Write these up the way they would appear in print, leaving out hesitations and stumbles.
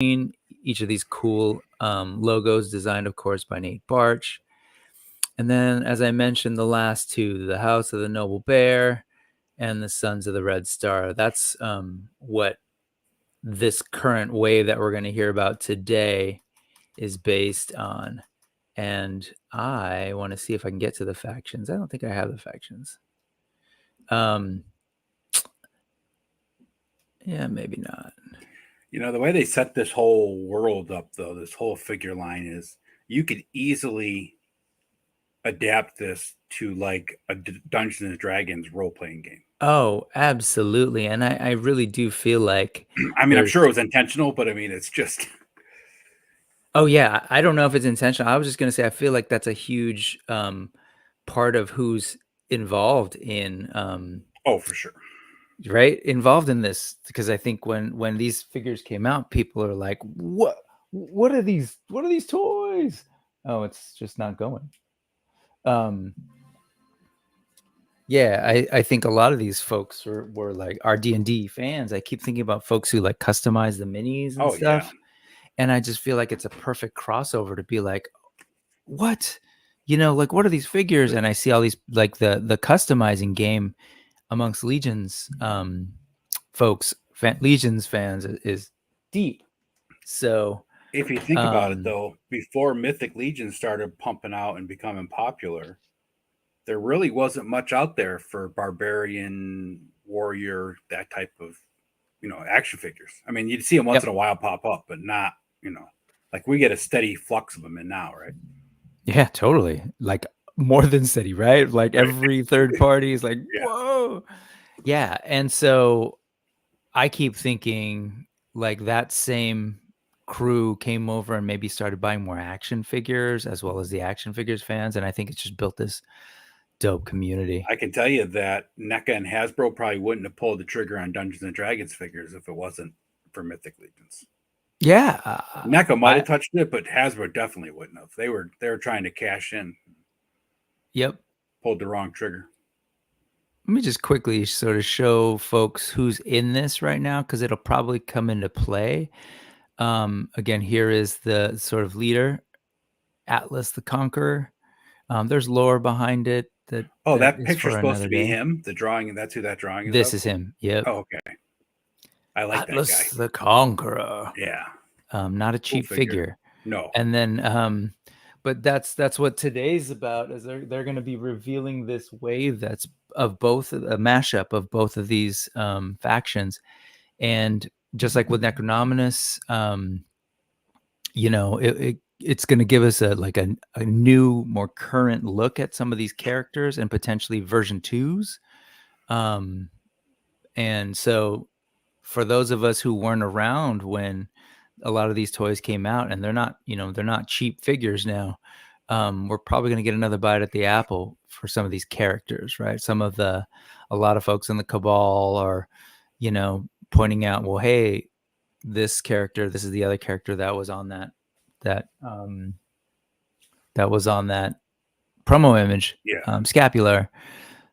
each of these cool logos designed, of course, by Nate Barch. And then, as I mentioned, the last two, the House of the Noble Bear and the Sons of the Red Star. That's what this current wave that we're going to hear about today is based on. And I want to see if I can get to the factions. I don't think I have the factions. Yeah, maybe not. You know, the way they set this whole world up, though, this whole figure line is you could easily adapt this to like a Dungeons and Dragons role playing game. Oh, absolutely. And I really do feel like I mean, I'm sure it was intentional, but I mean, it's just. Oh, yeah. I don't know if it's intentional. I was just going to say, I feel like that's a huge part of who's involved in. Oh, for sure. Right. Involved in this, because I think when these figures came out, people are like, what are these toys? Oh, it's just not going. Yeah, I think a lot of these folks were like our D&D fans. I keep thinking about folks who like customize the minis and stuff. Yeah. And I just feel like it's a perfect crossover to be like, what? Like, what are these figures? And I see all these, like the customizing game amongst Legions folks, Legions fans is deep. So if you think about it, though, before Mythic Legion started pumping out and becoming popular, there really wasn't much out there for barbarian, warrior, that type of, action figures. I mean, you'd see them once in a while pop up, but not, like we get a steady flux of them in now, right? Yeah, totally. Like more than steady, right? Like every third party is like, whoa. Yeah. And so I keep thinking like that same crew came over and maybe started buying more action figures as well as the action figures fans. And I think it's just built this dope community. I can tell you that NECA and Hasbro probably wouldn't have pulled the trigger on Dungeons and Dragons figures if it wasn't for Mythic Legions. Yeah. NECA might have touched it, but Hasbro definitely wouldn't have. They were trying to cash in. Yep. Pulled the wrong trigger. Let me just quickly sort of show folks who's in this right now, because it'll probably come into play. Again, here is the sort of leader, Atlas the Conqueror. There's lore behind it. That picture's supposed to be him. The drawing, and that's who that drawing is. This is him. Yep. Oh, okay. I like Atlas that guy. the Conqueror. Yeah. Not a cheap figure. No. And then, but that's what today's about. Is they're going to be revealing this wave that's of both a mashup of both of these factions, and just like with Necronominus, it's going to give us a new, more current look at some of these characters and potentially version 2s. And so for those of us who weren't around when a lot of these toys came out, and they're not cheap figures now, we're probably going to get another bite at the apple for some of these characters, right? A lot of folks in the Cabal are, pointing out, well, hey, this character, this is the other character that was on that promo image, Scapular.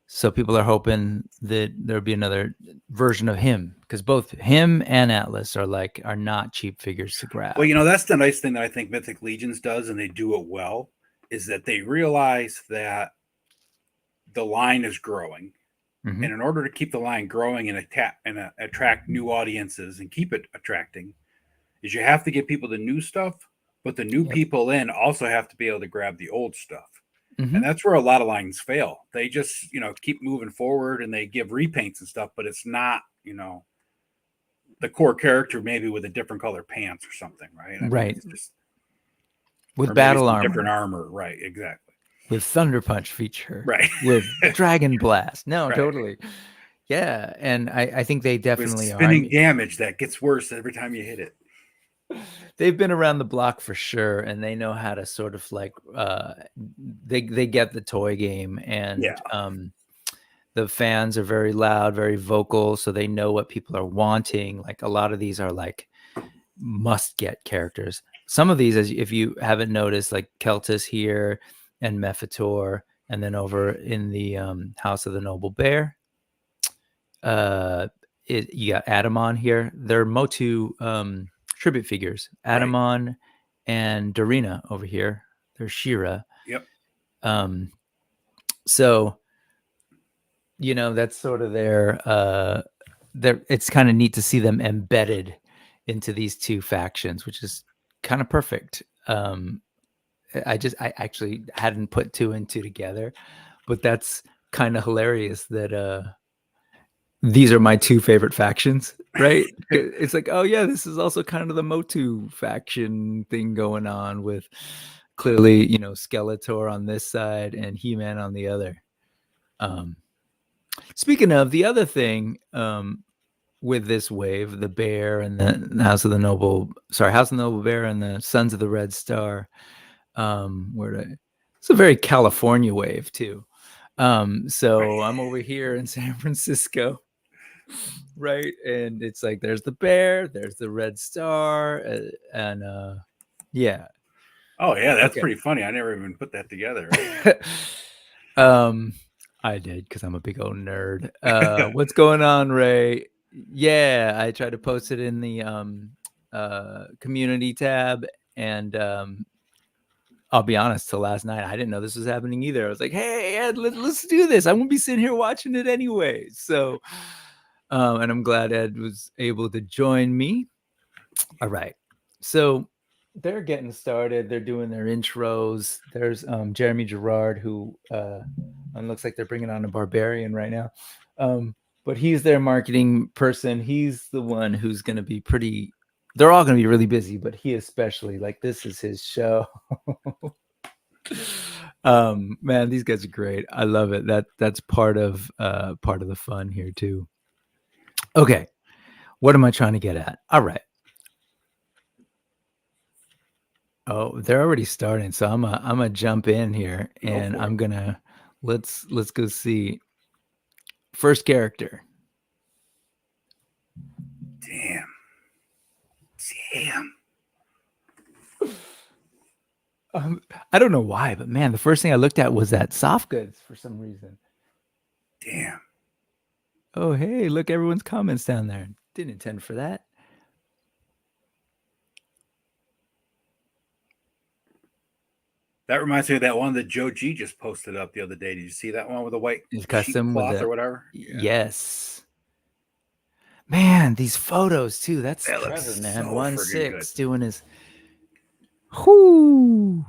So people are hoping that there'll be another version of him, because both him and Atlas are not cheap figures to grab. Well, that's the nice thing that I think Mythic Legions does, and they do it well, is that they realize that the line is growing. Mm-hmm. And in order to keep the line growing and attract new audiences and keep it attracting, is you have to get people the new stuff, but the new people in also have to be able to grab the old stuff. Mm-hmm. And that's where a lot of lines fail. They just, keep moving forward and they give repaints and stuff, but it's not, the core character maybe with a different color pants or something, right? I right. Mean, just, with battle armor. Different armor, right, exactly. With Thunder Punch feature. Right. With Dragon Blast. No, right. Totally. Yeah, and I think they definitely with spinning damage that gets worse every time you hit it. They've been around the block for sure, and they know how to sort of they get the toy game, and the fans are very loud, very vocal, so they know what people are wanting. Like a lot of these are like must get characters. Some of these, as if you haven't noticed, like Keltis here and Mephitor, and then over in the House of the Noble Bear, you got Adamon here. They're Motu tribute figures, Right. Adamon and Dorina over here. They're She-Ra. Yep. So, you know, that's sort of their it's kind of neat to see them embedded into these two factions, which is kind of perfect. I actually hadn't put two and two together, but that's kind of hilarious that these are my two favorite factions, right? It's like, oh yeah, this is also kind of the Motu faction thing going on with clearly, you know, Skeletor on this side and He-Man on the other. Speaking of the other thing, with this wave, the Bear and the House of the Noble Bear and the Sons of the Red Star. It's a very California wave too. So I'm over here in San Francisco, right? And it's like there's the Bear, there's the Red Star, and yeah. Oh yeah, that's pretty funny. I never even put that together. Right? I did because I'm a big old nerd. What's going on, Ray? Yeah, I tried to post it in the community tab, and I'll be honest, till last night, I didn't know this was happening either. I was like, hey, Ed, let's do this. I'm going to be sitting here watching it anyway. So, and I'm glad Ed was able to join me. All right. So they're getting started. They're doing their intros. There's Jeremy Gerard, who looks like they're bringing on a barbarian right now. But he's their marketing person. He's the one who's going to be they're all going to be really busy, but he especially, like, this is his show. Man, these guys are great. I love it. That's part of the fun here too. Okay. What am I trying to get at? All right. Oh, they're already starting. So I'm gonna jump in here and I'm gonna let's go see. First character. Damn. I don't know why, but man, the first thing I looked at was that soft goods for some reason. Damn. Oh, hey, look, everyone's comments down there. Didn't intend for that. That reminds me of that one that Joe G just posted up the other day. Did you see that one with the white custom cloth or whatever? Yeah. Yes. Man, these photos too. That's Trevor, man. So 1-6 doing his. Whoo!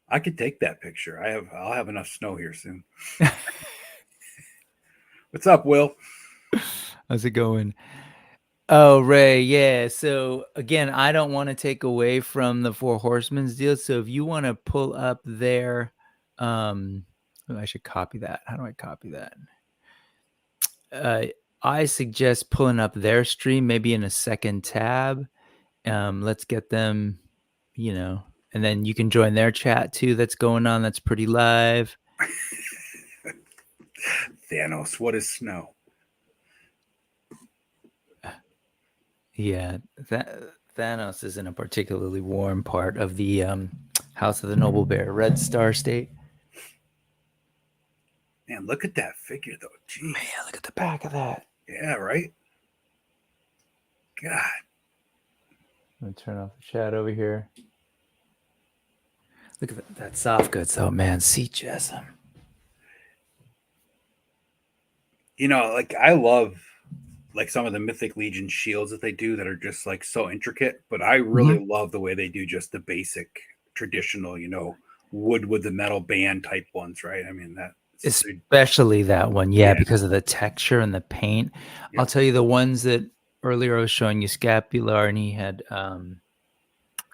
I could take that picture. I'll have enough snow here soon. What's up, Will? How's it going? Oh, Ray, yeah. So again, I don't want to take away from the Four Horsemen's deal. So if you want to pull up there, I should copy that. How do I copy that? I suggest pulling up their stream, maybe in a second tab. Let's get them, you know, and then you can join their chat too. That's going on. That's pretty live. Thanos, what is snow? Yeah, Thanos is in a particularly warm part of the House of the Noble Bear, Red Star State. Man, look at that figure, though. Jeez. Man, look at the back of that. Yeah, right? God. I'm going to turn off the chat over here. Look at that soft goods, though, man. See Jessam. You know, like, I love like some of the Mythic Legion shields that they do that are just like so intricate, but I really love the way they do just the basic traditional, you know, wood with the metal band type ones, right? I mean, that especially that one, yeah, because of the texture and the paint. Yeah. I'll tell you, the ones that earlier I was showing you, Scapular, and he had kind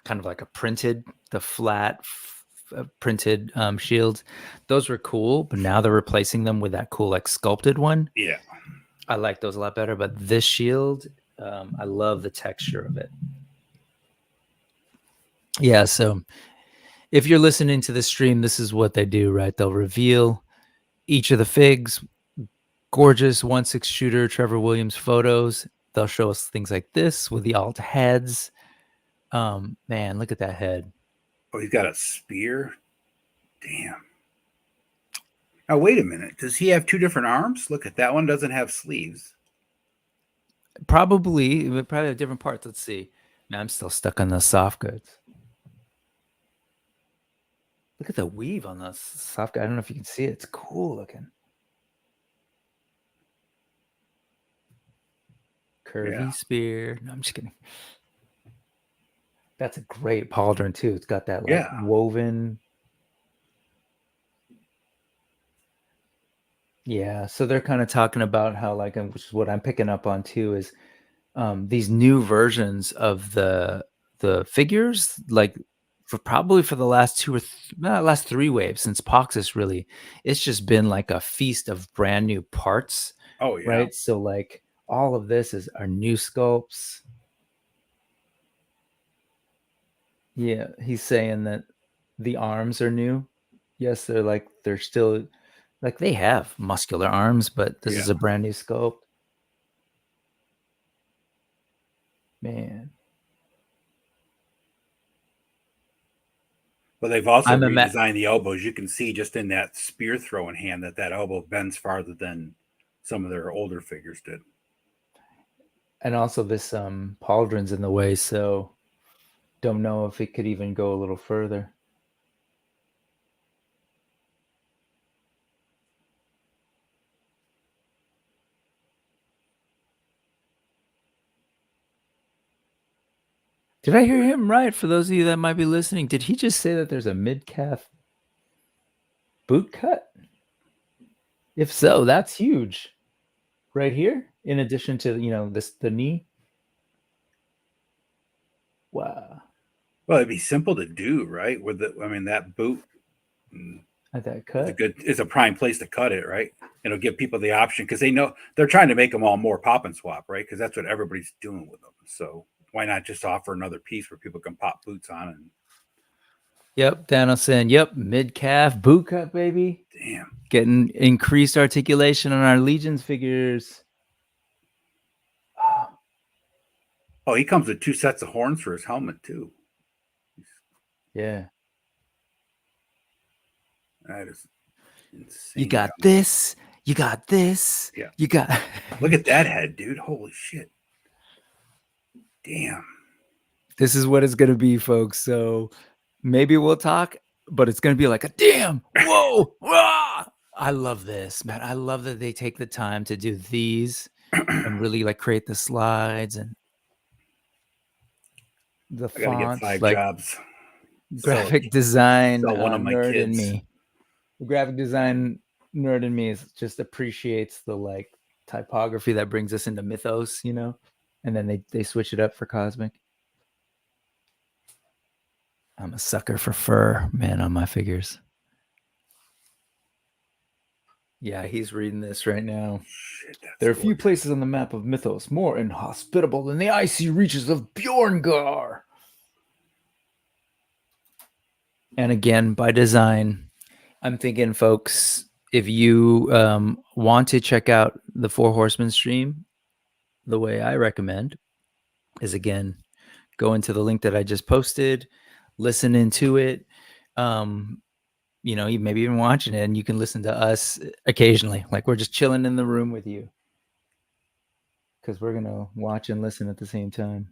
of like a printed, the flat printed shields. Those were cool, but now they're replacing them with that cool like sculpted one. Yeah, I like those a lot better, but this shield, I love the texture of it. Yeah, so if you're listening to the stream, this is what they do, right? They'll reveal each of the figs, gorgeous 1/6 shooter Trevor Williams photos. They'll show us things like this with the alt heads. Man, look at that head. Oh, he's got a spear. Damn. Now, wait a minute. Does he have two different arms? Look at that one. Doesn't have sleeves. Probably have different parts. Let's see. I'm still stuck on those soft goods. Look at the weave on the soft good. I don't know if you can see it. It's cool looking. Curvy spear. No, I'm just kidding. That's a great pauldron too. It's got that like woven. Yeah, so they're kind of talking about how like, which is what I'm picking up on too, is these new versions of the figures, like probably for the last last 3 waves since Poxus really, it's just been like a feast of brand new parts. Oh yeah. Right. So like all of this are new sculpts. Yeah, he's saying that the arms are new. Yes, they're still like they have muscular arms, but this is a brand new sculpt. Man. But they've also redesigned the elbows. You can see just in that spear throwing hand that elbow bends farther than some of their older figures did. And also this pauldron's in the way, so don't know if it could even go a little further. Did I hear him right? For those of you that might be listening, did he just say that there's a mid-calf boot cut? If so, that's huge. Right here, in addition to, the knee. Wow. Well, it'd be simple to do, right? That boot at that cut is a prime place to cut it, right? It'll give people the option because they know they're trying to make them all more pop and swap, right? Because that's what everybody's doing with them. So why not just offer another piece where people can pop boots on? And yep, Danielson. Yep, mid calf boot cut, baby. Damn, getting increased articulation on our Legions figures. Oh, he comes with 2 sets of horns for his helmet too. Yeah, that is insane. You got this. You got this. Yeah, you got. Look at that head, dude! Holy shit! Damn. This is what it's gonna be, folks. So maybe we'll talk, but it's gonna be like a damn. Whoa! I love this, man. I love that they take the time to do these and really like create the slides and the fonts. Get 5 jobs. Graphic design one of my nerd kids. in me. The graphic design nerd in me just appreciates the like typography that brings us into Mythos, and then they switch it up for Cosmic. I'm a sucker for fur, man, on my figures. Yeah, he's reading this right now. Shit, there are a few places on the map of Mythos more inhospitable than the icy reaches of Bjorngar. And again, by design, I'm thinking, folks, if you want to check out the 4 Horsemen stream, the way I recommend is, again, go into the link that I just posted, listen into it, maybe even watching it, and you can listen to us occasionally. Like we're just chilling in the room with you because we're going to watch and listen at the same time.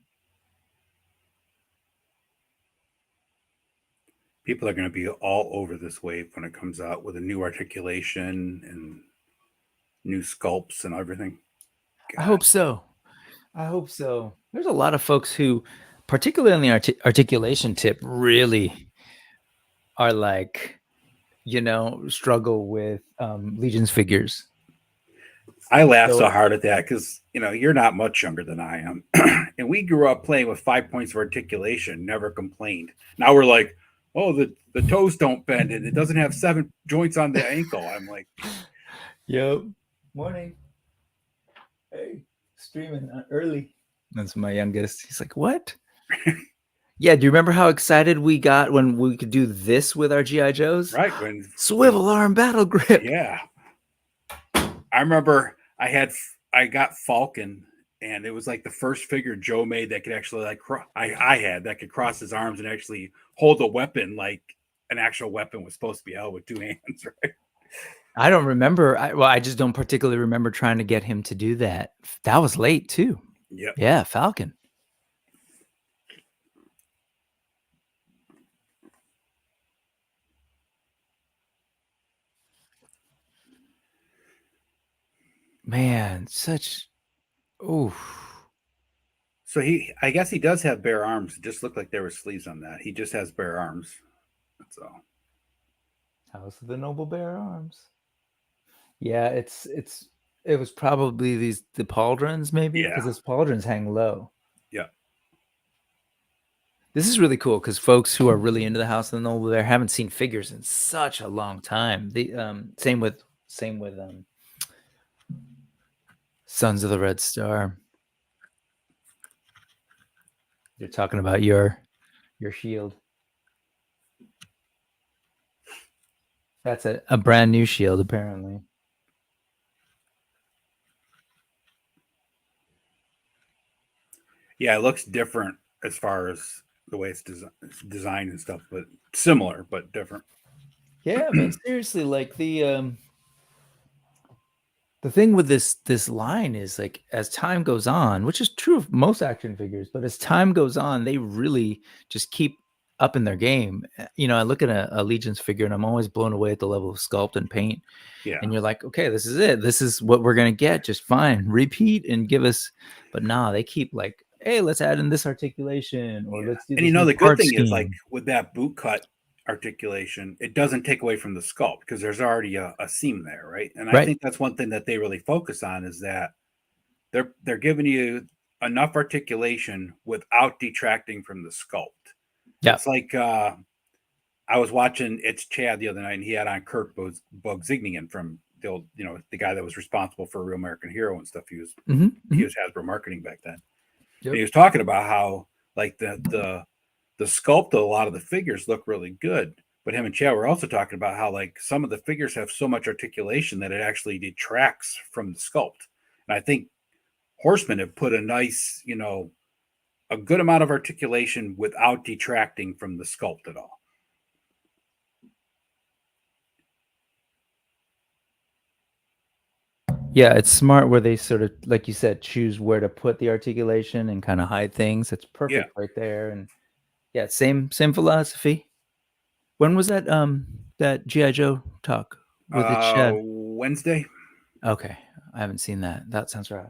People are going to be all over this wave when it comes out with a new articulation and new sculpts and everything. God. I hope so. There's a lot of folks who, particularly on the articulation tip, really are like, struggle with Legions figures. I laugh so hard at that because, you're not much younger than I am. And we grew up playing with 5 points of articulation, never complained. Now we're like, oh, the toes don't bend and it doesn't have 7 joints on the ankle. I'm like, yep. Morning. Hey, streaming early. That's my youngest. He's like, what? Yeah, do you remember how excited we got when we could do this with our G.I. Joes? Right. Swivel arm battle grip. Yeah. I remember I got Falcon, and it was like the first figure Joe made that could actually I had that could cross his arms and actually hold a weapon like an actual weapon was supposed to be held with 2 hands, right? I don't remember. I just don't particularly remember trying to get him to do that. That was late too. Yep. Yeah, Falcon. Man, such oof. So I guess he does have bare arms. It just looked like there were sleeves on that. He just has bare arms. That's all. House of the Noble Bare Arms. Yeah, it was probably the pauldrons maybe because Yeah. his pauldrons hang low. Yeah. This is really cool because folks who are really into the House of the Noble Bear haven't seen figures in such a long time. The same with Sons of the Red Star. You're talking about your shield. That's a brand new shield, apparently. Yeah, it looks different as far as the way it's designed and stuff, but similar but different. Yeah, I mean, seriously, like the thing with this line is like as time goes on, which is true of most action figures, but as time goes on, they really just keep up in their game. You know, I look at a Legion's figure and I'm always blown away at the level of sculpt and paint. Yeah. And you're like, okay, this is it. This is what we're gonna get. Just fine. Repeat and give us. But nah, they keep like, hey, let's add in this articulation or let's do and this new the good part thing scheme. is like with that boot cut articulation, it doesn't take away from the sculpt because there's already a seam there, right? And I think that's one thing that they really focus on is that they're giving you enough articulation without detracting from the sculpt. Yeah. It's like I was watching It's Chad the other night and he had on Kirk Bogzignian from the old, the guy that was responsible for Real American Hero and stuff. He was Hasbro marketing back then. Yep. He was talking about how like the sculpt of a lot of the figures look really good, but him and Chad were also talking about how like some of the figures have so much articulation that it actually detracts from the sculpt. And I think Horsemen have put a nice, a good amount of articulation without detracting from the sculpt at all. Yeah, it's smart where they sort of, like you said, choose where to put the articulation and kind of hide things. It's perfect right there. And yeah, same philosophy. When was that that G.I. Joe talk with the Chad? Wednesday. Okay. I haven't seen that. That sounds right.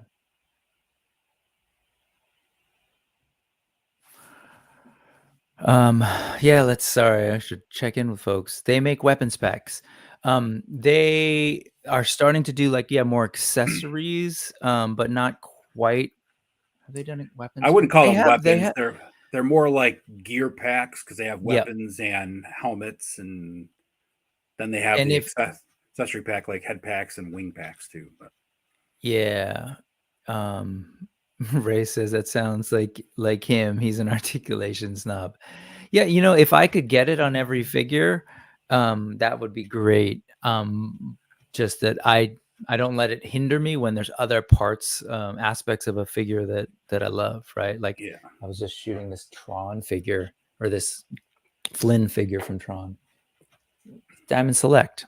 Yeah, sorry, I should check in with folks. They make weapon specs. They are starting to do like more accessories, but not quite. Have they done weapons? I wouldn't call them weapons. They're more like gear packs because they have weapons and helmets, and then they have the accessory pack like head packs and wing packs too. But. Yeah. Ray says that sounds like him. He's an articulation snob. Yeah, if I could get it on every figure, that would be great. Just that I don't let it hinder me when there's other parts, aspects of a figure that I love, right? Like I was just shooting this Tron figure or this Flynn figure from Tron. Diamond Select.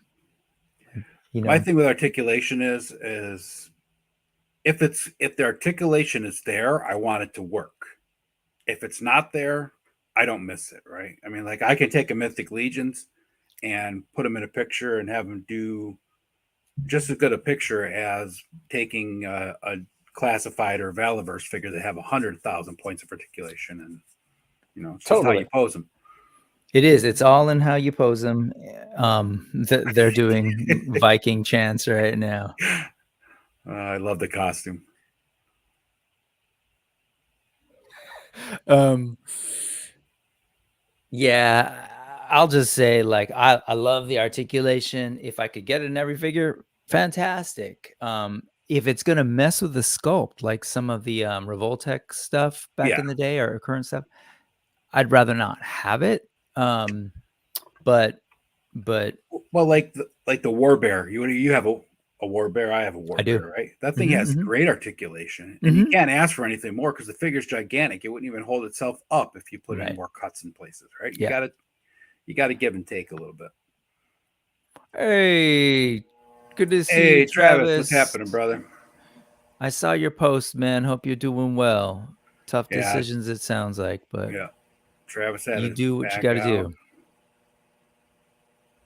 My thing with articulation is if the articulation is there, I want it to work. If it's not there, I don't miss it, right? I mean, like I can take a Mythic Legions and put them in a picture and have them do just as good a picture as taking a classified or Valaverse figure that have 100,000 points of articulation, and it's just how you pose them. It is. It's all in how you pose them. They're doing Viking chants right now. I love the costume. Yeah, I'll just say like I love the articulation. If I could get it in every figure, fantastic. If it's gonna mess with the sculpt, like some of the Revoltech stuff back in the day or current stuff, I'd rather not have it. But well, like the War Bear, you have a War Bear, I have a War Bear, right? That thing has great articulation, and you can't ask for anything more because the figure's gigantic. It wouldn't even hold itself up if you put in more cuts in places, right? You gotta give and take a little bit. Hey, good to see you, Travis. What's happening, brother? I saw your post, man. Hope you're doing well. Tough decisions, it sounds like, but Travis had you do what you got to do.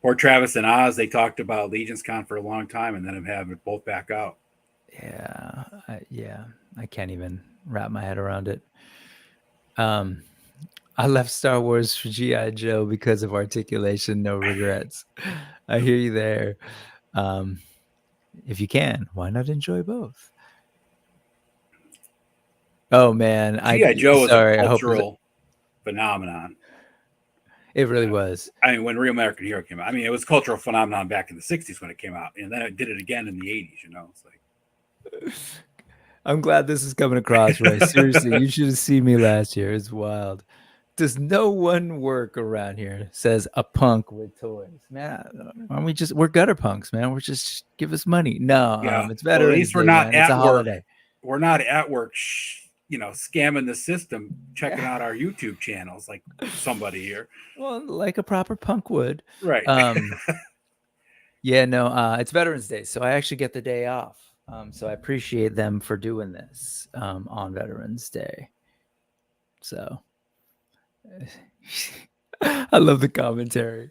Poor Travis and Oz, they talked about Legions Con for a long time and then have it both back out. Yeah, I can't even wrap my head around it. I left Star Wars for G.I. Joe because of articulation, no regrets. I hear you there. If you can, why not enjoy both? Oh man, G.I. Joe is a sorry. I hope cultural phenomenon. it really was. I mean, when Real American Hero came out, I mean, it was a cultural phenomenon back in the 60s when it came out, and then it did it again in the 80s, you know? It's like, I'm glad this is coming across, Ray. Seriously, you should have seen me last year. It's wild. Does no one work around here says a punk with toys? Man, aren't we we're gutter punks, man. We're just give us money. No, yeah. it's Well, at Veterans least we're Day, not man. It's a at work. holiday. We're not at work, you know, scamming the system, checking out our YouTube channels like somebody here. Well, like a proper punk would. Right. Yeah, no, it's Veterans Day, so I actually get the day off. So I appreciate them for doing this on Veterans Day. So I love the commentary.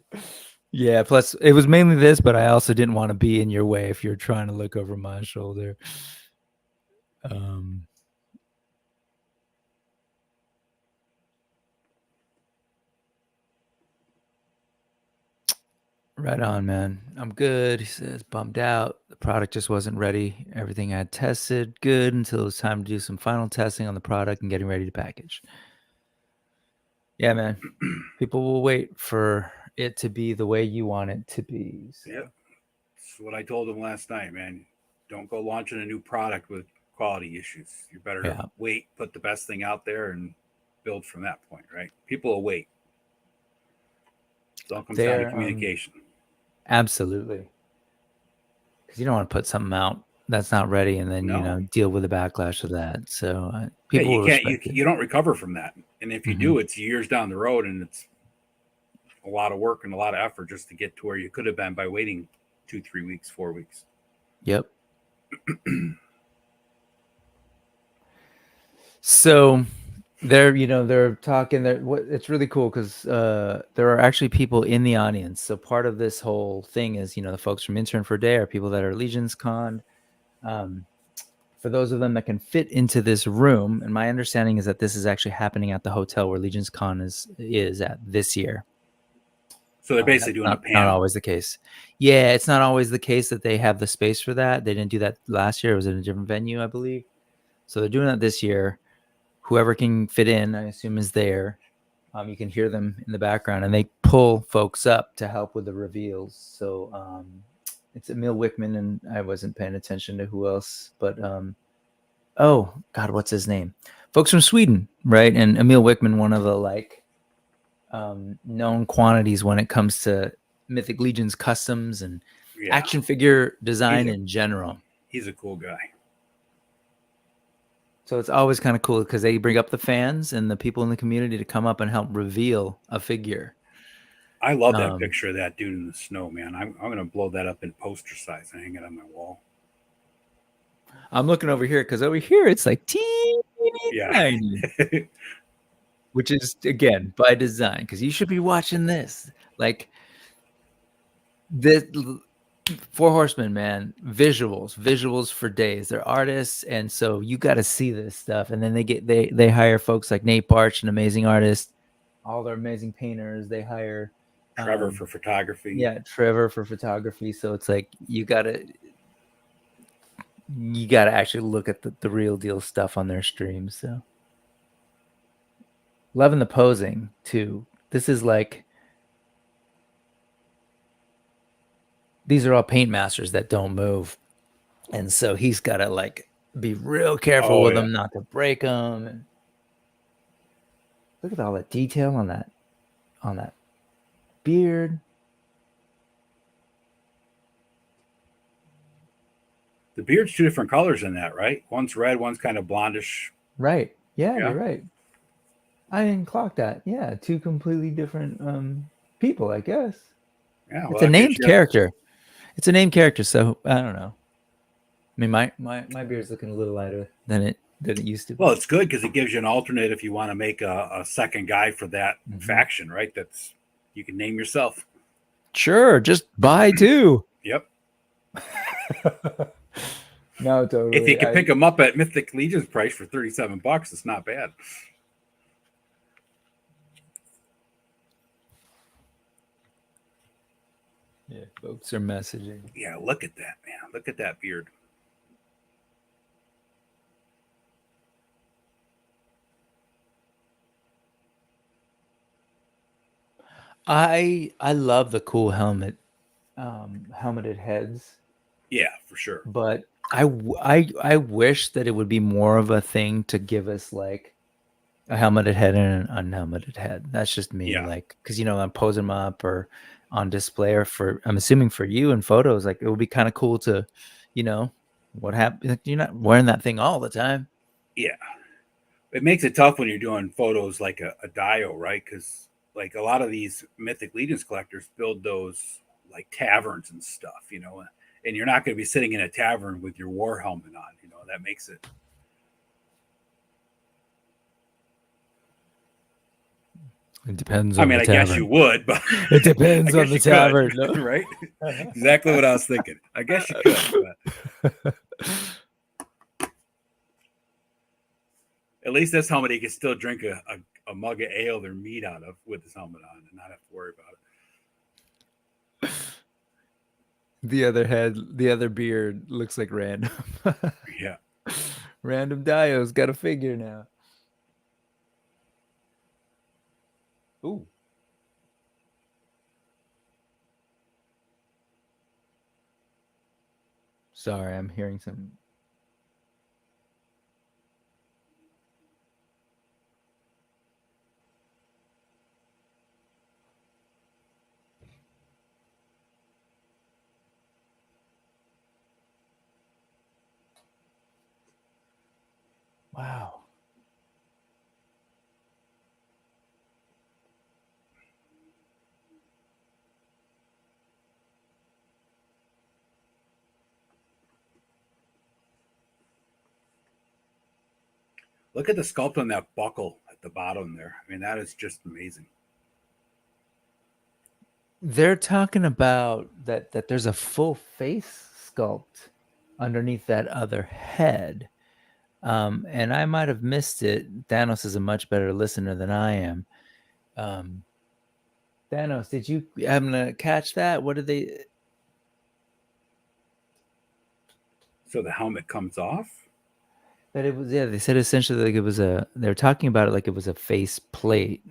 Yeah, plus it was mainly this, but I also didn't want to be in your way if you're trying to look over my shoulder. Right on, man. I'm good. He says, bummed out. The product just wasn't ready. Everything I had tested good until it was time to do some final testing on the product and getting ready to package. Yeah, man. People will wait for it to be the way you want it to be. So. Yeah. That's what I told them last night, man. Don't go launching a new product with quality issues. You better wait, put the best thing out there and build from that point, right? People will wait. It all comes down to communication. Absolutely. Because you don't want to put something out that's not ready and then deal with the backlash of that. So people you don't recover from that. And if you do, it's years down the road, and it's a lot of work and a lot of effort just to get to where you could have been by waiting 2, 3 weeks, 4 weeks. Yep. So they're talking there. It's really cool because there are actually people in the audience. So part of this whole thing is, the folks from Intern for a Day are people that are Legions Con. For those of them that can fit into this room, and my understanding is that this is actually happening at the hotel where Legions Con is at this year. So they're basically doing a panel. Not always the case. Yeah, it's not always the case that they have the space for that. They didn't do that last year. It was in a different venue, I believe. So they're doing that this year. Whoever can fit in, I assume, is there. You can hear them in the background, and they pull folks up to help with the reveals. So it's Emil Wickman, and I wasn't paying attention to who else, but oh God, what's his name? Folks from Sweden, right? And Emil Wickman, one of the known quantities when it comes to Mythic Legion's customs and action figure design in general. He's a cool guy. So it's always kind of cool because they bring up the fans and the people in the community to come up and help reveal a figure. I love that picture of that dude in the snow, man. I'm going to blow that up in poster size and hang it on my wall. I'm looking over here because over here it's like teeny tiny. Which is, again, by design, because you should be watching this. Like, this Four Horsemen, man, visuals for days. They're artists, and so you got to see this stuff. And then they hire folks like Nate Barch, an amazing artist. All their amazing painters. They hire Trevor for photography. Yeah, Trevor for photography. So it's like you gotta actually look at the real deal stuff on their streams. So loving the posing too. This is like, these are all paint masters that don't move, and so he's got to be real careful with them not to break them. And look at all that detail on that beard. The beard's 2 different colors in that, right? One's red, one's kind of blondish. Right. Yeah, you're right. I didn't clock that. Yeah, 2 completely different people, I guess. Yeah, it's a named character. It's a named character, so I don't know. I mean, my beard's looking a little lighter than it used to be. Well, it's good because it gives you an alternate if you want to make a second guy for that faction, right? You can name yourself. Sure, just buy 2. Yep. No, totally. If you can pick them up at Mythic Legion's price for $37, it's not bad. Yeah, folks are messaging. Yeah, look at that, man. Look at that beard. I love the cool helmeted heads. Yeah, for sure. But I wish that it would be more of a thing to give us like a helmeted head and an unhelmeted head. That's just me. Yeah. Like, because I'm posing them up or on display, or I'm assuming for you in photos, like it would be kind of cool to, what happened? Like, you're not wearing that thing all the time. Yeah, it makes it tough when you're doing photos like a Dio, right? Because like a lot of these Mythic Legions collectors build those like taverns and stuff, and you're not going to be sitting in a tavern with your war helmet on. That makes it. It depends. I mean, I guess you would, but it depends on the tavern, no? Right? Exactly what I was thinking. I guess you could, but at least this helmet he can still drink a mug of ale or meat out of with his helmet on and not have to worry about it. The other beard looks like random. Yeah. Random Dio's got a figure now. Ooh. Sorry, I'm hearing some. Wow. Look at the sculpt on that buckle at the bottom there. I mean, that is just amazing. They're talking about that there's a full face sculpt underneath that other head. And I might have missed it. Thanos is a much better listener than I am. Thanos, did you happen to catch that? What did they? So the helmet comes off? That it was, they said essentially like they were talking about it like it was a face plate.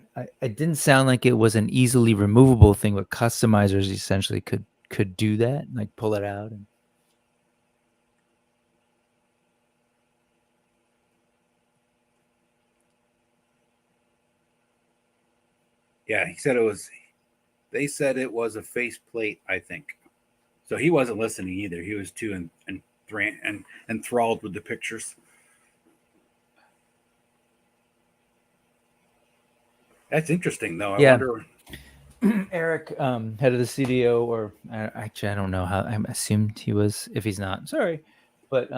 It didn't sound like it was an easily removable thing, but customizers essentially could do that, like pull it out. Yeah, they said it was a face plate, I think. So he wasn't listening either. He was too enthralled with the pictures. That's interesting, though. I wonder. Eric, head of the CDO, or actually, I don't know how. I assumed he was. If he's not, sorry, but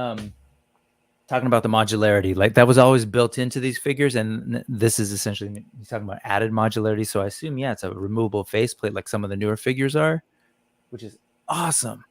talking about the modularity, like that was always built into these figures, and this is essentially he's talking about added modularity. So I assume, yeah, it's a removable faceplate, like some of the newer figures are, which is awesome.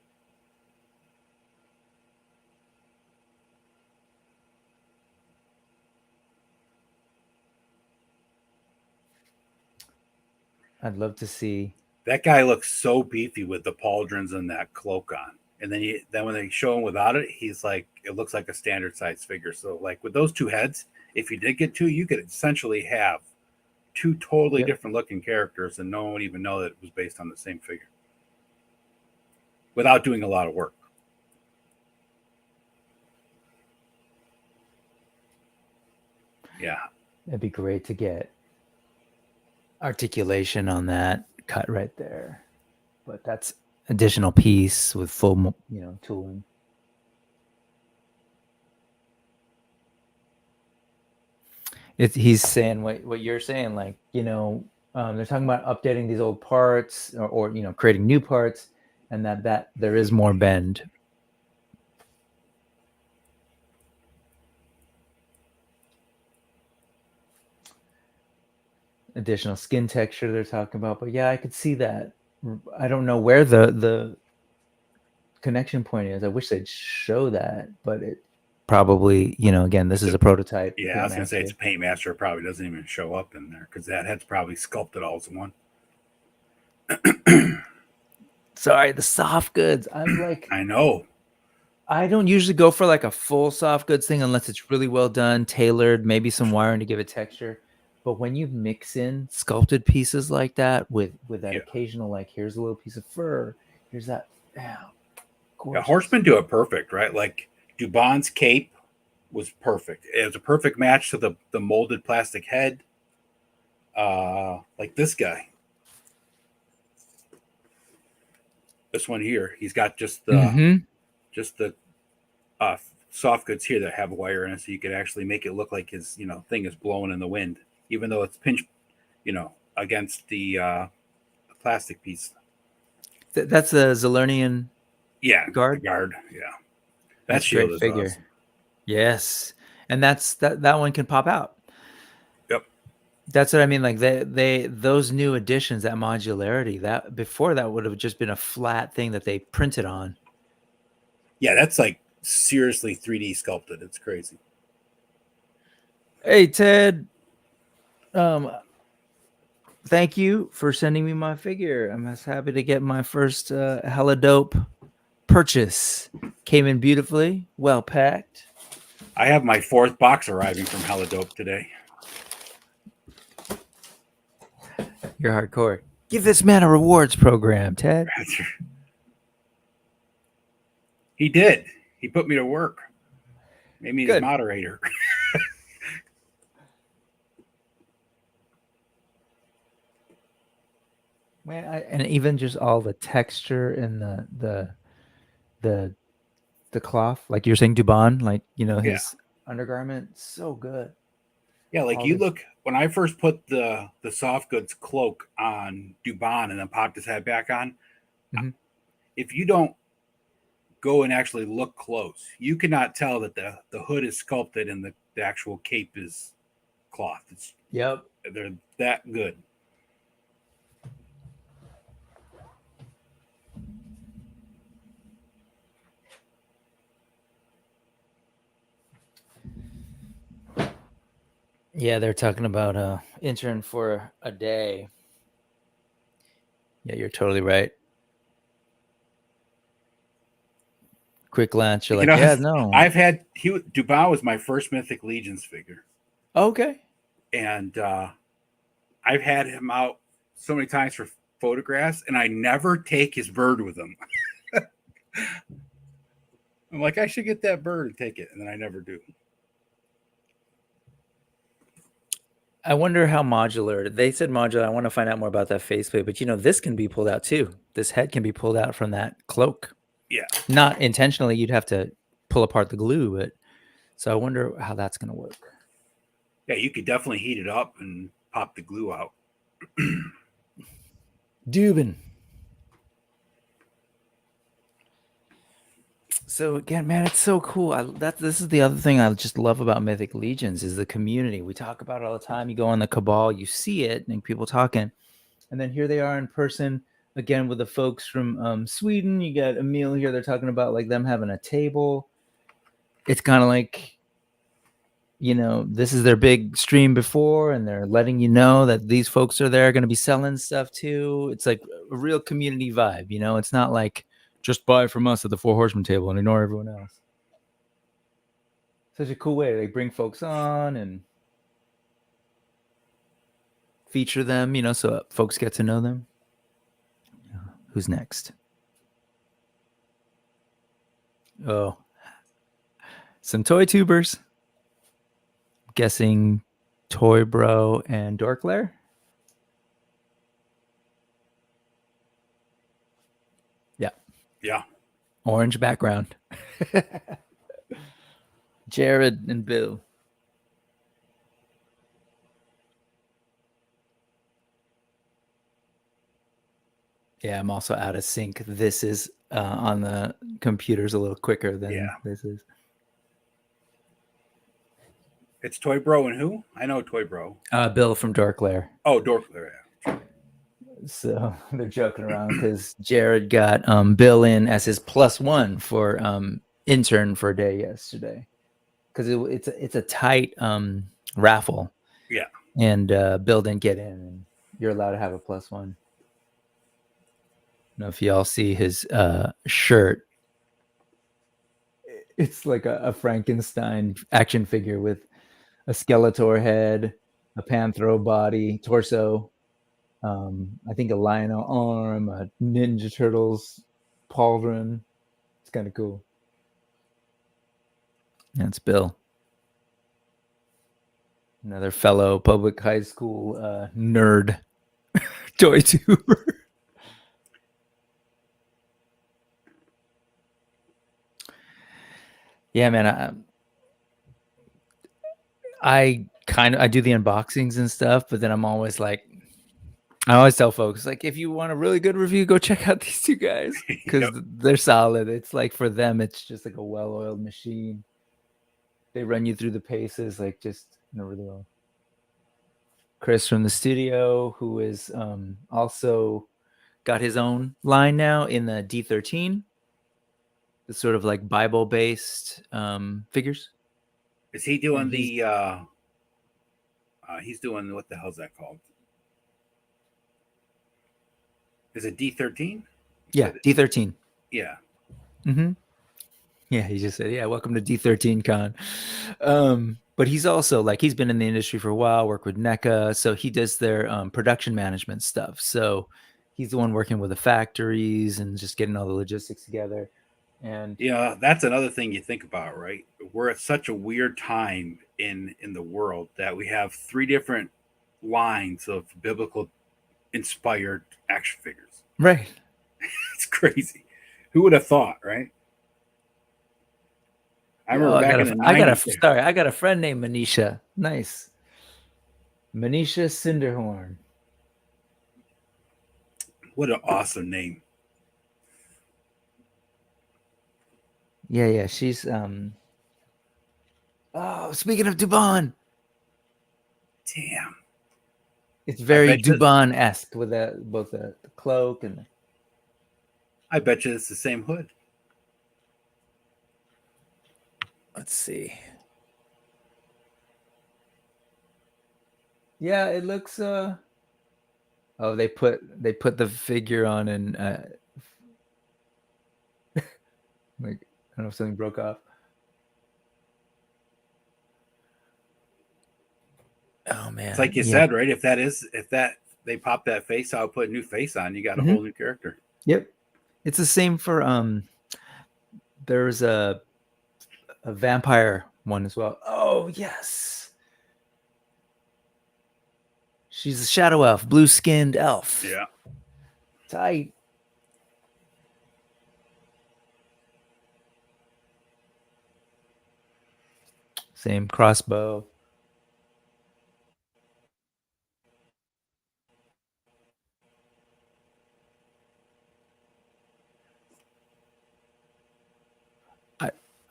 I'd love to see. That guy looks so beefy with the pauldrons and that cloak on. And then when they show him without it, he's like, it looks like a standard size figure. So like with those two heads, if you did get two, you could essentially have two totally different looking characters, and no one would even know that it was based on the same figure without doing a lot of work. Yeah. That'd be great to get articulation on that cut right there. But that's additional piece with full, tooling. He's saying what you're saying, like, they're talking about updating these old parts or creating new parts, and that there is more bend. Additional skin texture they're talking about, but yeah, I could see that. I don't know where the connection point is. I wish they'd show that, but it probably, again, this is a prototype. Yeah, I was gonna say it's a Paint Master. It probably doesn't even show up in there because that head's probably sculpted all as one. Sorry, the soft goods. I'm like, I know. I don't usually go for like a full soft goods thing unless it's really well done, tailored, maybe some wiring to give it texture. But when you mix in sculpted pieces like that with that occasional, like, here's a little piece of fur, here's that. Yeah, Horsemen do it perfect, right? Like Dubon's cape was perfect. It was a perfect match to the molded plastic head. Like this guy. This one here, he's got just the soft goods here that have wire in it, so you could actually make it look like his thing is blowing in the wind, even though it's pinched, against the plastic piece. That's the Zerlernian. Yeah, guard. Yeah, that's great figure. Awesome. Yes, and that one can pop out. Yep. That's what I mean. Like those new additions, that modularity, that before that would have just been a flat thing that they printed on. Yeah, that's like seriously 3D sculpted. It's crazy. Hey, Ted. Thank you for sending me my figure. I'm just happy to get my first hella dope purchase. Came in beautifully, well packed. I have my 4th box arriving from Hella Dope today. You're hardcore. Give this man a rewards program, Ted. He did. He put me to work. Made me his moderator. Man, and even just all the texture and the cloth, like you're saying, Dubon, like his undergarment, so good. Yeah, like all look when I first put the soft goods cloak on Dubon and then popped his head back on. Mm-hmm. If you don't go and actually look close, you cannot tell that the hood is sculpted and the actual cape is cloth. They're that good. Yeah, they're talking about intern for a day. Yeah, you're totally right. Quick glance, you're like, yeah, no. I've had Dubon was my first Mythic Legions figure. Okay. And I've had him out so many times for photographs, and I never take his bird with him. I'm like, I should get that bird and take it, and then I never do. I wonder how modular. They said modular. I want to find out more about that faceplate, but this can be pulled out too. This head can be pulled out from that cloak. Yeah. Not intentionally. You'd have to pull apart the glue, but so I wonder how that's going to work. Yeah, you could definitely heat it up and pop the glue out. Dubin. So again, man, it's so cool. This is the other thing I just love about Mythic Legions is the community. We talk about it all the time. You go on the Cabal, you see it, and people talking, and then here they are in person again with the folks from Sweden. You got Emil here. They're talking about like them having a table. It's kind of like, this is their big stream before, and they're letting you know that these folks are there going to be selling stuff too. It's like a real community vibe. It's not like just buy from us at the Four Horsemen table and ignore everyone else. Such a cool way. They bring folks on and feature them, so folks get to know them. Who's next? Oh, some toy tubers. I'm guessing Toy Bro and Dorklair. Yeah. Orange background. Jared and Bill. Yeah, I'm also out of sync. This is on the computers a little quicker than this is. It's Toy Bro and who? I know Toy Bro. Bill from Dorklair. Oh, Dorklair. Yeah. So they're joking around because Jared got Bill in as his +1 for intern for a day yesterday, because it's a tight raffle. Yeah. And Bill didn't get in, and you're allowed to have a +1. I don't know if y'all see his shirt. It's like a Frankenstein action figure with a Skeletor head, a Panthro body, torso, I think a Lionel arm, a Ninja Turtles pauldron. It's kind of cool. That's Bill. Another fellow public high school nerd toy tuber. Yeah, man. I do the unboxings and stuff, but then I'm always like, I always tell folks, like, if you want a really good review, go check out these two guys because they're solid. It's like, for them, it's just like a well-oiled machine. They run you through the paces, like, just really well. Chris from the studio, who is also got his own line now in the D13. The sort of like Bible-based figures. Is he doing he's doing, what the hell's that called? Is it D13? Yeah, D13. Yeah. Mm-hmm. Yeah, he just said, yeah, welcome to D13 Con. But he's also, like, he's been in the industry for a while, worked with NECA, so he does their production management stuff. So he's the one working with the factories and just getting all the logistics together. And yeah, that's another thing you think about, right? We're at such a weird time in the world that we have 3 different lines of biblical inspired action figures. Right. It's crazy. Who would have thought, right? I remember back in the 90s. I got a friend named Manisha. Nice. Manisha Cinderhorn. What an awesome name. Yeah, she's oh, speaking of Dubon. Damn. It's very Dubon-esque with both the cloak and I bet you it's the same hood. Let's see. Yeah, it looks oh, they put the figure on and like, I don't know if something broke off. Oh man. It's like you said, right? If they pop that face out, put a new face on, you got a whole new character. Yep. It's the same for there's a vampire one as well. Oh yes. She's a shadow elf, blue-skinned elf. Yeah. Tight. Same crossbow.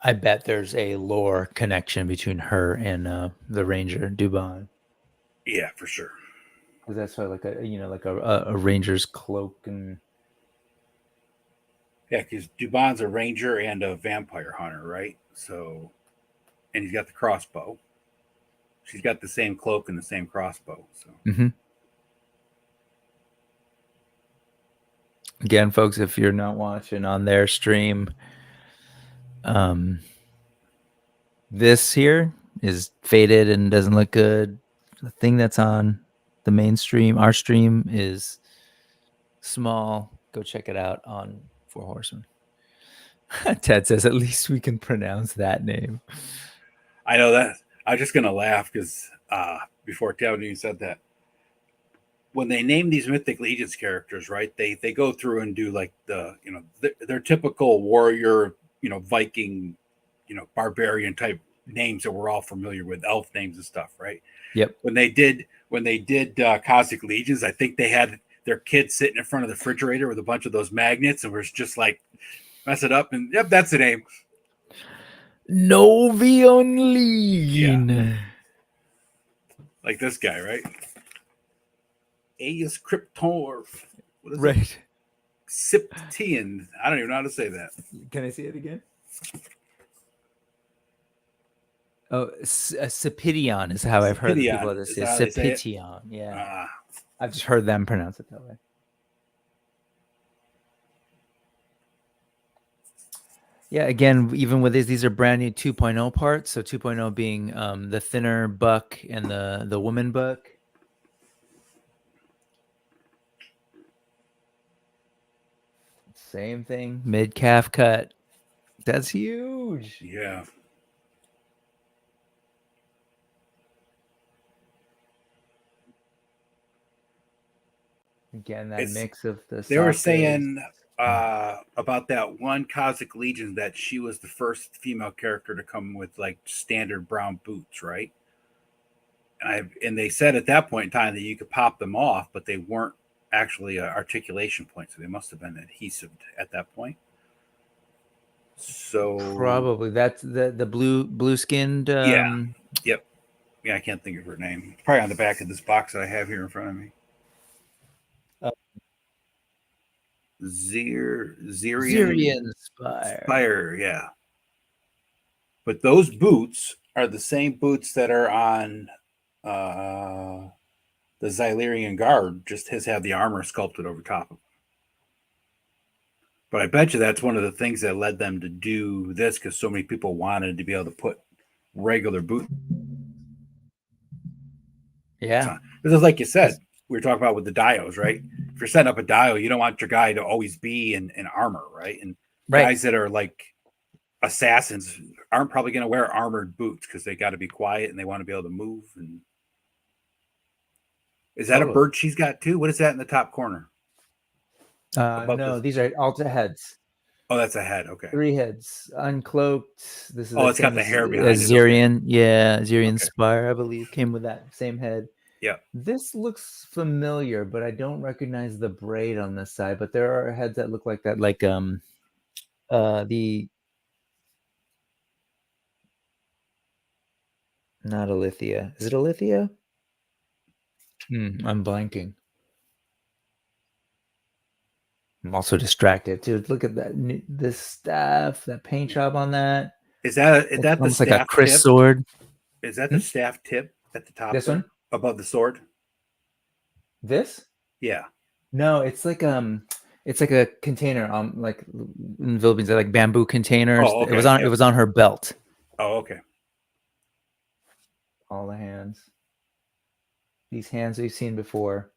I bet there's a lore connection between her and the Ranger Dubon. Yeah, for sure. Because that's why, like a Ranger's cloak and. Yeah, because Dubon's a ranger and a vampire hunter, right? So, and he's got the crossbow. She's got the same cloak and the same crossbow. So. Mm-hmm. Again, folks, if you're not watching on their stream, this here is faded and doesn't look good. The thing that's on the main stream, our stream, is small. Go check it out on Four Horsemen. Ted says, at least we can pronounce that name. I know that. I was just going to laugh because before Ted even said that, when they name these Mythic Legions characters, right, they go through and do like their typical warrior, Viking, barbarian type names that we're all familiar with, elf names and stuff, right? Yep. When they did Cosmic Legions, I think they had their kids sitting in front of the refrigerator with a bunch of those magnets and was just like, mess it up, and yep, that's the name. Novion Legion. Yeah. Like this guy, right? Aeus Cryptorf. What is Right. it? Siptian. I don't even know how to say that. Can I see it again? Oh, Cipidion is how I've heard the people of Cipidion this is say. how they say it. Cipidion, yeah. Ah, I've just heard them pronounce it that way. Yeah, again, even with these are brand new 2.0 parts. So 2.0 being the thinner buck and the woman buck. Same thing, mid calf cut. That's huge. yeah. Again, that mix of the They were soft saying about that one Cossack Legion that she was the first female character to come with like standard brown boots, right? And they said at that point in time that you could pop them off, but they weren't actually articulation points, so they must have been adhesive at that point. So probably that's the blue skinned. Yep. Yeah, I can't think of her name. It's probably on the back of this box that I have here in front of me. Zirian Spire, yeah. But those boots are the same boots that are on the Xylerian Guard, just his have the armor sculpted over top of them. But I bet you that's one of the things that led them to do this, because so many people wanted to be able to put regular boots. Yeah. This is like you said, we were talking about with the dios, right? If you're setting up a dio, you don't want your guy to always be in armor, right? And guys that are like assassins aren't probably going to wear armored boots because they got to be quiet and they want to be able to move. And is that a bird she's got too? What is that in the top corner? No, these are alta heads. Oh, that's a head. Okay. 3 heads, uncloaked. This is it's got the hair behind Azirian. Yeah, Azirian Spire, I believe, came with that same head. Yeah. This looks familiar, but I don't recognize the braid on this side. But there are heads that look like that, like the not Alithia. Is it Alithia? I'm blanking. I'm also distracted, dude. Look at that, this staff, that paint job on that. Is that the almost staff like a Chris tip? sword? Is that the staff tip at the top? This one above the sword. This? Yeah. No, it's like a container. Like in the Philippines, they're like bamboo containers. Oh, okay. It was on her belt. Oh, okay. All the hands. These hands we've seen before.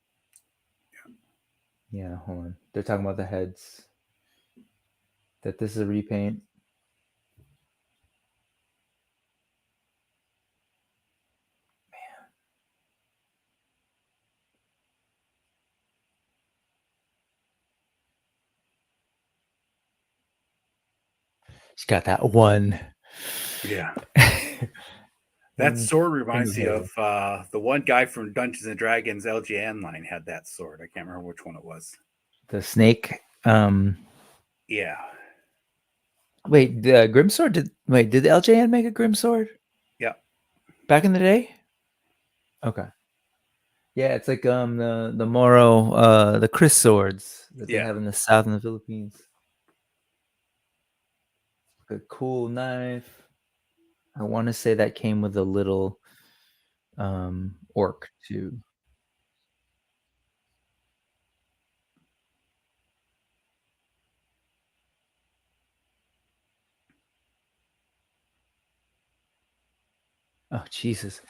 Yeah, hold on. They're talking about the heads. That this is a repaint. Man. She's got that one. Yeah. That sword reminds me of the one guy from Dungeons and Dragons LJN line had that sword. I can't remember which one it was. The snake. Yeah. Wait, the Grimsword did the LJN make a Grimsword? Yeah. Back in the day? Okay. Yeah, it's like the Moro, the Chris swords that they have in the south in the Philippines. A cool knife. I want to say that came with a little orc too. Oh, Jesus.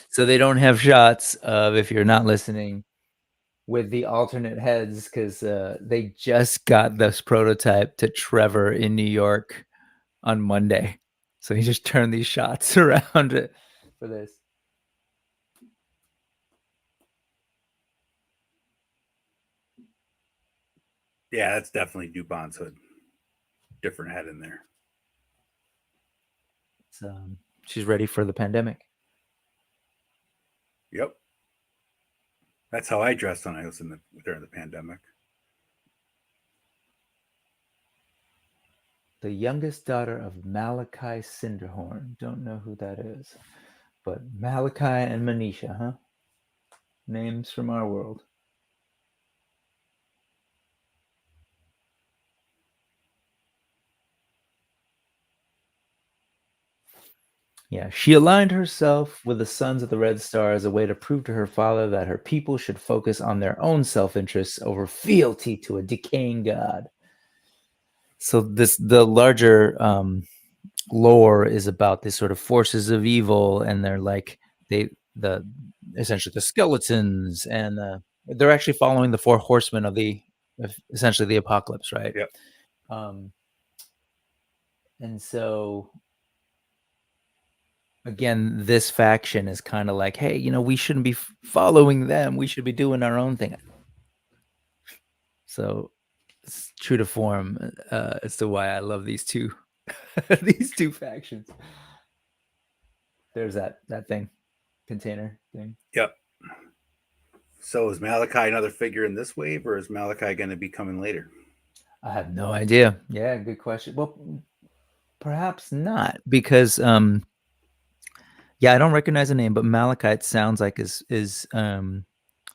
So they don't have shots of, if you're not listening, with the alternate heads, because they just got this prototype to Trevor in New York on Monday. So he just turned these shots around for this. Yeah, that's definitely Dubon's hood. Different head in there. She's ready for the pandemic. Yep. That's how I dressed when I was during the pandemic. The youngest daughter of Malachi Cinderhorn. Don't know who that is. But Malachi and Manisha, huh? Names from our world. Yeah, she aligned herself with the sons of the Red Star as a way to prove to her father that her people should focus on their own self-interests over fealty to a decaying god. So the larger lore is about these sort of forces of evil, and they're like the essentially the skeletons, and they're actually following the four horsemen of essentially the apocalypse, right? Yep. And so again, this faction is kind of like, hey, we shouldn't be following them. We should be doing our own thing. So it's true to form as to why I love these two these two factions. There's that thing, container thing. Yep. So is Malachi another figure in this wave, or is Malachi going to be coming later? I have no idea. Yeah, good question. Well, perhaps not, because yeah, I don't recognize the name, but Malachite sounds like is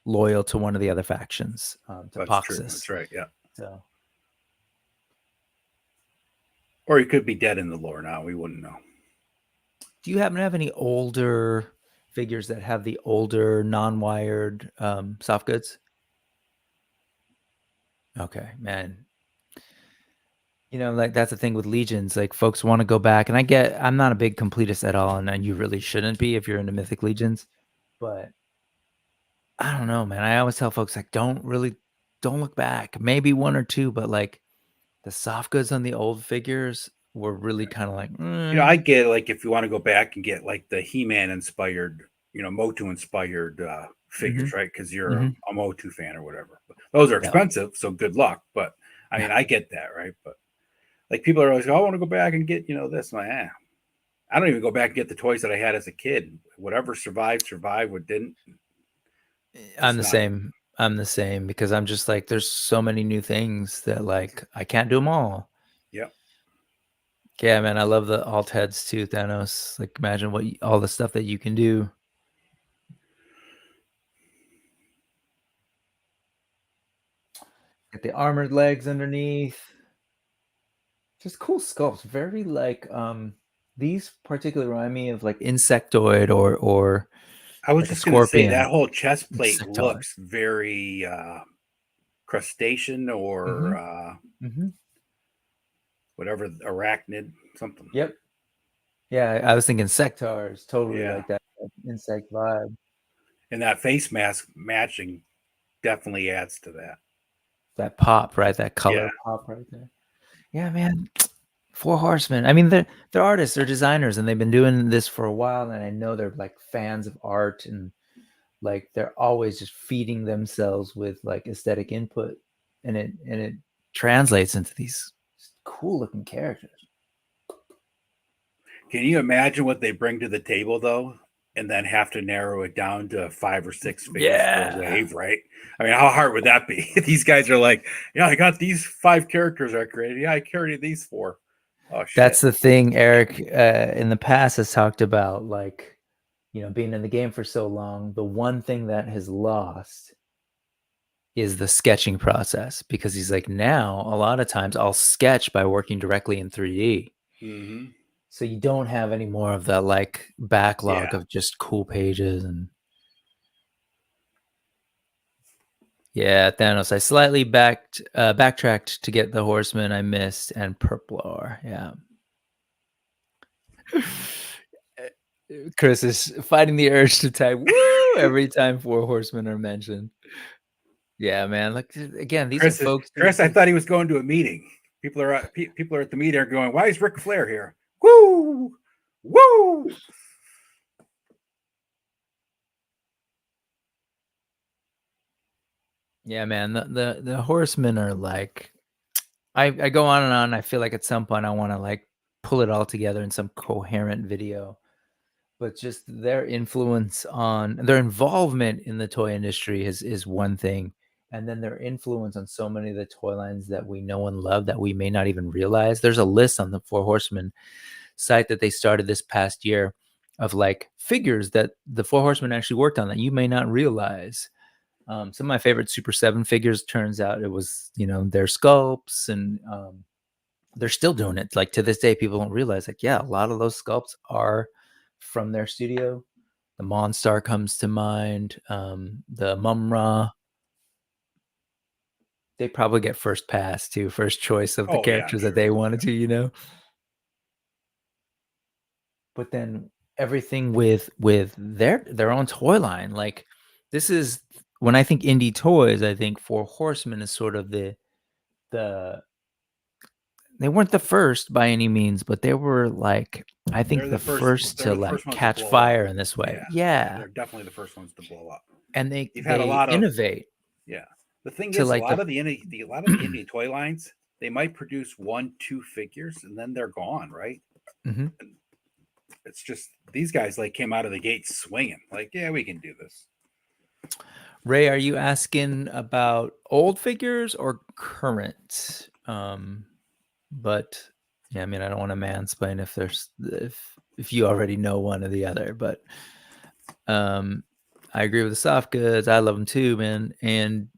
loyal to one of the other factions, to That's Poxus. true. That's right. Yeah. So, or he could be dead in the lore now. We wouldn't know. Do you happen to have any older figures that have the older non-wired soft goods? Okay, man. Like that's the thing with Legions. Like folks want to go back, and I'm not a big completist at all, and you really shouldn't be if you're into Mythic Legions. But I don't know, man. I always tell folks like, don't look back. Maybe one or two, but like the soft goods on the old figures were really kind of like, I get like if you want to go back and get like the He-Man inspired, Motu inspired figures, right? Because you're a Motu fan or whatever. But those are expensive, so good luck. But I mean, I get that, right? But like people are always, I want to go back and get, this. I'm like, I don't even go back and get the toys that I had as a kid. Whatever survived. What didn't. I'm the same. I'm the same, because I'm just like, there's so many new things that like I can't do them all. Yep. Yeah, man, I love the alt heads too, Thanos. Like, imagine all the stuff that you can do. Get the armored legs underneath. Just cool sculpts. Very like these particularly remind me of like Insectoid or I was like just going to say that whole chest plate looks very crustacean or whatever, arachnid, something. Yep. Yeah, I was thinking Sectars, totally like that insect vibe. And that face mask matching definitely adds to that. That pop, right? That color pop right there. Yeah, man. Four Horsemen. I mean, they're artists, they're designers, and they've been doing this for a while. And I know they're like fans of art, and like they're always just feeding themselves with like aesthetic input, and it translates into these cool looking characters. Can you imagine what they bring to the table though, and then have to narrow it down to 5 or 6 figures per wave, right? I mean, how hard would that be? These guys are like, I got these 5 characters I created. I carried these 4. Oh, shit. That's the thing. Eric in the past has talked about, like, being in the game for so long, the one thing that has lost is the sketching process, because he's like, now a lot of times I'll sketch by working directly in 3D. So you don't have any more of that like backlog of just cool pages. And yeah, Thanos, I slightly backtracked to get the Horseman I missed, and Purplar. Yeah. Chris is fighting the urge to type woo every time 4 horsemen are mentioned. Yeah, man. Like, again, these are folks. Chris, I thought he was going to a meeting. People are at the meeting are going, why is Ric Flair here? Woo! Woo! Yeah, man. The horsemen are like, I go on and on. I feel like at some point I want to like pull it all together in some coherent video. But just their influence their involvement in the toy industry is one thing. And then their influence on so many of the toy lines that we know and love that we may not even realize. There's a list on the 4 Horsemen site that they started this past year of like figures that the 4 Horsemen actually worked on that you may not realize. Some of my favorite Super 7 figures, turns out it was, their sculpts, and they're still doing it. Like to this day, people don't realize, like, yeah, a lot of those sculpts are from their studio. The Monstar comes to mind. The Mumra. They probably get first pass too, first choice of the characters that they wanted to, you know. But then everything with their own toy line, like this is when I think indie toys, I think Four Horsemen is sort of the they weren't the first by any means, but they were like I think They're the first to like catch fire in this way. Yeah. They're definitely the first ones to blow up. And they had a lot innovate. Yeah. The thing is, like a lot of the indie toy lines, they might produce 1-2 figures and then they're gone, right? Mm-hmm. It's just these guys like came out of the gate swinging. Like, yeah, we can do this. Ray, are you asking about old figures or current? But yeah, I mean, I don't want to mansplain if you already know one or the other, but I agree with the soft goods. I love them too, man. And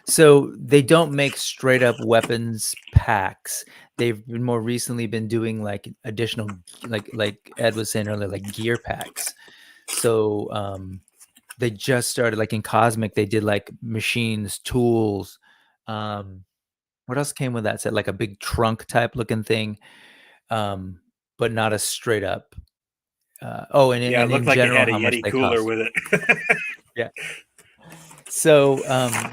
so they don't make straight up weapons packs. They've been more recently been doing like additional, like Ed was saying earlier, like gear packs. So they just started like in Cosmic, they did like machines, tools. What else came with that set? Like a big trunk type looking thing, but not a straight up. And it looked like general, it had a Yeti cooler cost with it. Yeah. So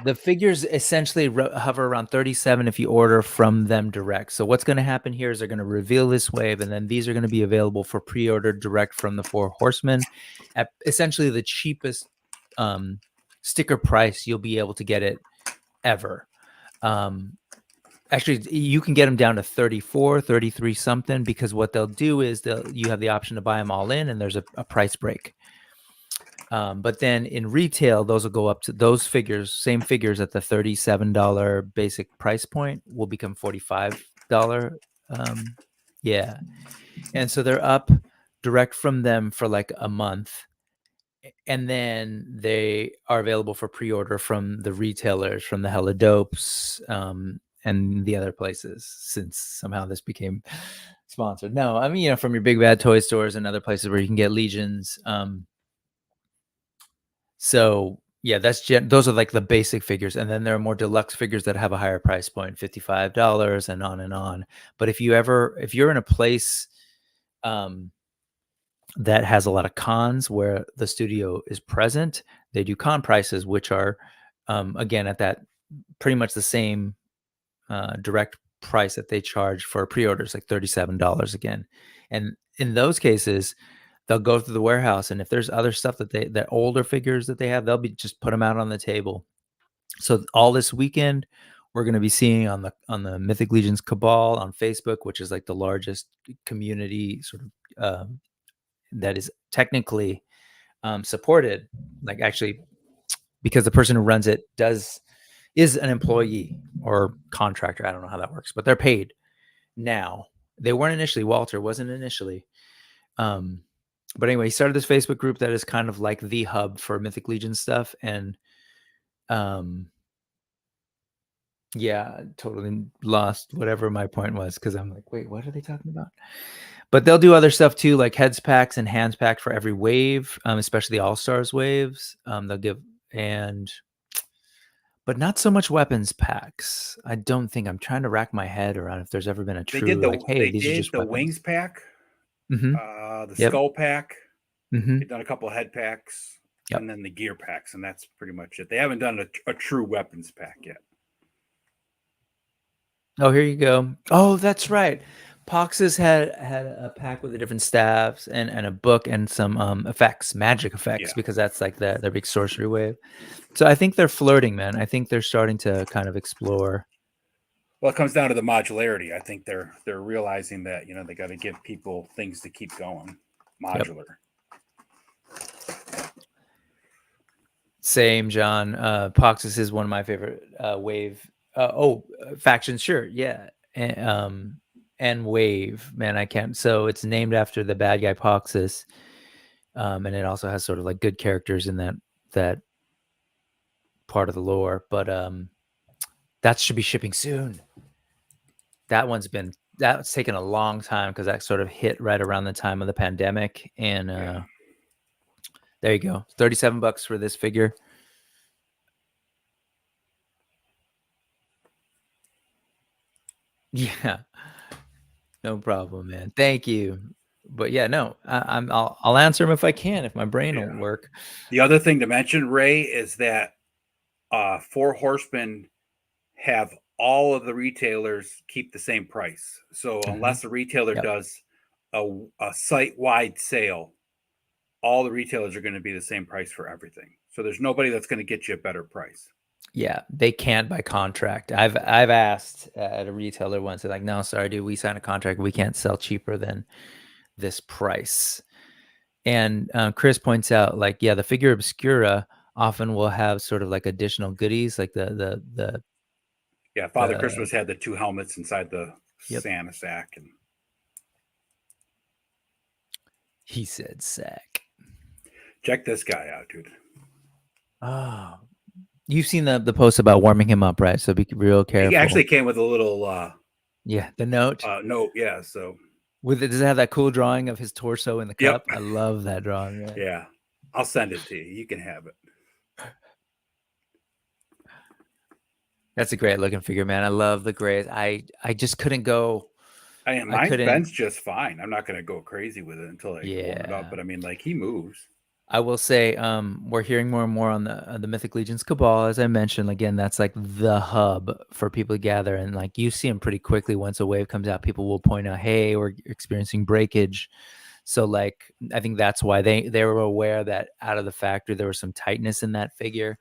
the figures essentially hover around 37 if you order from them direct. So what's going to happen here is they're going to reveal this wave, and then these are going to be available for pre-order direct from the Four Horsemen at essentially the cheapest sticker price you'll be able to get it ever. Actually, you can get them down to 34, 33 something, because what they'll do is you have the option to buy them all in, and there's a price break. But then in retail, those will go up to those figures, same figures at the $37 basic price point will become $45. Yeah. And so they're up direct from them for like a month. And then they are available for pre-order from the retailers, from the Hella Dopes, and the other places, since somehow this became sponsored. No, I mean, from your Big Bad Toy Stores and other places where you can get Legions. So yeah, those are like the basic figures, and then there are more deluxe figures that have a higher price point, $55 and on and on. But if you're in a place that has a lot of cons where the studio is present, they do con prices, which are again at that pretty much the same direct price that they charge for pre-orders, like $37 again. And in those cases, they'll go through the warehouse, and if there's other stuff that older figures that they have, they'll be just put them out on the table. So all this weekend, we're going to be seeing on the Mythic Legions Cabal on Facebook, which is like the largest community sort of that is technically supported, like actually, because the person who runs it is an employee or contractor. I don't know how that works, but they're paid now. They weren't initially. Walter wasn't initially. But anyway, he started this Facebook group that is kind of like the hub for Mythic Legion stuff. And yeah, totally lost whatever my point was, because I'm like, wait, what are they talking about? But they'll do other stuff too, like heads packs and hands pack for every wave, especially the All-Stars waves. They'll give, but not so much weapons packs. I don't think. I'm trying to rack my head around if there's ever been a true these are just the weapons. Wings pack, the skull pack. Mm-hmm. They've done a couple of head packs, and then the gear packs, and that's pretty much it. They haven't done a true weapons pack yet. Oh, here you go. Oh, that's right. Pox's had a pack with the different staffs and a book and some effects, magic effects, because that's like their big sorcery wave. So I think they're flirting, man. I think they're starting to kind of explore. Well, it comes down to the modularity. I think they're realizing that they got to give people things to keep going. Modular. Yep. Same, John. Pox's is one of my favorite wave. Factions, sure, yeah. And wave, man, I can't. So it's named after the bad guy Poxus, and it also has sort of like good characters in that part of the lore. But that should be shipping soon. That one's been that's taken a long time because that sort of hit right around the time of the pandemic. And there you go. $37 for this figure. Yeah. No problem, man. Thank you. But yeah, no, I'll answer them if I can, if my brain will work. The other thing to mention, Ray, is that Four Horsemen have all of the retailers keep the same price. So unless the retailer does a site-wide sale, all the retailers are going to be the same price for everything. So there's nobody that's going to get you a better price. Yeah, they can't by contract. I've asked at a retailer once, they're like, no, sorry, dude, we signed a contract. We can't sell cheaper than this price. And Chris points out, like, yeah, the figure obscura often will have sort of like additional goodies, like the Father Christmas had the 2 helmets inside the Santa sack, and he said sack. Check this guy out, dude. Oh, you've seen the post about warming him up, right? So be real careful. He actually came with a little the note. Note, yeah. So with it, does it have that cool drawing of his torso in the cup? I love that drawing. Man. Yeah, I'll send it to you. You can have it. That's a great looking figure, man. I love the grays. I just couldn't go. Mine's bends just fine. I'm not going to go crazy with it until I warm it up. But I mean, like, he moves. I will say, we're hearing more and more on the Mythic Legions Cabal, as I mentioned. Again, that's like the hub for people to gather, and like you see them pretty quickly. Once a wave comes out, people will point out, "Hey, we're experiencing breakage." So, like, I think that's why they were aware that out of the factory there was some tightness in that figure.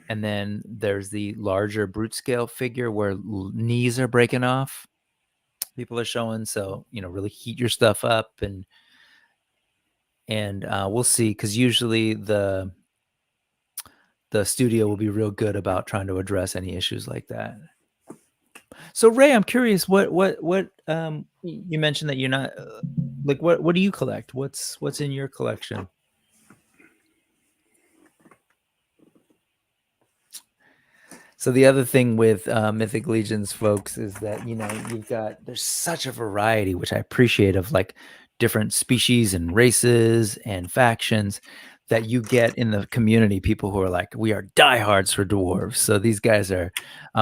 And then there's the larger brute scale figure where knees are breaking off. People are showing, so really heat your stuff up, and we'll see, because usually the studio will be real good about trying to address any issues like that. So Ray, I'm curious, what you mentioned that you're not like, what do you collect? What's in your collection? So the other thing with Mythic Legions, folks, is that there's such a variety, which I appreciate, of like different species and races and factions that you get in the community. People who are like, we are diehards for dwarves. So these guys are,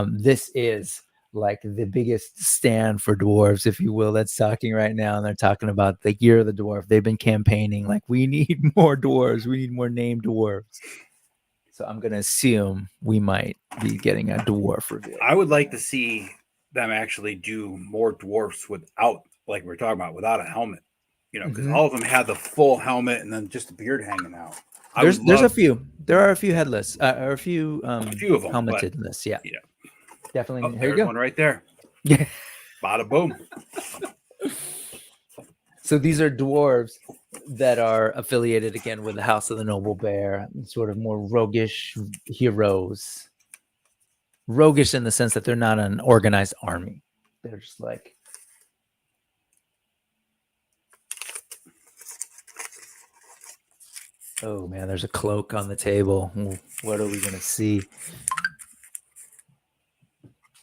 this is like the biggest stand for dwarves, if you will, that's talking right now. And they're talking about the year of the dwarf. They've been campaigning like, we need more dwarves. We need more named dwarves. So I'm going to assume we might be getting a dwarf reveal. I would like to see them actually do more dwarfs without, like we're talking about, without a helmet. Because all of them had the full helmet and then just the beard hanging out. There's a few. There are a few headless, or a few of them helmeted-less. Yeah. Definitely. Oh, here you go. One right there. Yeah. Bada boom. So these are dwarves that are affiliated again with the House of the Noble Bear, sort of more roguish heroes. Roguish in the sense that they're not an organized army. They're just like, oh man, there's a cloak on the table. What are we gonna see?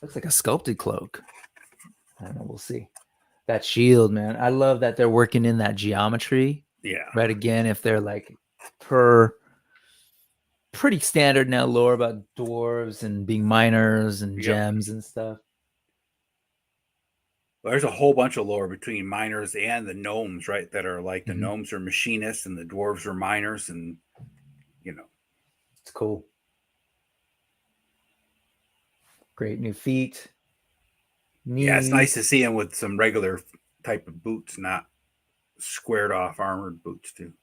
Looks like a sculpted cloak. I don't know, we'll see. That shield, man. I love that they're working in that geometry. Yeah. Right. Again, if they're like pretty standard now lore about dwarves and being miners and gems and stuff. Well, there's a whole bunch of lore between miners and the gnomes, right? That are like, the gnomes are machinists and the dwarves are miners, and it's cool. Great new feet. Knees. Yeah, it's nice to see him with some regular type of boots, not squared off armored boots too.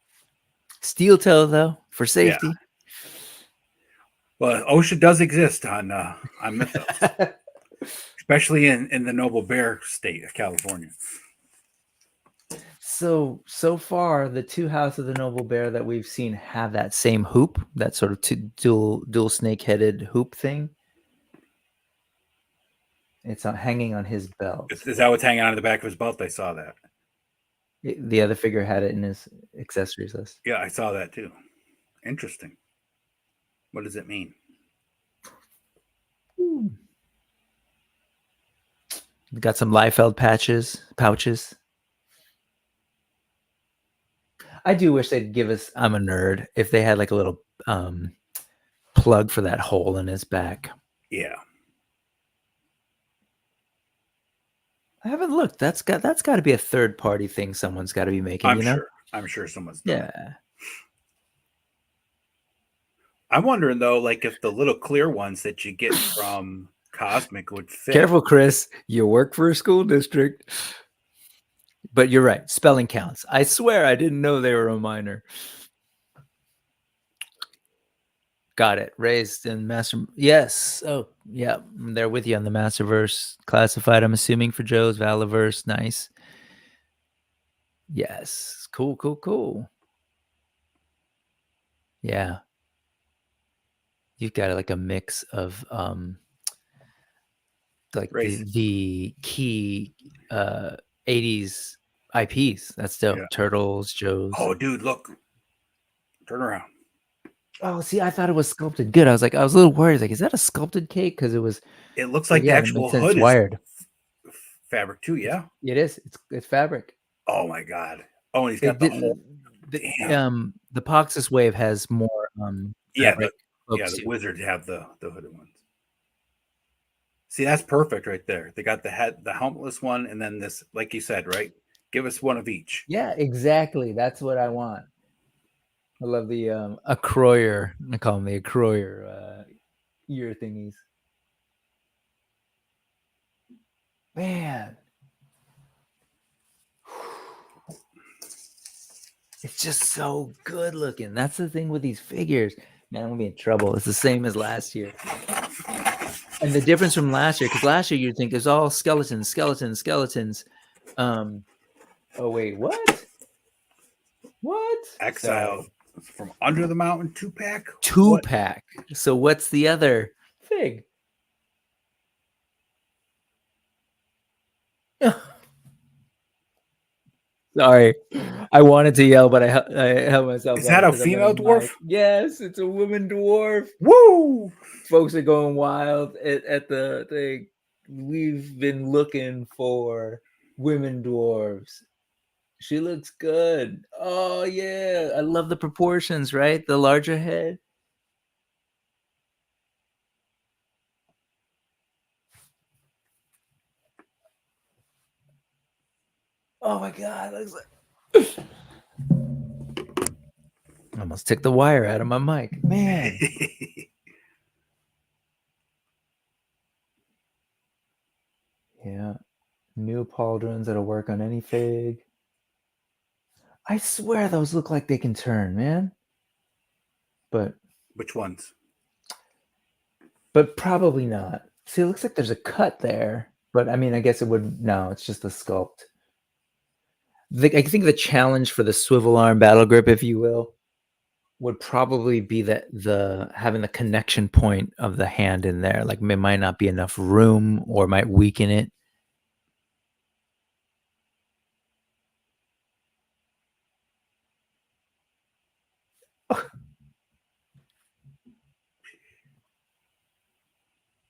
Steel toe though, for safety. Yeah. Well, OSHA does exist on Mythos, especially in the Noble Bear state of California. So far, the two House of the Noble Bear that we've seen have that same hoop, that sort of dual snake-headed hoop thing. It's hanging on his belt. Is that what's hanging on the back of his belt? I saw that. The other figure had it in his accessories list. Yeah, I saw that too. Interesting. What does it mean? Got some Liefeld pouches. I do wish they'd give us, I'm a nerd, if they had like a little plug for that hole in his back. Yeah. I haven't looked. That's got to be a third party thing someone's got to be making, I'm sure someone's done it. Yeah. I'm wondering though, like if the little clear ones that you get from Cosmic would fit. Careful, Chris. You work for a school district. But you're right. Spelling counts. I swear I didn't know they were a minor. Got it. Raised in Master. Yes. Oh, yeah. They're with you on the Masterverse classified, I'm assuming, for Joe's Valaverse. Nice. Yes. Cool, cool, cool. Yeah. You've got like a mix of like the key 80s IPs. That's dope. Yeah. Turtles, Joe's. Oh, dude, look. Turn around. Oh, see, I thought it was sculpted good. I was a little worried. Like, is that a sculpted cake? Because it looks like the actual hood is wired. Fabric too, yeah. It is. It's fabric. Oh my god. Oh, and he's got the whole. The Poxus Wave has more. The Wizards have the hooded ones. See, that's perfect right there. They got the helmetless one, and then this, like you said, right? Give us one of each. Yeah, exactly. That's what I want. I love the Acroyer. I call them the Acroyer ear thingies. Man. It's just so good looking. That's the thing with these figures. Man, I'm going to be in trouble. It's the same as last year. And the difference from last year, because last year you'd think it's all skeletons. Oh, wait, what? What? Exile from Under the Mountain 2-pack? 2-pack. So what's the other fig? Sorry, I wanted to yell, but I held myself. Is that a female dwarf? Yes, it's a woman dwarf. Woo! Folks are going wild at the thing. We've been looking for women dwarves. She looks good. Oh yeah, I love the proportions. Right, the larger head. Oh my god, looks like. I almost took the wire out of my mic. Man. Yeah. New pauldrons that'll work on any fig. I swear those look like they can turn, man. But which ones? But probably not. See, it looks like there's a cut there. But I mean, I guess it would. No, it's just a sculpt. I think the challenge for the swivel arm battle grip, if you will, would probably be that having the connection point of the hand in there. Like, it might not be enough room or might weaken it.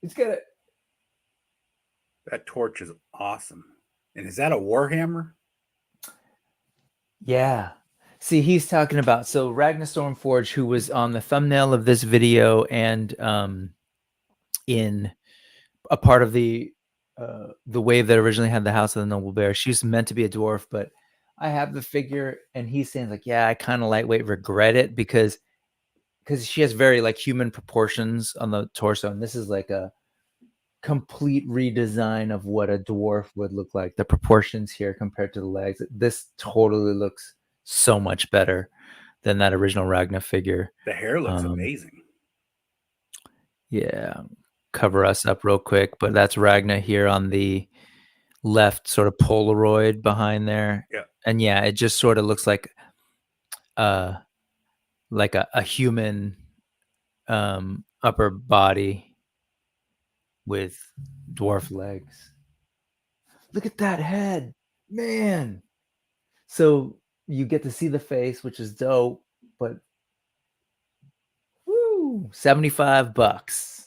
It's got it. That torch is awesome. And is that a Warhammer? Yeah. See, he's talking about, so Ragnar Stormforge, who was on the thumbnail of this video and in a part of the wave that originally had the House of the Noble Bear, she's meant to be a dwarf, but I have the figure and he's saying like, yeah, I kind of lightweight regret it because she has very like human proportions on the torso. And this is like a complete redesign of what a dwarf would look like. The proportions here compared to the legs, this totally looks so much better than that original Ragnar figure. The hair looks amazing. Yeah, cover us up real quick, but that's Ragnar here on the left, sort of Polaroid behind there. Yeah, and yeah, it just sort of looks like a human upper body with dwarf legs. Look at that head, man. So you get to see the face, which is dope, but woo, $75.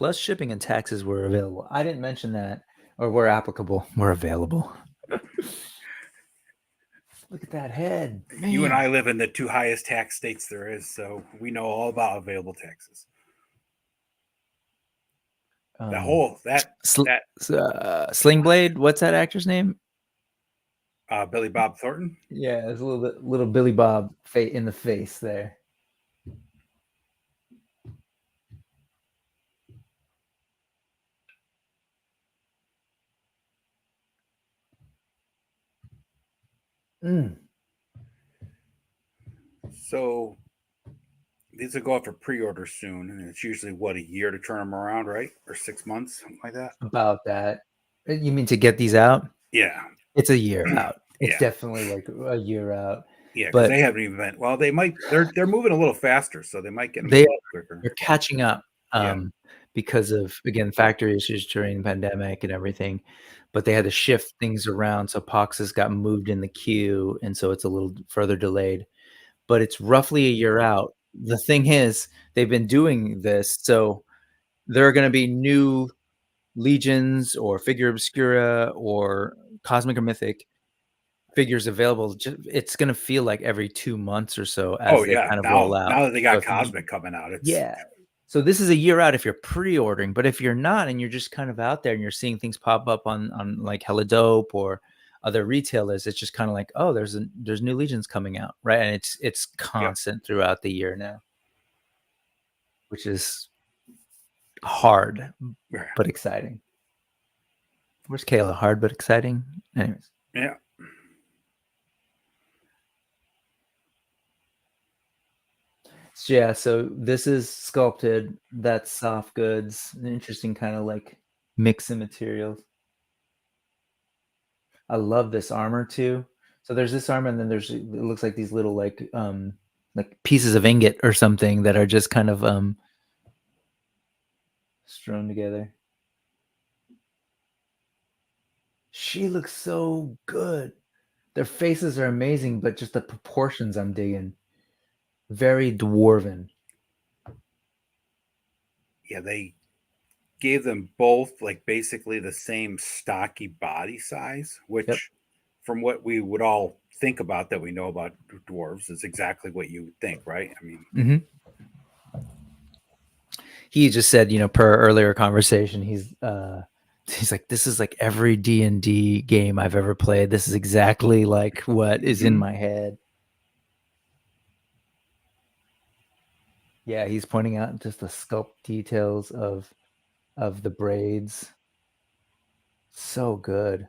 plus shipping and taxes were available. I didn't mention that, or were applicable. Were available. Look at that head. Man. You and I live in the 2 highest tax states there is, so we know all about available taxes. Sling Blade. What's that actor's name? Billy Bob Thornton. Yeah, there's a little Billy Bob in the face there. So these will go out for pre-order soon, and it's usually what, a year to turn them around, right? Or 6 months, something like that. About that. You mean to get these out? Yeah, it's a year out. It's definitely like a year out. Yeah, but they haven't even been. Well, they might. They're moving a little faster, so they might get them quicker. They're catching up because of, again, factory issues during the pandemic and everything. But they had to shift things around, so Poxus got moved in the queue, and so it's a little further delayed. But it's roughly a year out. The thing is, they've been doing this, so there are going to be new Legions or Figure Obscura or Cosmic or Mythic figures available. It's going to feel like every 2 months or so as they kind of roll out. Now that they got Cosmic coming out, so this is a year out if you're pre-ordering, but if you're not and you're just kind of out there and you're seeing things pop up on like Hella Dope or other retailers, it's just kind of like, oh, there's new Legions coming out, right? And it's constant throughout the year now, which is hard but exciting. Where's Kayla? Hard but exciting. Anyways. Yeah. Yeah, so this is sculpted. That's soft goods. An interesting kind of like mix of materials. I love this armor too. So there's this armor, and then it looks like these little like pieces of ingot or something that are just kind of strewn together. She looks so good. Their faces are amazing, but just the proportions I'm digging. Very dwarven. Yeah, they gave them both like basically the same stocky body size, which from what we would all think about that we know about dwarves is exactly what you would think, right? I mean, he just said, per earlier conversation, he's like, this is like every D&D game I've ever played. This is exactly like what is in my head. Yeah, he's pointing out just the sculpt details of the braids. So good.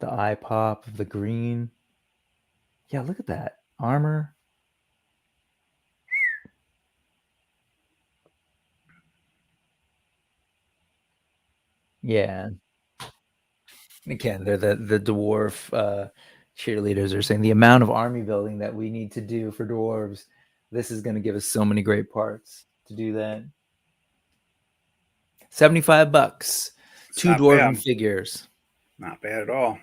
The eye pop of the green. Yeah, look at that. Armor. Yeah. Again, they're the dwarf cheerleaders are saying the amount of army building that we need to do for dwarves, this is going to give us so many great parts to do that. $75. Two dwarven figures. Not bad at all.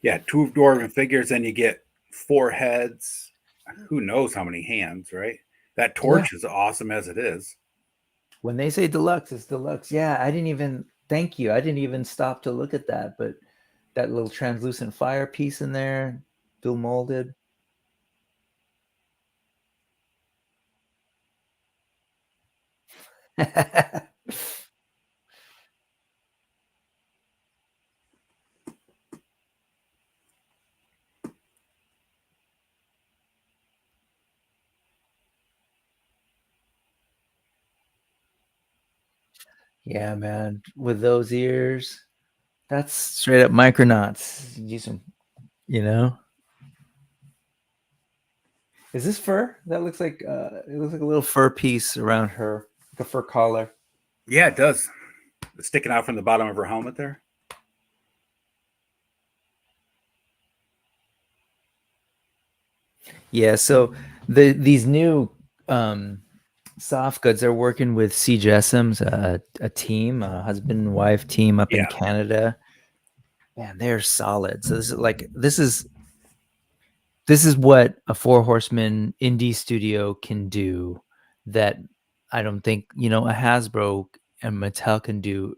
Yeah, 2 dwarven figures, and you get 4 heads. Who knows how many hands, right? That torch is awesome as it is. When they say deluxe, it's deluxe. Yeah, I didn't even stop to look at that, but that little translucent fire piece in there, dual molded. Yeah, man. With those ears, that's straight up Micronauts. Is this fur? That looks like it looks like a little fur piece around her, like a fur collar. Yeah, it does. It's sticking out from the bottom of her helmet there. Yeah, so these new soft goods are working with CGSM's a team, a husband and wife team up in Canada, man, they're solid. So this is what a Four Horsemen indie studio can do that I don't think, you know, a Hasbro and Mattel can do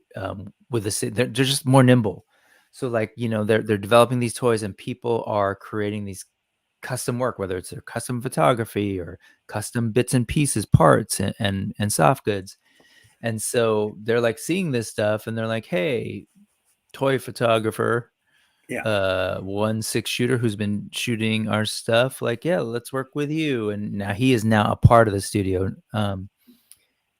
with they're just more nimble. So like, you know, they're developing these toys and people are creating these custom work, whether it's their custom photography or custom bits and pieces, parts and soft goods. And so they're like seeing this stuff and they're like, hey, toy photographer, 1/6 shooter who's been shooting our stuff, like, yeah, let's work with you. And now he is now a part of the studio.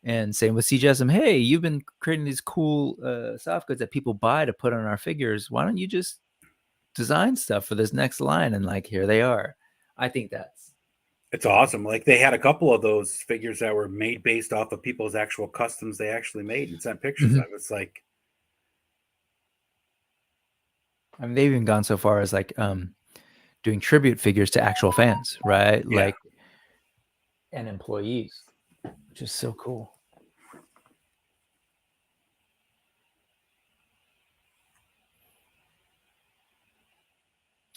And same with CJSM. Hey, you've been creating these cool soft goods that people buy to put on our figures. Why don't you just design stuff for this next line? And like, here they are. I think it's awesome. Like they had a couple of those figures that were made based off of people's actual customs they actually made and sent pictures of. It's like, I mean, they've even gone so far as like doing tribute figures to actual fans, right? Yeah. Like, and employees, which is so cool.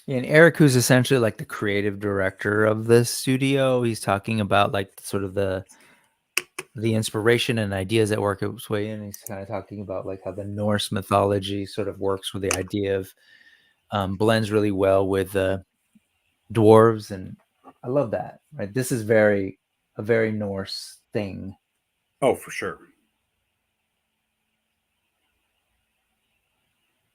And Eric, who's essentially like the creative director of the studio, he's talking about like sort of the inspiration and ideas that work its way in. He's kind of talking about like how the Norse mythology sort of works with the idea of blends really well with the dwarves, and I love that. Right, this is a very Norse thing. Oh, for sure.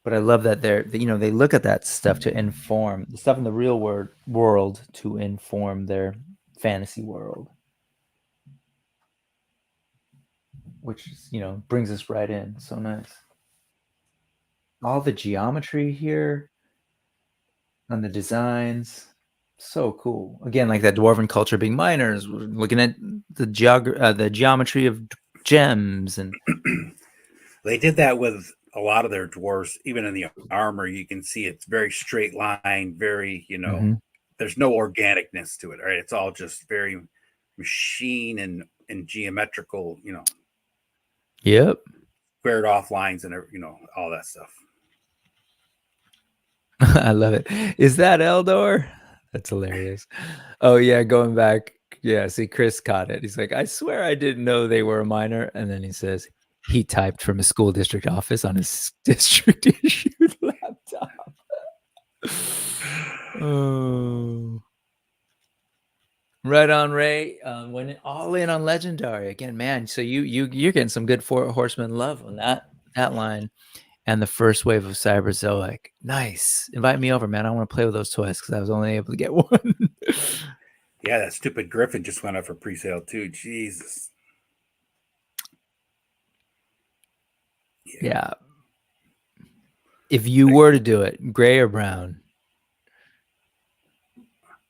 But I love that they look at that stuff to inform the stuff in the real world to inform their fantasy world, which is, you know, brings us right in. So nice. All the geometry here and the designs, so cool. Again, like that dwarven culture being miners, looking at the geometry of gems, and they did that with a lot of their dwarves. Even in the armor, you can see it's very straight line, very, you know, there's no organicness to it, right? It's all just very machine and geometrical, you know. Yep. Squared off lines and, you know, all that stuff. I love it. Is that Eldor? That's hilarious. Oh yeah, going back. Yeah, see, Chris caught it. He's like, I swear I didn't know they were a minor. And then he says he typed from a school district office on his district issued laptop. Oh. Right on, Ray. Went all in on Legendary again, man. So you're getting some good Four Horsemen love on that line, and the first wave of Cyberzoic. Nice. Invite me over, man. I want to play with those toys because I was only able to get one. Yeah, that stupid Griffin just went up for pre-sale too. Jesus. Yeah. If you were to do it, gray or brown?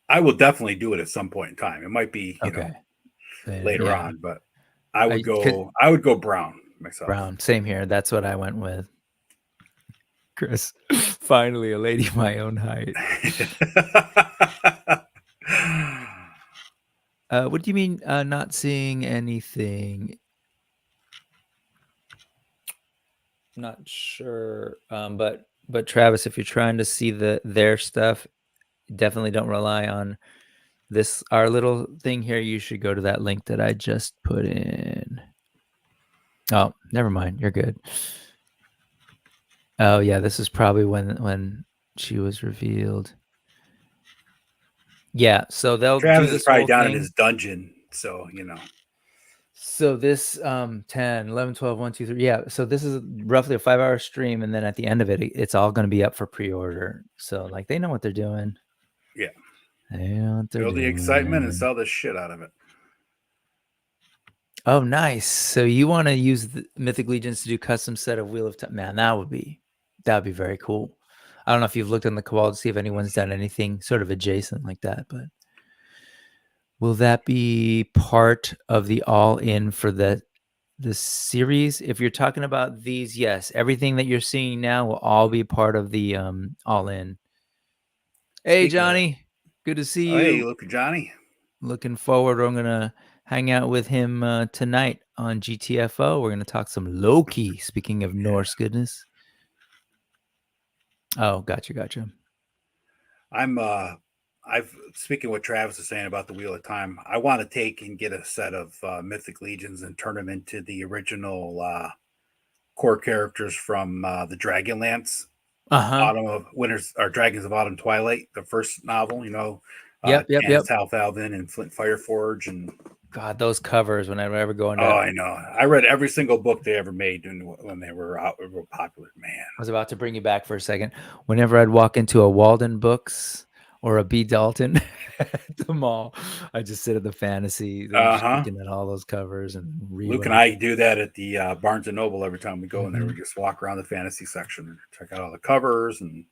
I will definitely do it at some point in time. It might be, you know, later on, but I would go brown myself. Brown, same here. That's what I went with. Chris, finally a lady my own height. What do you mean not seeing anything? Not sure. But Travis, if you're trying to see their stuff, definitely don't rely on our little thing here. You should go to that link that I just put in. Oh, never mind. You're good. Oh yeah, this is probably when she was revealed. Yeah, so Travis is probably down in his dungeon, so you know. So this 10, 11, 12, 1, 2, 3. Yeah, so this is roughly a 5-hour stream, and then at the end of it, it's all going to be up for pre-order. So like they know what they're doing. Yeah. They know what they're doing. The excitement and sell the shit out of it. Oh, nice. So you want to use the Mythic Legions to do custom set of Wheel of Time? Man, that would be very cool. I don't know if you've looked on the Cabal to see if anyone's done anything sort of adjacent like that, but will that be part of the all-in for the series? If you're talking about these, yes, everything that you're seeing now will all be part of the all-in. Hey, Johnny, good to see you. Hey, look at Johnny. Looking forward. I'm gonna hang out with him tonight on GTFO. We're gonna talk some Loki. Speaking of Norse goodness. Oh, gotcha. I've speaking what Travis is saying about the Wheel of Time. I want to take and get a set of Mythic Legions and turn them into the original core characters from the Dragonlance, Autumn of Winters or Dragons of Autumn Twilight, the first novel. Yep. Janice Halfalvin and Flint Fireforge and God, those covers when I ever go into. Oh, I know. I read every single book they ever made when they were out, real popular. Man, I was about to bring you back for a second. Whenever I'd walk into a Walden Books or a B. Dalton at the mall, I just sit at the fantasy, just looking at all those covers and read. Luke and I do that at the Barnes and Noble every time we go in there. We just walk around the fantasy section and check out all the covers and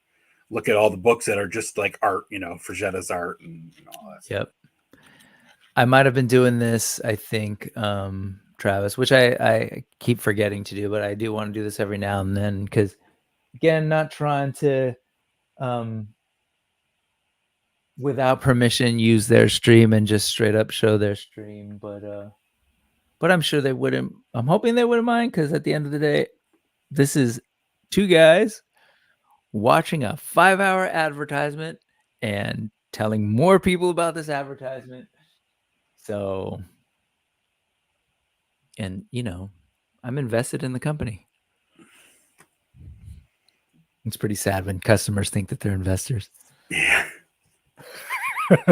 look at all the books that are just like art, Fragetta's art and all that. Yep. I might have been doing this, I think, Travis, which I keep forgetting to do, but I do want to do this every now and then because, again, not trying to, without permission, use their stream and just straight up show their stream. But I'm sure they wouldn't. I'm hoping they wouldn't mind because at the end of the day, this is two guys watching a 5-hour advertisement and telling more people about this advertisement. So, and I'm invested in the company. It's pretty sad when customers think that they're investors. Yeah. If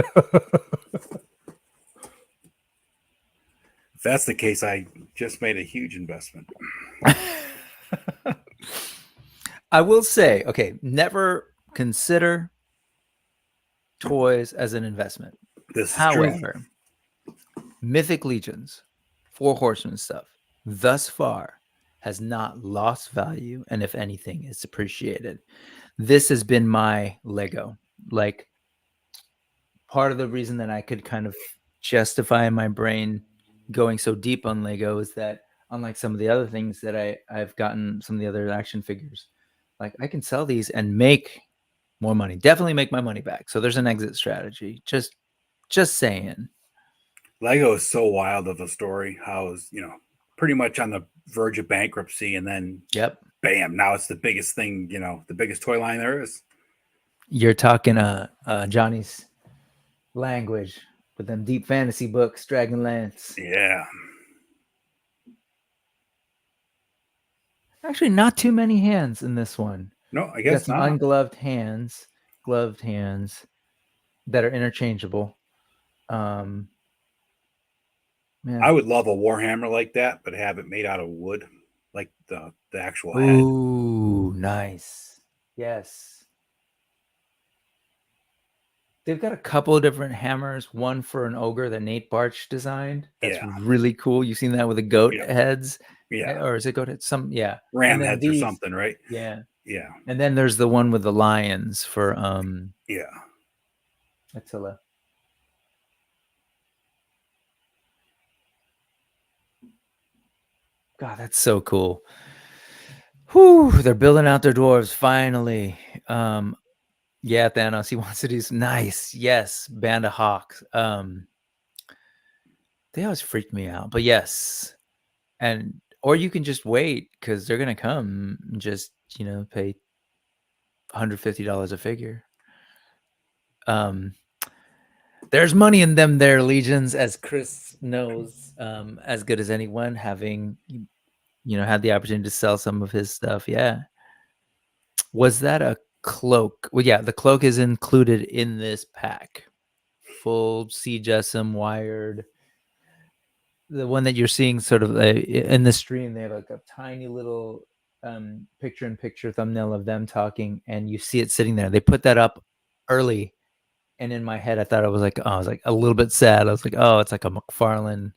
that's the case, I just made a huge investment. I will say, okay, never consider toys as an investment. However, Mythic Legions, Four Horsemen stuff, thus far has not lost value, and if anything, it's appreciated. This has been my Lego. Like, part of the reason that I could kind of justify in my brain going so deep on Lego is that, unlike some of the other things that I've gotten, some of the other action figures, like I can sell these and make more money. Definitely make my money back. So there's an exit strategy. Just saying. Lego is so wild of a story. How is pretty much on the verge of bankruptcy, and then bam, now it's the biggest thing. The biggest toy line there is. You're talking Johnny's language with them deep fantasy books, Dragonlance. Yeah. Actually, not too many hands in this one. No, I guess not. Ungloved hands, gloved hands that are interchangeable. Man. I would love a Warhammer like that, but have it made out of wood, like the actual head. Ooh, nice. Yes. They've got a couple of different hammers. One for an ogre that Nate Barch designed. That's really cool. You've seen that with the goat heads? Yeah. Or is it goat heads? Ram heads or something, right? Yeah. Yeah. And then there's the one with the lions for Attila. God, that's so cool. Whew, they're building out their dwarves finally. Yeah, Thanos, he wants to do some nice. Yes, Band of Hawks. They always freak me out, but yes. Or you can just wait because they're gonna come and just pay $150 a figure. There's money in them there, Legions, as Chris knows as good as anyone, having had the opportunity to sell some of his stuff. Yeah. Was that a cloak? Well, yeah, the cloak is included in this pack. Full C-Jessam wired. The one that you're seeing sort of in the stream, they have like a tiny little picture-in-picture thumbnail of them talking, and you see it sitting there. They put that up early, and in my head, I thought I was like a little bit sad. I was like, oh, it's like a McFarlane,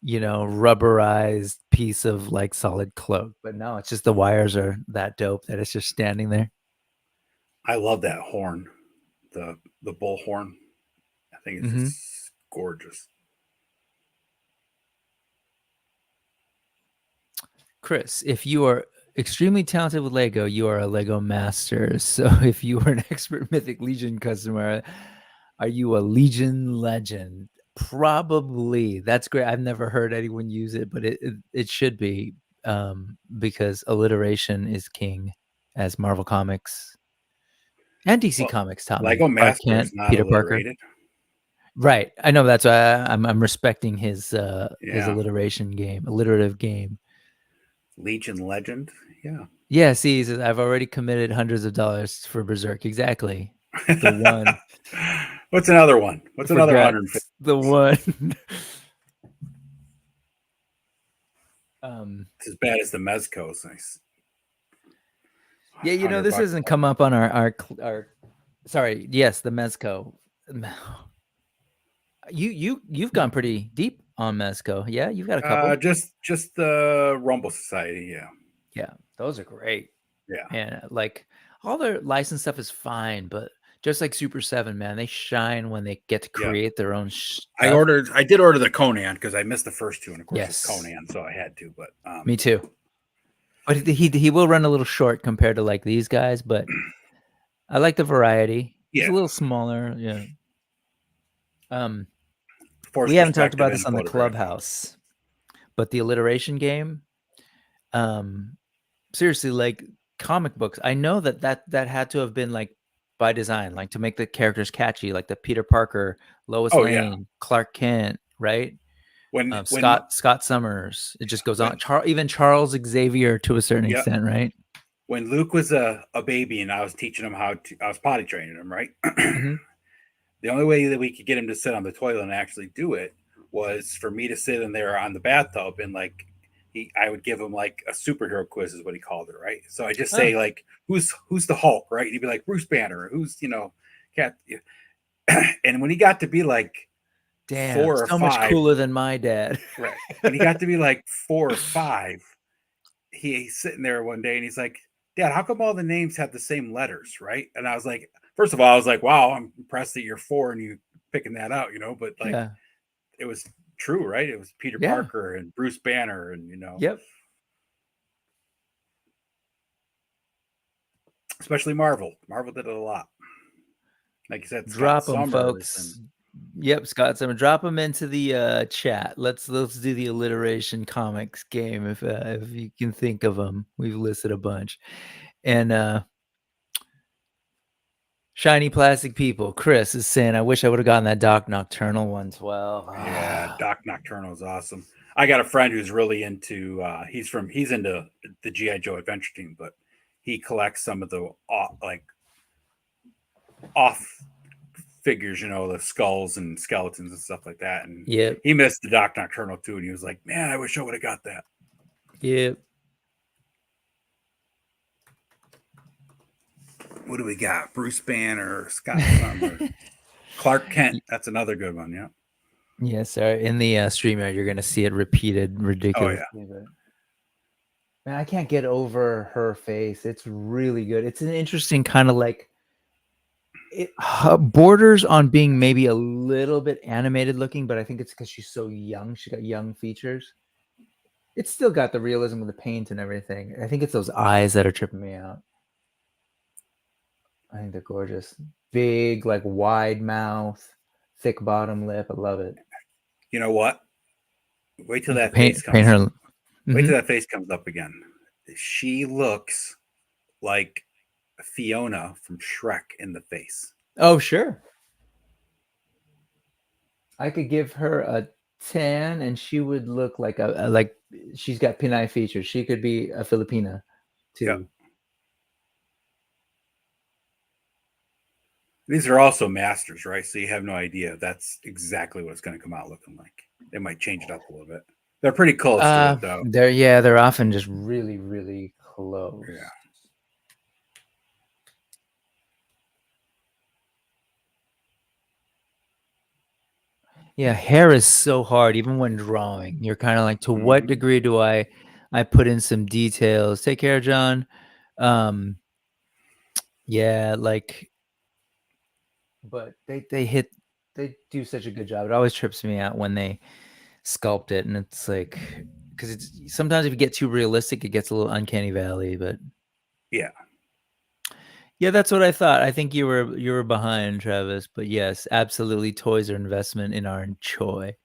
rubberized piece of like solid cloak. But no, it's just the wires are that dope that it's just standing there. I love that horn, the bull horn. I think it's just gorgeous. Chris, if you are extremely talented with Lego, you are a Lego master. So if you are an expert Mythic Legion customer, are you a Legion legend? Probably. That's great. I've never heard anyone use it, but it should be because alliteration is king as Marvel Comics and DC Comics taught me. Lego Clark Master Kent, is not Peter Parker. alliterated. Right. I know, that's why I'm respecting his alliterative game. Legion Legend. Yeah. Yeah, see, he says, I've already committed hundreds of dollars for Berserk. Exactly. The one. What's another one? What's another 150? The one. It's as bad as the Mezco's. Nice. Yeah, you know, this hasn't come up on our sorry, yes, the Mezco. You've gone pretty deep on Mezco. Yeah, you've got a couple. Just the Rumble Society, yeah. Yeah, those are great. Yeah. And like all their licensed stuff is fine, but just like Super 7, man, they shine when they get to create their own stuff. I did order the Conan because I missed the first two, and of course it's Conan, so I had to, but me too. But he will run a little short compared to like these guys, but I like the variety. It's a little smaller, yeah. We haven't talked about this on the Clubhouse, but the alliteration game, seriously, like comic books, I know that had to have been like by design, like to make the characters catchy, like the Peter Parker, Lois Lane, Clark Kent, right? When Scott Summers, it just goes on. Even Charles Xavier to a certain extent, right? When Luke was a baby and I was teaching him I was potty training him, right? Mm-hmm. The only way that we could get him to sit on the toilet and actually do it was for me to sit in there on the bathtub and like I would give him like a superhero quiz is what he called it, right? So I just say like, who's the Hulk, right? And he'd be like Bruce Banner, who's Cat. And when he got to be like, damn, 4 or 5, much cooler than my dad, right? When he got to be like 4 or 5, he's sitting there one day and he's like, Dad, how come all the names have the same letters, right? And I was like, first of all, I was like, wow, I'm impressed that you're 4 and you picking that out, but like it was true, right? It was Peter Parker and Bruce Banner and Yep. Especially Marvel. Marvel did it a lot. Like you said, drop them, folks. Yep, Scott Summers. Drop them into the chat. Let's do the alliteration comics game if you can think of them. We've listed a bunch. And Shiny Plastic People, Chris is saying, I wish I would have gotten that Doc Nocturnal 112. Yeah, Doc Nocturnal is awesome. I got a friend who's really into he's into the G.I. Joe Adventure Team, but he collects some of the off figures, the skulls and skeletons and stuff like that. And he missed the Doc Nocturnal too, and he was like, man, I wish I would have got that. Yep. What do we got? Bruce Banner, Scott Summers, Clark Kent. That's another good one. Yeah. Yes, sir. In the StreamYard, you're going to see it repeated ridiculously. Oh, yeah. Man, I can't get over her face. It's really good. It's an interesting kind of like it borders on being maybe a little bit animated looking, but I think it's because she's so young. She got young features. It's still got the realism of the paint and everything. I think it's those eyes that are tripping me out. I think they're gorgeous. Big, like wide mouth, thick bottom lip. I love it. You know what? Wait till that face comes. Wait till that face comes up again. She looks like Fiona from Shrek in the face. Oh, sure. I could give her a 10 and she would look like like she's got Pinay features. She could be a Filipina too. Yeah. These are also masters, right? So you have no idea that's exactly what it's going to come out looking like. They might change it up a little bit. They're pretty close to it, though. They're often just really, really close. Yeah. Yeah, hair is so hard, even when drawing. You're kind of like, to what degree do I put in some details? Take care, John. Yeah, like, but they do such a good job. It always trips me out when they sculpt it, and it's like, because it's sometimes if you get too realistic, it gets a little uncanny valley. But yeah, that's what I thought. I think you were behind, Travis, but yes, absolutely, toys are investment in our joy.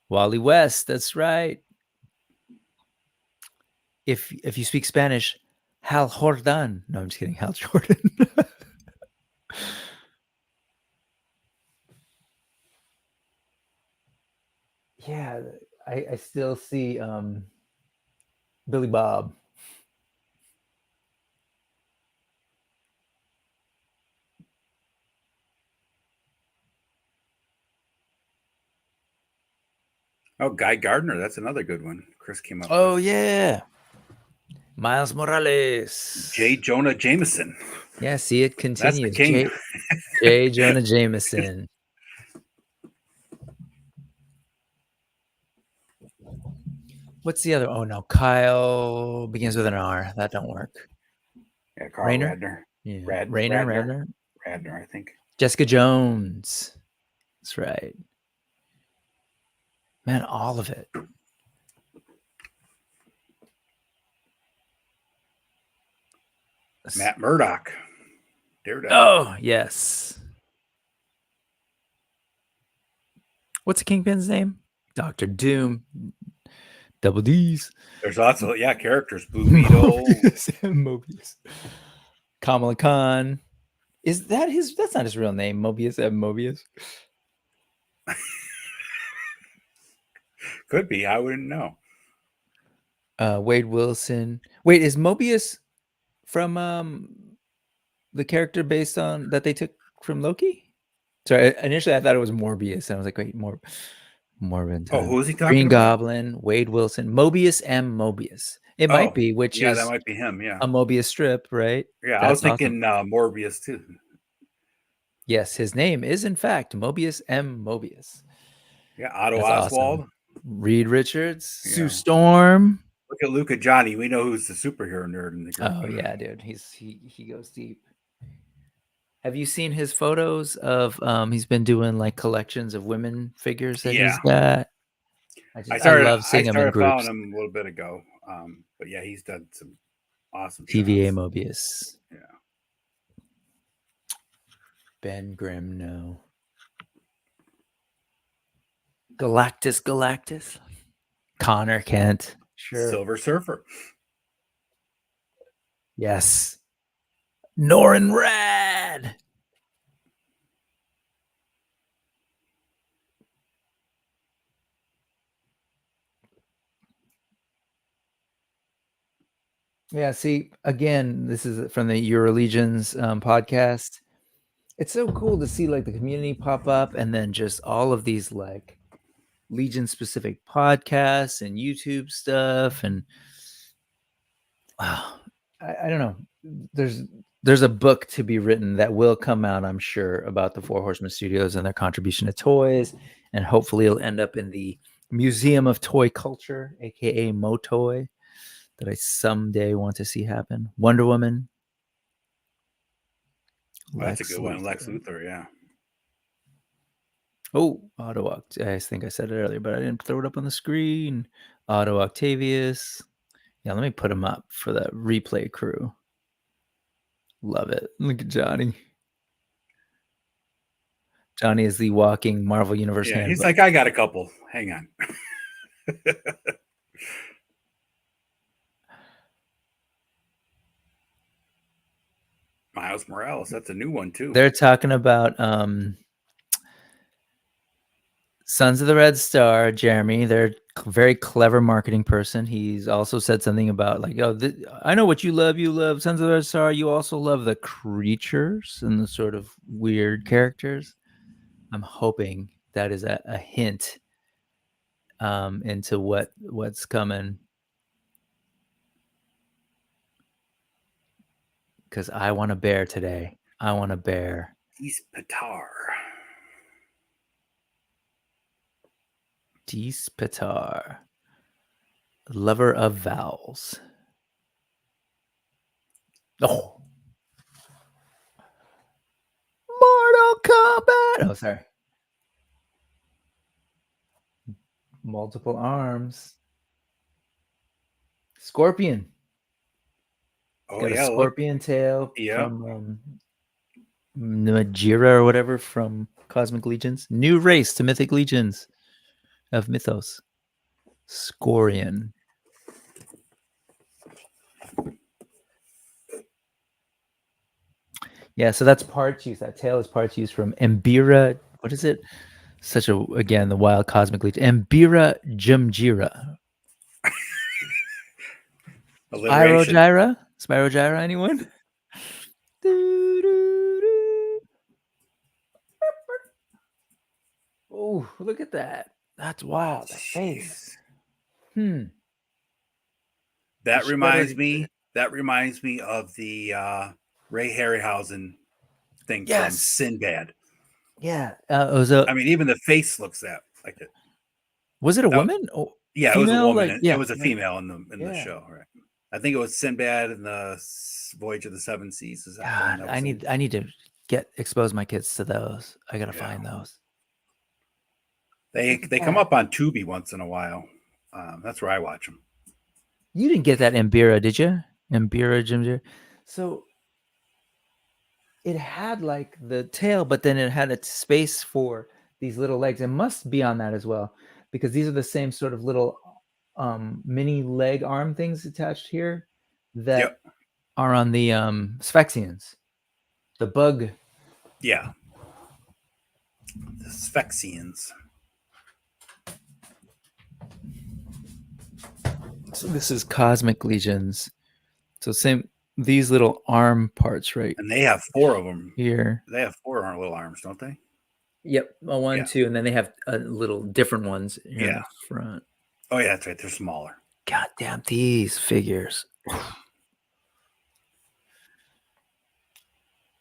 Wally West, that's right. If you speak Spanish, Hal Jordan. No, I'm just kidding. Hal Jordan. Yeah, I still see Billy Bob. Oh, Guy Gardner. That's another good one. Chris came up. Oh, yeah. Miles Morales. J. Jonah Jameson. Yeah, see, it continues. That's the king. J. Jonah Jameson. What's the other? Oh, no. Kyle begins with an R. That don't work. Yeah, Carl Rayner? Radner. Yeah. Radner, I think. Jessica Jones. That's right. Man, all of it. Matt Murdock. Daredevil. Oh, yes. What's the Kingpin's name? Dr. Doom. Double D's. There's also, characters. Blue Beetle. Mobius. Kamala Khan. Is that his? That's not his real name. Mobius M. Mobius. Could be. I wouldn't know. Wade Wilson. Wait, is Mobius from the character based on that they took from Loki? Sorry, initially I thought it was Morbius, and I was like, wait, Morbin. Oh, who is he talking Green about? Goblin, Wade Wilson, Mobius M. Mobius. It might be, which is that might be him. Yeah, a Mobius strip, right? Yeah, I was thinking Morbius too. Yes, his name is in fact Mobius M. Mobius. Yeah, Otto Oswald, awesome. Reed Richards, Sue Storm. Look at Luca Johnny. We know who's the superhero nerd in the group. Oh yeah, dude, he goes deep. Have you seen his photos of he's been doing like collections of women figures that he's got? I love seeing him in groups. I found him a little bit ago. But yeah, he's done some awesome TVA shots. Mobius. Yeah. Ben Grimm, no. Galactus. Connor Kent. Sure. Silver Surfer. Yes. Norrin Rad. Yeah, see, again, this is from the Euro Legions podcast. It's so cool to see like the community pop up and then just all of these like Legion specific podcasts and YouTube stuff. And wow, I don't know. There's a book to be written that will come out, I'm sure, about the Four Horsemen Studios and their contribution to toys. And hopefully it'll end up in the Museum of Toy Culture, aka MoToy, that I someday want to see happen. Wonder Woman. That's a good one. Lex Luthor, yeah. Oh, Otto. I think I said it earlier, but I didn't throw it up on the screen. Otto Octavius. Yeah, let me put him up for the replay crew. Love it. Look at Johnny. Johnny is the walking Marvel Universe handbook. He's like, I got a couple. Hang on. Miles Morales, that's a new one too. They're talking about Sons of the Red Star, Jeremy. They're very clever marketing person. He's also said something about like, oh, I know what you love. You love Sons of the Red Star. You also love the creatures and the sort of weird characters. I'm hoping that is a hint into what's coming. Because I want a bear today. I want a bear. Dees Patar. Dees Patar. Lover of vowels. Oh. Mortal Kombat. Oh, sorry. Multiple arms. Scorpion. Oh, got a scorpion tail from Majira or whatever from Cosmic Legions. New race to Mythic Legions of Mythos. Scorion. Yeah, so that's parts used. That tail is parts used from Mbira. What is it? Such a, again, the wild cosmic leech. Mbira Jumjira. Alliteration. Spirogyra, anyone? Oh, look at that. That's wild. That face. That reminds me of the Ray Harryhausen thing from Sinbad. Yeah. It was a. I mean, even the face looks like it. Was it a woman? Yeah, female? It was a woman. Like, yeah, it was a female in the show, right? I think it was Sinbad and the Voyage of the Seven Seas. Is that God, I need to expose my kids to those. I gotta find those. They come up on Tubi once in a while. That's where I watch them. You didn't get that Mbira, did you? Mbira Jimjir. So it had like the tail, but then it had a space for these little legs. It must be on that as well, because these are the same sort of little mini leg arm things attached here that are on the Sphexians. The bug. Yeah. The Sphexians. So this is cosmic legions. So same, these little arm parts, right? And they have 4 of them here. They have 4 little arms, don't they? Yep. 1, 2, and then they have little different ones here in the front. Oh yeah, that's right. They're smaller. God damn, these figures.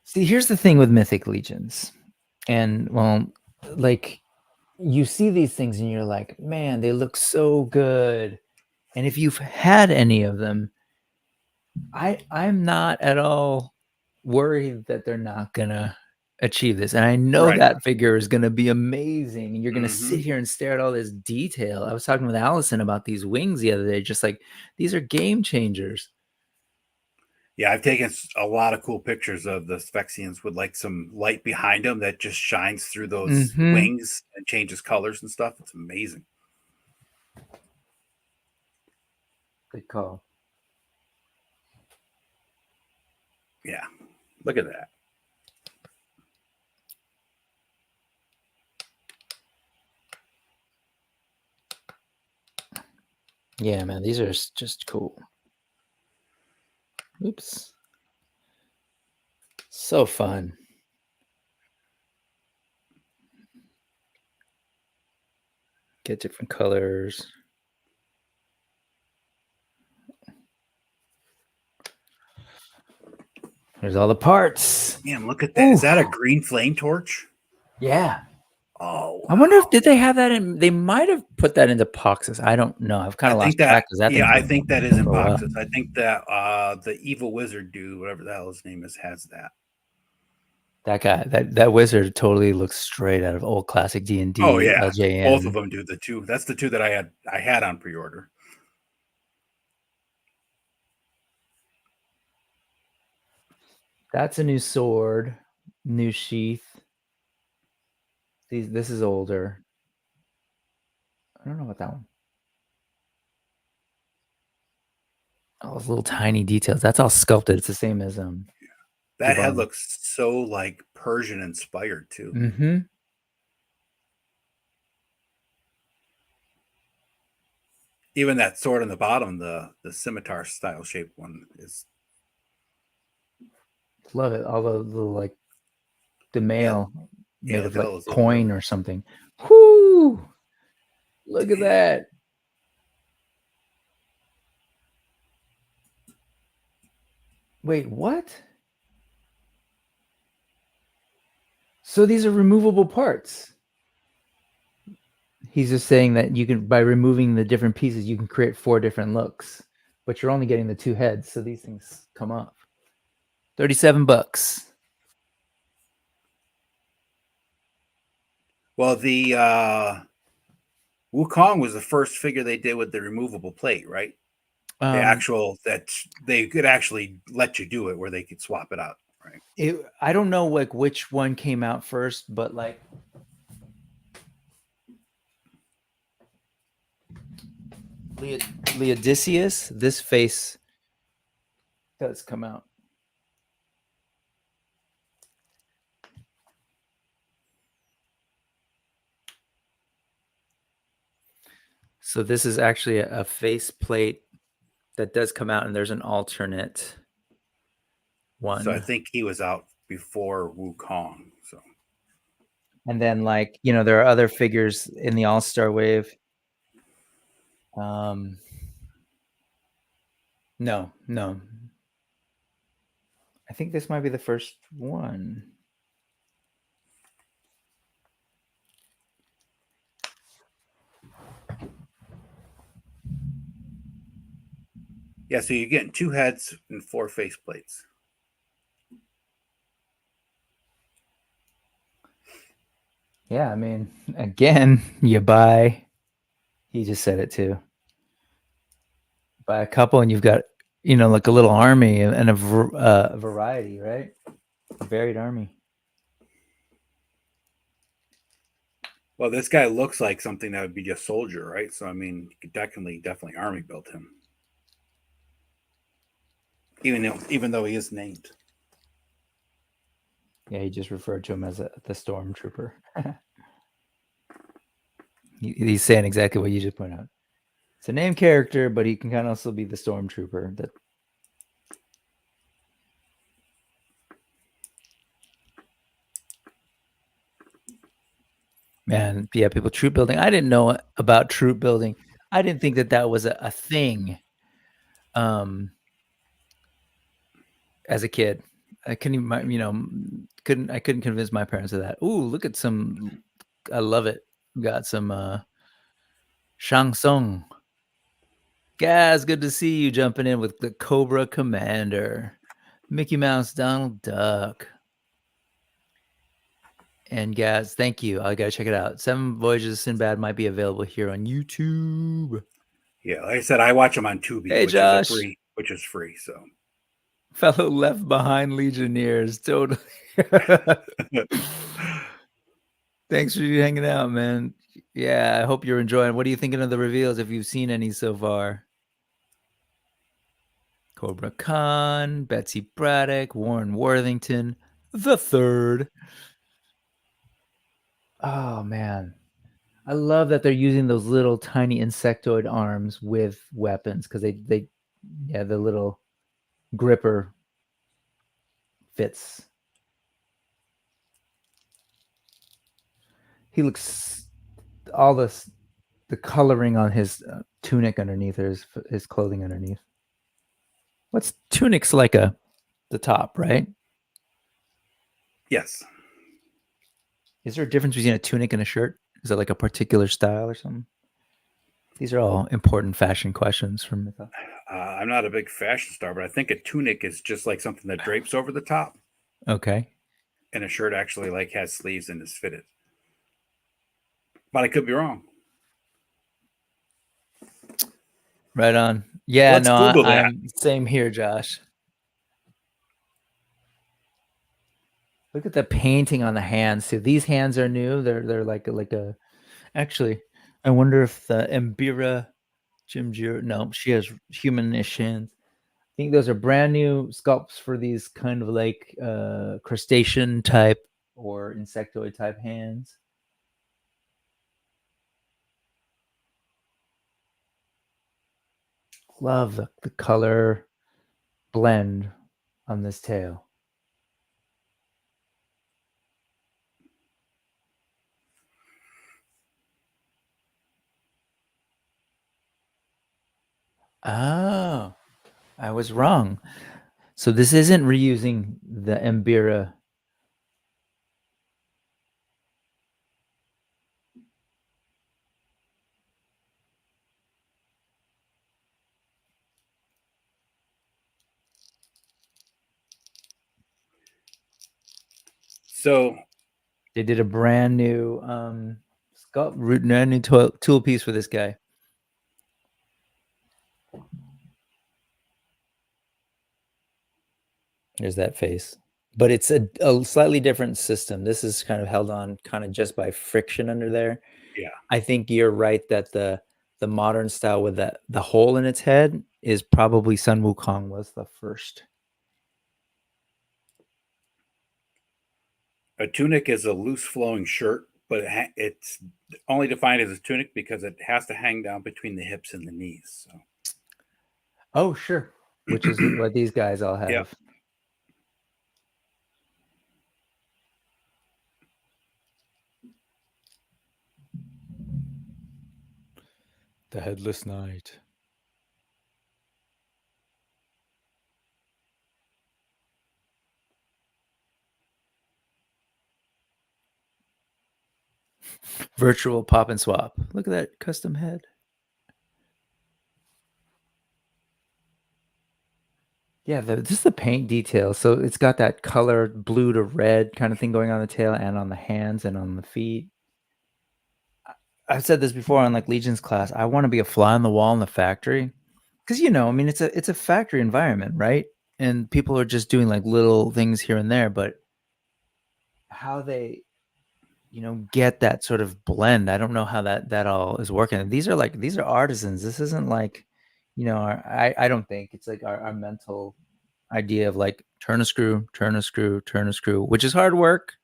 See, here's the thing with Mythic Legions. And, well, like, you see these things and you're like, man, they look so good. And if you've had any of them, I'm not at all worried that they're not going to achieve this. And I know that figure is going to be amazing. And you're going to sit here and stare at all this detail. I was talking with Allison about these wings the other day, just like, these are game changers. Yeah, I've taken a lot of cool pictures of the Sphexians with like some light behind them that just shines through those wings and changes colors and stuff. It's amazing. Good call. Yeah, look at that. Yeah, man, these are just cool. Oops. So fun. Get different colors. There's all the parts. Man, look at that. Ooh. Is that a green flame torch? Yeah. Oh, wow. I wonder if did they have that in? They might have put that into boxes. I don't know. I've kind of lost track. Yeah, I think that is in boxes. I think that the evil wizard dude, whatever the hell his name is, has that. That guy, that wizard, totally looks straight out of old classic D&D. Oh yeah, LJN. Both of them do. The two. That's the two that I had on pre-order. That's a new sword, new sheath. This is older. I don't know about that one. All those little tiny details. That's all sculpted. It's the same as That head looks so like Persian inspired too. Mm-hmm. Even that sword on the bottom, the scimitar style shaped one is. Love it. All the like the mail made of like coin or something. Whoo! Look at that. Wait, what? So these are removable parts. He's just saying that you can, by removing the different pieces, you can create 4 different looks, but you're only getting the 2 heads. So these things come up. $37. Well, the Wukong was the first figure they did with the removable plate, right? The actual that they could actually let you do it, where they could swap it out, right? I don't know like which one came out first, but like Leodicius, this face does come out. So this is actually a face plate that does come out, and there's an alternate one. So I think he was out before Wukong. So, and then like there are other figures in the All-Star Wave. No. I think this might be the first one. yeah, so you're getting 2 heads and 4 face plates. Yeah, I mean, again, you buy. He just said it too. Buy a couple, and you've got like a little army and a variety, right? A varied army. Well, this guy looks like something that would be just soldier, right? So I mean, you could definitely army build him, even though he is named. Yeah, he just referred to him as the stormtrooper. He's saying exactly what you just pointed out. It's a named character, but he can kind of also be the stormtrooper. That man, yeah, people troop building. I didn't know about troop building. I didn't think that was a thing. As a kid, I couldn't even, couldn't convince my parents of that. Ooh, look at some. I love it. We got some Shang Tsung. Gaz, good to see you jumping in with the Cobra Commander, Mickey Mouse, Donald Duck. And Gaz, thank you. I gotta check it out. 7 Voyages of Sinbad might be available here on YouTube. Yeah, like I said, I watch them on Tubi, Hey, Josh. which is free. So, fellow Left Behind Legionnaires, totally. Thanks for hanging out, man. Yeah, I hope you're enjoying. What are you thinking of the reveals, if you've seen any so far? Cobra Khan, Betsy Braddock, Warren Worthington, the third. Oh, man. I love that they're using those little tiny insectoid arms with weapons, because the little gripper fits. He looks, all the coloring on his tunic underneath, or his clothing underneath. What's tunic's like the top, right? Yes. Is there a difference between a tunic and a shirt? Is it like a particular style or something? These are all important fashion questions from Mythos. I'm not a big fashion star, but I think a tunic is just like something that drapes over the top. Okay. And a shirt actually like has sleeves and is fitted. But I could be wrong. Right on. Yeah, Let's Google that. I'm same here, Josh. Look at the painting on the hands too. These hands are new. They're like a. Actually, I wonder if the Mbira Jimjir. No, she has humanish hands. I think those are brand new sculpts for these kind of like crustacean type or insectoid type hands. Love the color blend on this tail. Oh, I was wrong. So this isn't reusing the Mbira. So they did a brand new brand new tool piece for this guy. There's that face. But it's a slightly different system. This is kind of held on kind of just by friction under there. Yeah. I think you're right that the modern style with the hole in its head is probably Sun Wukong was the first. A tunic is a loose flowing shirt but it's only defined as a tunic because it has to hang down between the hips and the knees. So. Oh, sure. Which is what these guys all have. Yep. The Headless Knight. Virtual pop and swap. Look at that custom head. Yeah, just the paint detail. So it's got that colored blue to red kind of thing going on the tail and on the hands and on the feet. I've said this before on like Legion's class. I want to be a fly on the wall in the factory because I mean, it's a factory environment, right? And people are just doing like little things here and there, but how they get that sort of blend, I don't know how that all is working. These are artisans. This isn't like I don't think it's like our mental idea of like turn a screw, which is hard work.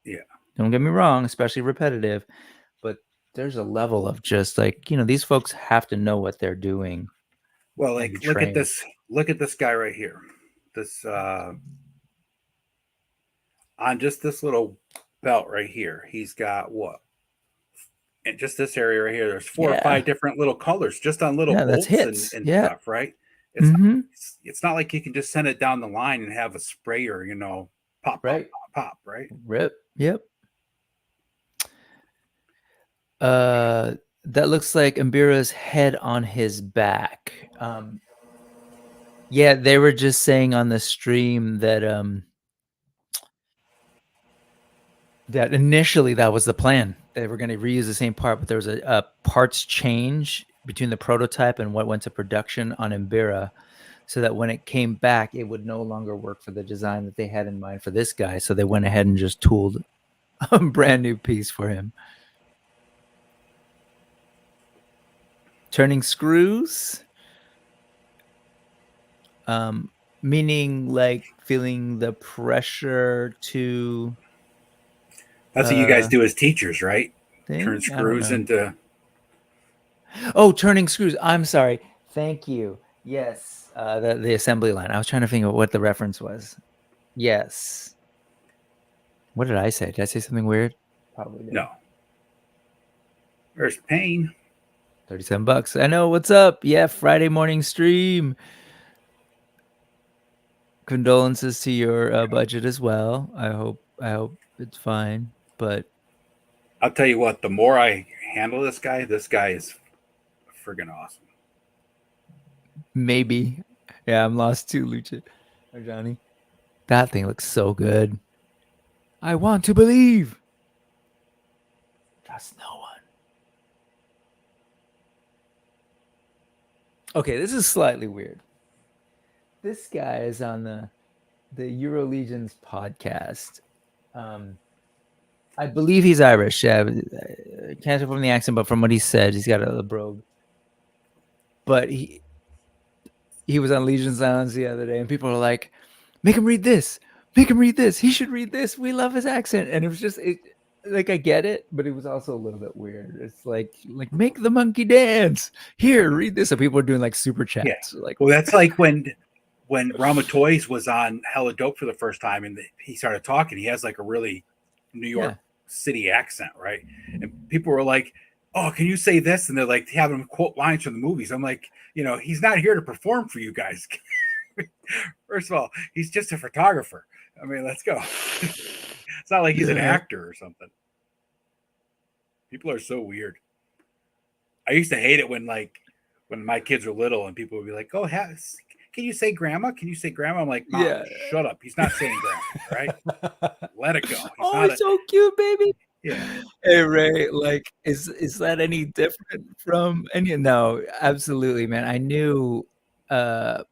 Yeah, don't get me wrong, especially repetitive, but there's a level of just like these folks have to know what they're doing. Well, like look at this guy right here. This on just this little belt right here, he's got what? And just this area right here, there's 4 or 5 different little colors just on little bolts and stuff, right? It's not like you can just send it down the line and have a sprayer, pop, right? Pop, right? Rip. Yep. That looks like Mbira's head on his back. Yeah, they were just saying on the stream that that initially that was the plan. They were going to reuse the same part, but there was a parts change between the prototype and what went to production on Mbira, so that when it came back, it would no longer work for the design that they had in mind for this guy. So they went ahead and just tooled a brand new piece for him. Turning screws, meaning like feeling the pressure to. That's what you guys do as teachers, right? Turn screws into. Oh, turning screws. I'm sorry. Thank you. Yes, the assembly line. I was trying to think of what the reference was. Yes. What did I say? Did I say something weird? Probably did. No. There's Payne. $37. I know. What's up? Yeah, Friday morning stream. Condolences to your budget as well. I hope it's fine. But I'll tell you what, the more I handle this guy is friggin' awesome. Maybe. Yeah, I'm lost too, Lucha. Or Johnny. That thing looks so good. I want to believe. Trust no one. Okay, this is slightly weird. This guy is on the Euro Legions podcast. I believe he's Irish. Yeah, can't tell from the accent, but from what he said, he's got a brogue. But he was on Legion Sounds the other day, and people were like, "Make him read this. Make him read this. He should read this. We love his accent." And it was just like, I get it, but it was also a little bit weird. It's like make the monkey dance. Here, read this. So people are doing like super chats. Yeah. Like, well, that's like when Rama Toys was on Hella Dope for the first time, and he started talking. He has like a really New York City accent, right? And people were like, "Oh, can you say this?" And they're like having him quote lines from the movies. I'm like, he's not here to perform for you guys. First of all, he's just a photographer. I mean, let's go. It's not like he's an actor or something. People are so weird. I used to hate it when my kids were little and people would be like, "Oh, can you say grandma? Can you say grandma?" I'm like, "Mom, shut up. He's not saying grandma, right? Let it go." He's so cute, baby. Yeah. Hey, Ray, like, is that any different from any? No, absolutely, man. I knew, man,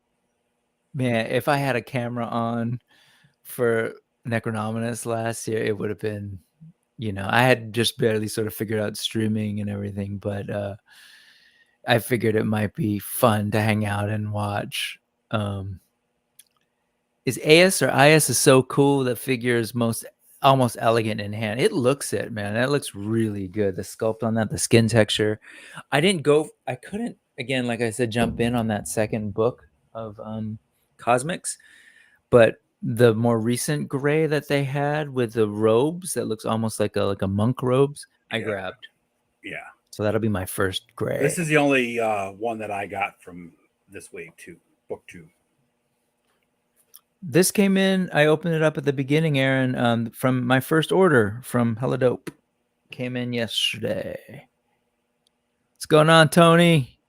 if I had a camera on for Necronominus last year, it would have been, I had just barely sort of figured out streaming and everything, but I figured it might be fun to hang out and watch. Is AS or IS is so cool that figures most almost elegant in hand. It looks it, man. That looks really good. The sculpt on that, the skin texture. I couldn't, again, like I said, jump in on that second book of Cosmics, but the more recent gray that they had with the robes that looks almost like a monk robes, I grabbed. Yeah. So that'll be my first gray. This is the only one that I got from this week too, book 2. This came in, I opened it up at the beginning, Aaron, from my first order from Hella Dope. Came in yesterday. What's going on, Tony?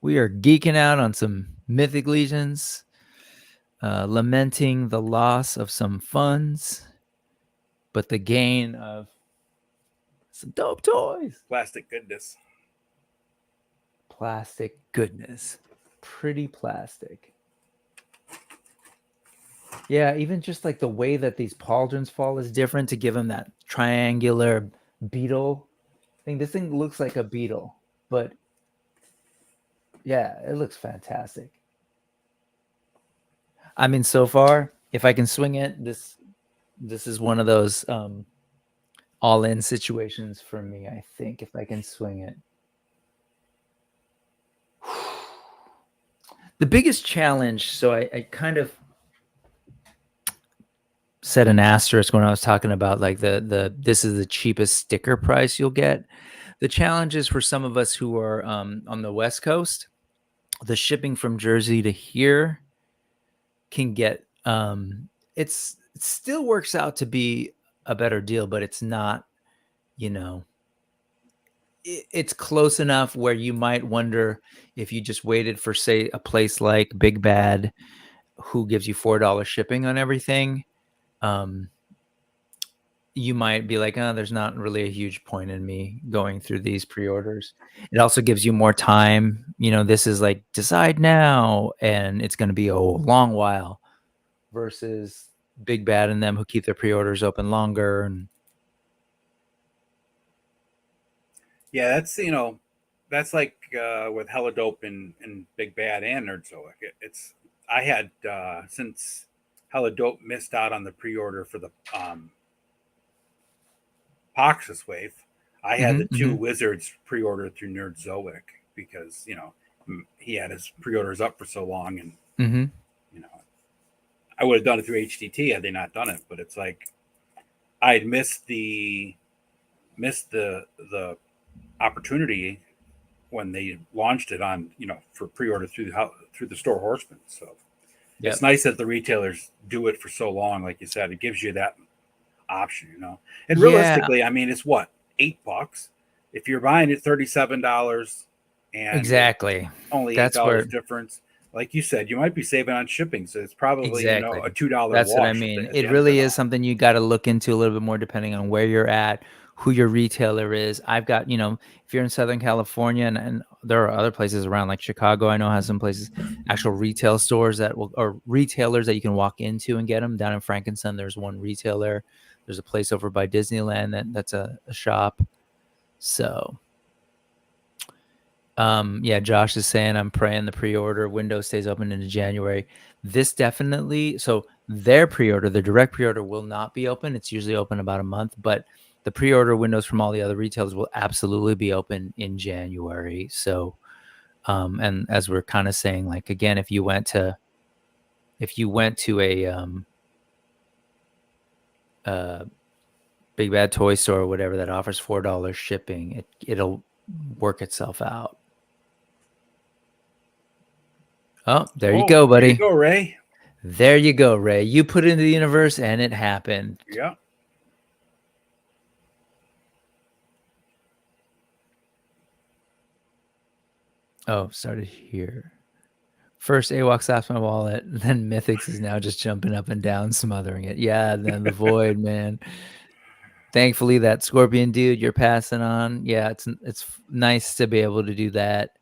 We are geeking out on some Mythic Legions, lamenting the loss of some funds, but the gain of some dope toys. Plastic goodness. Plastic goodness. Pretty plastic. Yeah, even just like the way that these pauldrons fall is different to give them that triangular beetle thing. This thing looks like a beetle, but yeah, it looks fantastic. I mean, so far, if I can swing it, this is one of those all-in situations for me, I think, if I can swing it. The biggest challenge, so I kind of set an asterisk when I was talking about like this is the cheapest sticker price you'll get. The challenge is for some of us who are on the West Coast, the shipping from Jersey to here can get it still works out to be a better deal, but it's not, it's close enough where you might wonder if you just waited for, say, a place like Big Bad, who gives you $4 shipping on everything. You might be like, oh, there's not really a huge point in me going through these pre-orders. It also gives you more time. This is like decide now, and it's going to be a long while versus Big Bad and them who keep their pre-orders open longer. And yeah, that's like with Hella Dope and Big Bad and Nerdzoic. I had since Hella Dope missed out on the pre-order for the Poxus Wave, I had the 2 Wizards pre-ordered through Nerdzoic because he had his pre-orders up for so long, and I would have done it through HTT had they not done it. But it's like I had missed the opportunity when they launched it on for pre-order through the Store Horseman. So it's nice that the retailers do it for so long. Like you said, it gives you that option, and realistically, I mean, it's what, $8 if you're buying it $37 and exactly only $8 difference. Like you said, you might be saving on shipping, so it's probably a $2 that's wash. What I mean. It really is something you got to look into a little bit more depending on where you're at, who your retailer is. I've got, if you're in Southern California, and there are other places around, like Chicago, I know has some places, actual retail stores or retailers that you can walk into and get them. Down in Frankenstein, there's one retailer. There's a place over by Disneyland that's a shop. So, yeah, Josh is saying I'm praying the pre-order window stays open into January. This definitely, so their pre-order, the direct pre-order will not be open. It's usually open about a month, but the pre-order windows from all the other retailers will absolutely be open in January. So, and as we're kind of saying, like, again, if you went to a Big Bad Toy Store or whatever that offers $4 shipping, it'll work itself out. Oh, there you go, buddy. There you go, Ray. There you go, Ray. You put it into the universe and it happened. Yeah. Oh, started here. First AWOC slaps my wallet, then Mythics is now just jumping up and down, smothering it. Yeah, then the Void, man. Thankfully, that Scorpion dude you're passing on. Yeah, it's nice to be able to do that.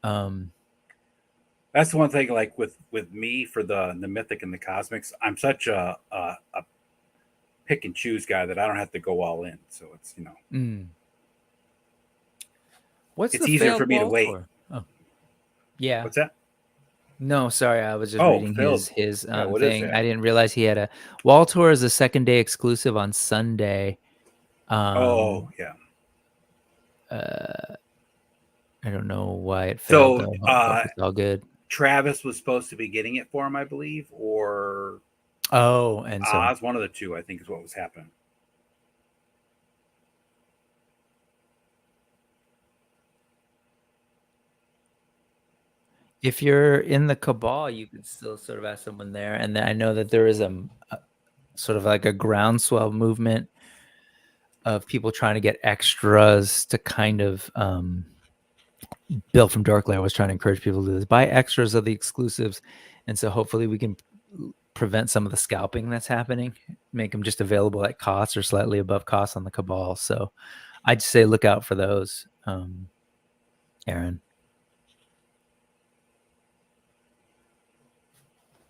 That's the one thing, like with me for the Mythic and the Cosmics, I'm such a pick and choose guy that I don't have to go all in. So it's What's it's easier for me to wait. Oh. Yeah. What's that? No, sorry, I was just Oh, reading filled. his Yeah, what is thing. that? I didn't realize he had a Wall Tour is a second day exclusive on Sunday. Oh, yeah. I don't know why it failed So, though. Hope it's all good. Travis was supposed to be getting it for him, I believe, or Oh, and so Oz, one of the two, I think, is what was happening. if you're in the cabal, you could still sort of ask someone there. And then I know that there is a sort of like a groundswell movement of people trying to get extras to kind of Bill from Darklair was trying to encourage people to do this. Buy extras of the exclusives, and so hopefully we can prevent some of the scalping that's happening. Make them just available at cost or slightly above cost on the cabal. So I'd say look out for those, Aaron.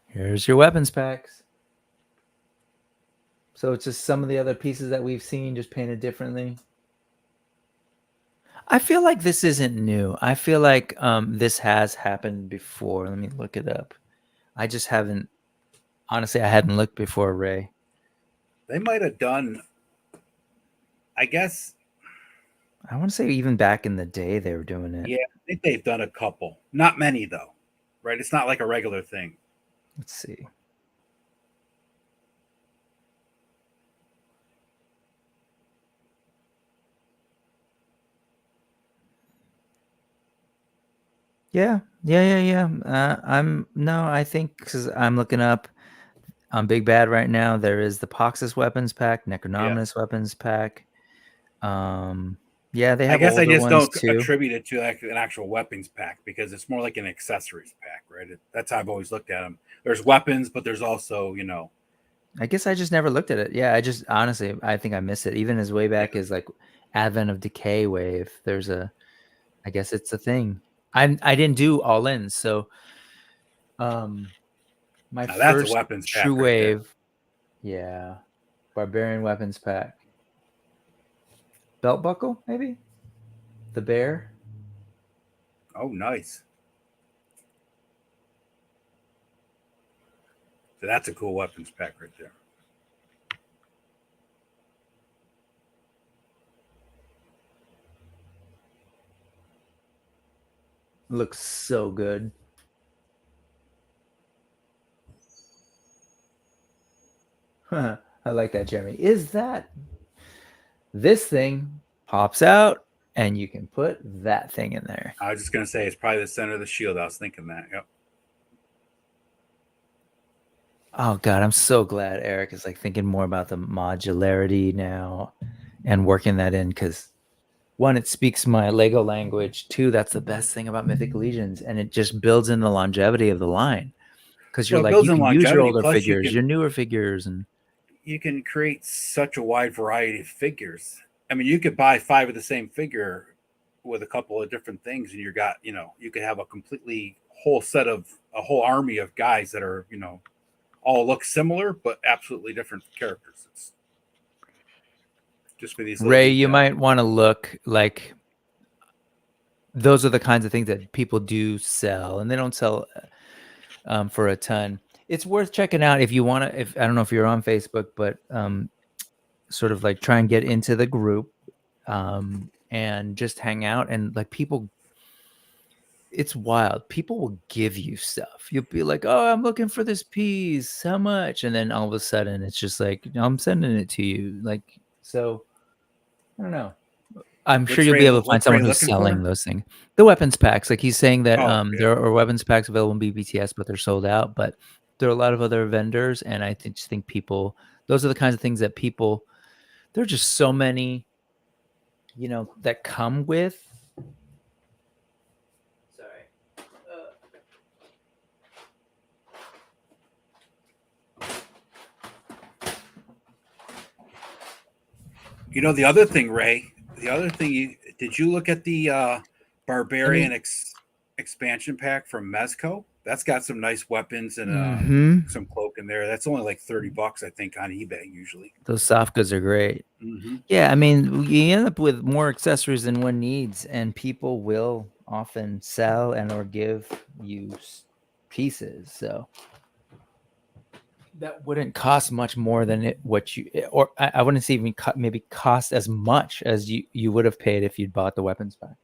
Here's your weapons packs. So it's just some of the other pieces that we've seen just painted differently. I feel like this isn't new. I feel like this has happened before. Let me look it up. I just haven't. Honestly, I hadn't looked before, Ray. They might have done, I guess. I want to say even back in the day they were doing it. Yeah, I think they've done a couple. Not many, though, right? It's not like a regular thing. Let's see. Yeah. I think because I'm looking up on Big Bad right now, there is the Poxus weapons pack, Necronominus weapons pack. Yeah, they I have guess I older just ones don't too. attribute it to like an actual weapons pack because it's more like an accessories pack, right? That's how I've always looked at them. There's weapons, but there's also, I guess I just never looked at it. Yeah, I just honestly, I think I missed it. Even as way back as like Advent of Decay wave, I guess it's a thing. I didn't do all in, so my now that's a first weapons true pack right there. wave, yeah, barbarian weapons pack. Belt buckle, maybe? The bear? Oh, nice. So that's a cool weapons pack right there. Looks so good. I like that, Jeremy. Is that this thing pops out and you can put that thing in there? I was just going to say it's probably the center of the shield. I was thinking that. Yep. Oh God, I'm so glad Eric is like thinking more about the modularity now and working that in because one, it speaks my Lego language. Two, that's the best thing about Mythic Legions, and it just builds in the longevity of the line because you're like you can use your older figures, your newer figures, and you can create such a wide variety of figures. I mean, you could buy 5 of the same figure with a couple of different things, and you could have a completely whole set of a whole army of guys that are, all look similar but absolutely different characters. It's just for these Ray, you might want to look like those are the kinds of things that people do sell, and they don't sell for a ton. It's worth checking out if you want to. If I don't know if you're on Facebook, but sort of like try and get into the group and just hang out and like people. It's wild. People will give you stuff. You'll be like, "Oh, I'm looking for this piece. How much?" And then all of a sudden, it's just like, "I'm sending it to you." Like, so I don't know. I'm sure you'll be able to find someone who's selling those things. The weapons packs, like he's saying that there are weapons packs available in BBTS, but they're sold out. But there are a lot of other vendors, and I just think people. Those are the kinds of things that people. There are just so many, that come with. The other thing, Ray, did you look at the Barbarian expansion pack from Mezco? That's got some nice weapons and some cloak in there. That's only like $30, I think, on eBay usually. Those soft goods are great. Yeah, I mean, you end up with more accessories than one needs, and people will often sell and or give you pieces. So that wouldn't cost much more than or I wouldn't say even maybe cost as much as you would have paid if you'd bought the weapons pack.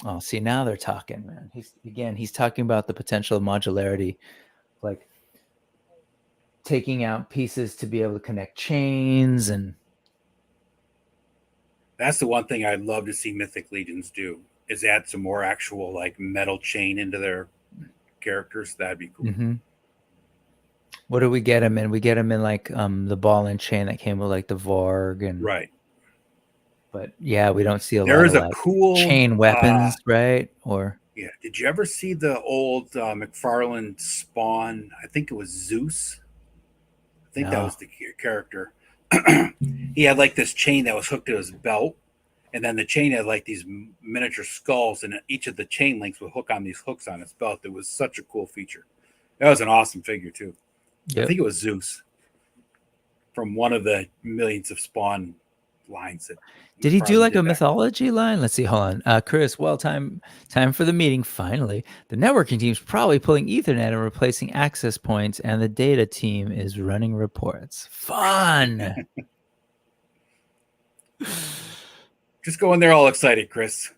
Oh, see, now they're talking, man. He's talking about the potential of modularity, like taking out pieces to be able to connect chains. And that's the one thing I'd love to see Mythic Legions do, is add some more actual like metal chain into their characters. That'd be cool. Mm-hmm. What do we get them in? We get them in like the ball and chain that came with like the Varg and right. But yeah, we don't see a there lot is of a like cool chain weapons, right? Or yeah. Did you ever see the old McFarlane Spawn? I think it was Zeus. I think that was the character. He had like this chain that was hooked to his belt, and then the chain had like these miniature skulls, and each of the chain links would hook on these hooks on his belt. It was such a cool feature. That was an awesome figure too. Yep. I think it was Zeus from one of the millions of Spawn lines. Did he do like a mythology line? Let's see. Hold on, Chris. Well, time for the meeting. Finally, the networking team's probably pulling Ethernet and replacing access points, and the data team is running reports. Fun. Just go in there all excited, Chris.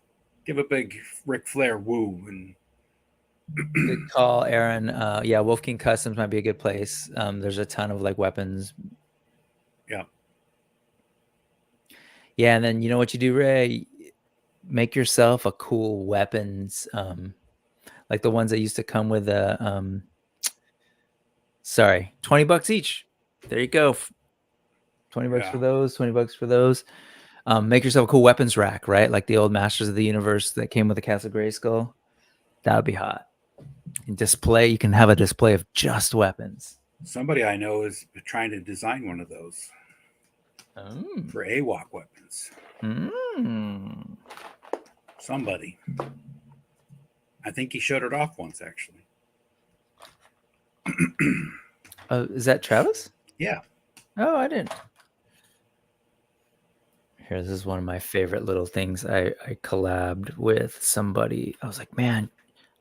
Give a big Ric Flair woo and. Good call, Aaron. Yeah, Wolf King Customs might be a good place. There's a ton of like weapons. Yeah. Yeah, and then you know what you do, Ray? Make yourself a cool weapons, like the ones that used to come with a $20 each. There you go. $20 for those, $20 for those. Make yourself a cool weapons rack, right? Like the old Masters of the Universe that came with the Castle Grayskull. That would be hot. You can have a display of just weapons. Somebody I know is trying to design one of those for AWOC weapons. Somebody. I think he showed it off once, actually. Is that Travis? Yeah. Oh, I didn't. Here, this is one of my favorite little things. I collabed with somebody. I was like, man,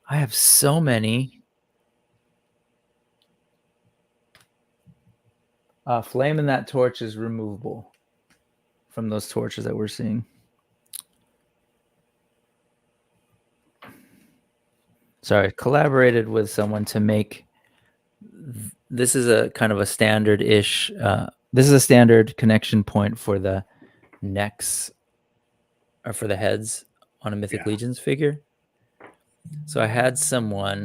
I have so many. Flame in that torch is removable from those torches that we're seeing. Sorry, collaborated with someone to make. This is a kind of a standard-ish. This is a standard connection point for the necks or for the heads on a Mythic Legions figure. So I had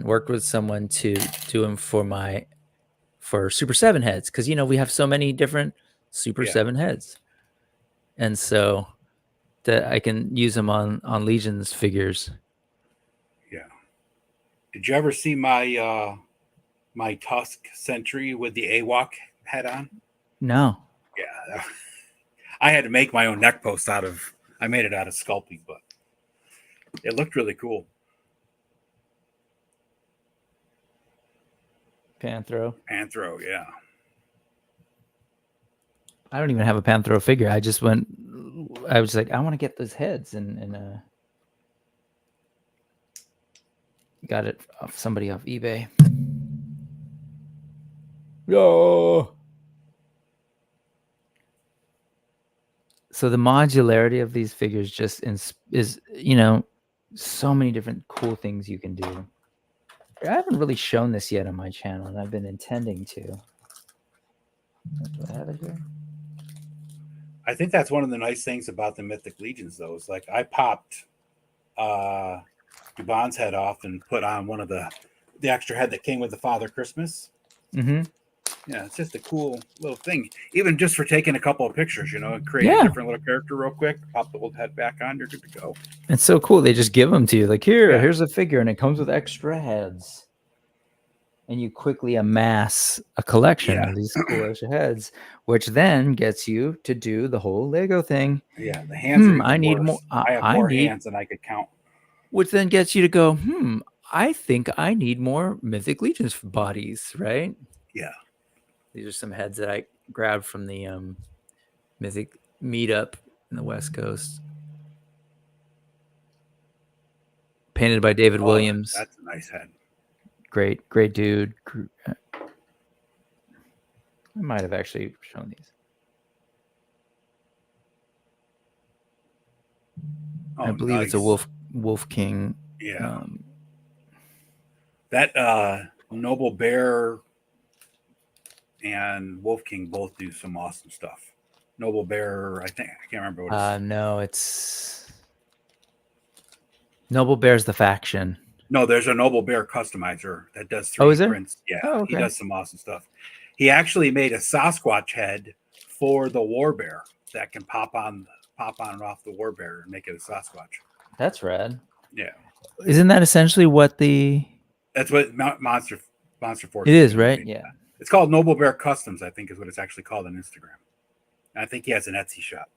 worked with someone to do them for Super 7 heads, because we have so many different Super 7 heads, and so that I can use them on Legions figures. Yeah. Did you ever see my my Tusk Sentry with the AWOC head on? No. Yeah. I had to make my own neck post I made it out of Sculpey, but it looked really cool. Panthro, yeah. I don't even have a Panthro figure. I was like, I want to get those heads, and got it off somebody off eBay. Yo. So the modularity of these figures just is so many different cool things you can do. I haven't really shown this yet on my channel, and I've been intending to. Do I have it here? I think that's one of the nice things about the Mythic Legions, though, is like I popped Dubon's head off and put on one of the extra head that came with the Father Christmas. Mm-hmm. Yeah, it's just a cool little thing. Even just for taking a couple of pictures, and create a different little character real quick, pop the old head back on, you're good to go. It's so cool. They just give them to you. Like, here's a figure, and it comes with extra heads. And you quickly amass a collection of these cool extra heads, which then gets you to do the whole Lego thing. Yeah, the hands are I need more. I have more hands than I could count. Which then gets you to go, I think I need more Mythic Legions bodies, right? Yeah. These are some heads that I grabbed from the Mythic meetup in the West Coast. painted by David Williams. That's a nice head. Great dude. I might have actually shown these. I believe it's a Wolf King. Yeah. That Noble Bear and Wolf King both do some awesome stuff. Noble Bear, I can't remember what it's. No, it's Noble Bear's the faction. No, there's a Noble Bear customizer that does 3D prints. Yeah, okay. He does some awesome stuff. He actually made a Sasquatch head for the War Bear that can pop on and off the War Bear and make it a Sasquatch. That's rad. Yeah. Isn't that essentially what That's what Monster Force. It is, right? Yeah. It's called Noble Bear Customs, I think is what it's actually called on Instagram. And I think he has an Etsy shop.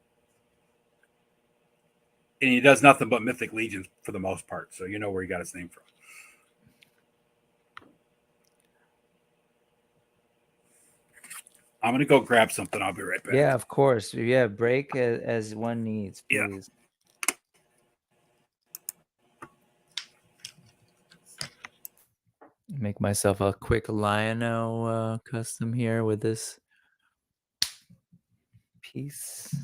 And he does nothing but Mythic Legions for the most part. So you know where he got his name from. I'm going to go grab something. I'll be right back. Yeah, of course. Yeah, break as one needs, please. Yeah. Make myself a quick Lion-O custom here with this piece.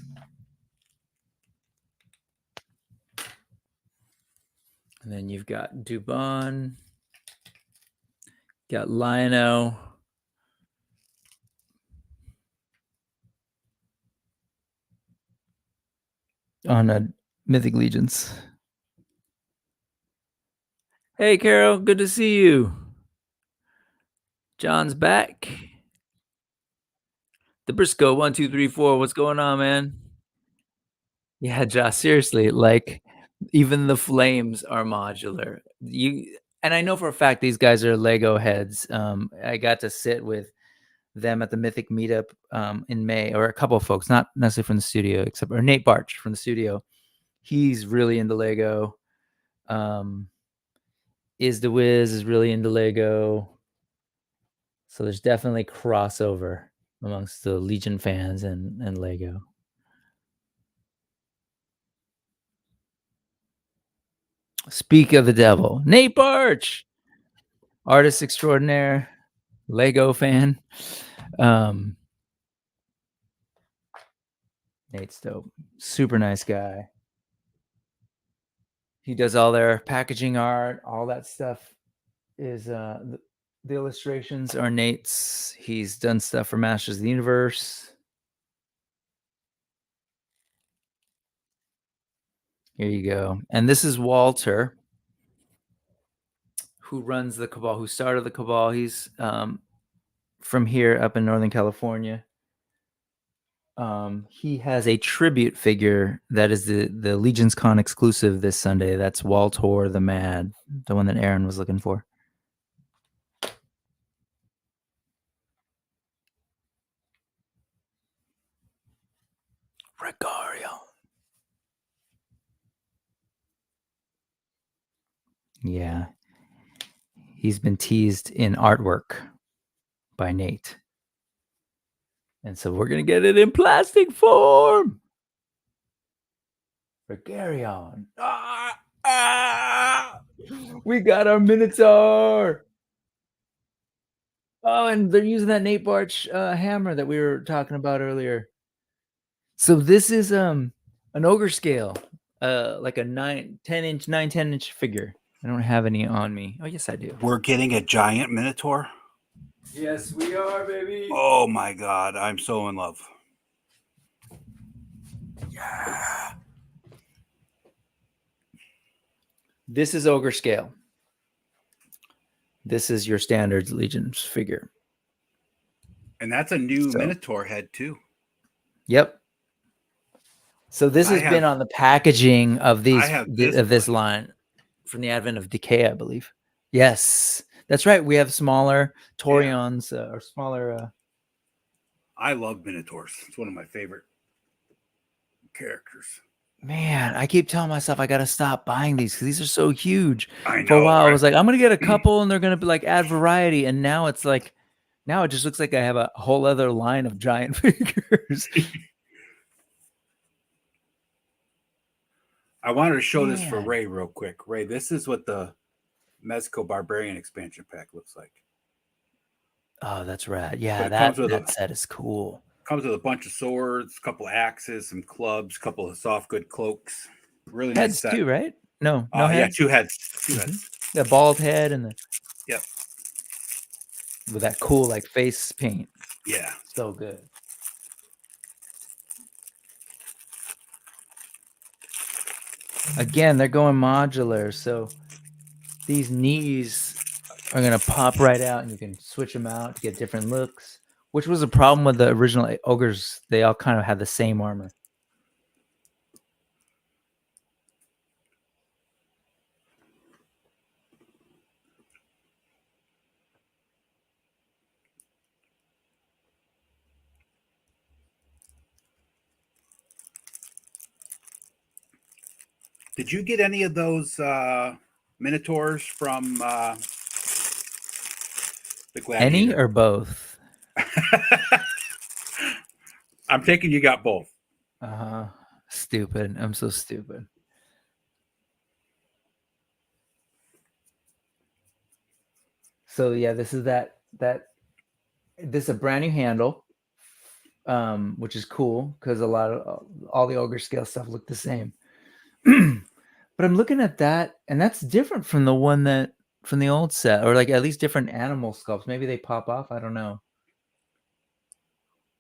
And then you've got Dubon, got Lion-O. On Mythic Legions. Hey, Carol, good to see you. John's back. The Briscoe 1 2 3 4. What's going on, man? Yeah, Josh. Seriously, like even the flames are modular. And I know for a fact these guys are Lego heads. I got to sit with them at the Mythic meetup in May, or a couple of folks, not necessarily from the studio, except or Nate Barch from the studio. He's really into Lego. Is the Wiz is really into Lego. So there's definitely crossover amongst the Legion fans and Lego. Speak of the devil. Nate Barch, artist extraordinaire, Lego fan. Nate's dope. Super nice guy. He does all their packaging art, all that stuff is the illustrations are Nate's. He's done stuff for Masters of the Universe. Here you go. And this is Walter, who runs the Cabal, who started the Cabal. He's from here up in Northern California. He has a tribute figure that is the Legions Con exclusive this Sunday. That's Waltor the Mad, the one that Aaron was looking for. Regario. Yeah. He's been teased in artwork by Nate. And so we're going to get it in plastic form. Regarion. We got our Minotaur. Oh, and they're using that Nate Barch hammer that we were talking about earlier. So this is an ogre scale, like a 9-10 inch figure. I don't have any on me. Oh, yes, I do. We're getting a giant Minotaur. Yes, we are, baby. Oh my God, I'm so in love. Yeah. This is ogre scale. This is your standard Legions figure. And that's a new Minotaur head too. Yep. So this has been on the packaging of these of this line from the advent of Decay, I believe. Yes, that's right. We have smaller Taurions or smaller. I love Minotaurs. It's one of my favorite characters. Man, I keep telling myself I got to stop buying these because these are so huge. I know, for a while, right? I was like, I'm going to get a couple and they're going to be like add variety. And now it's like, now it just looks like I have a whole other line of giant figures. I wanted to show this for Ray real quick. Ray, this is what the Mezco Barbarian expansion pack looks like. Oh, that's rad. Yeah, that set is cool. Comes with a bunch of swords, a couple of axes, some clubs, a couple of soft good cloaks. Really heads nice set. too, right? No, yeah, 2 heads. 2 heads. The bald head and the Yep. With that cool like face paint. Yeah. So good. Again, they're going modular, so these knees are gonna pop right out, and you can switch them out to get different looks. Which was a problem with the original ogres. They all kind of had the same armor. Did you get any of those Minotaurs from the Gladiator? Any or both? I'm thinking you got both. Stupid. I'm so stupid. So yeah, this is this is a brand new handle, which is cool because all the ogre scale stuff look the same. But I'm looking at that, and that's different from the one from the old set, or like at least different animal sculpts. Maybe they pop off. I don't know.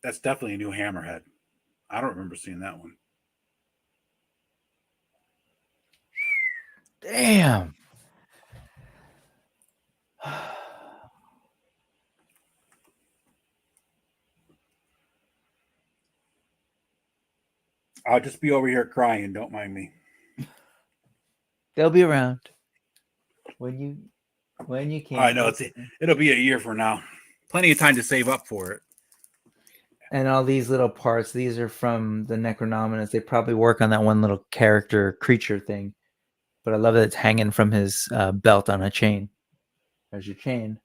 That's definitely a new Hammerhead. I don't remember seeing that one. Damn. I'll just be over here crying. Don't mind me. They'll be around when you can. I know it'll be a year from now. Plenty of time to save up for it. And all these little parts, these are from the Necronominus. They probably work on that one little creature thing. But I love that it's hanging from his belt on a chain. There's your chain.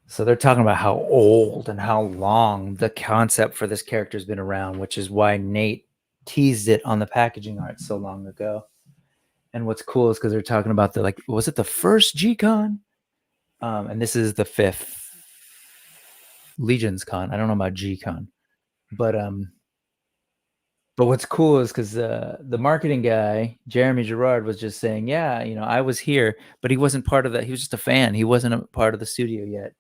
So they're talking about how old and how long the concept for this character has been around, which is why Nate teased it on the packaging art so long ago. And what's cool is because they're talking about was it the first G-Con? And this is the 5th Legions Con. I don't know about G-Con, but what's cool is because the marketing guy, Jeremy Gerard, was just saying, yeah, I was here, but he wasn't part of that. He was just a fan. He wasn't a part of the studio yet.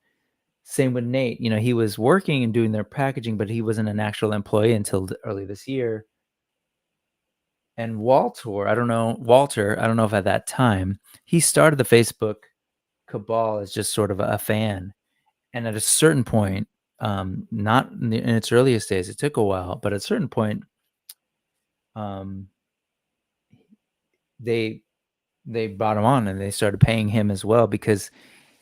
Same with Nate. He was working and doing their packaging, but he wasn't an actual employee until early this year. And Walter, I don't know if at that time, he started the Facebook cabal as just sort of a fan. And at a certain point, not in its earliest days, it took a while, but at a certain point, they brought him on and they started paying him as well because,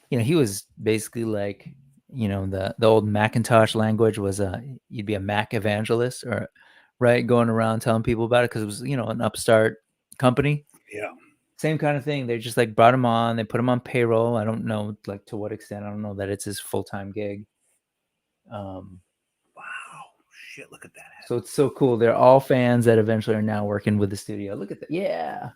he was basically like, the old Macintosh language was you'd be a Mac evangelist, or right, going around telling people about it because it was, an upstart company. Yeah. Same kind of thing. They just brought him on, they put him on payroll. I don't know to what extent. I don't know that it's his full-time gig. Wow. Shit, look at that. So it's so cool. They're all fans that eventually are now working with the studio. Look at that. Yeah.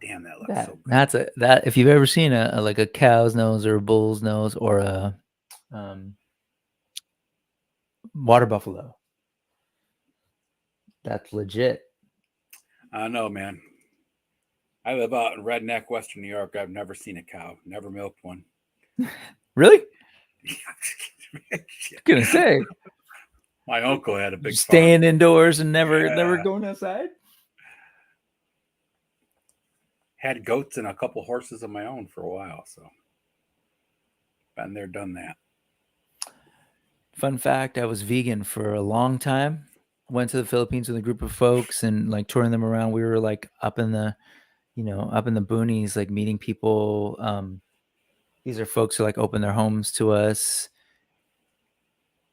Damn, that looks so good. That if you've ever seen a cow's nose or a bull's nose or a water buffalo, that's legit. I know, man. I live out in redneck Western New York. I've never seen a cow. Never milked one. Really? I'm gonna say. My uncle had a big staying indoors and never going outside. Had goats and a couple horses of my own for a while, so been there, done that. Fun fact: I was vegan for a long time. Went to the Philippines with a group of folks and touring them around. We were up in the up in the boonies, like meeting people. These are folks who like open their homes to us,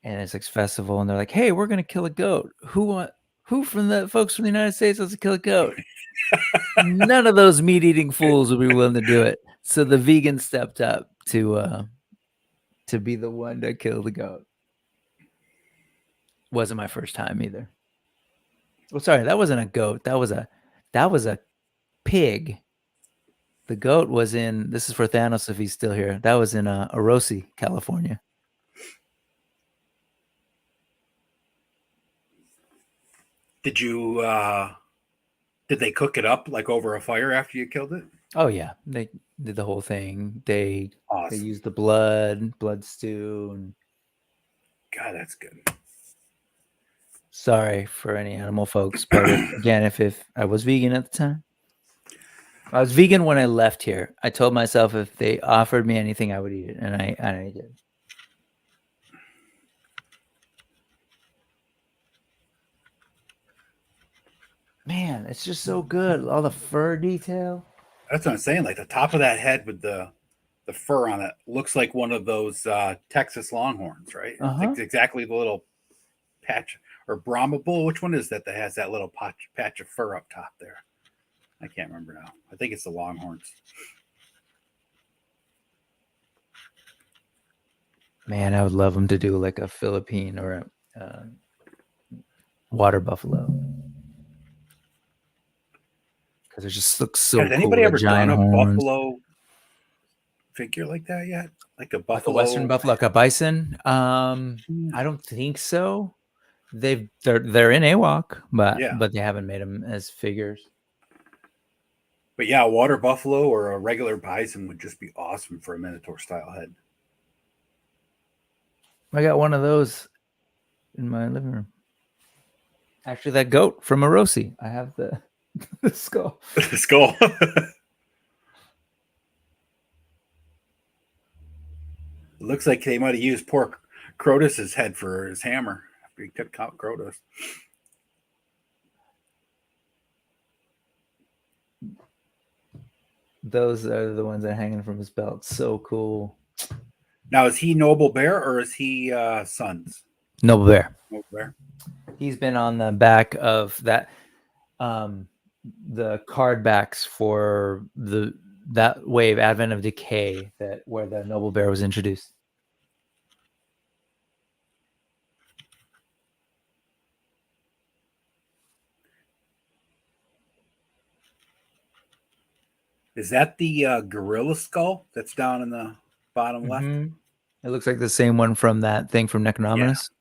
and it's like festival, and they're like, "Hey, we're gonna kill a goat. Who from the folks from the United States wants to kill a goat?" None of those meat-eating fools would be willing to do it. So the vegan stepped up to be the one to kill the goat. Wasn't my first time either. Oh, sorry, that wasn't a goat. That was a pig. The goat was in. This is for Thanos if he's still here. That was in Orosi, California. Did you? Did they cook it up like over a fire after you killed it? Oh yeah, they did the whole thing. They Awesome. used the blood stew. And God, that's good. sorry for any animal folks, but again, if I was vegan at the time, I was vegan when I left here. I told myself if they offered me anything, I would eat it, and I did. Man, it's just so good. All the fur detail. That's what I'm saying. Like the top of that head with the fur on it looks like one of those Texas Longhorns, right? It's exactly the little patch, or Brahma Bull. Which one is that has that little patch of fur up top there? I can't remember now. I think it's the Longhorns. Man, I would love them to do like a Philippine or a water buffalo. Because it just looks so Has cool. Anybody ever done a horns. buffalo figure like that yet? Like a buffalo, like a Western buffalo, like a bison? I don't think so. They're in AWOC, but they haven't made them as figures. But yeah, a water buffalo or a regular bison would just be awesome for a Minotaur style head. I got one of those in my living room. Actually, that goat from Orosi. I have the skull. The skull. It looks like they might have used poor Crotus's head for his hammer after he took out Crotus. Those are the ones that are hanging from his belt. So cool. Now, is he Noble Bear or is he Sons? Noble Bear. Noble Bear. He's been on the back of that, the card backs for that wave, Advent of Decay, where the Noble Bear was introduced. Is that the gorilla skull that's down in the bottom left? It looks like the same one from that thing from Necronominus. Yeah.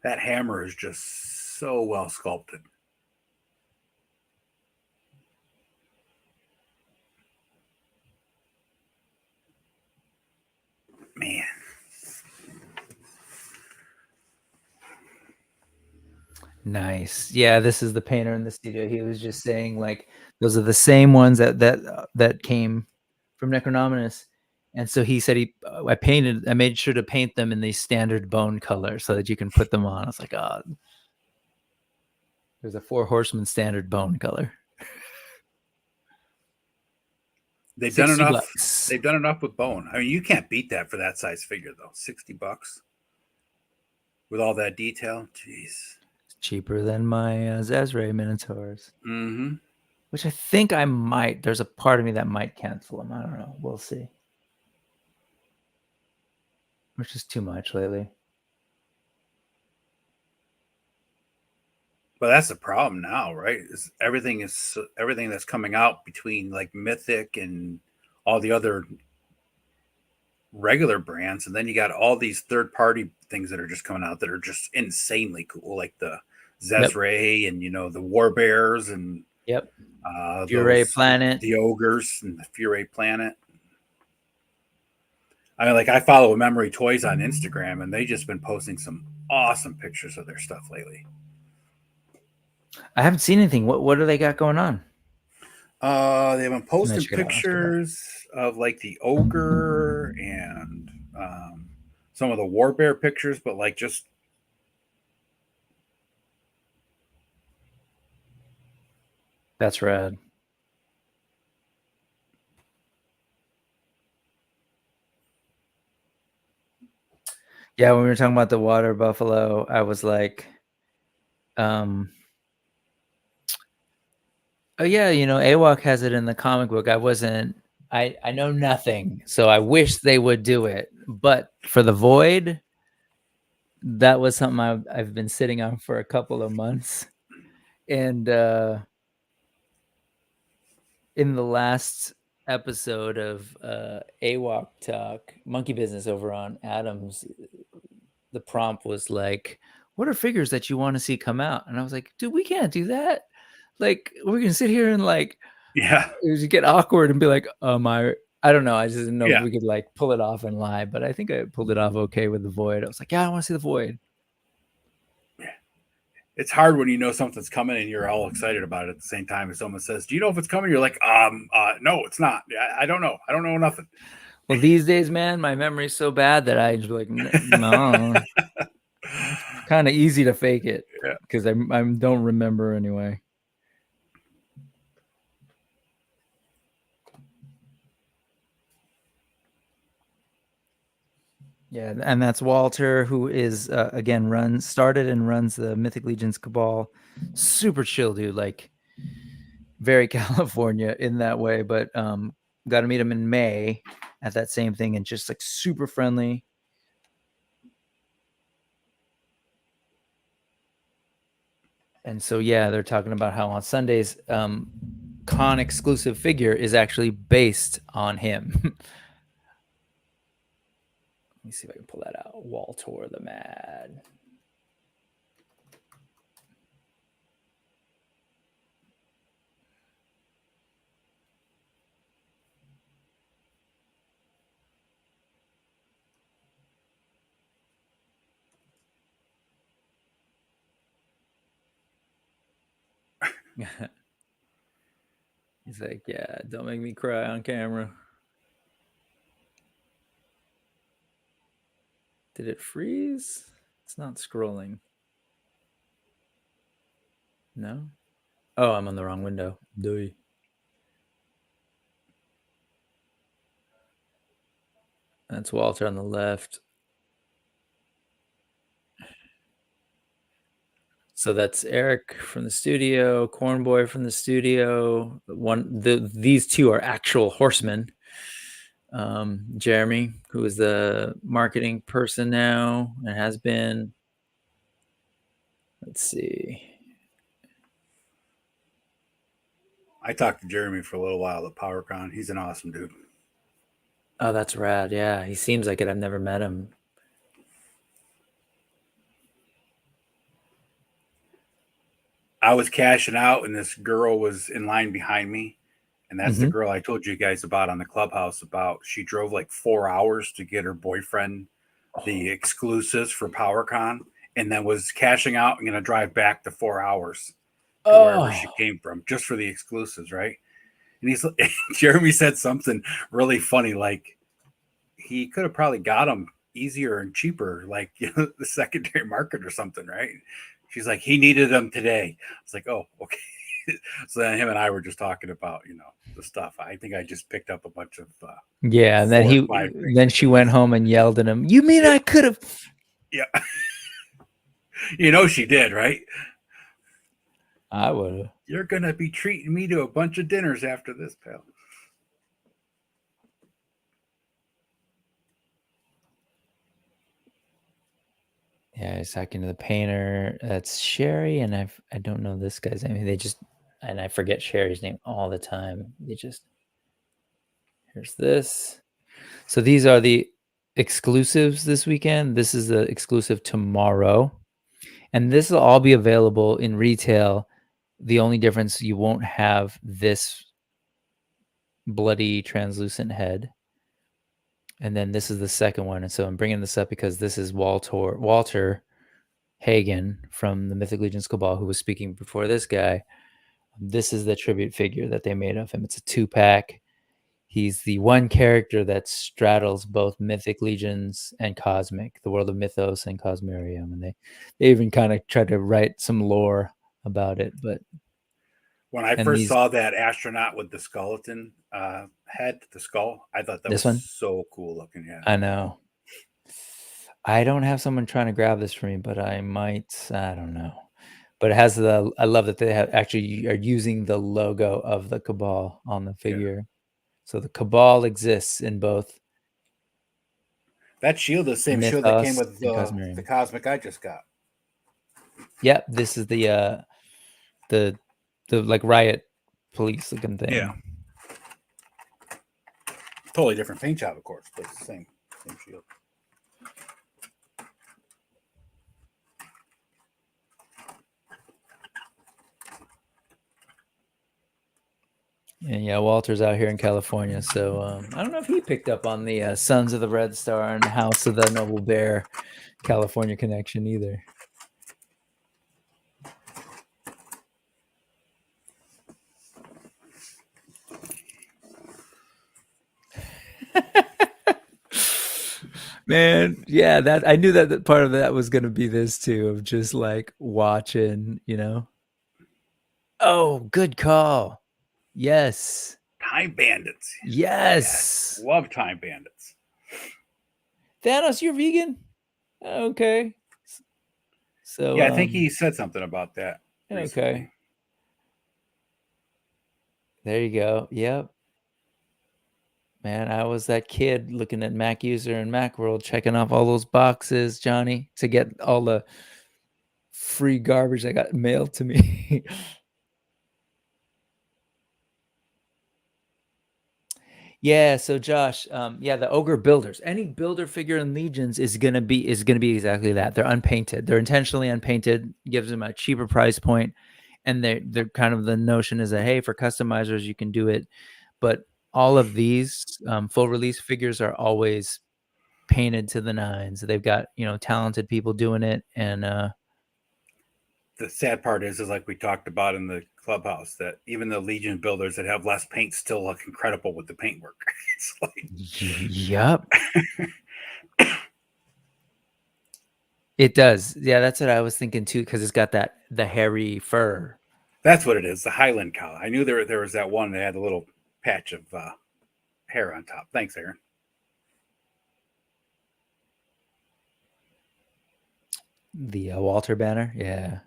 That hammer is just so well sculpted. Man. Nice. Yeah, this is the painter in the studio. He was just saying like those are the same ones that came from Necronominus. And so he said I made sure to paint them in the standard bone color so that you can put them on. I was like, oh, there's a 4 Horsemen standard bone color. They've done enough. Bucks. They've done enough with bone. I mean, you can't beat that for that size figure though. $60 with all that detail. Jeez. It's cheaper than my Zezre Minotaurs. Mm-hmm. Which I think I might. There's a part of me that might cancel them. I don't know. We'll see. Which is too much lately. But that's the problem now, right? Everything that's coming out between like Mythic and all the other regular brands, and then you got all these third-party things that are just coming out that are just insanely cool, like the Zezre and the War Bears and Furay Planet, the Ogres and the Furay Planet. I mean, like I follow Memory Toys on Instagram, and they just been posting some awesome pictures of their stuff lately. I haven't seen anything. What do they got going on? They've been posting pictures of like the Ogre and some of the War Bear pictures, but like just. That's rad. Yeah, when we were talking about the water buffalo, I was like, oh yeah, AWOC has it in the comic book. I know nothing, so I wish they would do it. But for the Void, that was something I've been sitting on for a couple of months. And in the last episode of AWOC Talk, Monkey Business over on Adams, the prompt was like, what are figures that you want to see come out? And I was like, dude, we can't do that. Like, we're gonna sit here and like, yeah, it would get awkward and be like, I don't know. I just didn't know if we could like pull it off and lie, but I think I pulled it off okay with the Void. I was like, yeah, I want to see the Void. It's hard when you know something's coming and you're all excited about it at the same time. If someone says, do you know if it's coming? You're like, no, it's not. I don't know. I don't know nothing. Well, these days, man, my memory's so bad that I just like, no. Kind of easy to fake it because I don't remember anyway. Yeah, and that's Walter, who is again started and runs the Mythic Legions Cabal. Super chill dude, like very California in that way. But got to meet him in May at that same thing, and just like super friendly. And so yeah, they're talking about how on Sundays, con exclusive figure is actually based on him. Let me see if I can pull that out. Walter the Mad. He's like, yeah, don't make me cry on camera. Did it freeze? It's not scrolling. No? Oh, I'm on the wrong window. Dewey. That's Walter on the left. So that's Eric from the studio, Cornboy from the studio. These two are actual horsemen. Jeremy, who is the marketing person now and has been. Let's see. I talked to Jeremy for a little while at PowerCon. He's an awesome dude. Oh, that's rad. Yeah, he seems like it. I've never met him. I was cashing out, and this girl was in line behind me. And that's the girl I told you guys about on the Clubhouse about. She drove like 4 hours to get her boyfriend the exclusives for PowerCon, and then was cashing out and going to drive back to 4 hours to wherever she came from just for the exclusives, right? And Jeremy said something really funny, like he could have probably got them easier and cheaper, like the secondary market or something, right? She's like, he needed them today. It's like, oh, okay. So then him and I were just talking about, the stuff. I think I just picked up a bunch of yeah, and then she went home and yelled at him. You mean I could have? Yeah. She did, right? I would have. You're gonna be treating me to a bunch of dinners after this, pal. Yeah, he's talking to the painter. That's Sherry, and I don't know this guy's name. And I forget Sherry's name all the time. Here's this. So these are the exclusives this weekend. This is the exclusive tomorrow. And this will all be available in retail. The only difference, you won't have this bloody translucent head. And then this is the second one. And so I'm bringing this up because this is Walter Hagen from the Mythic Legions Cabal, who was speaking before this guy. This is the tribute figure that they made of him. It's a 2-pack. He's the one character that straddles both Mythic Legions and Cosmic, the world of Mythos and Cosmerium, and they even kind of tried to write some lore about it. But when I first saw that astronaut with the skeleton head, the skull, I thought that was so cool looking. Yeah, I know. I don't have someone trying to grab this for me, but I might. I don't know. But it has I love that they actually are using the logo of the Cabal on the figure. Yeah. So the Cabal exists in both. That shield is the same shield that came with the Cosmic I just got. Yep, this is the like riot police looking thing. Yeah. Totally different paint job, of course, but it's the same shield. And yeah, Walter's out here in California, so I don't know if he picked up on the Sons of the Red Star and House of the Noble Bear California connection either. Man, yeah, that I knew that part of that was going to be this too, of just like watching, you know. Oh, good call. Yes. Time Bandits. Yes. Love Time Bandits. Thanos, you're vegan? Okay. So yeah, I think he said something about that. Recently. Okay. There you go. Yep. Man, I was that kid looking at Mac User and Macworld, checking off all those boxes, Johnny, to get all the free garbage that got mailed to me. Yeah, so Josh, yeah, the Ogre builders. Any builder figure in Legions is gonna be exactly that. They're unpainted. They're intentionally unpainted. Gives them a cheaper price point, and they're kind of the notion is that hey, for customizers you can do it, but all of these full release figures are always painted to the nines. They've got talented people doing it, and the sad part is like we talked about in the clubhouse, that even the Legion builders that have less paint still look incredible with the paintwork. It's like, yep. It does. Yeah, that's what I was thinking too, because it's got the hairy fur. That's what it is, the Highland cow. I knew there was that one that had a little patch of hair on top. Thanks, Aaron. The Walter banner, yeah.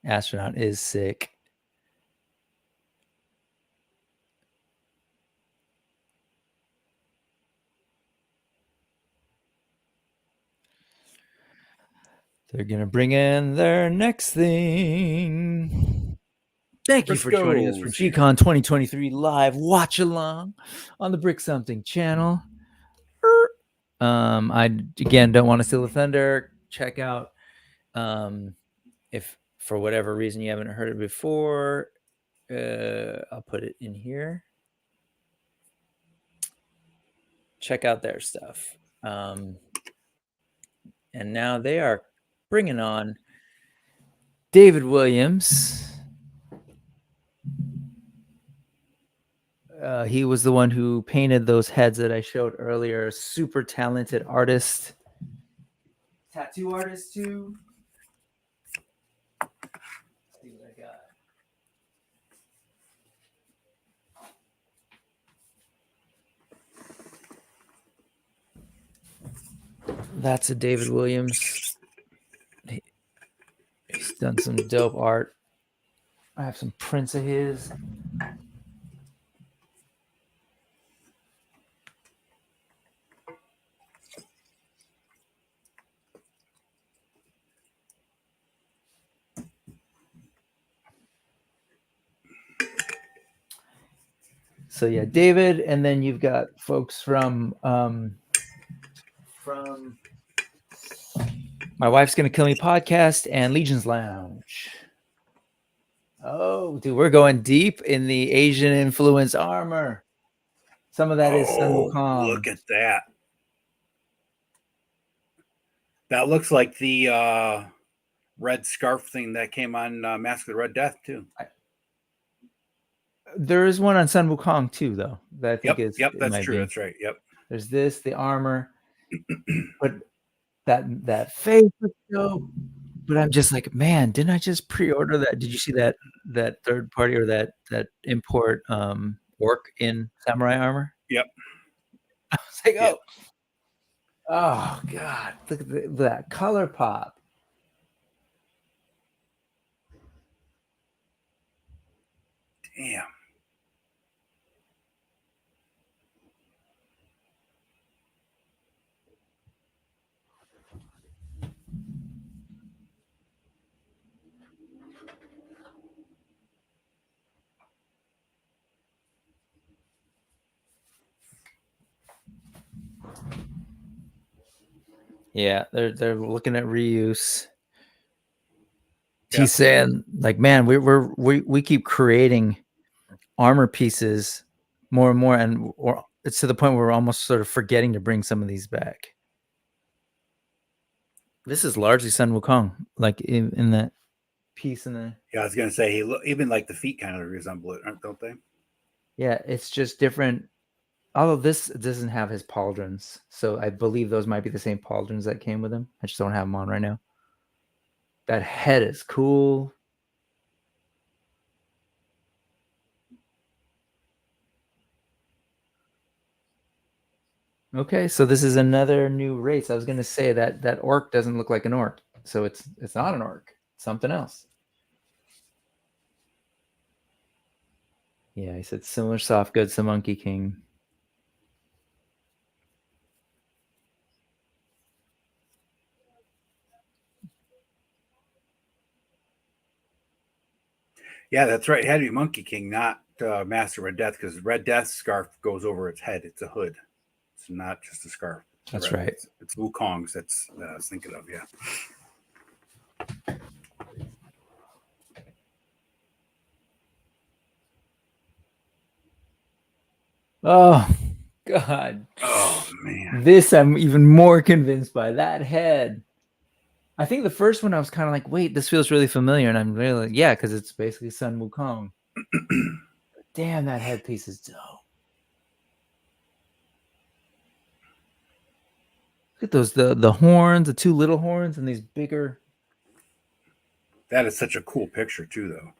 Astronaut is sick. They're going to bring in their next thing. Thank you for joining us for G-Con 2023 live watch along on the Brick Something channel. I again don't want to steal the thunder. Check out if for whatever reason you haven't heard it before, I'll put it in here. Check out their stuff. And now they are bringing on David Williams. He was the one who painted those heads that I showed earlier. Super talented artist. Tattoo artist too. Let's see what I got. That's a David Williams. He's done some dope art. I have some prints of his. So yeah, David, and then you've got folks from My Wife's Gonna Kill Me podcast and Legion's Lounge. Oh, dude, we're going deep in the Asian influence armor. Some of that is Sun Wukong. Look at that. That looks like the red scarf thing that came on Mask of the Red Death too. There is one on Sun Wukong too, though. That I think Yep, is yep, it that's might true. be. That's right. Yep. There's this, the armor, but that face was dope. But I'm just like, man, didn't I just pre-order that? Did you see that third party or that import orc in samurai armor? Yep. I was like, Yep. oh god, look at that color pop. Damn. Yeah, they're looking at reuse. Yeah. He's saying, like, man, we keep creating armor pieces more and more, and it's to the point where we're almost sort of forgetting to bring some of these back. This is largely Sun Wukong, like in that piece in the. Yeah, I was gonna say even like the feet kind of resemble it, don't they? Yeah, it's just different. Although this doesn't have his pauldrons, so I believe those might be the same pauldrons that came with him. I just don't have them on right now. That head is cool. Okay, so this is another new race. I was gonna say that orc doesn't look like an orc, so it's not an orc. It's something else. Yeah, he said similar soft goods to Monkey King. Yeah, that's right. It had to be Monkey King, not Master Red Death, because Red Death's scarf goes over its head. It's a hood. It's not just a scarf. That's right. It's Wukong's. That's I was thinking of. Yeah. Oh God. Oh man. This I'm even more convinced by that head. I think the first one I was kind of like, wait, this feels really familiar, and I'm really like, yeah, because it's basically Sun Wukong. Damn, that headpiece is dope. Look at those the horns, the two little horns, and these bigger. That is such a cool picture too, though.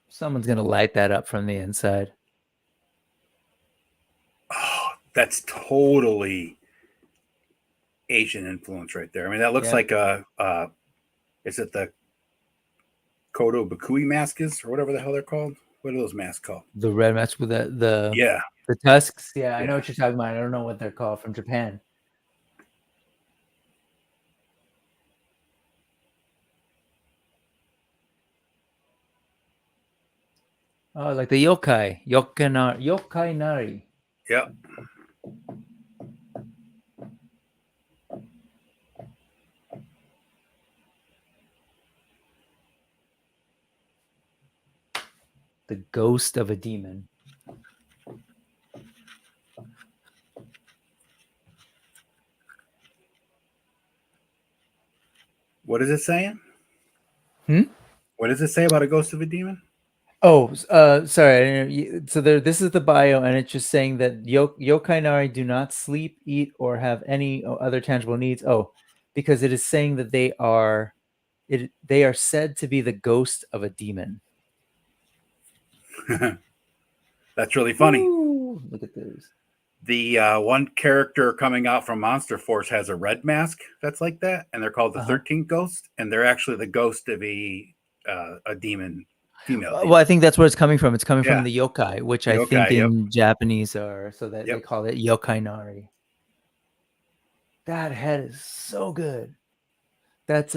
Someone's gonna light that up from the inside. Oh, that's totally Asian influence right there. I mean, that looks like is it the Kodo Bakui masks or whatever the hell they're called? What are those masks called? The red mask with the tusks. Yeah, I know what you're talking about. I don't know what they're called from Japan. Oh, like the yokai, yokai nari. Yep. The ghost of a demon. What is it saying? What does it say about a ghost of a demon? Oh, sorry. So this is the bio, and it's just saying that yokai nari do not sleep, eat, or have any other tangible needs. Oh, because it is saying that they are said to be the ghost of a demon. That's really funny. Ooh, look at this. The one character coming out from Monster Force has a red mask that's like that, and they're called the 13th Ghost, and they're actually the ghost of a demon. Female. Well, I think that's where it's coming from. It's coming from the yokai, which I think in Japanese are, so that they call it yokai nari. That head is so good. That's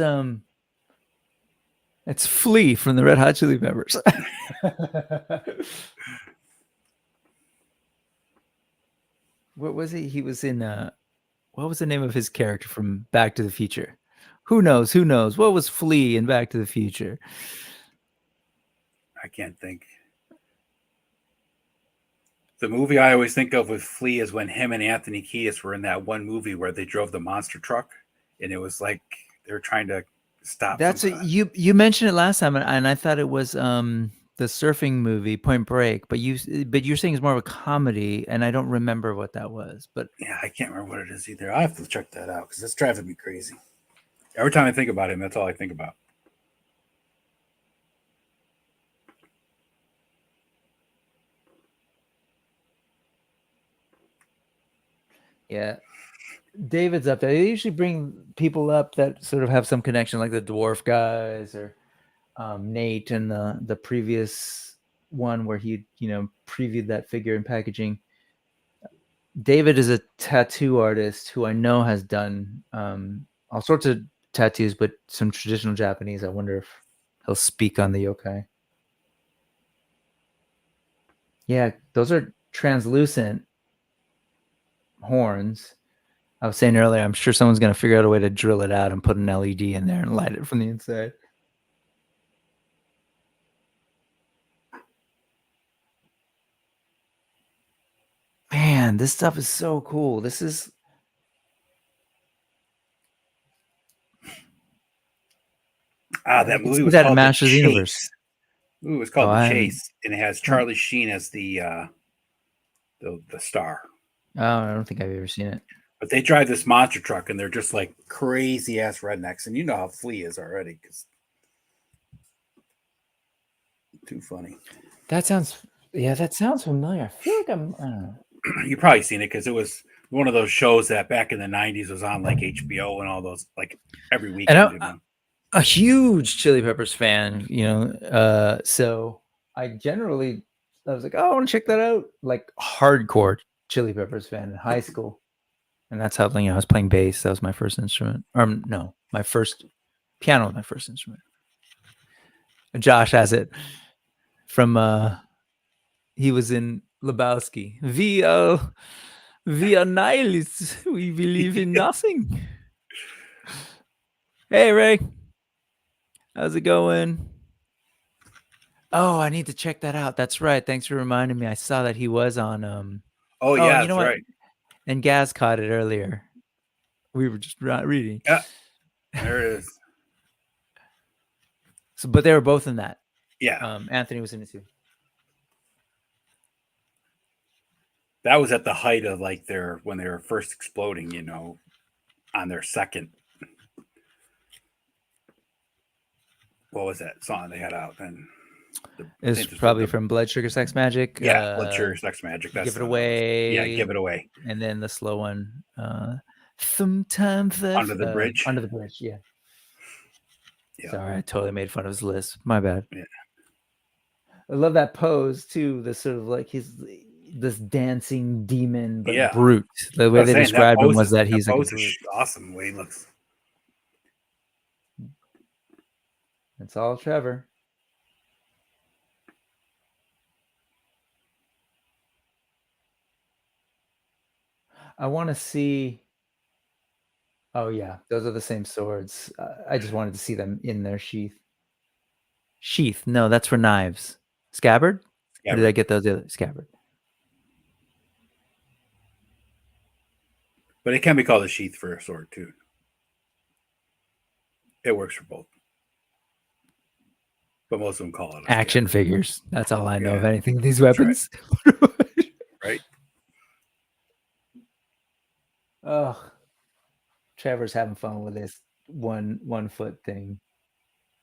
Flea from the Red Hot Chili Peppers. What was he? He was in what was the name of his character from Back to the Future? Who knows? Who knows? What was Flea in Back to the Future? I can't think. The movie I always think of with Flea is when him and Anthony Kiedis were in that one movie where they drove the monster truck, and it was like they were trying to stop. That's you mentioned it last time, and I thought it was the surfing movie Point Break, but you're saying it's more of a comedy, and I don't remember what that was. But yeah, I can't remember what it is either. I have to check that out because it's driving me crazy. Every time I think about him, that's all I think about. yeah, David's up there. They usually bring people up that sort of have some connection, like the dwarf guys or Nate and the previous one where he previewed that figure in packaging. David is a tattoo artist who I know has done all sorts of tattoos, but some traditional Japanese. I wonder if he'll speak on the yokai. Yeah, those are translucent horns. I was saying earlier, I'm sure someone's going to figure out a way to drill it out and put an LED in there and light it from the inside. Man, this stuff is so cool. This is that movie was called Masters The Universe. Ooh, it was called The Chase, and it has Charlie Sheen as the star. Oh, I don't think I've ever seen it. But they drive this monster truck, and they're just like crazy ass rednecks, and you know how Flea is already. Because too funny. That sounds familiar. I feel like I don't know. You've probably seen it because it was one of those shows that back in the 90s was on like HBO and all those, like every week. And a huge Chili Peppers fan, so I was like, oh, I want to check that out. Like hardcore Chili Peppers fan in high school. And that's how, I was playing bass. That was my first instrument. No, my first piano was my first instrument. Josh has it from, he was in Lebowski. Via nihilists, we believe in nothing. Hey, Ray. How's it going? Oh, I need to check that out. That's right. Thanks for reminding me. I saw that he was on. Oh yeah, you know what? Right. And Gaz caught it earlier. We were just reading. Yeah, there it is. So, but they were both in that. Yeah. Anthony was in it too. That was at the height of like when they were first exploding, on their second. What was that song they had out then? It's probably from Blood Sugar Sex Magic. Yeah, Blood Sugar Sex Magic. That's Give It Away. Yeah, Give It Away. And then the slow one. Sometimes Under the Bridge. Under the Bridge, yeah. Sorry, I totally made fun of his list. My bad. Yeah. I love that pose too. The sort of like he's this dancing demon, but brute. The way they described him was that he's like awesome. The way he looks. It's all Trevor. I want to see. Oh yeah, those are the same swords. I just wanted to see them in their sheath. Sheath? No, that's for knives. Scabbard? Or did I get those? Scabbard. But it can be called a sheath for a sword too. It works for both. But most of them call it action figures. That's all I know of anything. These weapons. Right. Oh, Trevor's having fun with this one foot thing.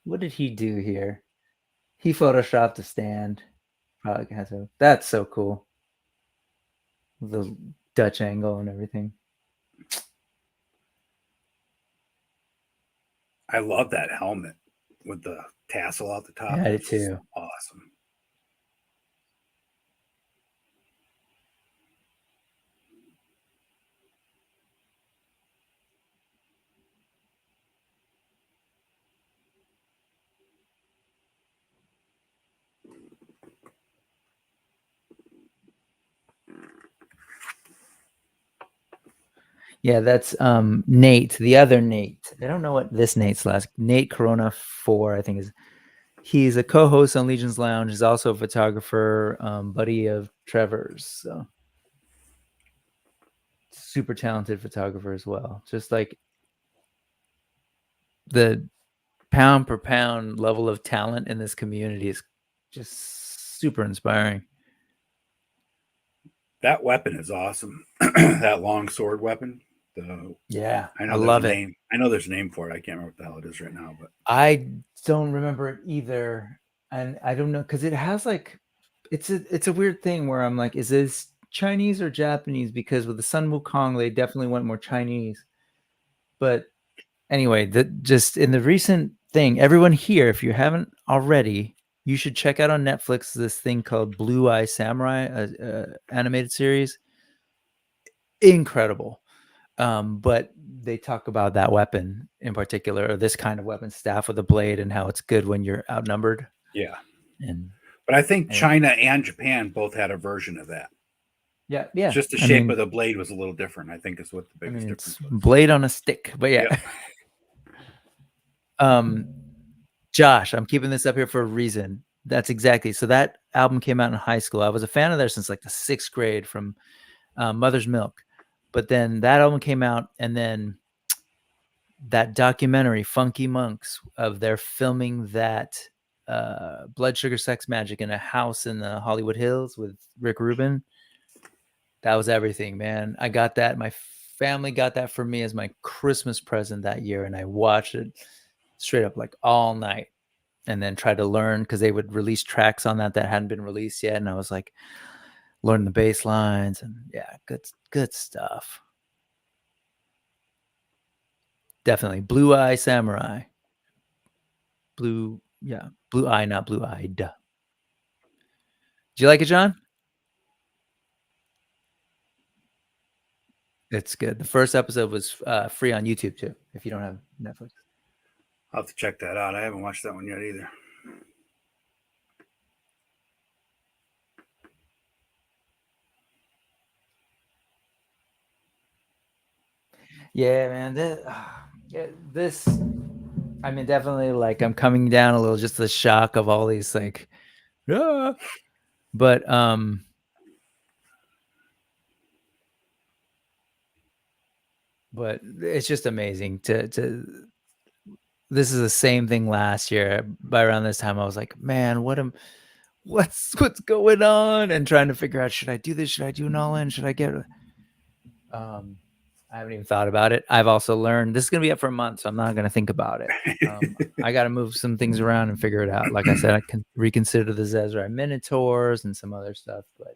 What did he do here? He photoshopped a stand. Probably has a. That's so cool. The Dutch angle and everything. I love that helmet with the tassel out the top. Yeah, I did too. Awesome. Yeah, that's Nate, the other Nate. I don't know what this Nate's last. Nate Corona 4, I think is. He's a co-host on Legion's Lounge. He's also a photographer, buddy of Trevor's. So super talented photographer as well. Just like the pound per pound level of talent in this community is just super inspiring. That weapon is awesome. That long sword weapon. I love it. I know there's a name for it. I can't remember what the hell it is right now, but I don't remember it either, and I don't know because it has like it's a weird thing where I'm like, is this Chinese or Japanese? Because with the Sun Wukong, they definitely went more Chinese. But anyway, just in the recent thing, everyone here, if you haven't already, you should check out on Netflix this thing called Blue Eye Samurai, a animated series. Incredible. But they talk about that weapon in particular, or this kind of weapon, staff with a blade, and how it's good when you're outnumbered. Yeah. And but I think China and Japan both had a version of that. Yeah. Just the shape of the blade was a little different, I think, is what the biggest difference was. Blade on a stick, but yeah. Josh, I'm keeping this up here for a reason. That's exactly. So that album came out in high school. I was a fan of theirs since like the 6th grade from Mother's Milk. But then that album came out, and then that documentary, Funky Monks, of their filming that Blood Sugar Sex Magik in a house in the Hollywood Hills with Rick Rubin. That was everything, man. I got that. My family got that for me as my Christmas present that year, and I watched it straight up like all night, and then tried to learn because they would release tracks on that hadn't been released yet, and I was like learning the bass lines, and yeah, good stuff. Definitely. Blue Eye Samurai. Blue Eye, not blue-eyed. Did you like it, John? It's good. The first episode was free on YouTube too, if you don't have Netflix. I'll have to check that out. I haven't watched that one yet either. Yeah, man. This, I mean, definitely like I'm coming down a little, just the shock of all these like, but it's just amazing to this is the same thing last year. By around this time, I was like, man, what's going on? And trying to figure out, should I do this? Should I do an all-in? Should I get I haven't even thought about it. I've also learned this is going to be up for a month, so I'm not going to think about it. I got to move some things around and figure it out. Like I said, I can reconsider the Zezrai Minotaurs and some other stuff, but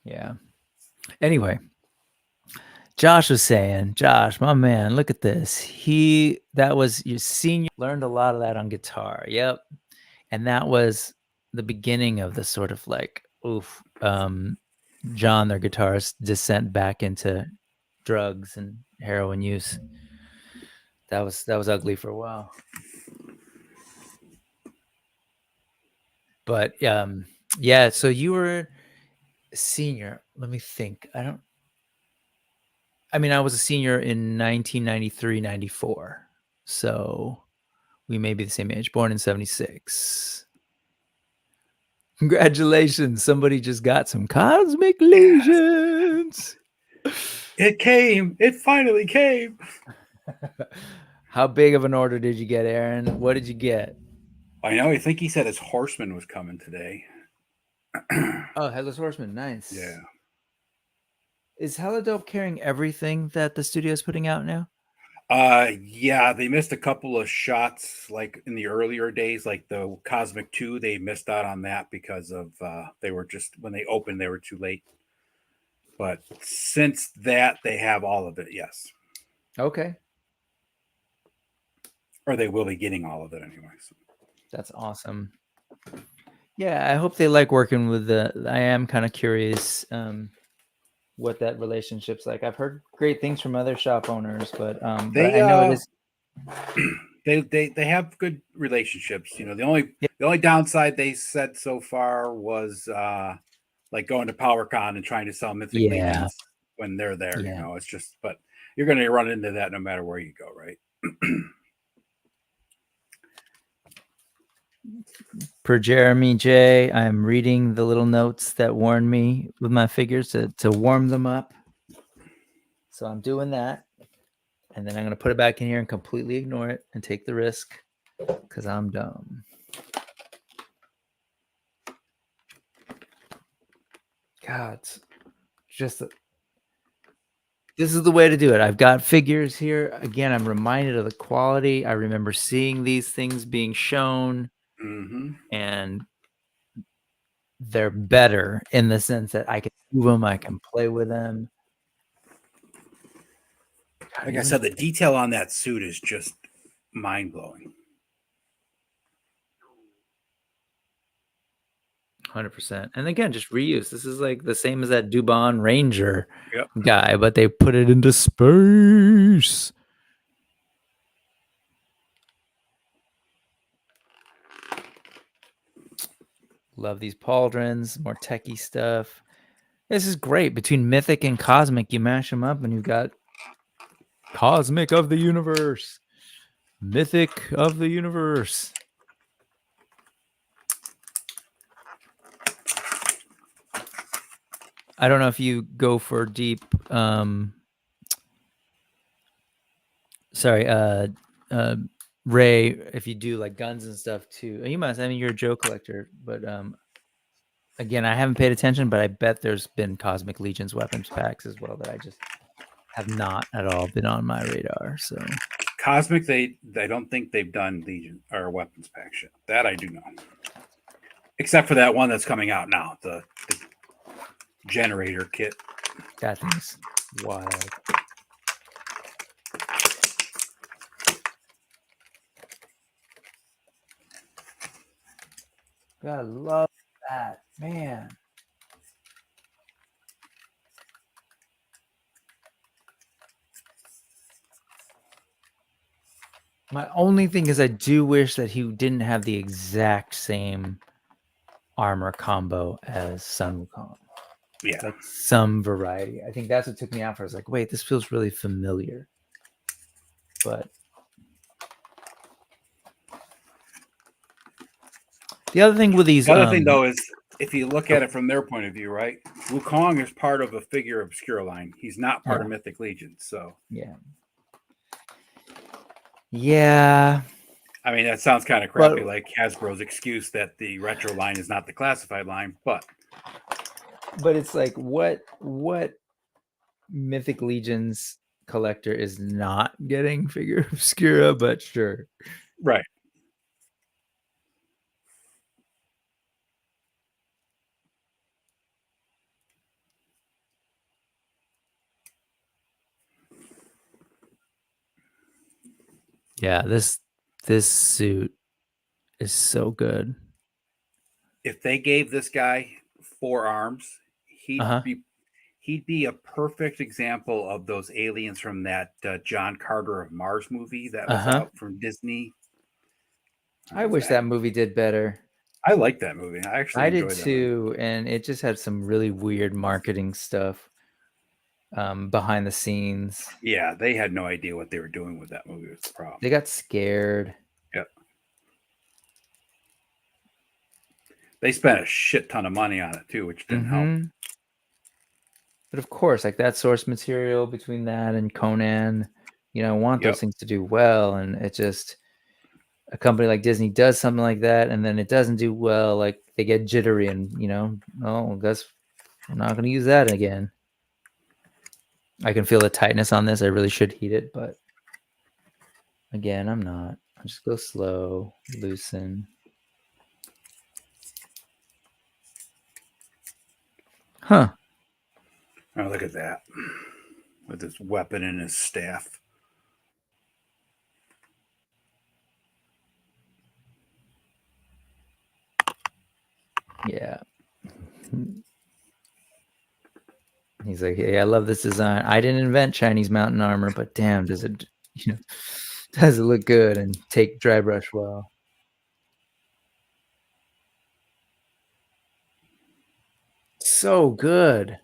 yeah. Anyway, Josh was saying, Josh, my man, look at this. That was your senior, learned a lot of that on guitar. Yep. And that was the beginning of the sort of like, John, their guitarist, descent back into drugs and heroin use. That was ugly for a while. But yeah, so you were a senior. Let me think. I was a senior in 1993, 94. So we may be the same age, born in 76. Congratulations. Somebody just got some cosmic lesions. It came. It finally came. How big of an order did you get, Aaron? What did you get? I know. I think he said his Horseman was coming today. Oh, Headless Horseman. Nice. Yeah. Is Helidope carrying everything that the studio is putting out now? Yeah, they missed a couple of shots like in the earlier days, like the Cosmic 2. They missed out on that because of they were just, when they opened, they were too late. But since that, they have all of it. Yes. Okay. Or they will be getting all of it anyway. So. That's awesome. Yeah, I hope they like working with I am kind of curious what that relationship's like. I've heard great things from other shop owners, but I know it is. They have good relationships. You know, the only downside they said so far was like going to PowerCon and trying to sell Mythic Legions when they're there. Yeah. You know, it's just, but you're going to run into that no matter where you go, right? Per Jeremy J, I'm reading the little notes that warn me with my figures to warm them up. So I'm doing that. And then I'm going to put it back in here and completely ignore it and take the risk because I'm dumb. God, just this is the way to do it. I've got figures here. Again, I'm reminded of the quality. I remember seeing these things being shown, and they're better in the sense that I can move them, I can play with them. God, like I said, the detail on that suit is just mind-blowing. 100%. And again, just reuse. This is like the same as that Dubon Ranger guy, but they put it into space. Love these pauldrons, more techie stuff. This is great. Between Mythic and Cosmic, you mash them up and you've got Cosmic of the Universe, Mythic of the Universe. I don't know if you go for deep, Ray, if you do like guns and stuff too. You must, I mean, you're a Joe collector, but again, I haven't paid attention, but I bet there's been Cosmic Legions weapons packs as well that I just have not at all been on my radar. So Cosmic, I don't think they've done Legion or weapons pack shit. That I do know. Except for that one that's coming out now, the generator kit. That thing's wild. God, love that, man. My only thing is I do wish that he didn't have the exact same armor combo as Sun Wukong. Yeah. Like some variety. I think that's what took me out for. I was like, wait, this feels really familiar. But the other thing with these... The other thing, though, is if you look at it from their point of view, right? Wukong is part of a Figure Obscura line. He's not part of Mythic Legion, so... Yeah. Yeah. I mean, that sounds kind of crappy, like Hasbro's excuse that the retro line is not the classified line, but it's like what Mythic Legions collector is not getting Figure Obscura, but sure. Right. Yeah, this suit is so good. If they gave this guy 4 arms, he'd be a perfect example of those aliens from that John Carter of Mars movie that was out from Disney. I wish that movie did better. I like that movie. I actually enjoyed did too, and it just had some really weird marketing stuff behind the scenes. Yeah, they had no idea what they were doing with that movie. Was the problem. They got scared. Yep. They spent a shit ton of money on it too, which didn't help. But of course, like that source material between that and Conan, I want those things to do well, and it just a company like Disney does something like that, and then it doesn't do well. Like they get jittery, and oh, guess I'm not going to use that again. I can feel the tightness on this. I really should heat it, but again, I'm not. I'll just go slow, loosen. Huh. Oh, look at that. With his weapon and his staff. Yeah. He's like, hey, I love this design. I didn't invent Chinese mountain armor, but damn, does it look good and take dry brush well. So good.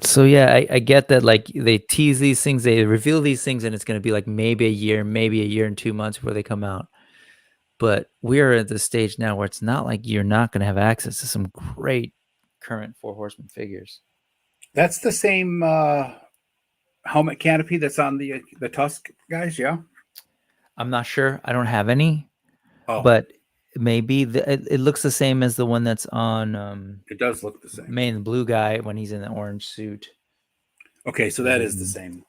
So yeah, I get that, like they tease these things, they reveal these things, and it's going to be like maybe a year and 2 months before they come out. But we're at the stage now where it's not like you're not going to have access to some great current Four Horsemen figures. That's the same helmet canopy that's on the Tusk guys. Yeah. I'm not sure. I don't have any, Oh, but maybe it looks the same as the one that's on it does look the same. main blue guy when he's in the orange suit. Okay, so that is the same.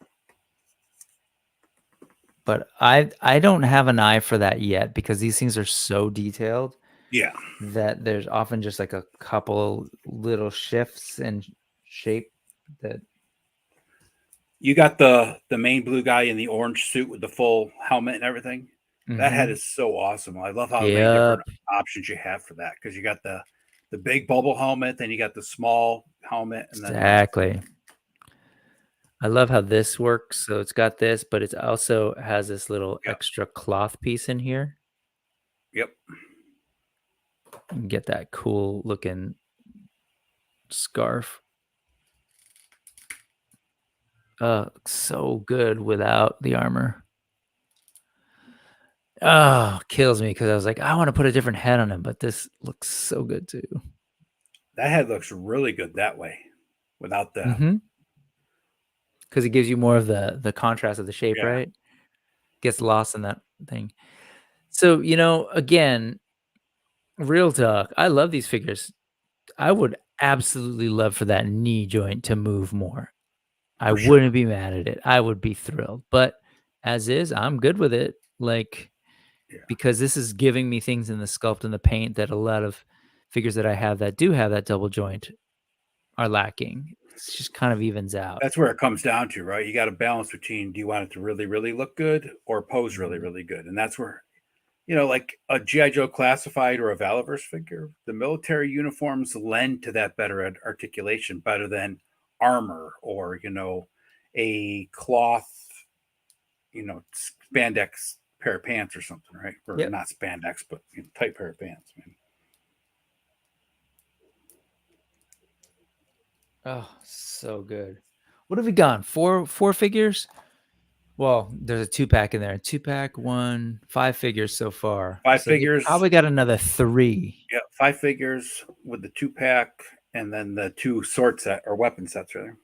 But I don't have an eye for that yet because these things are so detailed. Yeah. That there's often just like a couple little shifts in shape that you got the main blue guy in the orange suit with the full helmet and everything. That head is so awesome. I love how many different options you have for that because you got the big bubble helmet, then you got the small helmet, and then exactly. I love how this works. So it's got this, but it also has this little extra cloth piece in here. Yep. And get that cool looking scarf. So good without the armor. Oh, kills me because I was like, I want to put a different head on him, but this looks so good too. That head looks really good that way without the because it gives you more of the contrast of the shape, right? Gets lost in that thing. So, again, real talk, I love these figures. I would absolutely love for that knee joint to move more. I wouldn't be mad at it. I would be thrilled. But as is, I'm good with it. Like, because this is giving me things in the sculpt and the paint that a lot of figures that I have that do have that double joint are lacking. It just kind of evens out. That's where it comes down to, right? You got to balance between, do you want it to really, really look good or pose really, really good? And that's where, like a G.I. Joe Classified or a Valaverse figure, the military uniforms lend to that better articulation, better than armor or, a cloth, spandex pair of pants or something, right? Or not spandex, but tight pair of pants, man. Oh, so good. What have we gone? Four figures? Well, there's a 2-pack in there. 2-pack, 5 figures so far. 5 figures. Probably got another 3. Yeah, 5 figures with the 2-pack and then the 2 sword set or weapon sets, rather.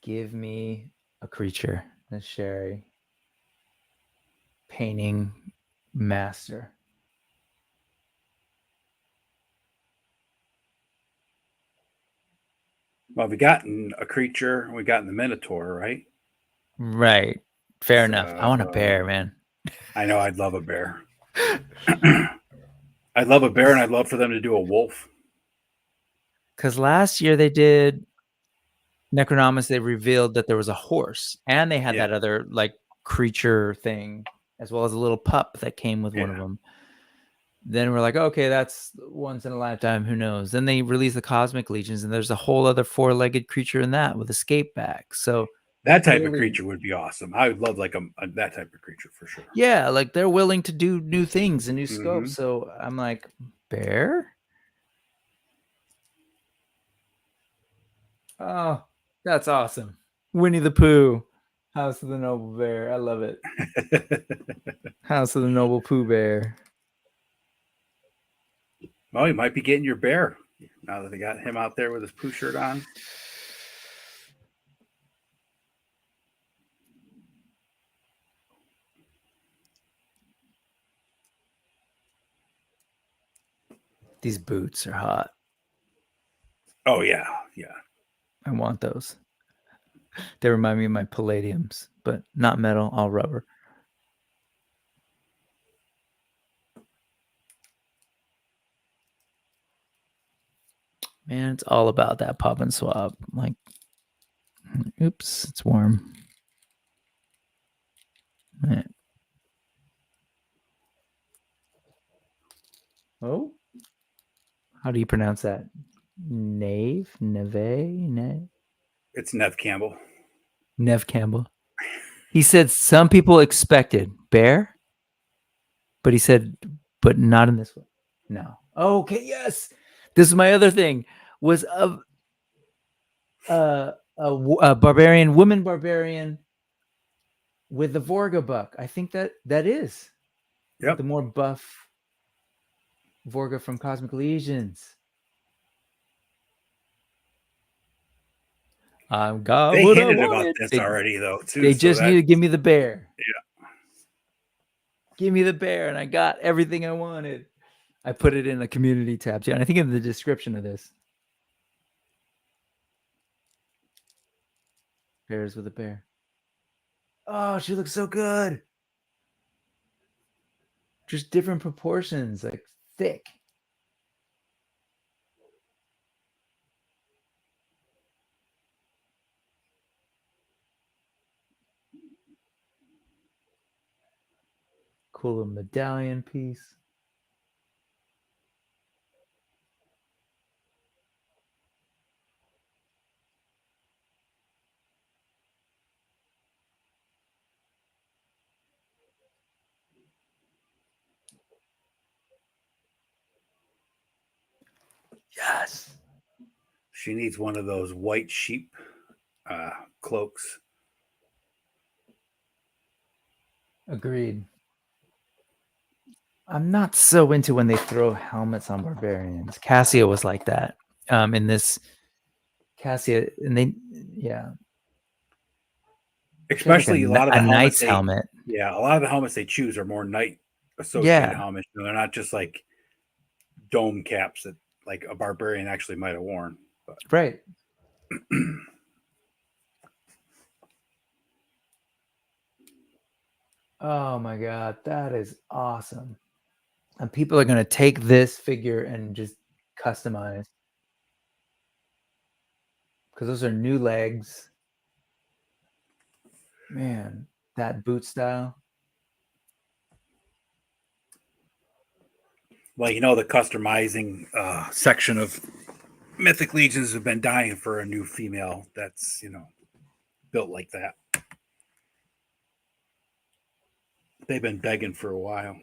Give me a creature. That's Sherry. Painting master. Well, we gotten a creature. We gotten the Minotaur, right? Right. Fair enough. I want a bear, man. I know. I'd love a bear. I'd love a bear, and I'd love for them to do a wolf. Because last year they did Necronomus. They revealed that there was a horse, and they had that other creature thing, as well as a little pup that came with one of them. Then we're like, okay, that's once in a lifetime. Who knows? Then they released the Cosmic Legions, and there's a whole other 4-legged creature in that with escape back. So that type of creature would be awesome. I would love that type of creature for sure. Yeah, they're willing to do new things and new scopes. So I'm like, bear? Oh, that's awesome. Winnie the Pooh. House of the Noble Bear. I love it. House of the Noble Pooh Bear. Well, you might be getting your bear now that they got him out there with his Pooh shirt on. These boots are hot. Oh, yeah. Yeah. I want those. They remind me of my Palladiums, but not metal, all rubber. Man, it's all about that pop and swap. Oops, it's warm. Right. Oh, how do you pronounce that? Neve? It's Nev Campbell. Nev Campbell. He said some people expected bear, but he said, but not in this one. No. Okay, yes. This is my other thing. Was a barbarian, woman barbarian with the Vorga buck. I think that is. Yep. The more buff Vorga from Cosmic Legions. I got They what I hinted about wanted. this already, though, too. They So just need to give me the bear. yeah. Give me the bear, and I got everything I wanted. I put it in the community tab too, and I think in the description of this. Bears with a bear. Oh, she looks so good. Just different proportions, like thick. Cool little medallion piece. Yes. She needs one of those white sheep cloaks. Agreed. I'm not so into when they throw helmets on barbarians. Cassia was like that. In this Cassia, and they, yeah. Especially Like a lot of a the helmets knight's helmet. Yeah, a lot of the helmets they choose are more knight associated helmets. They're not just like dome caps that like a barbarian actually might have worn. But. Right. Oh my god, that is awesome. And people are going to take this figure and just customize. Because those are new legs. Man, that boot style. Well, the customizing section of Mythic Legions have been dying for a new female that's, built like that. They've been begging for a while.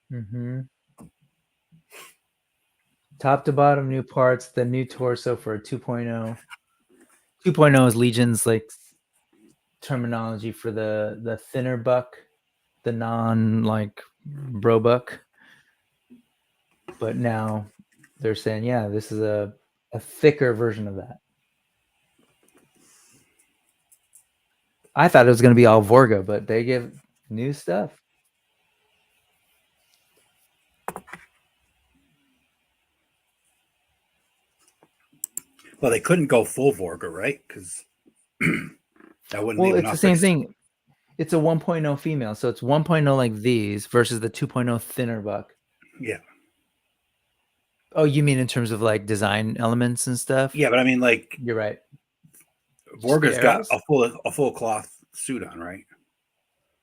Mm-hmm. Top to bottom, new parts, the new torso for 2.0. 2.0 is Legion's like terminology for the thinner buck, the non like bro buck. But now they're saying, yeah, this is a thicker version of that. I thought it was going to be all Vorga, but they give new stuff. Well, they couldn't go full Vorga, right? Because that wouldn't leave Well, it's enough. the same thing. It's a 1.0 female, so it's 1.0 like these versus the 2.0 thinner buck. Yeah. Oh, you mean in terms of like design elements and stuff? Yeah, but I mean, like, you're right. Vorga's got a full cloth suit on, right?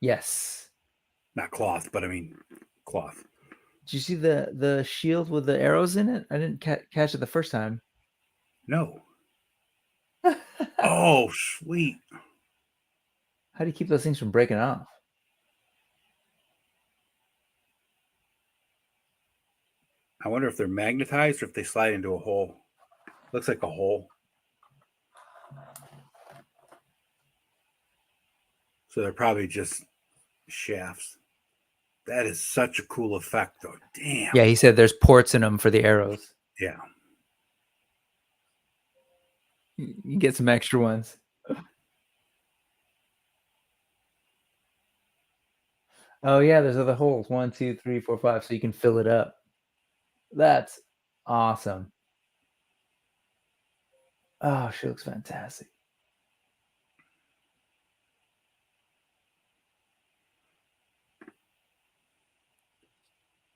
Yes. Not cloth, but I mean cloth. Did you see the shield with the arrows in it? I didn't catch it the first time. No. Oh, sweet. How do you keep those things from breaking off? I wonder if they're magnetized or if they slide into a hole. Looks like a hole. So they're probably just shafts. That is such a cool effect, though. Damn. Yeah, he said there's ports in them for the arrows. Yeah. You get some extra ones. Oh yeah, there's other holes. 1, 2, 3, 4, 5, so you can fill it up. That's awesome. Oh, she looks fantastic.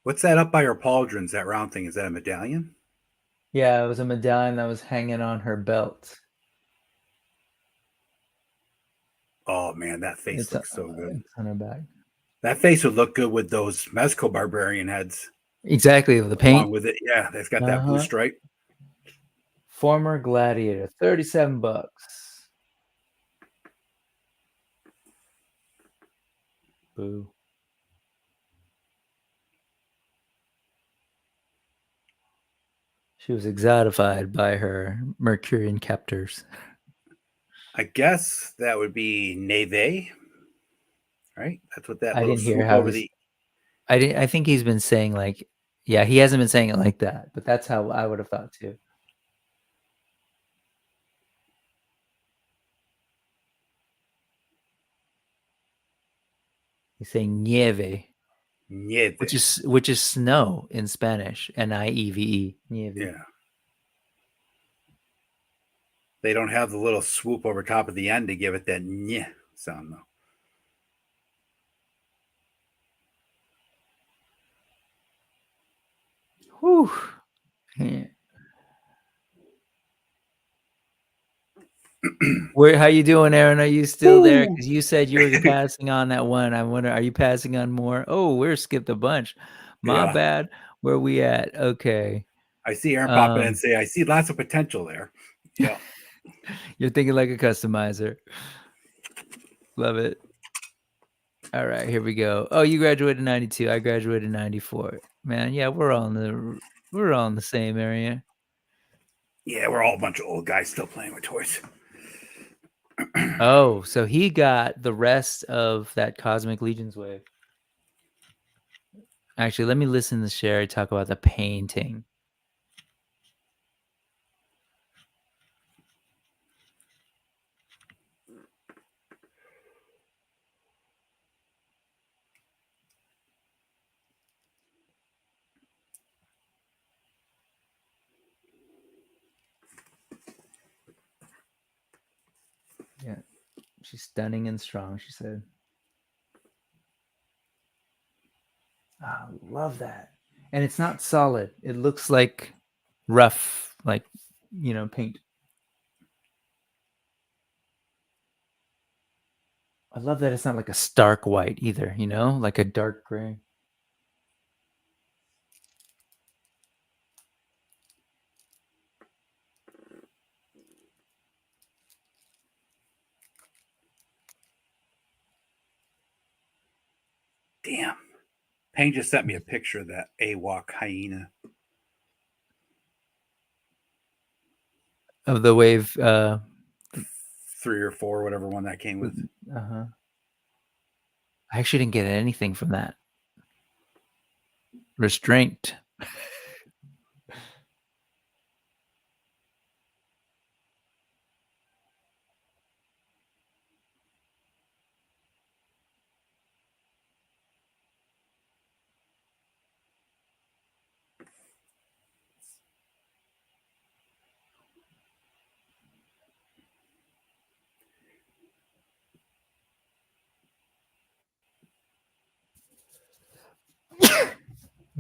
What's that up by her pauldrons, that round thing? Is that a medallion? Yeah, it was a medallion that was hanging on her belt. Oh man, that face looks so good. It's on her back. That face would look good with those Mezco barbarian heads. Exactly, the paint. Along with it, yeah, that's got that blue stripe. Former gladiator, $37. Boo. She was exotified by her Mercurian captors. I guess that would be neve, right? That's what that I little didn't hear swoop how over his. the. I think he's been saying like, yeah, he hasn't been saying it like that, but that's how I would have thought too. He's saying nieve, Nieve. which is snow in Spanish, Nieve, nieve. Yeah. They don't have the little swoop over top of the end to give it that nye sound though. Whew. Yeah. How you doing, Aaron? Are you still there? Because you said you were passing on that one. I wonder, are you passing on more? Oh, we're skipped a bunch. My bad. Where we at? Okay. I see Aaron pop in and say, I see lots of potential there. Yeah. You're thinking like a customizer. Love it. All right, here we go. Oh, you graduated in 92. I graduated in 94. Man, yeah, we're all in the same area. Yeah, we're all a bunch of old guys still playing with toys. Oh, so he got the rest of that Cosmic Legions wave. Actually, let me listen to Sherry talk about the painting. Yeah, she's stunning and strong, she said. I love that. And it's not solid. It looks like rough, like, paint. I love that it's not like a stark white either, like a dark gray. Damn. Payne just sent me a picture of that AWOC hyena. Of the wave 3 or 4, whatever one that came with. Uh-huh. I actually didn't get anything from that. Restraint.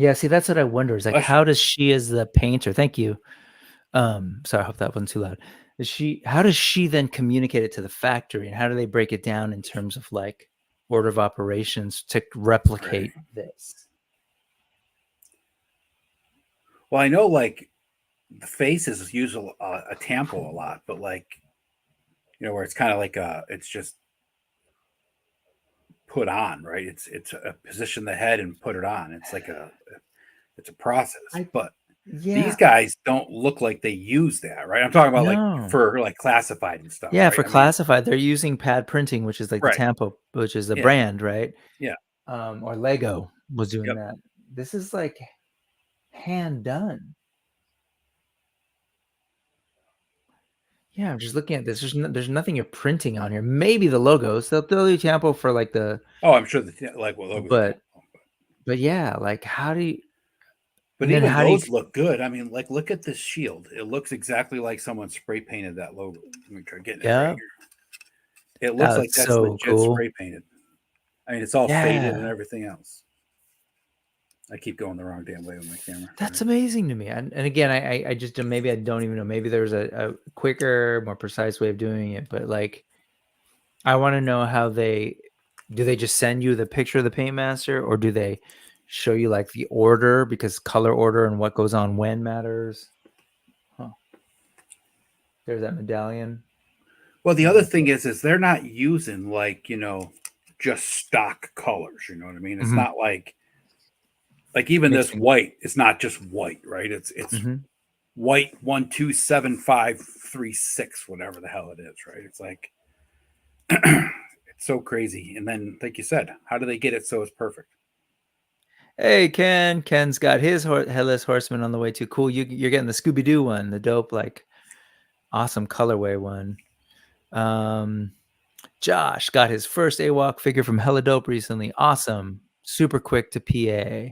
Yeah, see, that's what I wonder is like, how does she as the painter, thank you. Sorry, I hope that wasn't too loud. How does she then communicate it to the factory, and how do they break it down in terms of like order of operations to replicate this? Well, I know like the face is used a tampo a lot, but like, where it's kind of like it's just put on, right? It's a position the head and put it on. It's like it's a process. But these guys don't look like they use that, right? I'm talking about like for like classified and stuff. Yeah, right? for classified, they're using pad printing, which is like the Tampo, which is the brand, right? Yeah. Or Lego was doing that. This is like hand done. Yeah, I'm just looking at this. There's nothing you're printing on here. Maybe the logos. They'll do Tampo for like the. Oh, I'm sure like what logos. But yeah, like how do you? But even those look good. I mean, like look at this shield. It looks exactly like someone spray painted that logo. Let me try getting it right here. It looks like that's so legit cool. spray painted. I mean, it's all faded and everything else. I keep going the wrong damn way with my camera. That's amazing to me. And again, I just maybe I don't even know. Maybe there's a quicker, more precise way of doing it. But like, I want to know how do they just send you the picture of the paint master, or do they show you like the order, because color order and what goes on when matters? Huh. There's that medallion. Well, the other thing is they're not using like, just stock colors. You know what I mean? It's not like even this white, it's not just white, right? It's white 127536, whatever the hell it is, right? It's like it's so crazy. And then, like you said, how do they get it so it's perfect? Hey, Ken. Ken's got his Headless Horseman on the way too. Cool. You're getting the Scooby-Doo one, the dope, like awesome colorway one. Josh got his first AWOC figure from Hella Dope recently. Awesome. Super quick to PA.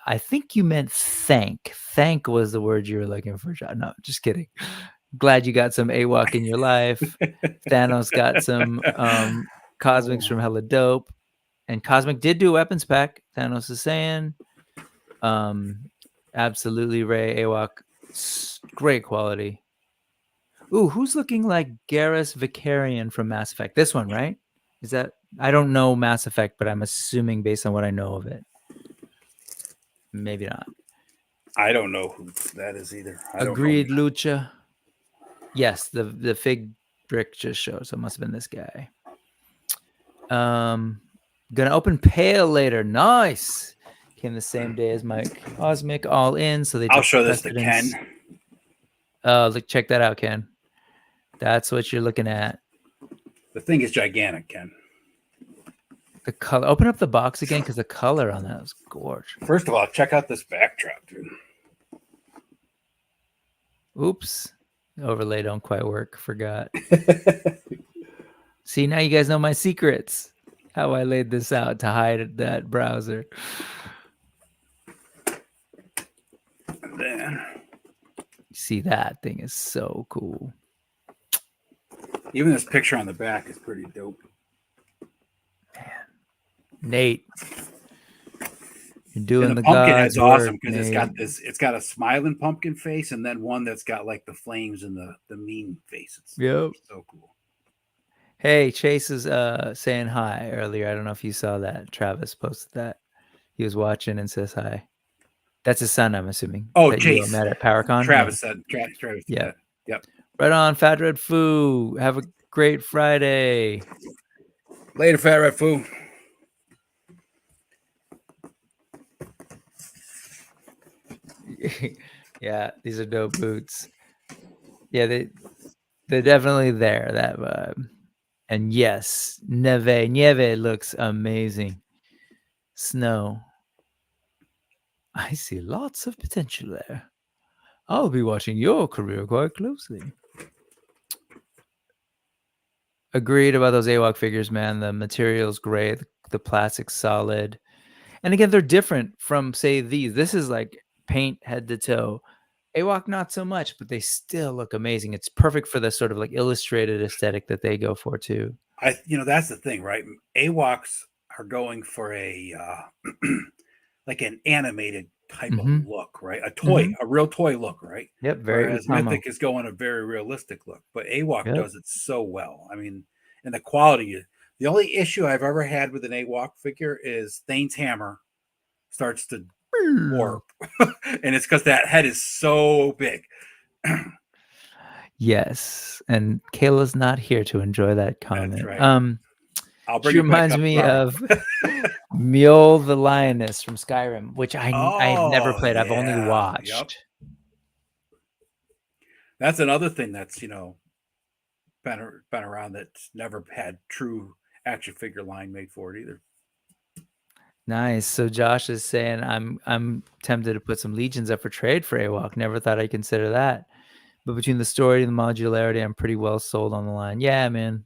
I think you meant thank. Thank was the word you were looking for, Josh. No, just kidding. Glad you got some AWOC in your life. Thanos got some Cosmics from Hella Dope. And Cosmic did do a weapons pack, Thanos is saying. Absolutely, Ray. AWOC, great quality. Ooh, who's looking like Garrus Vicarian from Mass Effect? This one, right? Is that... I don't know Mass Effect, but I'm assuming based on what I know of it. Maybe not. I don't know who that is either. Agreed, Lucha. Yes, the fig brick just shows, so it must have been this guy. Gonna open Pale later. Nice. Came the same day as Mike Cosmic, all in. So I'll show this to Ken. Look, check that out, Ken. That's what you're looking at. The thing is gigantic, Ken. The color. Open up the box again, because the color on that was gorgeous. First of all, check out this backdrop, dude. Oops. Overlay don't quite work. Forgot. See, now you guys know my secrets. How I laid this out to hide that browser. And then, see, that thing is so cool. Even this picture on the back is pretty dope. Man. Nate. You're doing and the the pumpkin is awesome because it's got a smiling pumpkin face and then one that's got like the flames and the mean face. It's so cool. Hey, Chase is saying hi earlier. I don't know if you saw that. Travis posted that. He was watching and says hi. That's his son, I'm assuming. Oh, that Chase. You met at PowerCon. Travis said. Travis. Yeah. Yep. Right on, Fat Red Foo. Have a great Friday. Later, Fat Red Foo. Yeah, these are dope boots. Yeah, they're definitely there, that vibe. And yes, Nieve looks amazing. Snow. I see lots of potential there. I'll be watching your career quite closely. Agreed about those AWOC figures, man. The material's great. The plastic's solid. And again, they're different from, say, these. This is like paint head to toe. AWOC, not so much, but they still look amazing. It's perfect for the sort of like illustrated aesthetic that they go for too. That's the thing, right? AWOCs are going for a like an animated type of look, right? A toy, a real toy look, right? Yep. Whereas Mythic is going a very realistic look, but AWOC does it so well. I mean, and the quality. The only issue I've ever had with an AWOC figure is Thane's hammer starts to warp, and it's because that head is so big. Yes, and Kayla's not here to enjoy that comment. That's right. She reminds me of Mjol the Lioness from Skyrim, which I've never played. I've only watched. Yep. That's another thing that's been around that's never had true action figure line made for it either. Nice. So Josh is saying I'm tempted to put some Legions up for trade for AWOC. Never thought I'd consider that. But between the story and the modularity, I'm pretty well sold on the line. Yeah, man.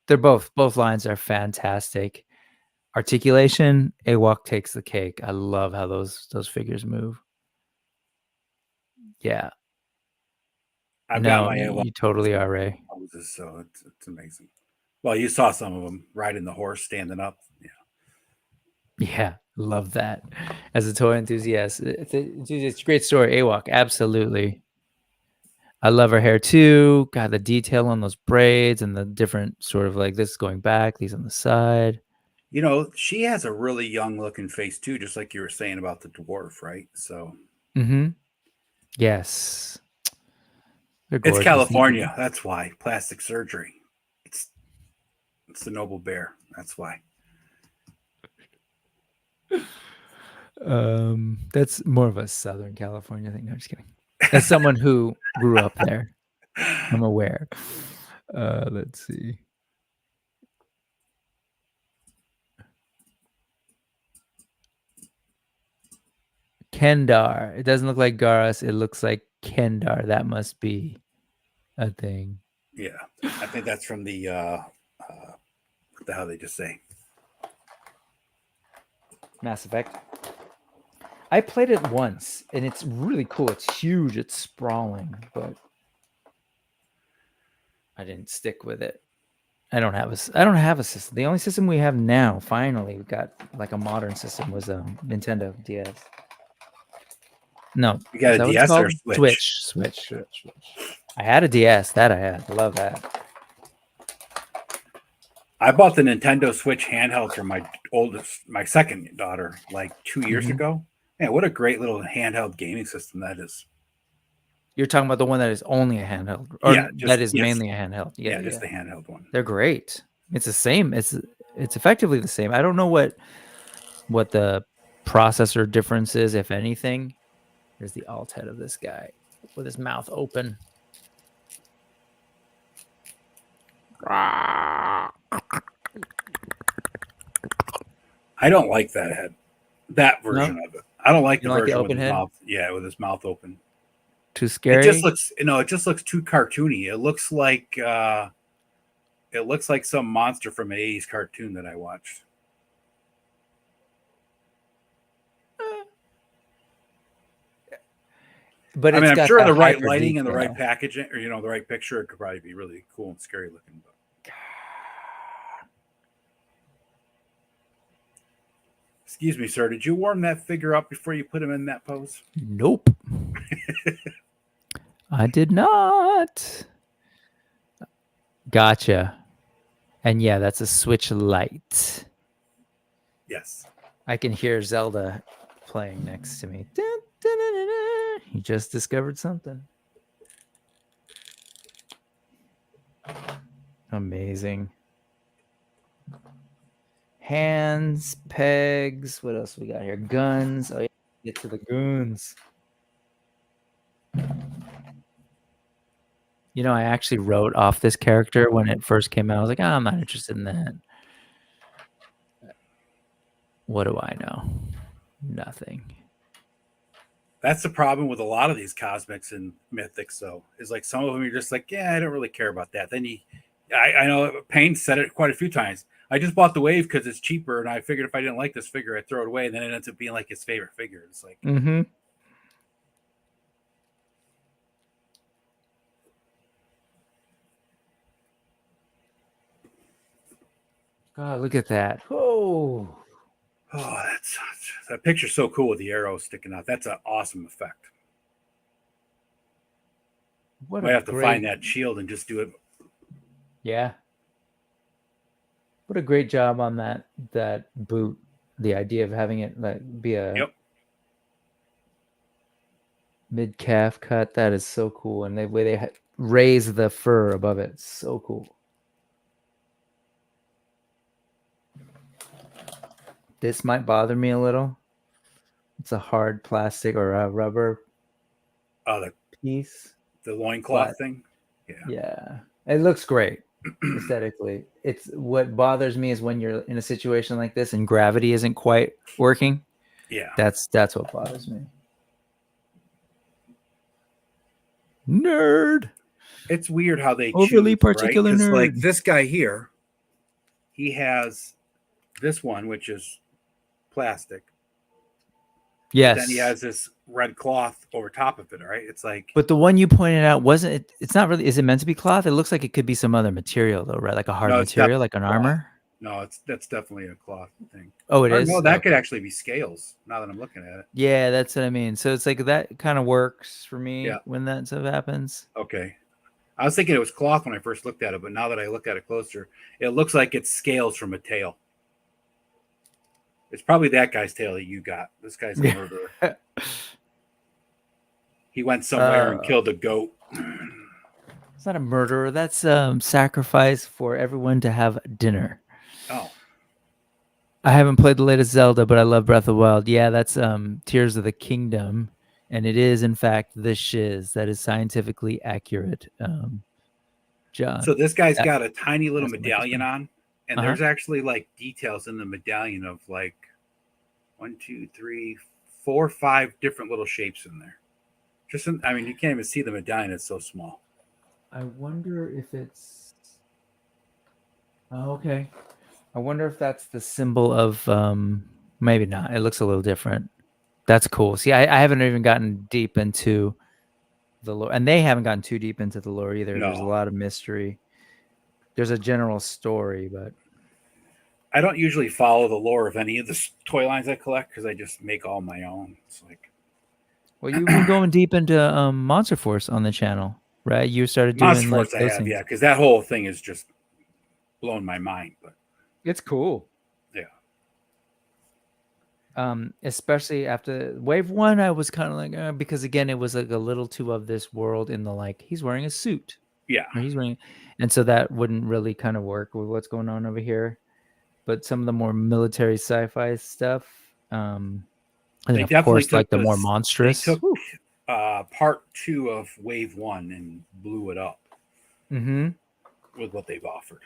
They're both lines are fantastic. Articulation, AWOC takes the cake. I love how those figures move. Yeah. I've got my AWOC. You totally are, Ray. So it's amazing. Well, you saw some of them riding the horse, standing up. Yeah, love that. As a toy enthusiast, it's a great story. AWOC, absolutely. I love her hair too. God, the detail on those braids and the different sort of like this going back, these on the side. She has a really young looking face too, just like you were saying about the dwarf, right? So. Yes. It's California. That's why. Plastic surgery. It's the Noble Bear. That's why. That's more of a Southern California thing. No, I'm just kidding. As someone who grew up there, I'm aware. Let's see. Kendar. It doesn't look like Garas. It looks like Kendar. That must be a thing. Yeah, I think that's from the what the hell they just say? Mass Effect. I played it once, and it's really cool. It's huge. It's sprawling, but I didn't stick with it. I don't have a system. The only system we have now, finally, we got like a modern system, was a Nintendo DS. No, You got a DS or Switch? Switch. I had a DS. That I had. I love that. I bought the Nintendo Switch handheld for my second daughter, like 2 years ago. Man, what a great little handheld gaming system that is. You're talking about the one that is only a handheld, or that is mainly a handheld. Yeah, just the handheld one. They're great. It's the same. It's effectively the same. I don't know what the processor difference is, if anything. There's the alt head of this guy with his mouth open. I don't like that head, that version of it. I don't like the version with his mouth. Yeah, with his mouth open. Too scary. It just looks too cartoony. It looks like some monster from an 80s cartoon that I watched. But I mean, I'm sure the right lighting and the right packaging, or the right picture, it could probably be really cool and scary looking. But excuse me, sir, did you warm that figure up before you put him in that pose? Nope. I did not. Gotcha. And yeah, that's a Switch Lite. Yes. I can hear Zelda playing next to me. He just discovered something. Amazing. Hands, pegs. What else we got here? Guns. Oh, yeah. Get to the guns. I actually wrote off this character when it first came out. I was like, I'm not interested in that. What do I know? Nothing. That's the problem with a lot of these cosmics and mythics, though. Is like some of them you're just like, yeah, I don't really care about that. Then I know Payne said it quite a few times. I just bought the wave because it's cheaper, and I figured if I didn't like this figure, I'd throw it away. And then it ends up being like his favorite figure. It's like, God, look at that! Oh, that picture's so cool with the arrows sticking out. That's an awesome effect. I have to find that shield and just do it. Yeah. What a great job on that boot. The idea of having it be a mid calf cut. That is so cool, and the way they raise the fur above it, so cool. This might bother me a little. It's a hard plastic or a rubber piece. The loincloth thing. Yeah. It looks great aesthetically. It's what bothers me is when you're in a situation like this and gravity isn't quite working. Yeah. That's what bothers me. Nerd. It's weird how they overly particular nerd. Like this guy here, he has this one, which is plastic. Yes. Then he has this red cloth over top of it, right? It's like, but the one you pointed out wasn't it? It's not really. Is it meant to be cloth? It looks like it could be some other material, though, right? Like a hard material, like an armor. No, that's definitely a cloth thing. Oh, it is. No, that could actually be scales. Now that I'm looking at it. Yeah, that's what I mean. So it's like that kind of works for me when that stuff happens. Okay. I was thinking it was cloth when I first looked at it, but now that I look at it closer, it looks like it's scales from a tail. It's probably that guy's tail that you got. This guy's a murderer. He went somewhere and killed a goat. It's not a murderer. That's sacrifice for everyone to have dinner. Oh. I haven't played the latest Zelda, but I love Breath of the Wild. Yeah, that's Tears of the Kingdom, and it is in fact the shiz. That is scientifically accurate, John. So this guy's That, got a tiny little that's my medallion question. on, and Uh-huh. there's actually like details in the medallion of like 1, 2, 3, 4, 5 different little shapes in there. I mean, you can't even see the medallion; it's so small. I wonder if it's. Oh, okay. I wonder if that's the symbol of. Maybe not. It looks a little different. That's cool. See, I haven't even gotten deep into the lore, and they haven't gotten too deep into the lore either. There's a No, lot of mystery. There's a general story, but I don't usually follow the lore of any of the toy lines I collect because I just make all my own. It's like well, you've been going deep into Monster Force on the channel, right? You started Monster doing like Force, I those have, things. yeah, because that whole thing is just blown my mind. But It's cool. yeah, Especially after wave one, I was kind of like, because again, it was like a little too of this world in the like he's wearing a suit, yeah, or he's wearing, and so that wouldn't really kind of work with what's going on over here. But some of the more military sci-fi stuff, and then they of definitely course like took the more this. They monstrous. took part 2 of Wave 1 and blew it up Mm-hmm. with what they've offered.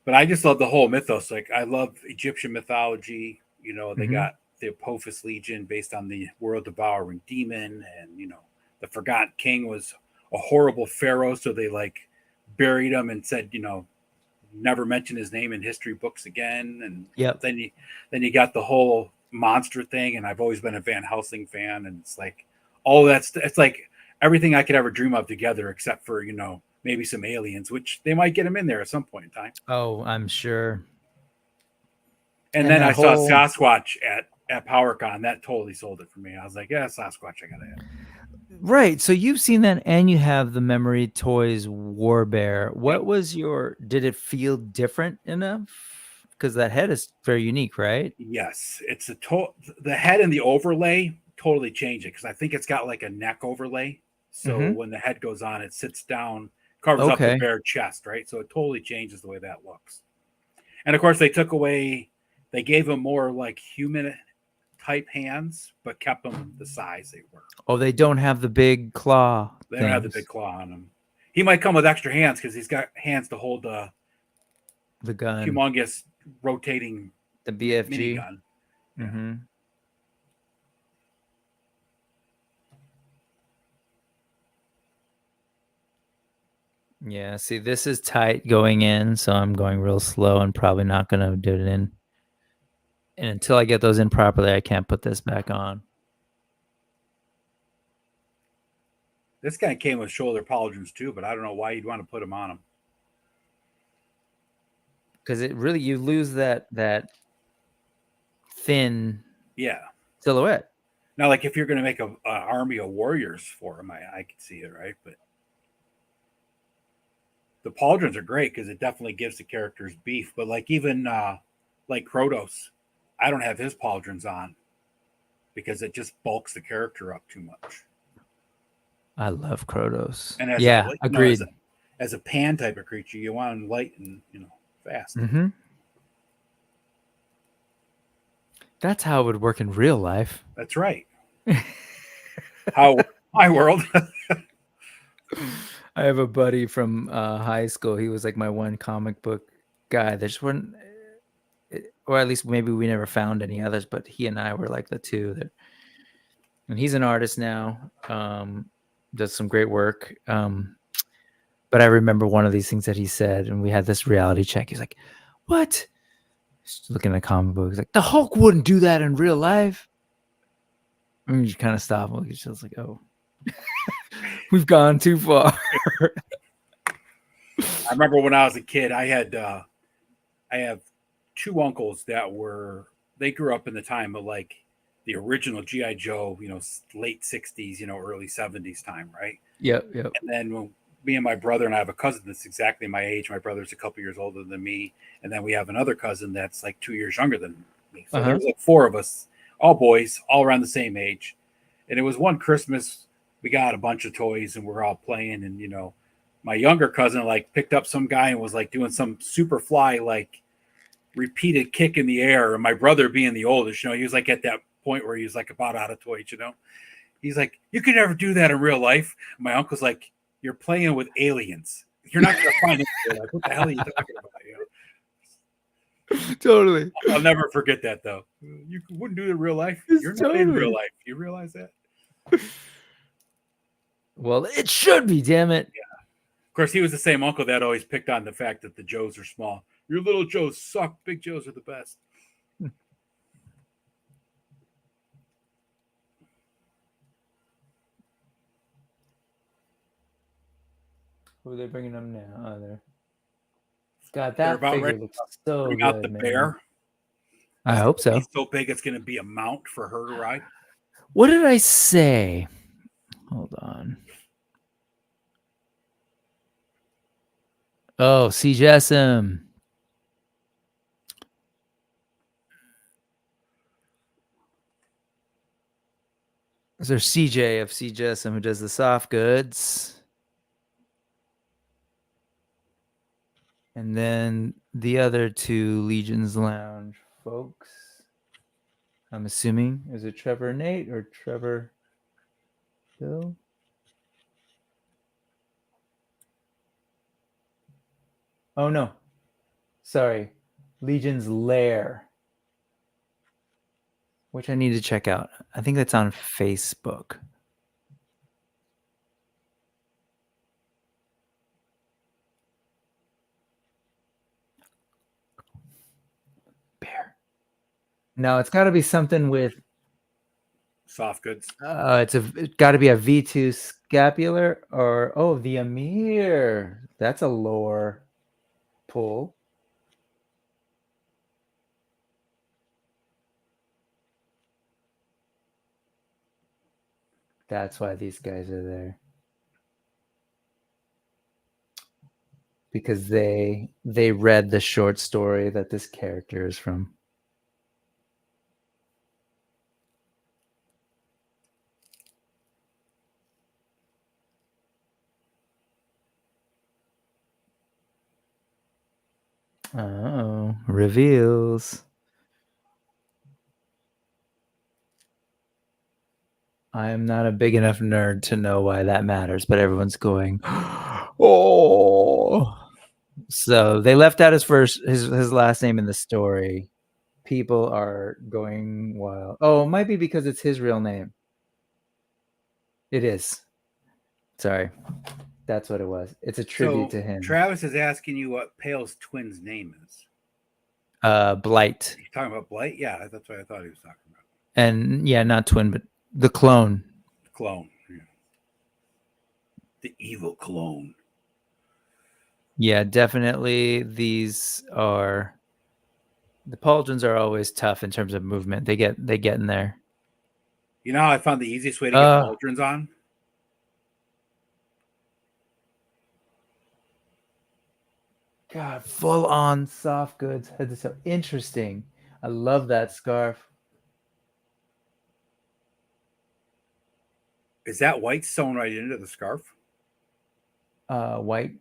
But I just love the whole mythos. Like I love Egyptian mythology. You know, they Mm-hmm. got the Apophis Legion based on the world devouring demon, and you know, the Forgotten King was a horrible pharaoh, so they like buried him and said, you know, never mention his name in history books again. And Yep. then you got the whole monster thing, and I've always been a Van Helsing fan, and it's like all that's it's like everything I could ever dream of together, except for you know maybe some aliens, which they might get them in there at some point in time. Oh, I'm sure. And And then that I saw whole Sasquatch at PowerCon. That totally sold it for me. I was like, yeah, Sasquatch, I gotta have. right. So you've seen that, and you have the Memory Toys War Bear. Yep. What was your? Did it feel different enough? Because that head is very unique, right? Yes, it's the head and the overlay totally change it because I think it's got like a neck overlay. So Mm-hmm. when the head goes on, it sits down, covers up the Okay. bare chest, right? So it totally changes the way that looks. And of course, they gave him more like human type hands, but kept them the size they were. Oh, they don't have the big claw They don't have the big things. claw on him. He might come with extra hands because he's got hands to hold the The gun, humongous rotating the BFG. minigun. Yeah. Mm-hmm. Yeah. See, this is tight going in, so I'm going real slow and probably not going to do it in. And until I get those in properly, I can't put this back on. This guy came with shoulder pauldrons too, but I don't know why you'd want to put them on him. Because it really, you lose that thin Yeah. silhouette. Now, like if you're going to make a army of warriors for him, I could see it, right? But the pauldrons are great because it definitely gives the characters beef. But like even like Krotos, I don't have his pauldrons on because it just bulks the character up too much. I love Krotos. And as a Yeah, you know agreed. as a pan type of creature, you want him light and you know fast. Mm-hmm. That's how it would work in real life. That's right. How my world. I have a buddy from high school. He was like my one comic book guy. There's one, or at least maybe we never found any others, but he and I were like the two that. And he's an artist now. Does some great work. But I remember one of these things that he said, and we had this reality check. He's like, "What?" Just looking at a comic book. He's like, "The Hulk wouldn't do that in real life." And you kind of stop. And it's just like, "Oh, we've gone too far." I remember when I was a kid, I have two uncles that they grew up in the time of like the original GI Joe, you know, late '60s, you know, early '70s time, right? Yep. And then when me and my brother and I have a cousin that's exactly my age. My brother's a couple years older than me, and then we have another cousin that's like 2 years younger than me. So there was like four of us, all boys, all around the same age. And it was one Christmas we got a bunch of toys and we're all playing, and you know, my younger cousin like picked up some guy and was like doing some super fly like repeated kick in the air. And my brother, being the oldest, he was like at that point where he was like about out of toys. He's like, you could never do that in real life. My uncle's like, you're playing with aliens. You're not going to find it. Like, what the hell are you talking about? Totally. I'll never forget that, though. You wouldn't do it in real life. You're not in real life. You realize that? Well, it should be, damn it. Yeah. Of course, he was the same uncle that always picked on the fact that the Joes are small. Your little Joes suck. Big Joes are the best. Who are they bringing them now? Oh, there. God, that figure looks so good, out the man. bear. I hope so. He's so big, it's going to be a mount for her to ride. What did I say? Hold on. Oh, CJSM. Is there CJ of CJSM who does the soft goods? And then the other two Legion's Lounge folks. I'm assuming, is it Trevor Nate or Trevor Bill? Oh, no. Sorry. Legion's Lair, which I need to check out. I think that's on Facebook. Bear. No, it's got to be something with soft goods. It's got to be a V2 scapular or the Amir. That's a lore pull. That's why these guys are there. Because they read the short story that this character is from. Oh, reveals. I am not a big enough nerd to know why that matters, but everyone's going, oh. So they left out his last name in the story. People are going wild. Oh, it might be because it's his real name. It is. Sorry. That's what it was. It's a tribute to him. Travis is asking you what Pale's twin's name is. Blight. You're talking about Blight? Yeah, that's what I thought he was talking about. And yeah, not twin, but the clone. Clone. Yeah. The evil clone. Yeah, definitely. The pauldrons are always tough in terms of movement. They get in there. You know how I found the easiest way to get pauldrons on? God, full on soft goods. That's so interesting. I love that scarf. Is that white sewn right into the scarf? White.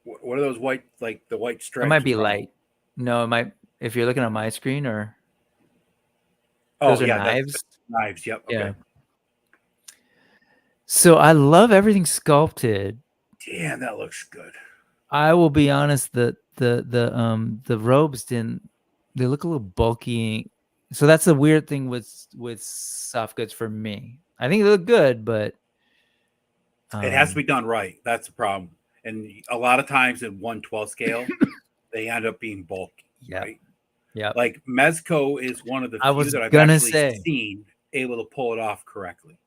What are those white, like the white stripes? It might be light. No, it might. If you're looking on my screen, or those are knives. Knives. Yep. Okay. Yeah. So I love everything sculpted. Damn, that looks good. I will be honest, the robes they look a little bulky. So that's the weird thing with soft goods for me. I think they look good, but it has to be done right. That's the problem. And a lot of times in 1/12 scale, they end up being bulky. Yeah. Right? Yeah. Like Mezco is one of the few that I've actually seen able to pull it off correctly.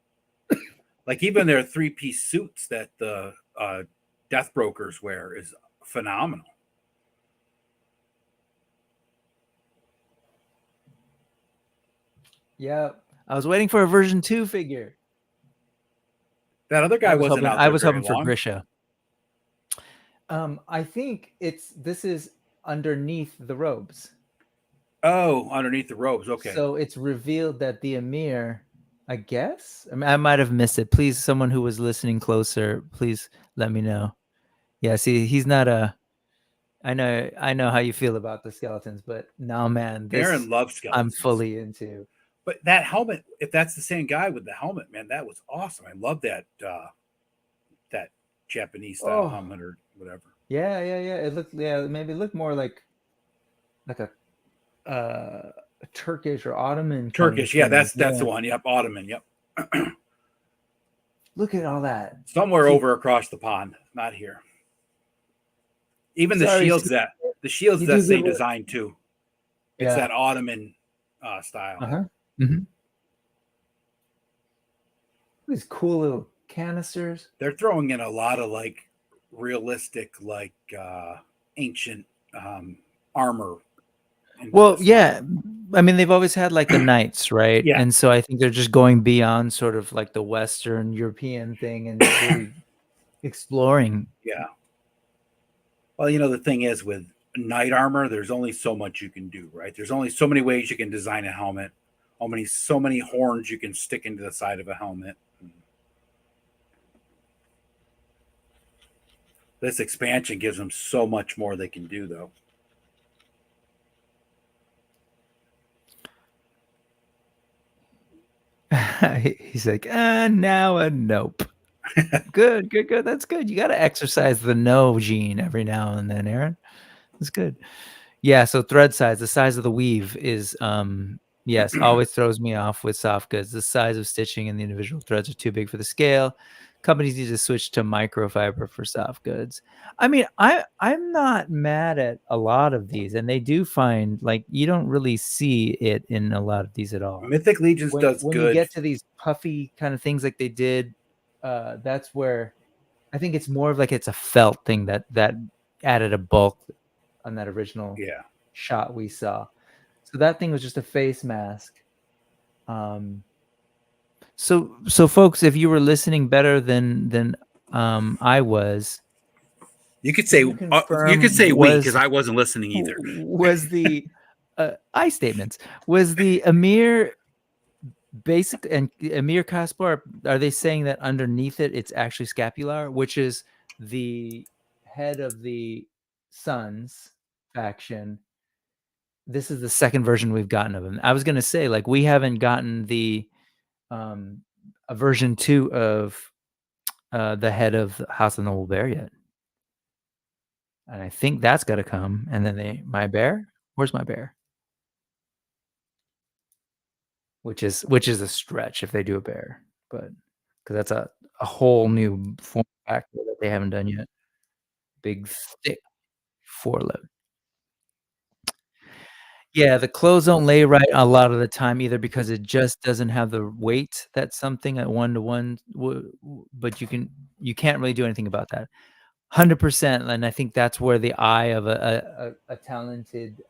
Like even their 3-piece suits that the Death Brokers wear is phenomenal. Yeah, I was waiting for a version 2 figure. That other guy wasn't out there. I was hoping for Grisha. I think this is underneath the robes. Oh, underneath the robes. Okay. So it's revealed that the Amir, I guess. I mean, I might have missed it. Please, someone who was listening closer, please let me know. Yeah, see, he's not I know how you feel about the skeletons, but no, man, Aaron this loves I'm skeletons. fully into. But that helmet, if that's the same guy with the helmet, man, that was awesome. I love that that Japanese style helmet or whatever. Yeah. It looked maybe it looked more like a Turkish or Ottoman. Turkish, yeah, that's the one. Yep, Ottoman. Yep. Look at all that. Somewhere over across the pond, not here. Even the shield's that same design too. It's that Ottoman style. These cool little canisters. They're throwing in a lot of like realistic, like ancient armor. Well, yeah. I mean, they've always had like the knights, right? Yeah. And so I think they're just going beyond sort of like the Western European thing and really exploring. Yeah. Well, the thing is with knight armor, there's only so much you can do, right? There's only so many ways you can design a helmet. So many horns you can stick into the side of a helmet. This expansion gives them so much more they can do, though. He's like, now a nope. Good. That's good. You got to exercise the no gene every now and then, Aaron. That's good. Yeah. So thread size, the size of the weave is, yes, always throws me off with soft goods. The size of stitching and the individual threads are too big for the scale. Companies need to switch to microfiber for soft goods. I mean, I'm not mad at a lot of these, and they do find like you don't really see it in a lot of these at all. Mythic Legions does when good. you get to these puffy kind of things like they did, that's where I think it's more of like it's a felt thing that added a bulk on that original shot we saw. So that thing was just a face mask. So folks, if you were listening better than I was, you could say we because I wasn't listening either. Was the I statements was the Emir basic and Emir Kaspar? Are they saying that underneath it's actually Scapular, which is the head of the Suns faction? This is the second version we've gotten of him. I was gonna say like we haven't gotten the a version 2 of the head of House of Noble Bear yet, and I think that's got to come. And then my bear. Where's my bear? Which is a stretch if they do a bear, but because that's a whole new form factor that they haven't done yet. Big thick foreload. Yeah, the clothes don't lay right a lot of the time either because it just doesn't have the weight that something at 1-to-1 but you can't really do anything about that. 100%, and I think that's where the eye of a talented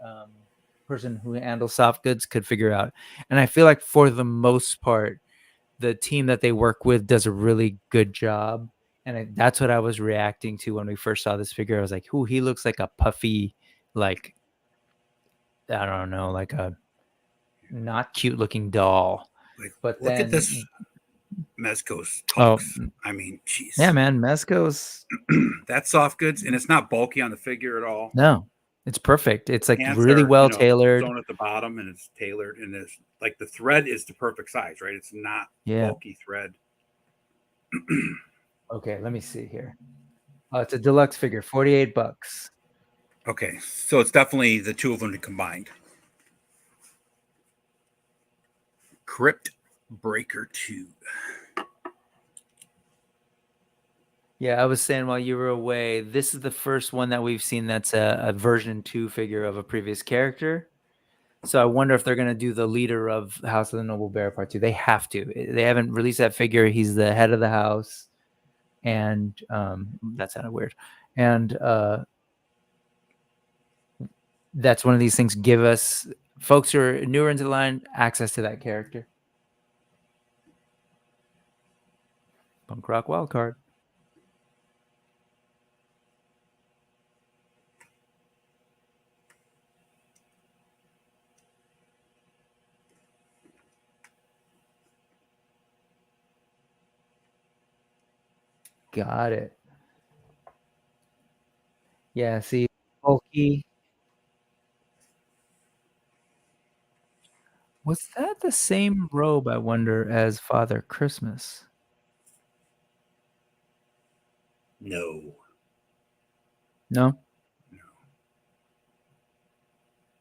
person who handles soft goods could figure out. And I feel like for the most part, the team that they work with does a really good job. And that's what I was reacting to when we first saw this figure. I was like, "Ooh, he looks like a puffy, like I don't know, like a not cute looking doll." Like, but look then, at this Mezco's talks. I mean, jeez. Yeah, man, Mezco's that's soft goods, and it's not bulky on the figure at all. No, it's perfect. It's like really well tailored. Sewn at the bottom, and it's tailored, and it's like the thread is the perfect size, right? It's not bulky thread. Okay, let me see here. Oh, it's a deluxe figure, $48. Okay, so it's definitely the two of them combined. Crypt Breaker 2. Yeah, I was saying while you were away, this is the first one that we've seen that's a version 2 figure of a previous character. So I wonder if they're going to do the leader of House of the Noble Bear Part 2. They have to. They haven't released that figure. He's the head of the house. And that sounded weird. And that's one of these things. Give us, folks who are newer into the line, access to that character. Punk Rock Wildcard. Got it. Yeah, see, bulky. Was that the same robe, I wonder, as Father Christmas? No. No? No.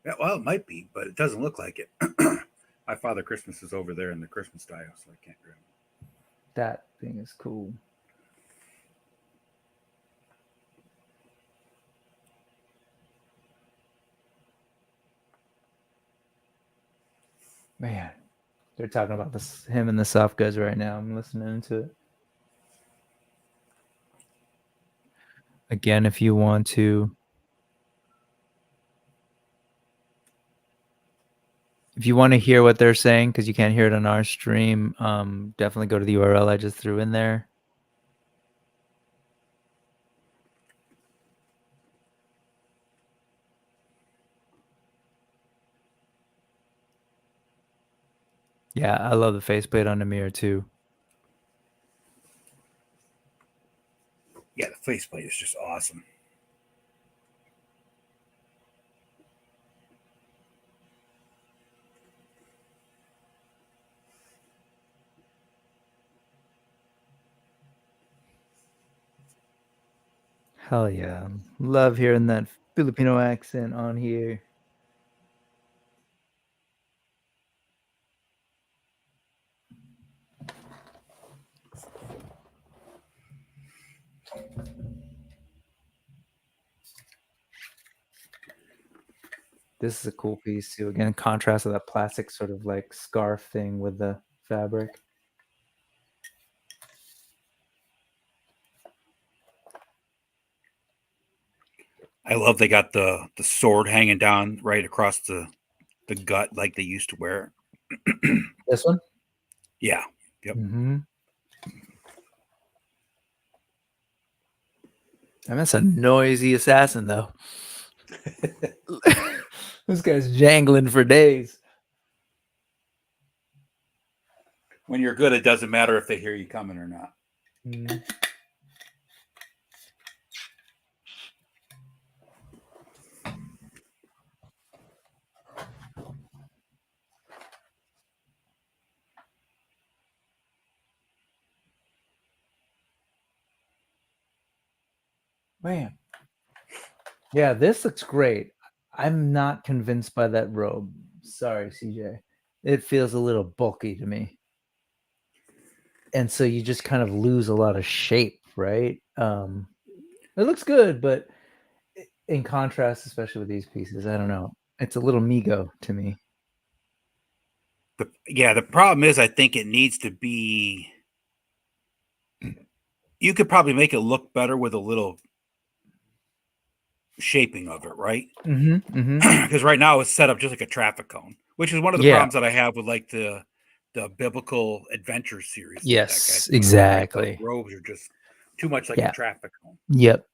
Yeah, well, it might be, but it doesn't look like it. My Father Christmas is over there in the Christmas dial, so I can't grab it. That thing is cool. Man, they're talking about this him and the soft goods right now. I'm listening to it. Again, if you want to hear what they're saying, because you can't hear it on our stream, definitely go to the URL I just threw in there. Yeah, I love the faceplate on the mirror too. Yeah, the faceplate is just awesome. Hell yeah. Love hearing that Filipino accent on here. This is a cool piece too. Again, contrast of that plastic sort of like scarf thing with the fabric. I love they got the sword hanging down right across the gut like they used to wear. This one? Yeah. Yep. Mm-hmm. I mean, that's a noisy assassin, though. This guy's jangling for days. When you're good, it doesn't matter if they hear you coming or not. Mm. Man. Yeah, this looks great. I'm not convinced by that robe. Sorry, CJ. It feels a little bulky to me. And so you just kind of lose a lot of shape, right? It looks good, but in contrast, especially with these pieces, I don't know. It's a little Migo to me. The problem is I think it needs to be. You could probably make it look better with a little shaping of it, right? Because right now it's set up just like a traffic cone, which is one of the problems that I have with like the biblical adventure series. Yes, exactly. Those robes are just too much like a traffic cone. Yep.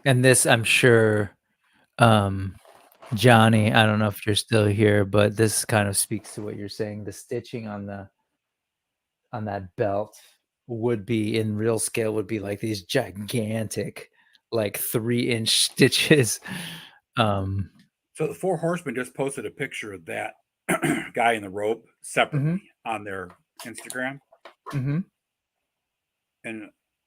And this, I'm sure, Johnny, I don't know if you're still here, but this kind of speaks to what you're saying. The stitching on that belt would be in real scale would be like these gigantic, like 3-inch stitches. So the Four Horsemen just posted a picture of that guy in the robe separately on their Instagram. And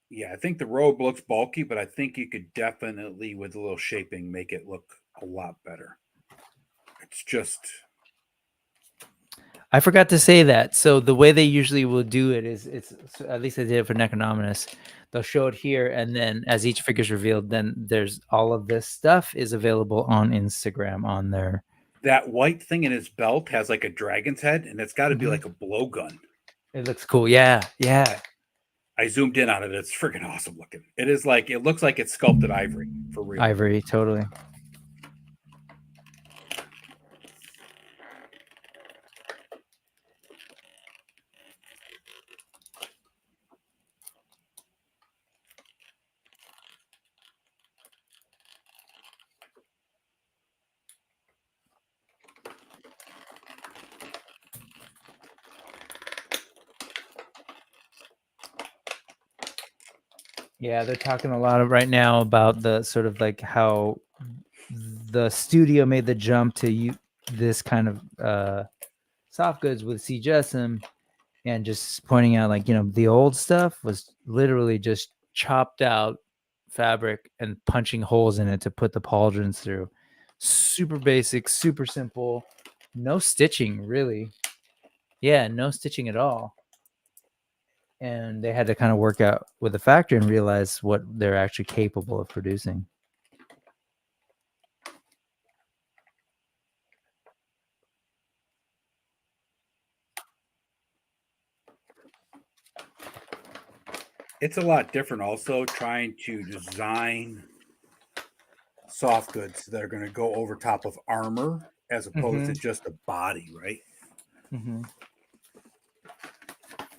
yeah, I think the robe looks bulky, but I think you could definitely, with a little shaping, make it look a lot better. It's just. I forgot to say that. So the way they usually will do it is, at least they did it for Necronominus. They'll show it here, and then as each figure is revealed, then there's all of this stuff is available on Instagram on their. That white thing in his belt has like a dragon's head, and it's got to be like a blowgun. It looks cool. Yeah, yeah. I zoomed in on it. It's freaking awesome looking. It looks like it's sculpted ivory for real. Ivory, totally. Yeah, they're talking a lot of right now about the sort of like how the studio made the jump to this kind of soft goods with CGSM, and just pointing out, like, the old stuff was literally just chopped out fabric and punching holes in it to put the pauldrons through. Super basic, super simple, no stitching really. Yeah, no stitching at all. And they had to kind of work out with the factory and realize what they're actually capable of producing. It's a lot different also trying to design soft goods that are going to go over top of armor as opposed to just a body, right?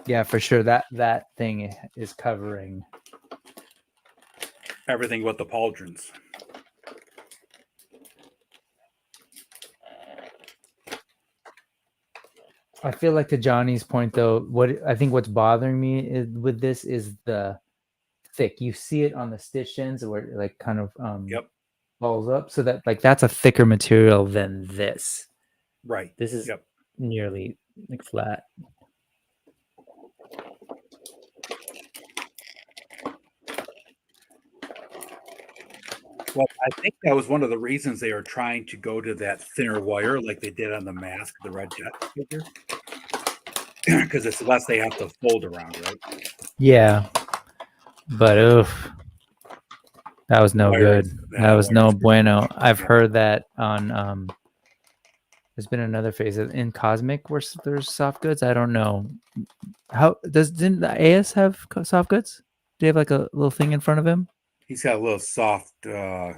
Yeah, for sure. That thing is covering everything but the pauldrons. I feel like, to Johnny's point though, what's bothering me with this is the thick. You see it on the stitch ends where it like kind of balls up, so that like that's a thicker material than this. Right. This is nearly like flat. Well, I think that was one of the reasons they were trying to go to that thinner wire like they did on the Mask, the Red Death figure. Because it's less they have to fold around, right? Yeah. But oof. That was no good. That was no bueno. I've heard that on there's been another phase in Cosmic where there's soft goods. I don't know. Didn't the AS have soft goods? Do you have like a little thing in front of him? He's got a little soft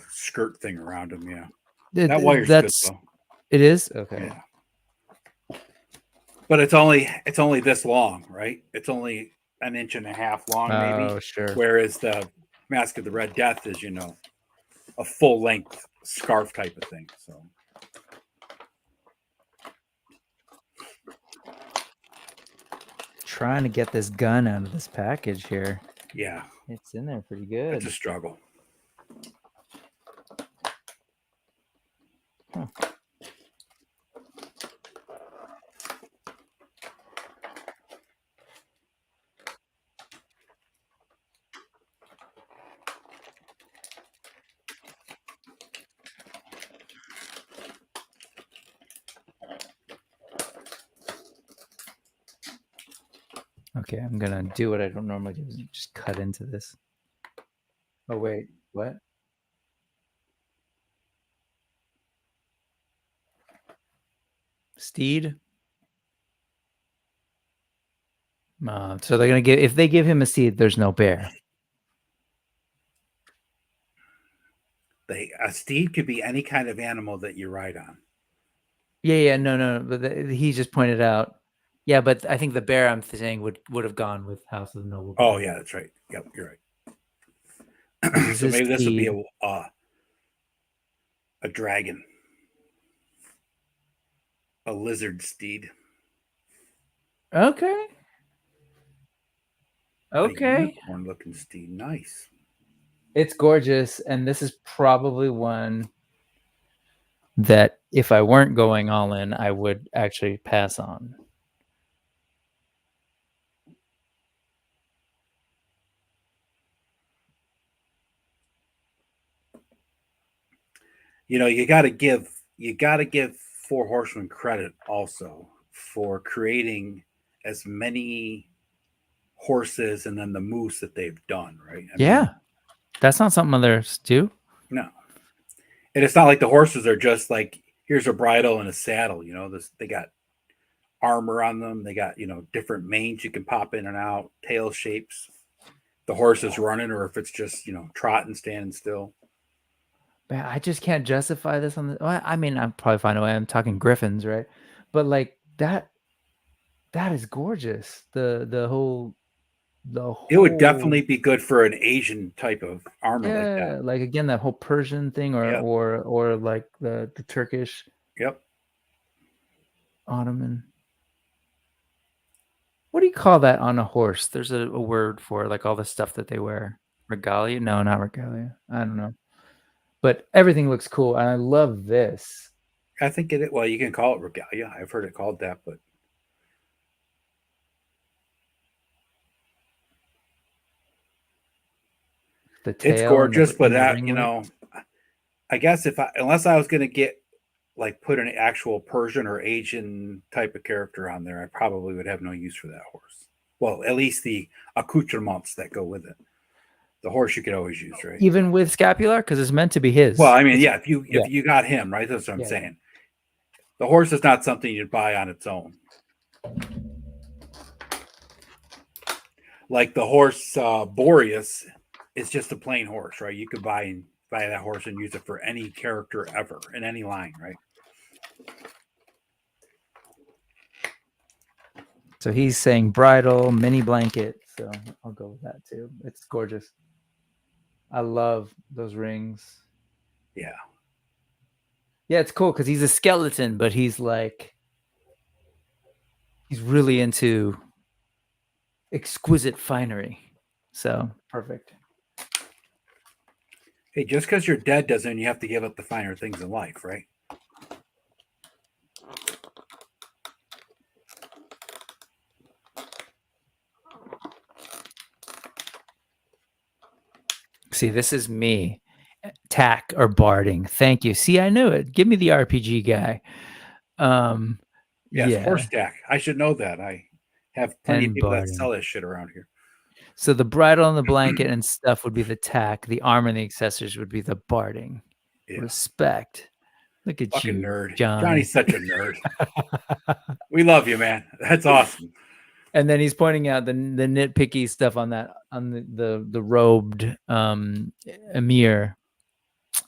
skirt thing around him, yeah. That wire's good though. It is? Okay. Yeah. But it's only this long, right? It's only an inch and a half long, maybe. Oh, sure. Whereas the Mask of the Red Death is, a full length scarf type of thing. So trying to get this gun out of this package here. Yeah. It's in there pretty good. It's a struggle. Huh. Okay, I'm gonna do what I don't normally do, just cut into this. Oh wait, what? Steed? So they're gonna if they give him a seed, there's no bear. A steed could be any kind of animal that you ride on. Yeah, no, but he just pointed out. Yeah, but I think the bear I'm saying would have gone with House of the Noble Bear. Oh yeah, that's right. Yep, you're right. So maybe this will be a dragon, a lizard steed. Okay. Okay. Unicorn looking steed, nice. It's gorgeous, and this is probably one that if I weren't going all in, I would actually pass on. You got to give Four Horsemen credit also for creating as many horses and then the moose that they've done, right? I mean, that's not something others do. No, and it's not like the horses are just like, here's a bridle and a saddle. They got armor on them. They got different manes you can pop in and out, tail shapes. The horse is running, or if it's just trotting, standing still. Man, I just can't justify this on the. I mean, I'm probably fine away. I'm talking griffins, right? But like that is gorgeous. The whole. It would definitely be good for an Asian type of armor like that. Like again, that whole Persian thing, or like the Turkish. Yep. Ottoman. What do you call that on a horse? There's a word for it, like all the stuff that they wear. Regalia? No, not Regalia. I don't know. But everything looks cool, and I love this. I think it. Well, you can call it Regalia. I've heard it called that, but it's gorgeous. But that, you know, I guess unless I was going to get like put an actual Persian or Asian type of character on there, I probably would have no use for that horse. Well, at least the accoutrements that go with it. The horse you could always use, right? Even with Scapular, because it's meant to be his. Well, I mean, yeah, if you got him, right? That's what I'm saying. The horse is not something you'd buy on its own. Like the horse Boreas is just a plain horse, right? You could buy that horse and use it for any character ever in any line, right? So he's saying bridle, mini blanket. So I'll go with that too. It's gorgeous. I love those rings. Yeah. Yeah, it's cool because he's a skeleton, but he's really into exquisite finery. So perfect. Hey, just because you're dead doesn't mean you have to give up the finer things in life, right? See, this is me. Tack or barding. Thank you. See, I knew it. Give me the RPG guy. Yes, horse tack. I should know that. I have plenty of people that sell this shit around here. So the bridle and the blanket and stuff would be the tack. The armor and the accessories would be the barding. Yeah. Respect. Look at fucking you, nerd. John. Johnny's such a nerd. We love you, man. That's awesome. And then he's pointing out the nitpicky stuff on the robed Emir.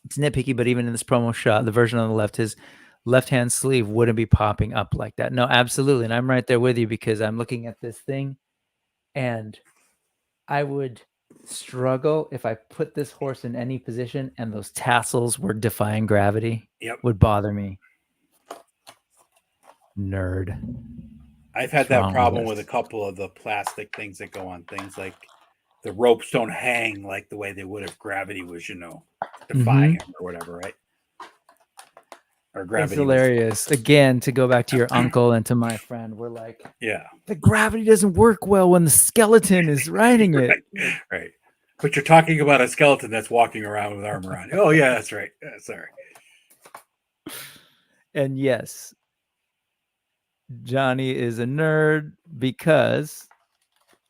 It's nitpicky, but even in this promo shot, the version on the left, his left-hand sleeve wouldn't be popping up like that. No, absolutely. And I'm right there with you because I'm looking at this thing and I would struggle if I put this horse in any position and those tassels were defying gravity. Yep. Would bother me. Nerd. I've had that problem with a couple of the plastic things that go on things, like the ropes don't hang like the way they would if gravity was, defying them or whatever, right? Or gravity. It's hilarious. Again, to go back to your uncle and to my friend, we're like, yeah, the gravity doesn't work well when the skeleton is riding it. Right. But you're talking about a skeleton that's walking around with armor on. Oh, yeah, that's right. Sorry. And yes, Johnny is a nerd because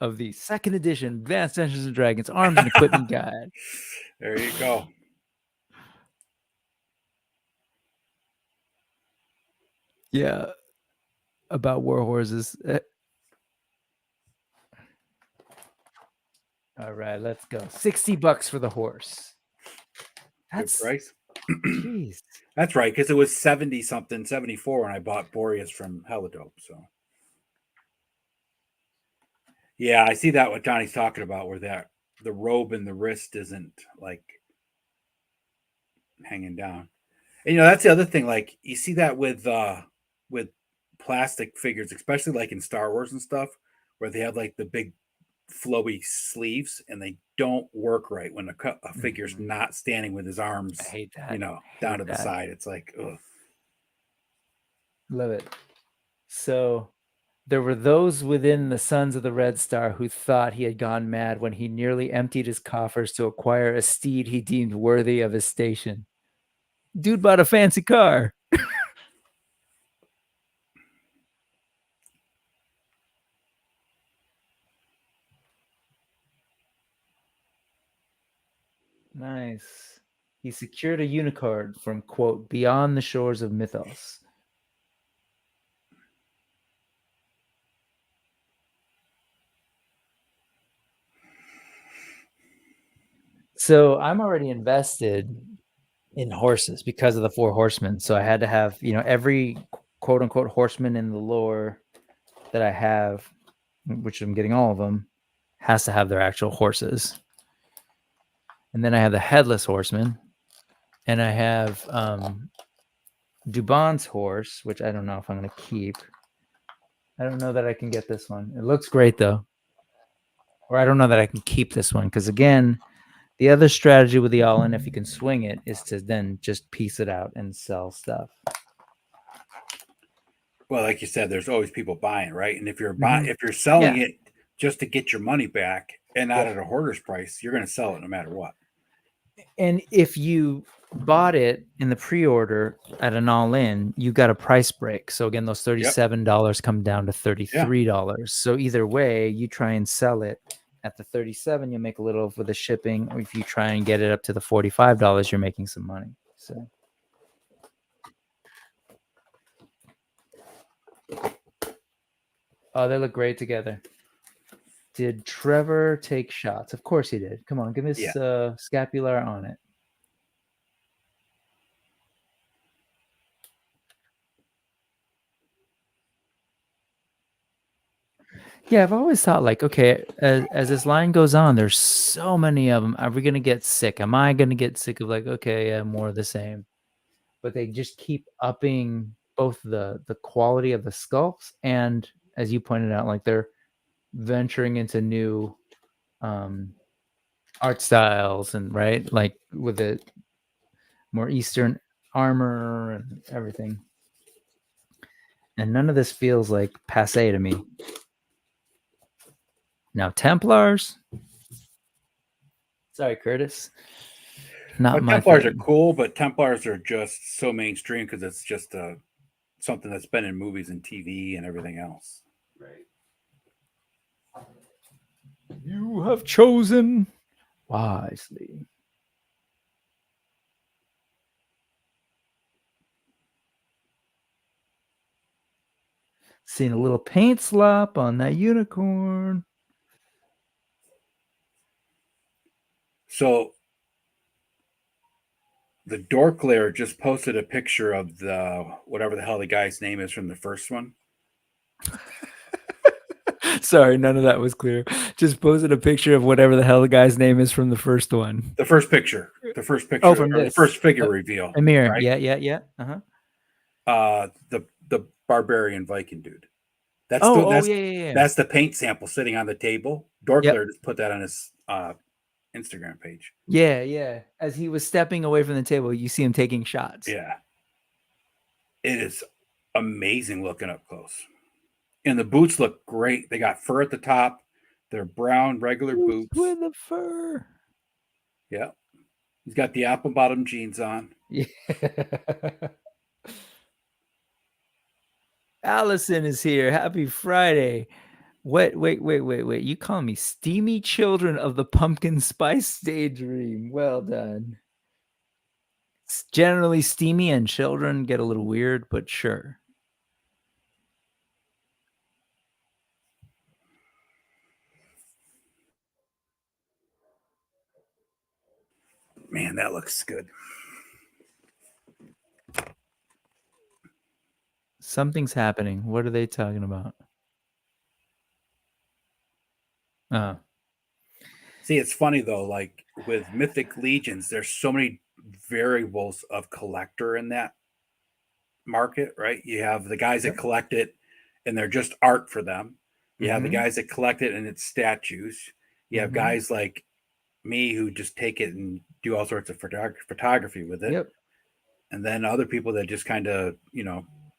of the second edition Advanced Dungeons and Dragons Arms and Equipment Guide. There you go. Yeah, about war horses. All right, let's go. $60 for the horse. That's good price. Jeez. That's right, because it was 70 something, 74 when I bought Boreas from Helidope. So yeah, I see that what Johnny's talking about, where the robe and the wrist isn't like hanging down. And that's the other thing. Like you see that with plastic figures, especially like in Star Wars and stuff, where they have like the big flowy sleeves and they don't work right when a figure's not standing with his arms, I hate that. Down to the side. It's like, ugh. Love it. So there were those within the Sons of the Red Star who thought he had gone mad when he nearly emptied his coffers to acquire a steed he deemed worthy of his station. Dude bought a fancy car. Nice. He secured a unicard from, quote, beyond the shores of Mythos. So I'm already invested in horses because of the Four Horsemen. So I had to have, every quote unquote horseman in the lore that I have, which I'm getting all of them, has to have their actual horses. And then I have the Headless Horseman, and I have Dubon's horse, which I don't know if I'm going to keep. I don't know that I can get this one. It looks great though. Or I don't know that I can keep this one because again, The other strategy with the all-in, if you can swing it, is to then just piece it out and sell stuff. Well, like you said, there's always people buying, right? And if you're if you're selling it just to get your money back and not at a hoarder's price, you're going to sell it no matter what. And if you bought it in the pre-order at an all-in, you got a price break. So again, those $37 come down to $33. So either way, you try and sell it at the 37, you make a little for the shipping. Or if you try and get it up to the $45, you're making some money. So. Oh, they look great together. Did Trevor take shots? Of course he did. Come on, give me this scapular on it. Yeah, I've always thought like, okay, as this line goes on, there's so many of them. Are we going to get sick? Am I going to get sick of like, okay, yeah, more of the same? But they just keep upping both the quality of the sculpts and, as you pointed out, like they're venturing into new art styles and right, like with the more Eastern armor and everything. And none of this feels like passe to me. Now Templars. Sorry, Curtis. Not my Templars thing. are cool, but Templars are just so mainstream because it's just something that's been in movies and TV and everything else. Right. You have chosen wisely. Seen a little paint slop on that unicorn. So the Dork Lair just posted a picture of the whatever the hell the guy's name is from the first one. Sorry, none of that was clear. Just posted a picture of whatever the hell the guy's name is from the first one. The first picture. The first picture. Oh, from this. The first figure reveal. Amir. Right? Yeah. The barbarian Viking dude. That's That's the paint sample sitting on the table. Dork Lair just put that on his Instagram page. Yeah. As he was stepping away from the table, you see him taking shots. Yeah. It is amazing looking up close. And the boots look great. They got fur at the top. They're brown, regular boots. With the fur. Yeah. He's got the apple bottom jeans on. Yeah. Allison is here. Happy Friday. Wait. You call me steamy children of the pumpkin spice daydream. Well done. It's generally steamy and children get a little weird, but sure. Man, that looks good. Something's happening. What are they talking about? See, it's funny though, like with Mythic Legions, there's so many variables of collector in that market, right? You have the guys that collect it and they're just art for them. You have the guys that collect it and it's statues. You have guys like me who just take it and do all sorts of photography with it. Yep. And then other people that just kind of,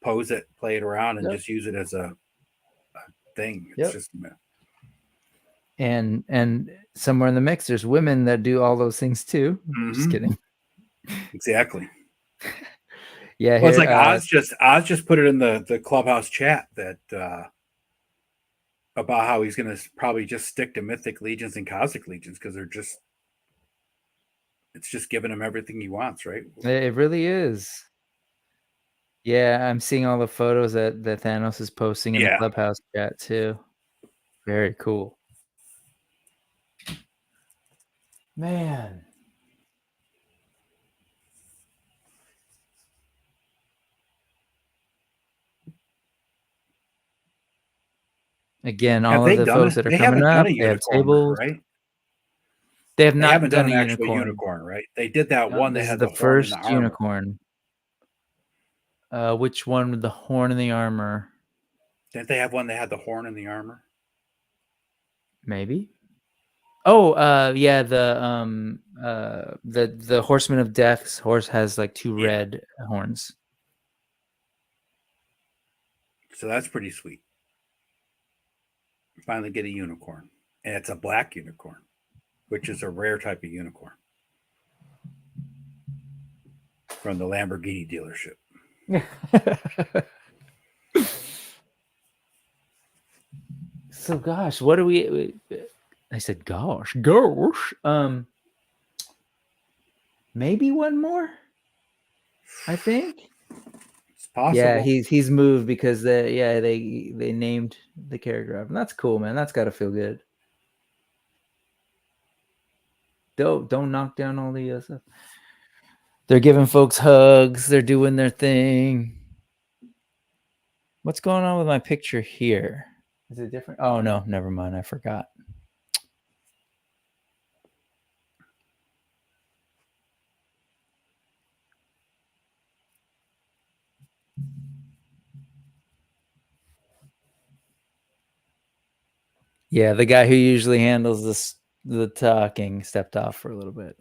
pose it, play it around and just use it as a thing. It's just and somewhere in the mix there's women that do all those things too. Just kidding. Exactly. Yeah. Well, it's like Oz just put it in the clubhouse chat that about how he's gonna probably just stick to Mythic Legions and Cosmic Legions because it's just giving him everything he wants, right? It really is. Yeah, I'm seeing all the photos that Thanos is posting in the clubhouse chat too. Very cool. Man. Again, all of the folks that are coming up, they have tables, right? They have not done an actual unicorn, right? They did that one. They had the first unicorn. Which one with the horn and the armor? Didn't they have one that had the horn and the armor? Maybe. Oh, yeah, the Horseman of Death's horse has like two red horns. So that's pretty sweet. Finally get a unicorn. And it's a black unicorn, which is a rare type of unicorn from the Lamborghini dealership. So gosh, what do we I said gosh. Maybe one more, I think. It's possible. Yeah, he's moved because they named the character up, and that's cool, man. That's got to feel good. Don't knock down all the stuff. They're giving folks hugs. They're doing their thing. What's going on with my picture here? Is it different? Oh no, never mind. I forgot. Yeah, the guy who usually handles the talking stepped off for a little bit.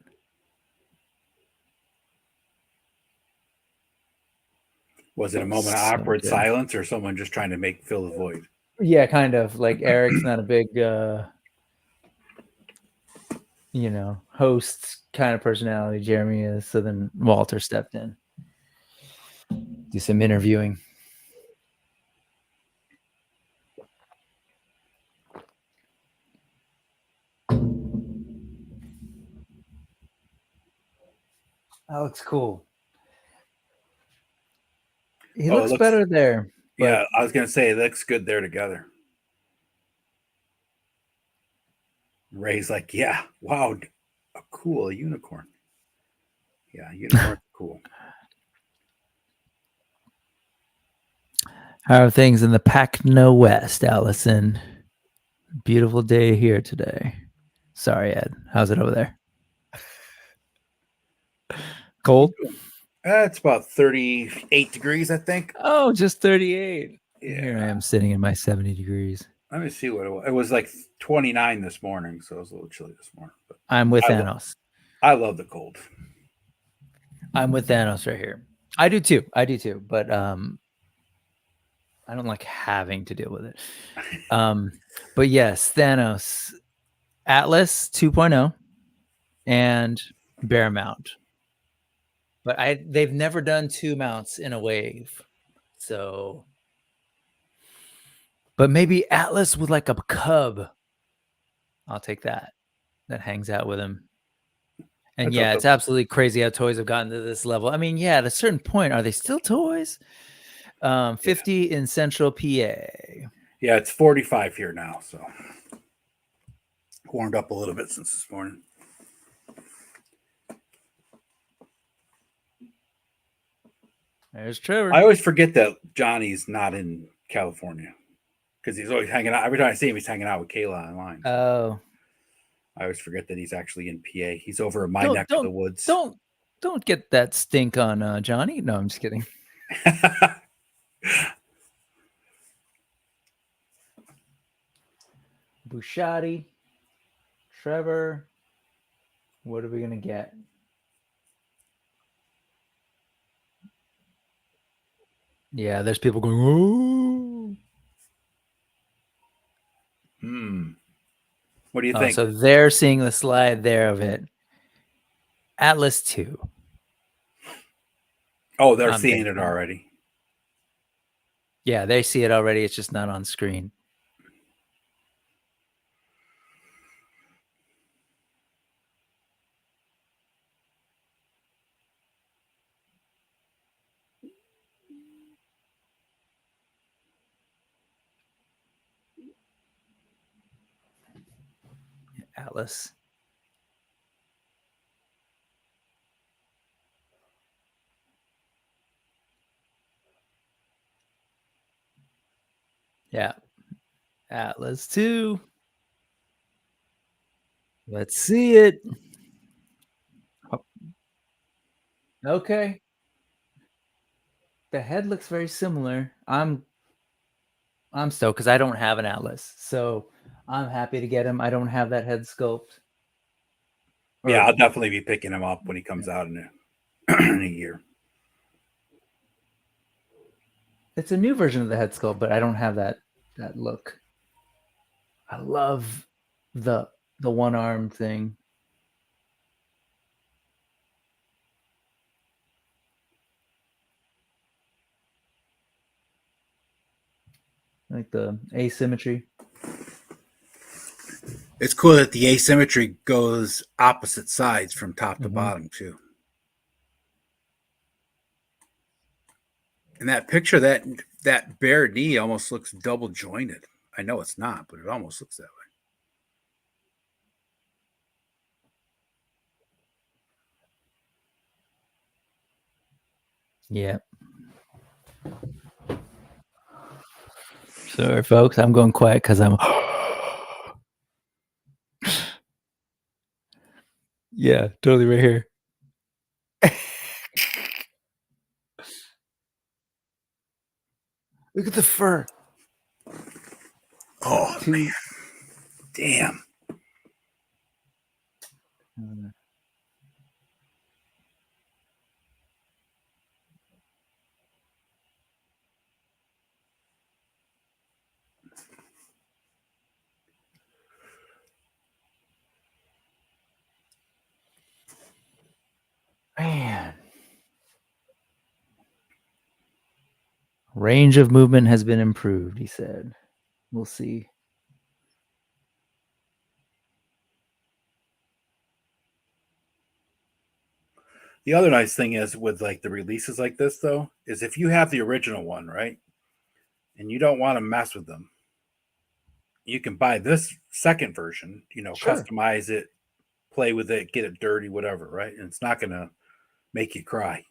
Was it a moment of awkward silence or someone just trying to fill the void? Yeah, kind of. Like Eric's not a big host kind of personality. Jeremy is. So then Walter stepped in. Do some interviewing. That looks cool. He looks better there. Yeah, I was going to say it looks good there together. Ray's like, yeah, wow, a cool unicorn. Yeah, unicorn's cool. How are things in the Pac No West, Allison? Beautiful day here today. Sorry, Ed. How's it over there? Cold? It's about 38 degrees, I think. Oh, just 38. Yeah. Here I am sitting in my 70 degrees. Let me see what it was. It was like 29 this morning, so it was a little chilly this morning. But I'm with Thanos. I love the cold. I'm with Thanos right here. I do too. But I don't like having to deal with it. But yes, Thanos, Atlas 2.0, and Bear Mount. But they've never done two mounts in a wave. So, but maybe Atlas with like a cub. I'll take that. That hangs out with him. And yeah, it's absolutely crazy how toys have gotten to this level. I mean, yeah, at a certain point, are they still toys? 50 in Central PA. Yeah, it's 45 here now, so warmed up a little bit since this morning. There's Trevor. I always forget that Johnny's not in California because he's always hanging out. Every time I see him, he's hanging out with Kayla online. Oh. I always forget that he's actually in PA. He's over in my neck of the woods. Don't get that stink on Johnny. No, I'm just kidding. Bushati, Trevor. What are we gonna get? Yeah, there's people going, "Ooh." What do you think? So they're seeing the slide there of it. Atlas 2. Oh, they're seeing it already. Yeah, they see it already. It's just not on screen. Atlas. Yeah. Atlas 2. Let's see it. Okay. The head looks very similar. I'm stoked because I don't have an Atlas. So I'm happy to get him. I don't have that head sculpt. Yeah, I'll definitely be picking him up when he comes out in in a year. It's a new version of the head sculpt, but I don't have that look. I love the one arm thing. Like the asymmetry. It's cool that the asymmetry goes opposite sides from top to bottom too. And that picture, that bare knee almost looks double jointed. I know it's not, but it almost looks that way. Yeah. Sorry, folks. I'm going quiet because I'm. Yeah, totally right here. Look at the fur. Oh, man. Damn. Man. Range of movement has been improved, he said. We'll see. The other nice thing is with like the releases like this, though, is if you have the original one, right, and you don't want to mess with them, you can buy this second version, customize it, play with it, get it dirty, whatever, right? And it's not going to make you cry.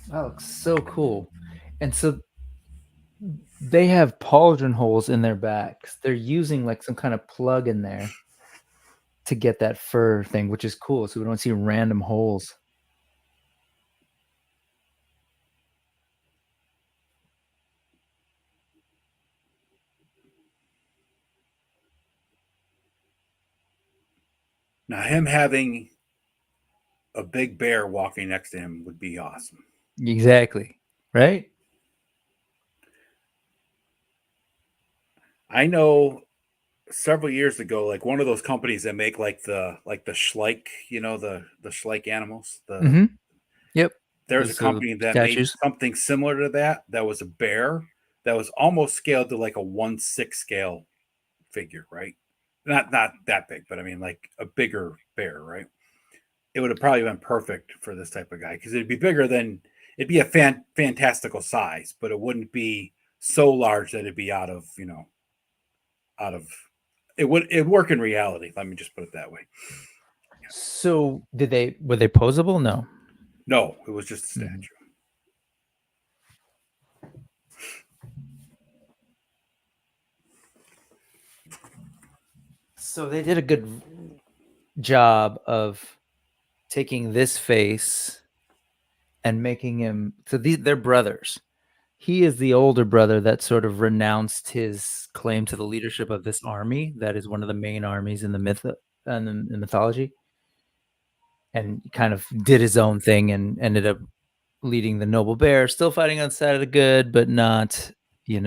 That looks so cool. And so they have pauldron holes in their backs. They're using like some kind of plug in there to get that fur thing, which is cool. So we don't see random holes. Now, him having a big bear walking next to him would be awesome. Exactly. Right? I know several years ago, like one of those companies that make like the Schleich, the Schleich animals. Yep. There's a company that made something similar to that. That was a bear that was almost scaled to like a 1/6 scale figure, right? Not that big, but I mean like a bigger bear, right? It would have probably been perfect for this type of guy because it'd be a fantastical size, but it wouldn't be so large that it'd be out of it'd work in reality. Let me just put it that way. Yeah. So were they posable? No, it was just a statue. So they did a good job of taking this face and making him. So they're brothers. He is the older brother that sort of renounced his claim to the leadership of this army that is one of the main armies in the mythology, and kind of did his own thing and ended up leading the noble bear, still fighting on the side of the good, but not, he's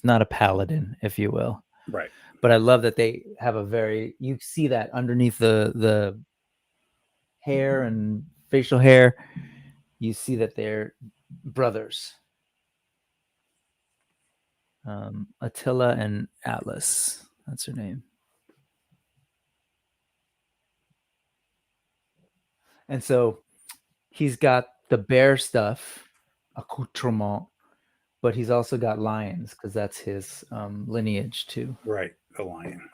not a paladin, if you will. Right. But I love that they have you see that underneath the hair and facial hair, you see that they're brothers. Attila and Atlas. That's her name. And so he's got the bear stuff, accoutrement, but he's also got lions because that's his lineage too. Right, a lion.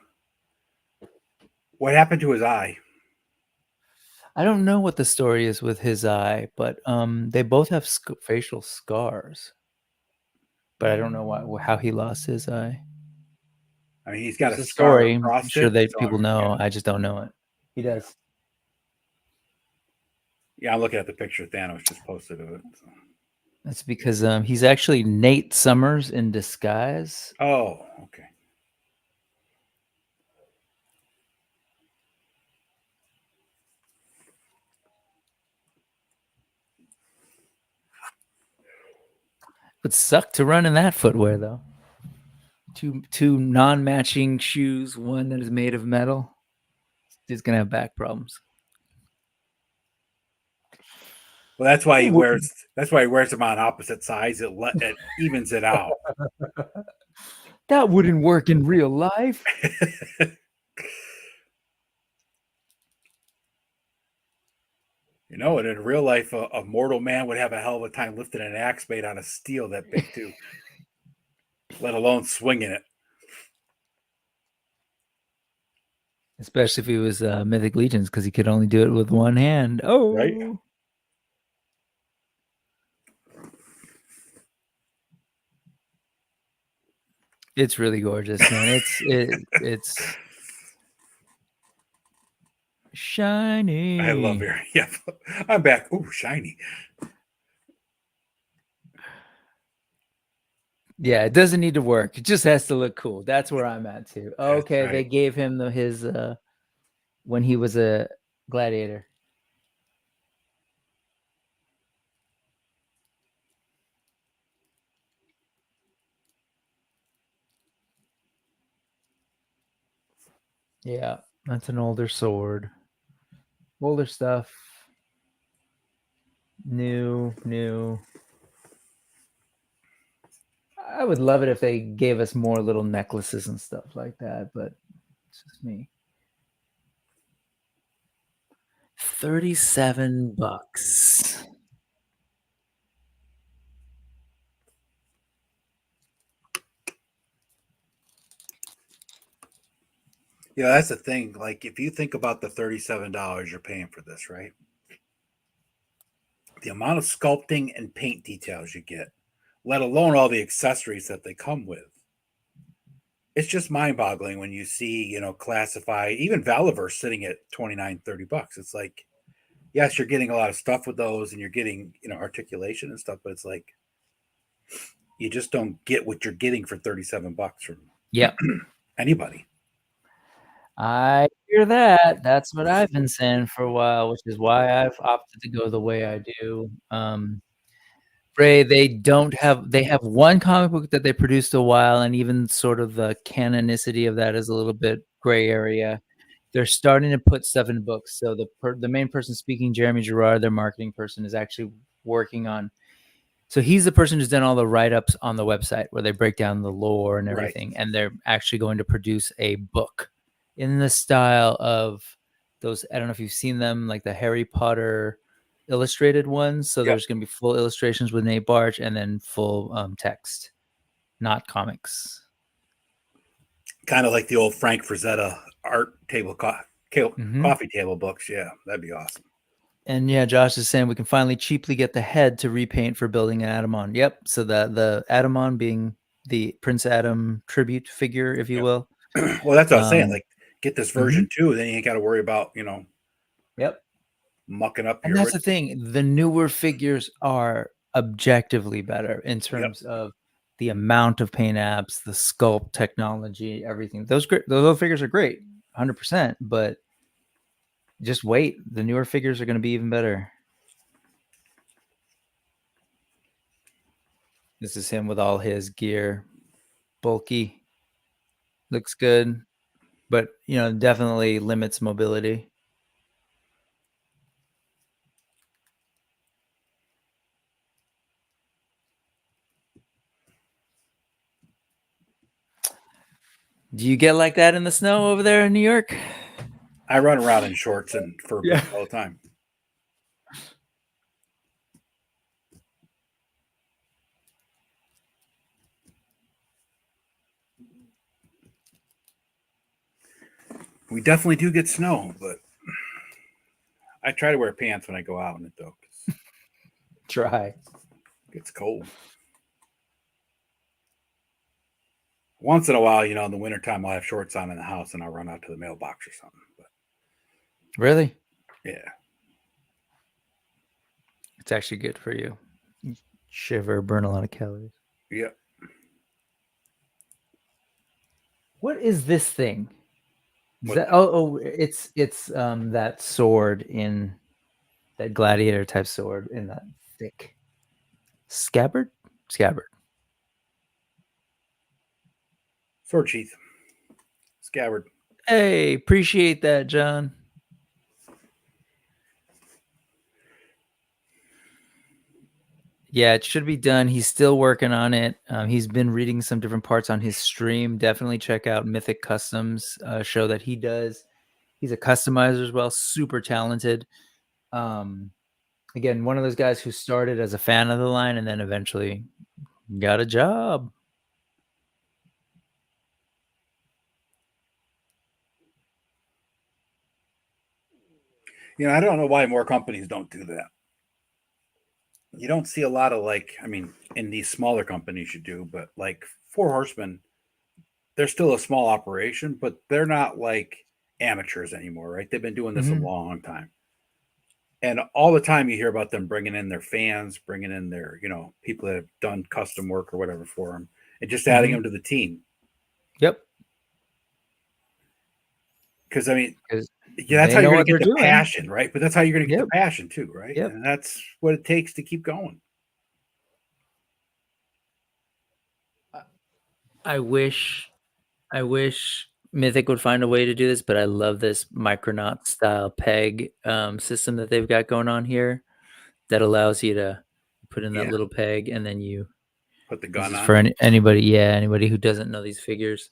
What happened to his eye? I don't know what the story is with his eye, but they both have facial scars. But I don't know how he lost his eye. I mean, he's got There's a a scar story. I'm across sure it. that so people I'm- know. Yeah. I just don't know it. He does. Yeah, I'm looking at the picture Thanos just posted of it. So. That's because he's actually Nate Summers in disguise. Oh, okay. Would suck to run in that footwear though. Two non-matching shoes, one that is made of metal. He's gonna have back problems. Well, that's why he wears. That's why he wears them on opposite sides. It evens it out. That wouldn't work in real life. You know, and in real life, a mortal man would have a hell of a time lifting an axe made out of steel that big too, let alone swinging it. Especially if he was Mythic Legions, because he could only do it with one hand. Oh, Right. It's really gorgeous, man. It's shiny. I love it. Yeah, I'm back. Ooh, shiny. Yeah, it doesn't need to work. It just has to look cool. That's where I'm at too. Okay, right. they gave him his when he was a gladiator. Yeah, that's an older sword. Older stuff. New. I would love it if they gave us more little necklaces and stuff like that, but it's just me. $37. Yeah, that's the thing. Like, if you think about the $37 you're paying for this, right? The amount of sculpting and paint details you get, let alone all the accessories that they come with. It's just mind-boggling when you see, classified, even Valiverse sitting at $29-30. It's like, yes, you're getting a lot of stuff with those and you're getting, articulation and stuff, but it's like you just don't get what you're getting for $37 from anybody. I hear that. That's what I've been saying for a while, which is why I've opted to go the way I do. Ray, they have one comic book that they produced a while, and even sort of the canonicity of that is a little bit gray area. They're starting to put stuff in books. So the main person speaking, Jeremy Gerard, their marketing person, is actually working on. So he's the person who's done all the write-ups on the website where they break down the lore and everything, right. And they're actually going to produce a book in the style of those. I don't know if you've seen them, like the Harry Potter illustrated ones. So there's going to be full illustrations with Nate Barch and then full text, not comics. Kind of like the old Frank Frazetta art table coffee table books. Yeah, that'd be awesome. And yeah, Josh is saying we can finally cheaply get the head to repaint for building an Adamon. Yep. So the Adamon being the Prince Adam tribute figure, if you will. Well, that's what I was saying. Like, get this version too, then you ain't got to worry about, Yep. mucking up. And that's the thing. The newer figures are objectively better in terms of the amount of paint apps, the sculpt technology, everything. Those little figures are great, 100%. But just wait. The newer figures are going to be even better. This is him with all his gear. Bulky. Looks good. But, definitely limits mobility. Do you get like that in the snow over there in New York? I run around in shorts and fur boots all the time. We definitely do get snow, but I try to wear pants when I go out in it, though. Try. It's cold. Once in a while, in the wintertime, I'll have shorts on in the house and I'll run out to the mailbox or something. But Really? yeah. It's actually good for you. Shiver, burn a lot of calories. Yeah. What is this thing? It's that sword in that gladiator type sword in that thick scabbard. Sword sheath. Scabbard. Hey, appreciate that, John. Yeah, it should be done. He's still working on it. He's been reading some different parts on his stream. Definitely check out Mythic Customs show that he does. He's a customizer as well, super talented. Again, one of those guys who started as a fan of the line and then eventually got a job. I don't know why more companies don't do that. You don't see a lot of in these smaller companies you do, but like Four Horsemen, they're still a small operation, but they're not like amateurs anymore, right? They've been doing this a long time. And all the time you hear about them bringing in their fans, bringing in their, people that have done custom work or whatever for them, and just adding them to the team. Yep. Because that's how you're going to get the passion, right? But that's how you're going to get the passion too, right? Yep. And that's what it takes to keep going. I wish Mythic would find a way to do this, but I love this Micronaut style peg system that they've got going on here that allows you to put in that little peg and then you put the gun on. For anybody who doesn't know these figures,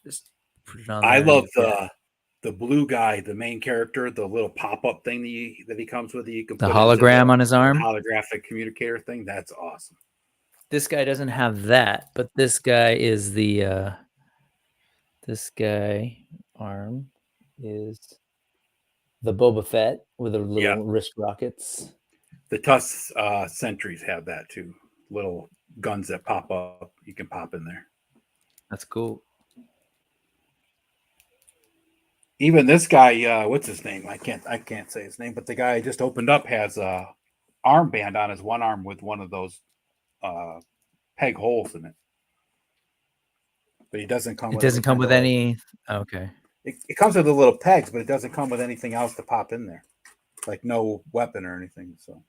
just put it on there. I love the blue guy, the main character, the little pop-up thing that he comes with. You can the hologram on his arm, holographic communicator thing. That's awesome. This guy doesn't have that, but this guy is the this guy arm is the Boba Fett with the little wrist rockets. The Tusk sentries have that too. Little guns that pop up. You can pop in there. That's cool. Even this guy, what's his name? I can't say his name, but the guy I just opened up has a armband on his one arm with one of those peg holes in it. But he doesn't come. It doesn't come with any. Okay. It comes with the little pegs, but it doesn't come with anything else to pop in there, like no weapon or anything. So.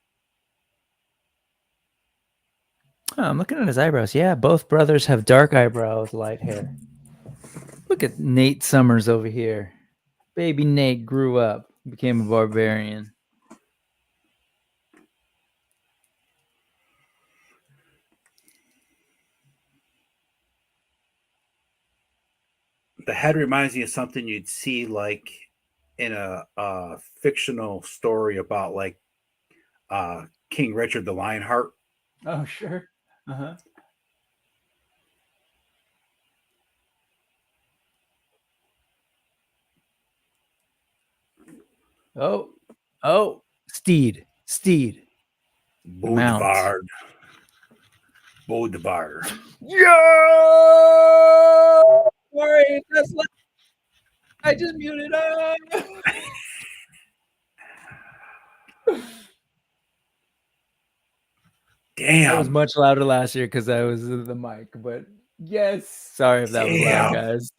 Oh, I'm looking at his eyebrows. Yeah, both brothers have dark eyebrows, light hair. Look at Nate Summers over here. Baby Nate grew up, became a barbarian. The head reminds me of something you'd see like in a fictional story about like King Richard the Lionheart. Oh, sure. Uh-huh. Oh, Steed. Bodvard. Yeah! Sorry, that's like I just muted up. Damn. That was much louder last year because I was in the mic, but yes. Sorry if that was loud, guys.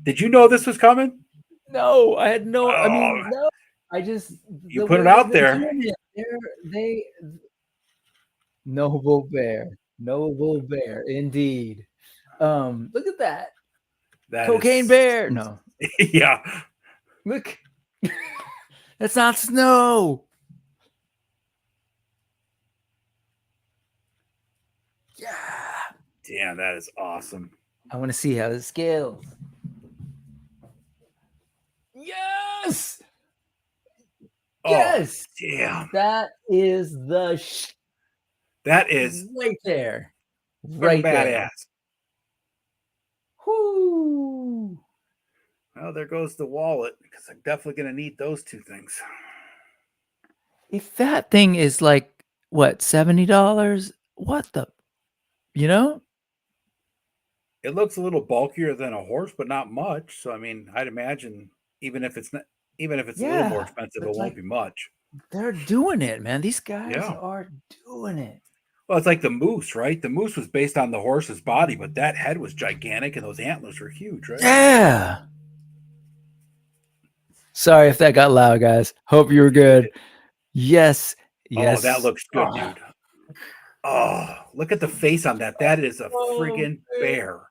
Did you know this was coming? No, I had no. I mean, no. I just you put it out there. They noble bear, indeed. Look at that. Cocaine bear. No. Yeah. Look. That's not snow. Yeah. Damn, that is awesome. I want to see how this scales. Yes. Yes. Damn. That is that is right there. Right badass. Whoo. Well, there goes the wallet because I'm definitely going to need those two things. If that thing is like what, $70? What the, It looks a little bulkier than a horse, but not much. So I mean, I'd imagine even if it's not, even if it's a little more Yeah, expensive, but it won't like be much. they're doing it, man. These guys Yeah. are doing it. Well, it's like the moose, right? The moose was based on the horse's body, but that head was gigantic and those antlers were huge, right? Yeah. Sorry if that got loud, guys. Hope you were good. Yes. Oh, that Yes. looks good, dude. Oh, look at the face on that. That is a friggin' bear.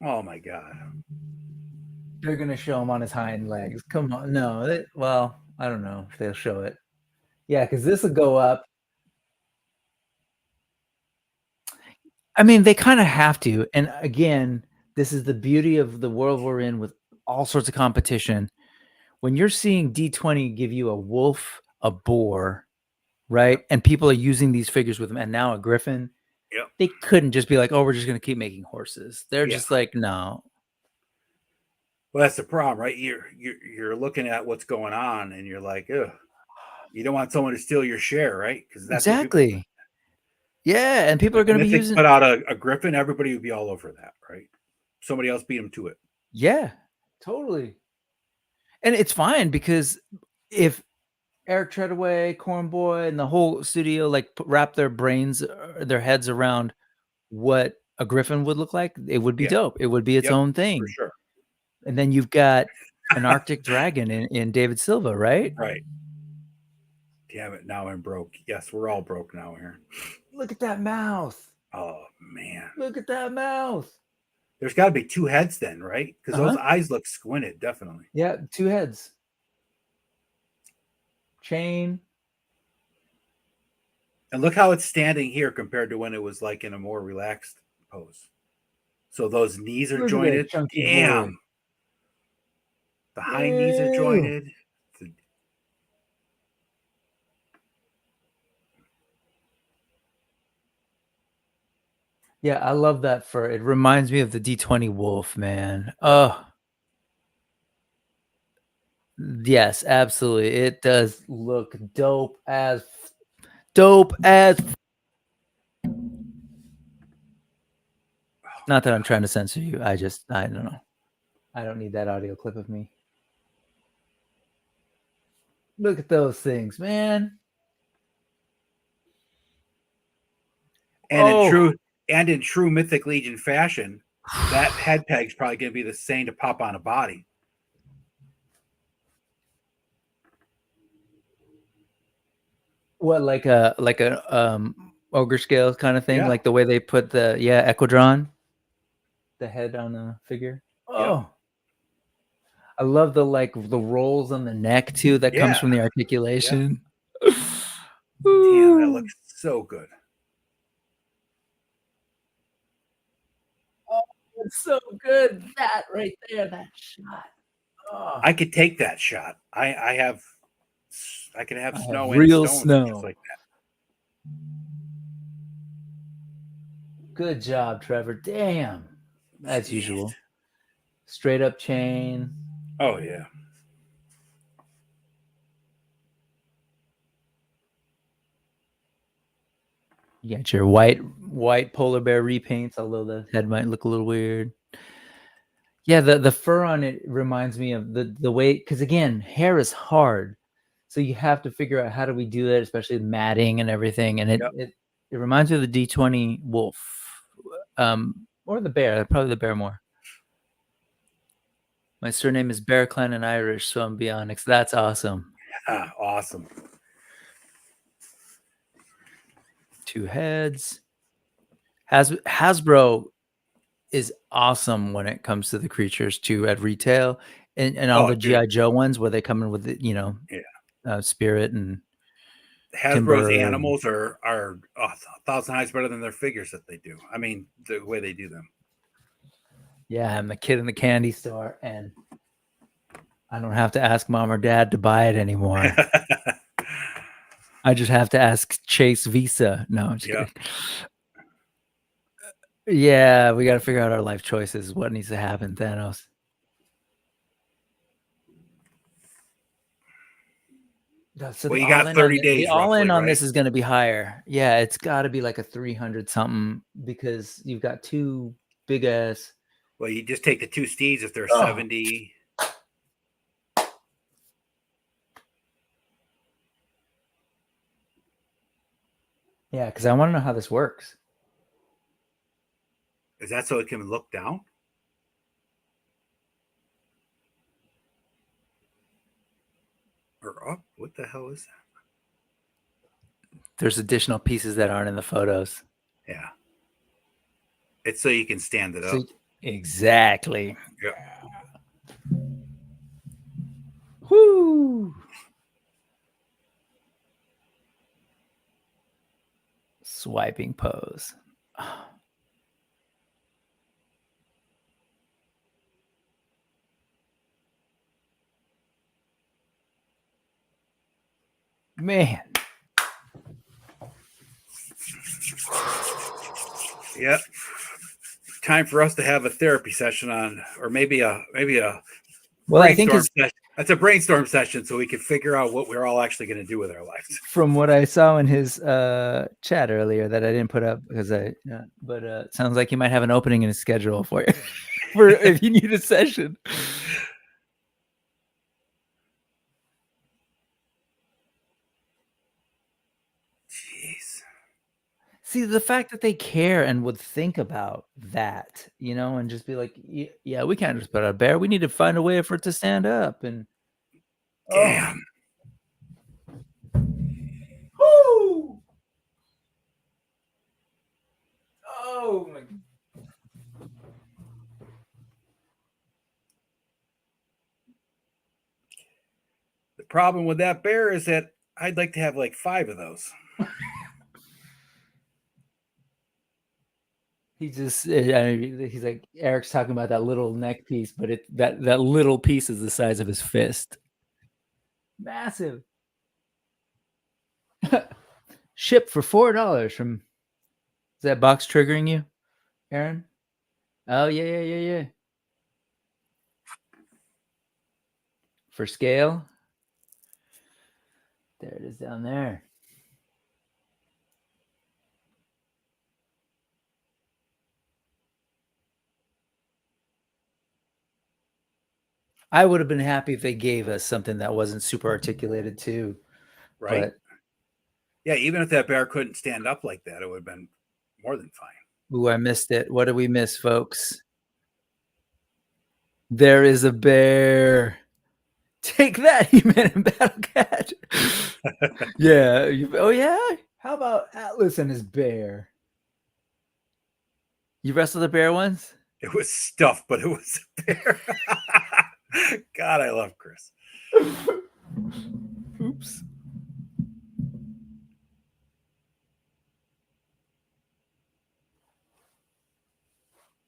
Oh my god. They're gonna show him on his hind legs. Come on. No. Well, I don't know if they'll show it. Yeah, because this will go up. I mean, they kind of have to. And again, this is the beauty of the world we're in with all sorts of competition. When you're seeing D20 give you a wolf, a boar, right? And people are using these figures with them, and now a griffin. Yep. They couldn't just be like, "Oh, we're just going to keep making horses." They're just like, "No." Well, that's the problem, right? You're looking at what's going on, and you're like, ugh. You don't want someone to steal your share, right? Because that's exactly. Yeah, and people are going to be if using. They put out a griffin, everybody would be all over that, right? Somebody else beat them to it. Yeah, totally. And it's fine because if Eric Treadaway, Corn Boy, and the whole studio like wrap their brains, their heads around what a griffin would look like, it would be dope. It would be its own thing. For sure. And then you've got an Arctic dragon in David Silva, right? Right. Damn it, now I'm broke. Yes, we're all broke now here. Look at that mouth. Oh, man. Look at that mouth. There's got to be two heads then, right? Because those eyes look squinted, definitely. Yeah, two heads. Chain. And look how it's standing here compared to when it was like in a more relaxed pose. So those knees are jointed. Damn. Boy. The hind knees are jointed. Yeah, I love that fur. It reminds me of the D20 wolf, man. Oh. Yes, absolutely. It does look dope as. Not that I'm trying to censor you. I don't know. I don't need that audio clip of me. Look at those things, man. And in true Mythic Legion fashion, that head peg's probably going to be the same to pop on a body. What, like a ogre scale kind of thing, like the way they put the Equidron, the head on a figure. Oh, I love the rolls on the neck too. That comes from the articulation. Damn, that looks so good. Oh, it's so good. That right there, that shot. Oh. I could take that shot. I could have snow and real snow snow like that. Good job, Trevor. Damn, as usual. Straight up chain. Oh yeah. You got your white polar bear repaints, although the head might look a little weird. Yeah, the fur on it reminds me of the way, because again, hair is hard, so you have to figure out how do we do that, especially with matting and everything. And it reminds me of the D20 wolf, or the bear. Probably the bear more. My surname is Bear Clan and Irish, so I'm Bionics. That's awesome. Awesome. Two heads. Hasbro is awesome when it comes to the creatures too at retail, and all the G.I. Joe ones where they come in with the, Spirit and Hasbro's animals are 1,000 times better than their figures that they do. I mean, the way they do them. Yeah, I'm the kid in the candy store, and I don't have to ask mom or dad to buy it anymore. I just have to ask Chase Visa. No, I'm just kidding. Yeah, we got to figure out our life choices. What needs to happen, Thanos? So well, you got 30 days. The all-in roughly, on right? this is going to be higher. Yeah, it's got to be like a 300 something because you've got two big ass. Well, you just take the two steeds if they're Oh. 70. Yeah, because I want to know how this works. Is that so it can look down? Or up? What the hell is that? There's additional pieces that aren't in the photos. Yeah. It's so you can stand it up. Exactly. Yeah. Woo! Swiping pose. Man. Yep. Time for us to have a therapy session on, or maybe a well, I think session. That's a brainstorm session, so we can figure out what we're all actually going to do with our lives. From what I saw in his chat earlier, that I didn't put up because it sounds like he might have an opening in his schedule for you, for if you need a session. Jeez. See, the fact that they care and would think about that, and just be like, yeah, we can't just put out a bear. We need to find a way for it to stand up. And damn. Oh, oh my. The problem with that bear is that I'd like to have like 5 of those. He's like, Eric's talking about that little neck piece, but that little piece is the size of his fist. Massive. Shipped for $4 from. Is that box triggering you, Aaron? Oh yeah. For scale. There it is down there. I would have been happy if they gave us something that wasn't super articulated too. Right? But, yeah, even if that bear couldn't stand up like that, it would have been more than fine. Ooh, I missed it. What did we miss, folks? There is a bear. Take that, He-Man and Battle Cat. Yeah. Oh, yeah? How about Atlas and his bear? You wrestled a bear once? It was stuffed, but it was a bear. God, I love Chris. Oops.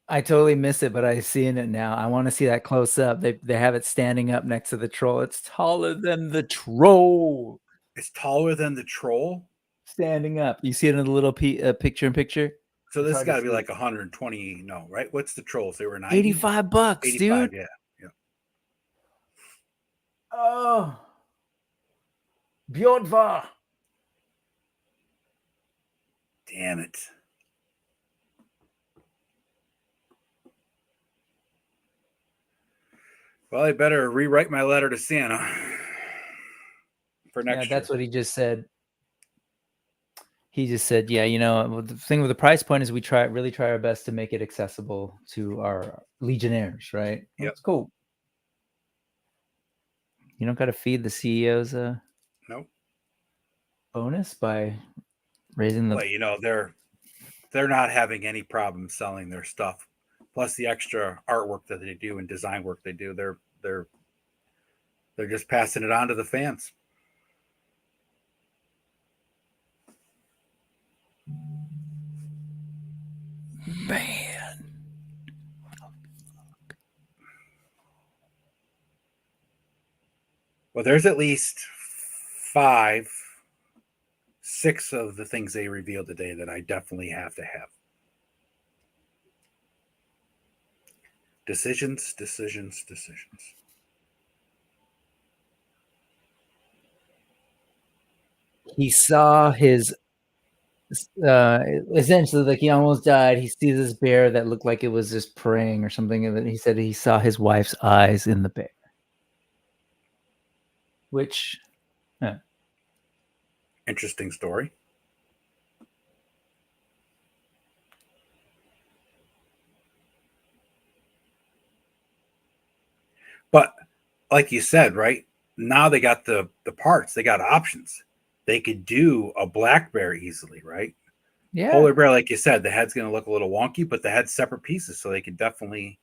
I totally miss it, but I see it now. I want to see that close up. They have it standing up next to the troll. It's taller than the troll. It's taller than the troll? Standing up. You see it in the little picture in picture? So this has got to be like 120. No, right? What's the trolls? They were $85, 85, dude. Yeah. Oh. Bjordvar. Damn it. Well, I better rewrite my letter to Santa for next year. That's what he just said. He just said, yeah, the thing with the price point is we really try our best to make it accessible to our legionnaires, right? Yeah, that's cool. You don't got to feed the CEOs nope. bonus by raising the. Well, they're not having any problem selling their stuff. Plus the extra artwork that they do and design work they do, they're just passing it on to the fans. Man. Well, there's at least 5, 6 of the things they revealed today that I definitely have to have. Decisions. he saw his essentially, like, he almost died. He sees this bear that looked like it was just praying or something, and then he said he saw his wife's eyes in the bear. Which, interesting story. But like you said, right now they got the parts, they got options. They could do a black bear easily, right? yeah. Polar bear, like you said, the head's going to look a little wonky, but the head's separate pieces, so they could definitely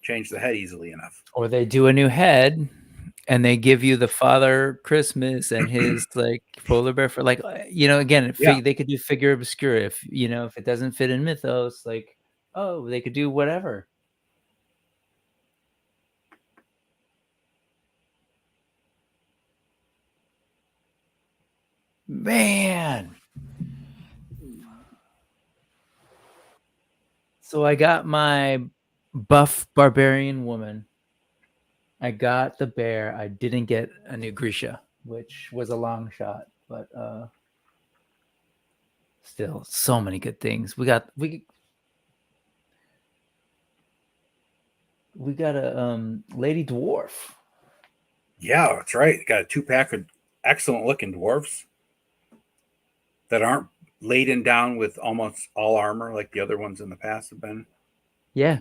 change the head easily enough. Or they do a new head, and they give you the Father Christmas and his like polar bear for like again, they could do figure obscura if if it doesn't fit in mythos, like they could do whatever. Man. So I got my buff barbarian woman. I got the bear. I didn't get a new Grisha, which was a long shot, but still so many good things. We got a lady dwarf. Yeah, that's right. Got a 2-pack of excellent looking dwarves that aren't laden down with almost all armor like the other ones in the past have been. Yeah.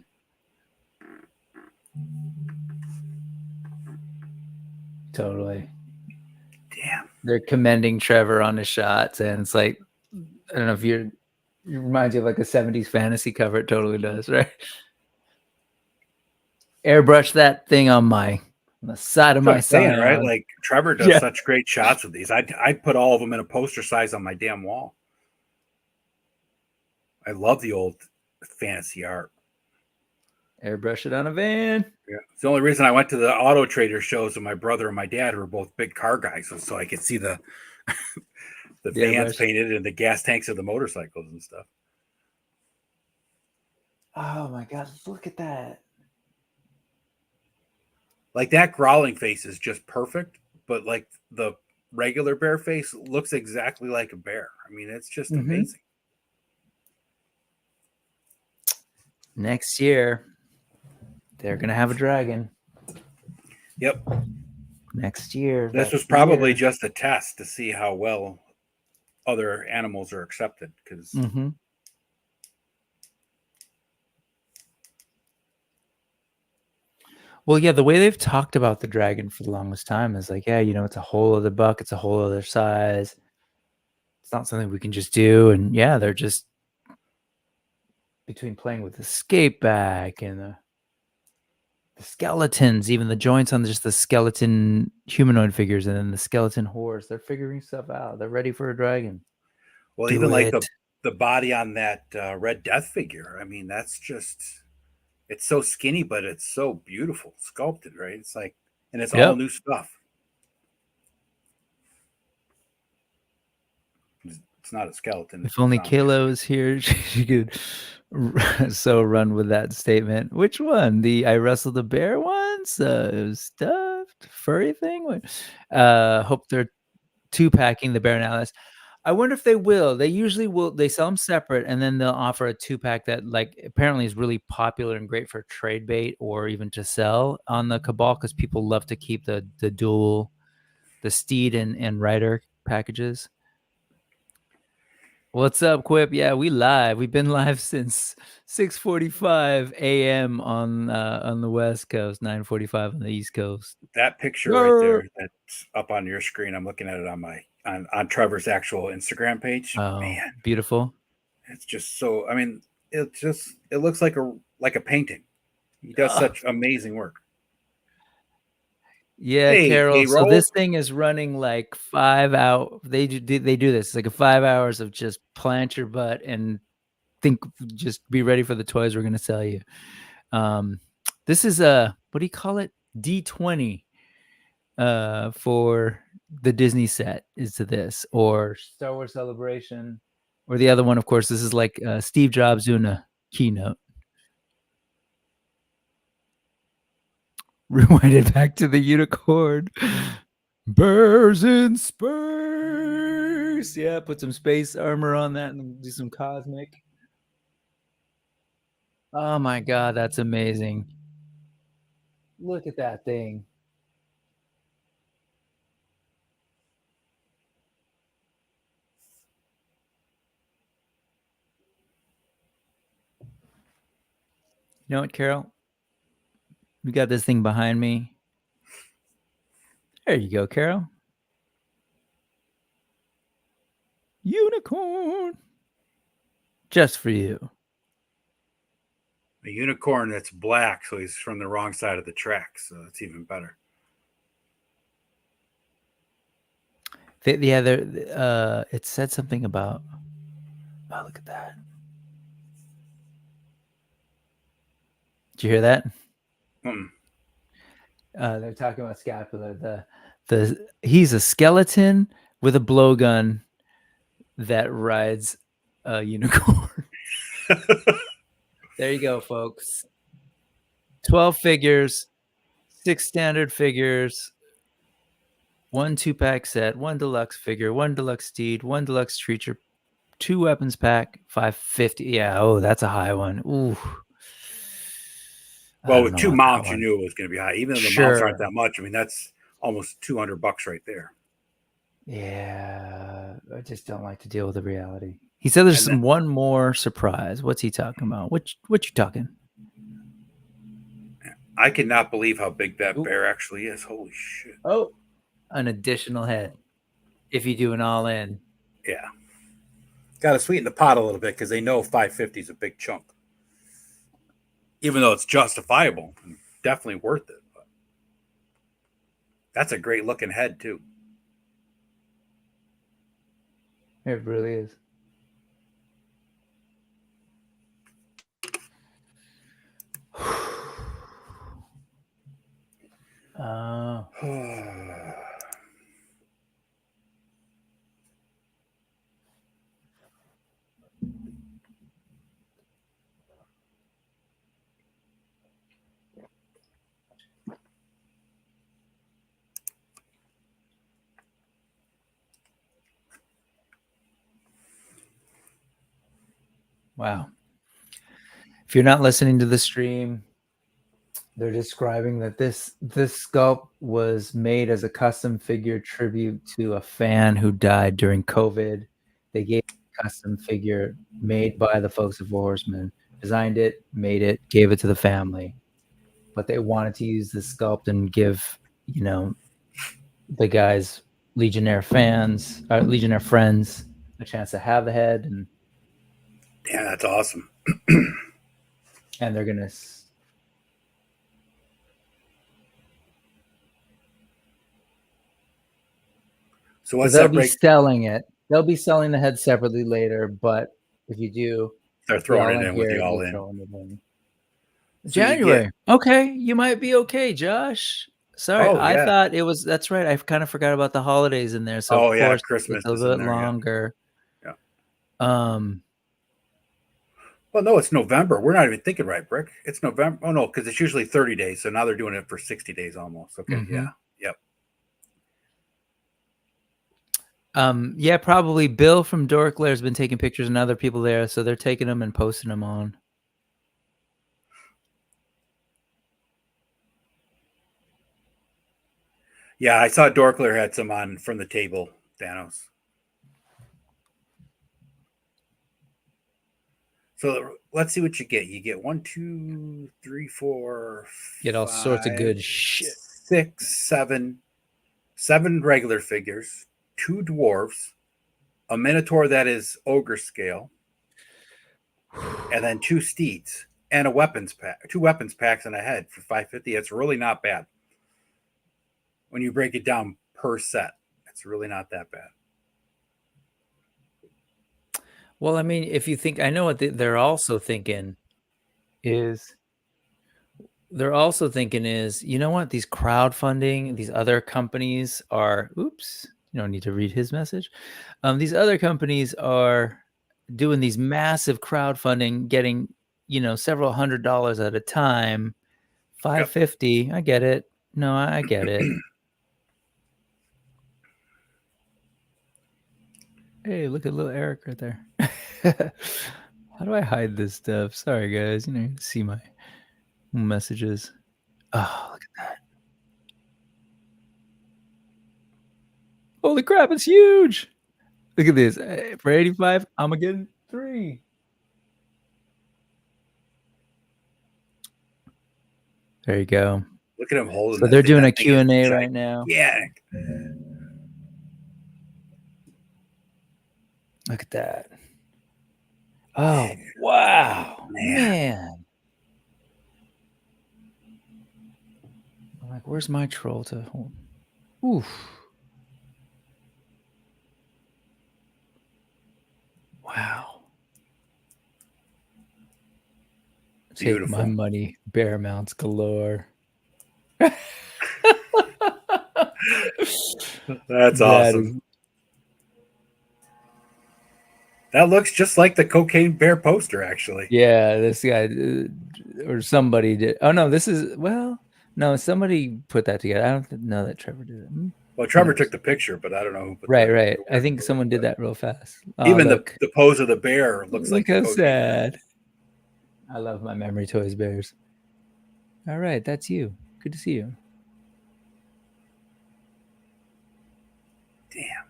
Totally. Damn. They're commending Trevor on his shots, and it's like, I don't know if it reminds you of like a 70s fantasy cover. It totally does, right? Airbrush that thing on the side of my saying, right? Like Trevor does such great shots with these. I'd put all of them in a poster size on my damn wall. I love the old fantasy art. Airbrush it on a van. Yeah, it's the only reason I went to the Auto Trader shows with my brother and my dad, who were both big car guys, so I could see the vans painted and the gas tanks of the motorcycles and stuff. Oh my God, look at that. Like that growling face is just perfect, but like the regular bear face looks exactly like a bear. I mean, it's just amazing. Next year, they're going to have a dragon. Yep. Next year. This was probably just a test to see how well other animals are accepted, because well, yeah, the way they've talked about the dragon for the longest time is like, yeah, it's a whole other buck, it's a whole other size. It's not something we can just do. And yeah, they're just between playing with the skate back and the skeletons, even the joints on just the skeleton humanoid figures, and then the skeleton horse, they're figuring stuff out. They're ready for a dragon. Well, even like the body on that Red Death figure. I mean, that's just, it's so skinny, but it's so beautiful sculpted, right? It's like, and it's all new stuff. It's not a skeleton. If only Kayla was here, she could run with that statement. Which one? The I wrestled a bear once? Stuffed furry thing? Hope they're 2-packing the bear now. I wonder if they will. They usually will. They sell them separate, and then they'll offer a 2-pack that like apparently is really popular and great for trade bait or even to sell on the Cabal, because people love to keep the dual, the steed and rider packages. What's up, Quip? Yeah, we live. We've been live since 6:45 a.m. on the West Coast, 9:45 on the East Coast. That picture right there that's up on your screen, I'm looking at it on Trevor's actual Instagram page. Oh, man, beautiful. It's just so, I mean, it looks like a painting. He does such amazing work. Yeah, Carol. So this thing is running like 5 hours. They do this. It's like 5 hours of just plant your butt and just be ready for the toys we're going to sell you. This is what do you call it? D20 for the Disney set is to this, or Star Wars Celebration, or the other one, of course. This is like Steve Jobs doing a keynote. Rewind it back to the unicorn. Bears in space. boost. Yeah, put some space armor on that and do some cosmic. Oh my god, that's amazing. Look at that thing. You know what, Carol? We got this thing behind me. There you go, Carol. Unicorn. Just for you. A unicorn that's black, so he's from the wrong side of the track, so it's even better. It said something about. Oh, look at that! Did you hear that? They're talking about Scapula. He's a skeleton with a blowgun that rides a unicorn. There you go, folks. 12 figures, 6 standard figures, 1 2-pack set, 1 deluxe figure, 1 deluxe steed, 1 deluxe creature, 2 weapons pack, $550. Yeah, oh, that's a high one. Ooh. Well, with 2 mounts, you knew it was going to be high. Even though the mounts aren't that much, I mean, that's almost $200 right there. Yeah, I just don't like to deal with the reality. He said there's one more surprise. What's he talking about? What you talking? I cannot believe how big that bear actually is. Holy shit. Oh, an additional head. If you do an all-in. Yeah. Got to sweeten the pot a little bit because they know 550 is a big chunk. Even though it's justifiable, definitely worth it. But that's a great looking head too. It really is. Wow. If you're not listening to the stream, they're describing that this sculpt was made as a custom figure tribute to a fan who died during COVID. They gave a custom figure made by the folks of Four Horsemen, designed it, made it, gave it to the family. But they wanted to use this sculpt and give, the guys, Legionnaire friends, a chance to have the head. And yeah, that's awesome. And they're gonna. So what's they'll be selling it. They'll be selling the head separately later, but if you do, they're throwing it in with the all-in. January. Okay, you might be okay, Josh. Sorry, I thought it was. That's right. I kind of forgot about the holidays in there. So of course, Christmas it's a little bit longer. Yeah. Well, no, it's November. We're not even thinking right, Brick. It's November. Oh no, because it's usually 30 days. So now they're doing it for 60 days almost. Okay. Mm-hmm. Yeah. Yep. Yeah, probably Bill from Dorkler has been taking pictures and other people there, so they're taking them and posting them on. Yeah, I saw Dorkler had some on from the table, Thanos. So let's see what you get. You get 1, 2, 3, 4. Get all sorts of good shit. 6, 7 regular figures, 2 dwarves, a minotaur that is ogre scale, and then 2 steeds and a weapons pack, 2 weapons packs and a head for $550. It's really not bad. When you break it down per set, it's really not that bad. Well, I mean, if you think, I know what they're also thinking is, you know what? These crowdfunding, these other companies are, oops, you don't need to read his message. These other companies are doing these massive crowdfunding, getting, several $100s at a time. $550. Yep. I get it. No, I get it. Hey, look at little Eric right there. How do I hide this stuff? Sorry, guys. You know, see my messages. Oh, look at that. Holy crap, it's huge. Look at this. For 85, I'm getting 3. There you go. Look at him holding So that they're thing. doing That a thing is Q&A right now. gigantic. Look at that. Oh, wow. Man. I'm like, where's my troll to hold? Oof. Wow. Take my Beautiful. money, bear mounts galore. That's awesome. That looks just like the Cocaine Bear poster, actually. Yeah, this guy or somebody did. Oh no, this is no, somebody put that together. I don't know that Trevor did it. Well, Trevor took the picture, but I don't know who put right. I think someone did that real fast. Even the pose of the bear looks like how sad. I love my Memory Toys bears. All right, that's you. Good to see you. Damn.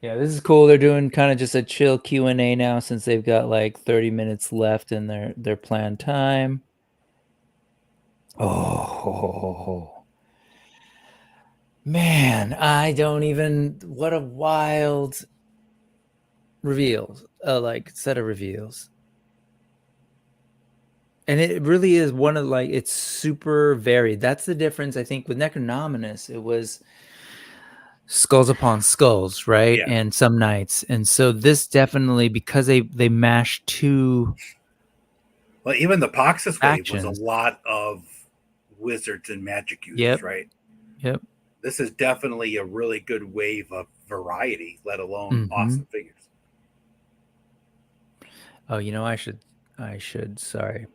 Yeah, this is cool. They're doing kind of just a chill Q&A now since they've got like 30 minutes left in their planned time. Oh, man, I don't even. What a wild reveals, like set of reveals. And it really is one of like, it's super varied. That's the difference, I think, with Necronominus. It was skulls upon skulls, right? Yeah. And some knights. And so this definitely, because they mashed two. Well, even the Poxus wave was a lot of wizards and magic users, right? Yep. This is definitely a really good wave of variety, let alone awesome figures. Oh, you know, I should, sorry.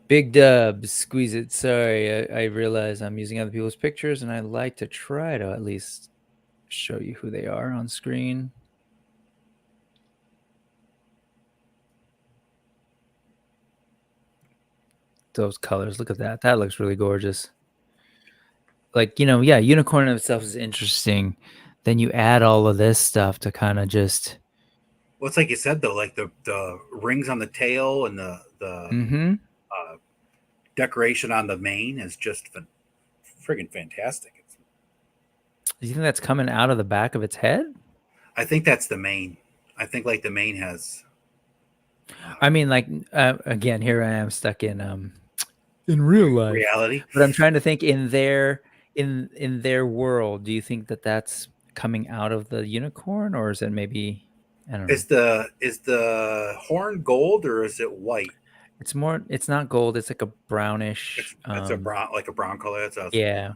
Big Dubs, squeeze it. Sorry, I realize I'm using other people's pictures, and I like to try to at least show you who they are on screen. Those colors, look at that. That looks really gorgeous. Like, you know, yeah, Unicorn in itself is interesting. Then you add all of this stuff to kind of just. Well, it's like you said though, like the rings on the tail and the decoration on the mane is just friggin' fantastic. Do you think that's coming out of the back of its head? I think that's the mane. I think like the mane has. I mean, like again, here I am stuck in real life reality, but I'm trying to think in their world. Do you think that that's coming out of the unicorn, or is it maybe? I don't know. Is the horn gold or is it white? It's more. It's not gold. It's like a brownish. It's a brown, like a brown color. That's awesome. Yeah.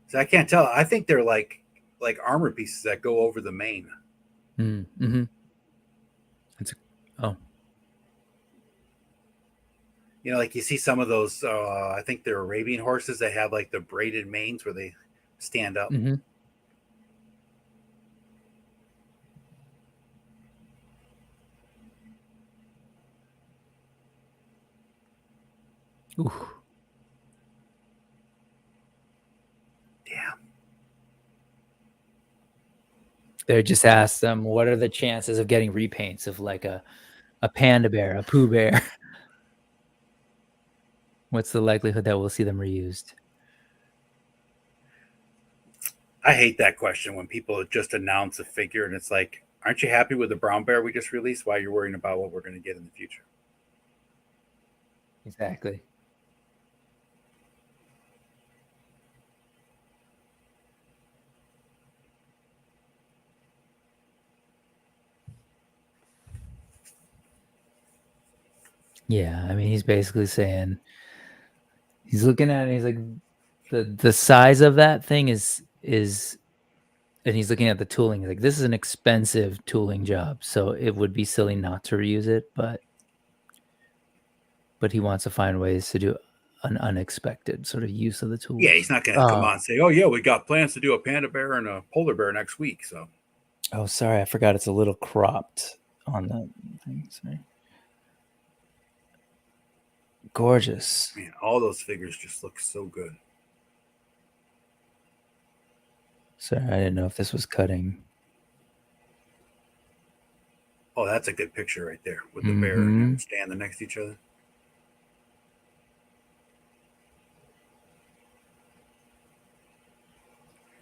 So I can't tell. I think they're like armor pieces that go over the mane. Mm-hmm. You know, like you see some of those. I think they're Arabian horses that have like the braided manes where they stand up. Mm-hmm. Ooh. Damn. They just asked them, what are the chances of getting repaints of like a panda bear, a Pooh Bear? What's the likelihood that we'll see them reused? I hate that question when people just announce a figure and it's like, aren't you happy with the brown bear we just released? Why are you worrying about what we're going to get in the future? Exactly. Yeah, I mean, he's basically saying, he's looking at it, he's like, the size of that thing is, and he's looking at the tooling. He's like, this is an expensive tooling job, so it would be silly not to reuse it, but he wants to find ways to do an unexpected sort of use of the tools. Yeah, he's not going to come on and say, "Oh yeah, we got plans to do a panda bear and a polar bear next week." So, oh, sorry, I forgot it's a little cropped on that thing. Sorry. Gorgeous. Man, all those figures just look so good. Sorry, I didn't know if this was cutting. Oh, that's a good picture right there with the bear and him standing next to each other.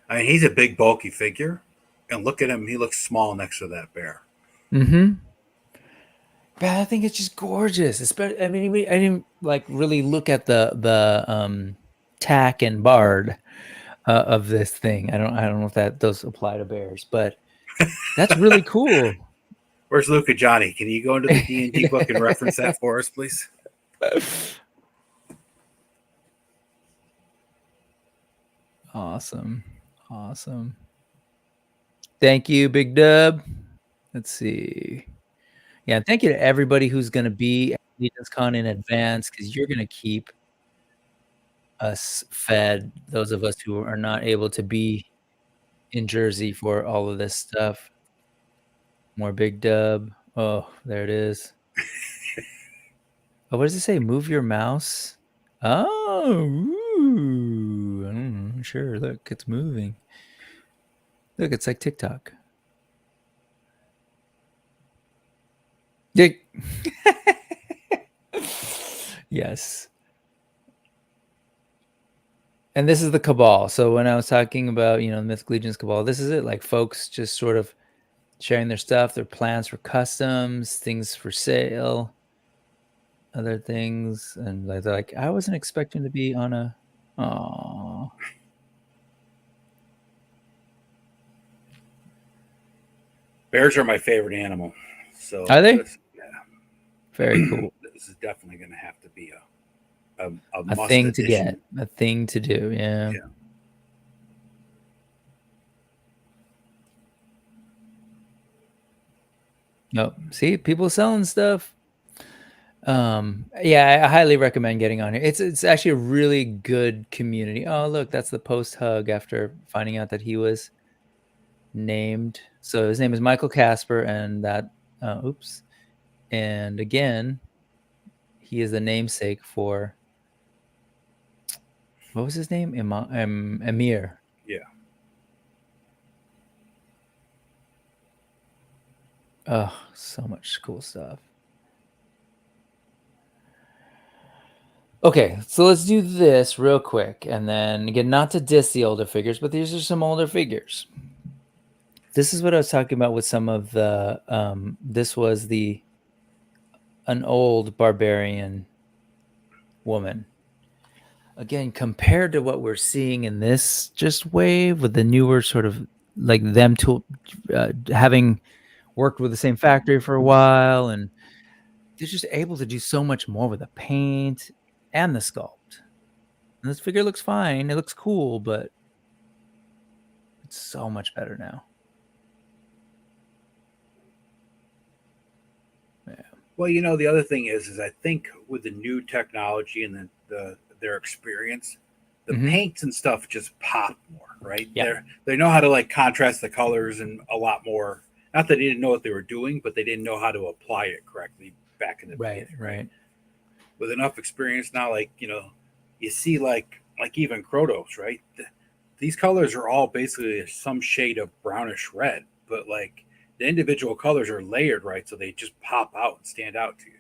I mean, he's a big, bulky figure, and look at him; he looks small next to that bear. But I think it's just gorgeous. Especially, I mean, I didn't like really look at the tack and bard of this thing. I don't know if that those apply to bears, but that's really cool. Where's Luca Johnny? Can you go into the D&D book and reference that for us, please? Awesome. Thank you, Big Dub. Let's see. Yeah, thank you to everybody who's going to be at LegionsCon in advance, because you're going to keep us fed, those of us who are not able to be in Jersey for all of this stuff. More Big Dub. Oh, there it is. Oh, what does it say? Move your mouse. Oh, ooh. Sure. Look, it's moving. Look, it's like TikTok. Dick. Yes. And this is the Cabal. So when I was talking about, the Mythic Legions Cabal, this is it. Like, folks just sort of sharing their stuff, their plans for customs, things for sale, other things. And they're like, I wasn't expecting to be on a... Aww. Bears are my favorite animal. So are they? Yeah. Very cool. This is definitely going to have to be a thing addition. to get, a thing to do. Yeah. Nope. See, people selling stuff. Yeah, I highly recommend getting on here. It's actually a really good community. Oh, look, that's the post hug after finding out that he was named. So his name is Michael Casper, and that oops. And again, he is the namesake for, what was his name? Emir. Yeah. Oh, so much cool stuff. Okay, so let's do this real quick. And then, again, not to diss the older figures, but these are some older figures. This is what I was talking about with some of the, this was an old barbarian woman. Again, compared to what we're seeing in this just wave with the newer sort of like them having worked with the same factory for a while, and they're just able to do so much more with the paint and the sculpt. And this figure looks fine. It looks cool, but it's so much better now. Yeah. Well, the other thing is I think with the new technology and their experience, the paints and stuff just pop more, right? Yeah. They know how to like contrast the colors and a lot more. Not that they didn't know what they were doing, but they didn't know how to apply it correctly back in the beginning. Right. With enough experience now, like you see like even Krotos, right? These colors are all basically some shade of brownish red, but like the individual colors are layered right, so they just pop out and stand out to you.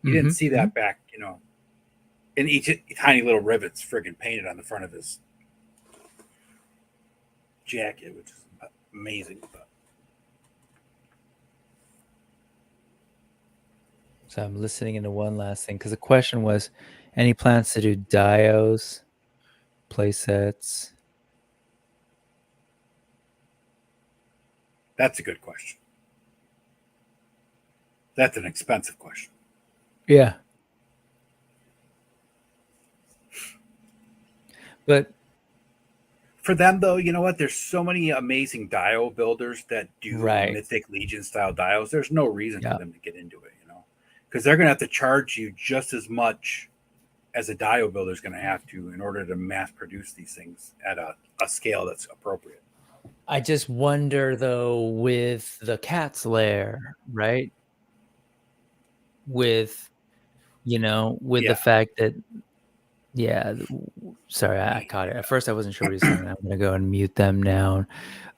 You didn't see that back, in each tiny little rivets friggin' painted on the front of his jacket, which is amazing. So I'm listening into one last thing, because the question was, any plans to do dios, play sets? That's a good question. That's an expensive question. Yeah. But for them, though, you know what? There's so many amazing dio builders that do Mythic Legion style dios. There's no reason for them to get into it, because they're going to have to charge you just as much as a dio builder is going to have to in order to mass produce these things at a scale that's appropriate. I just wonder though, with the cat's lair, right? With, with the fact that, sorry, I caught it. At first I wasn't sure what he was saying. I'm going to go and mute them now.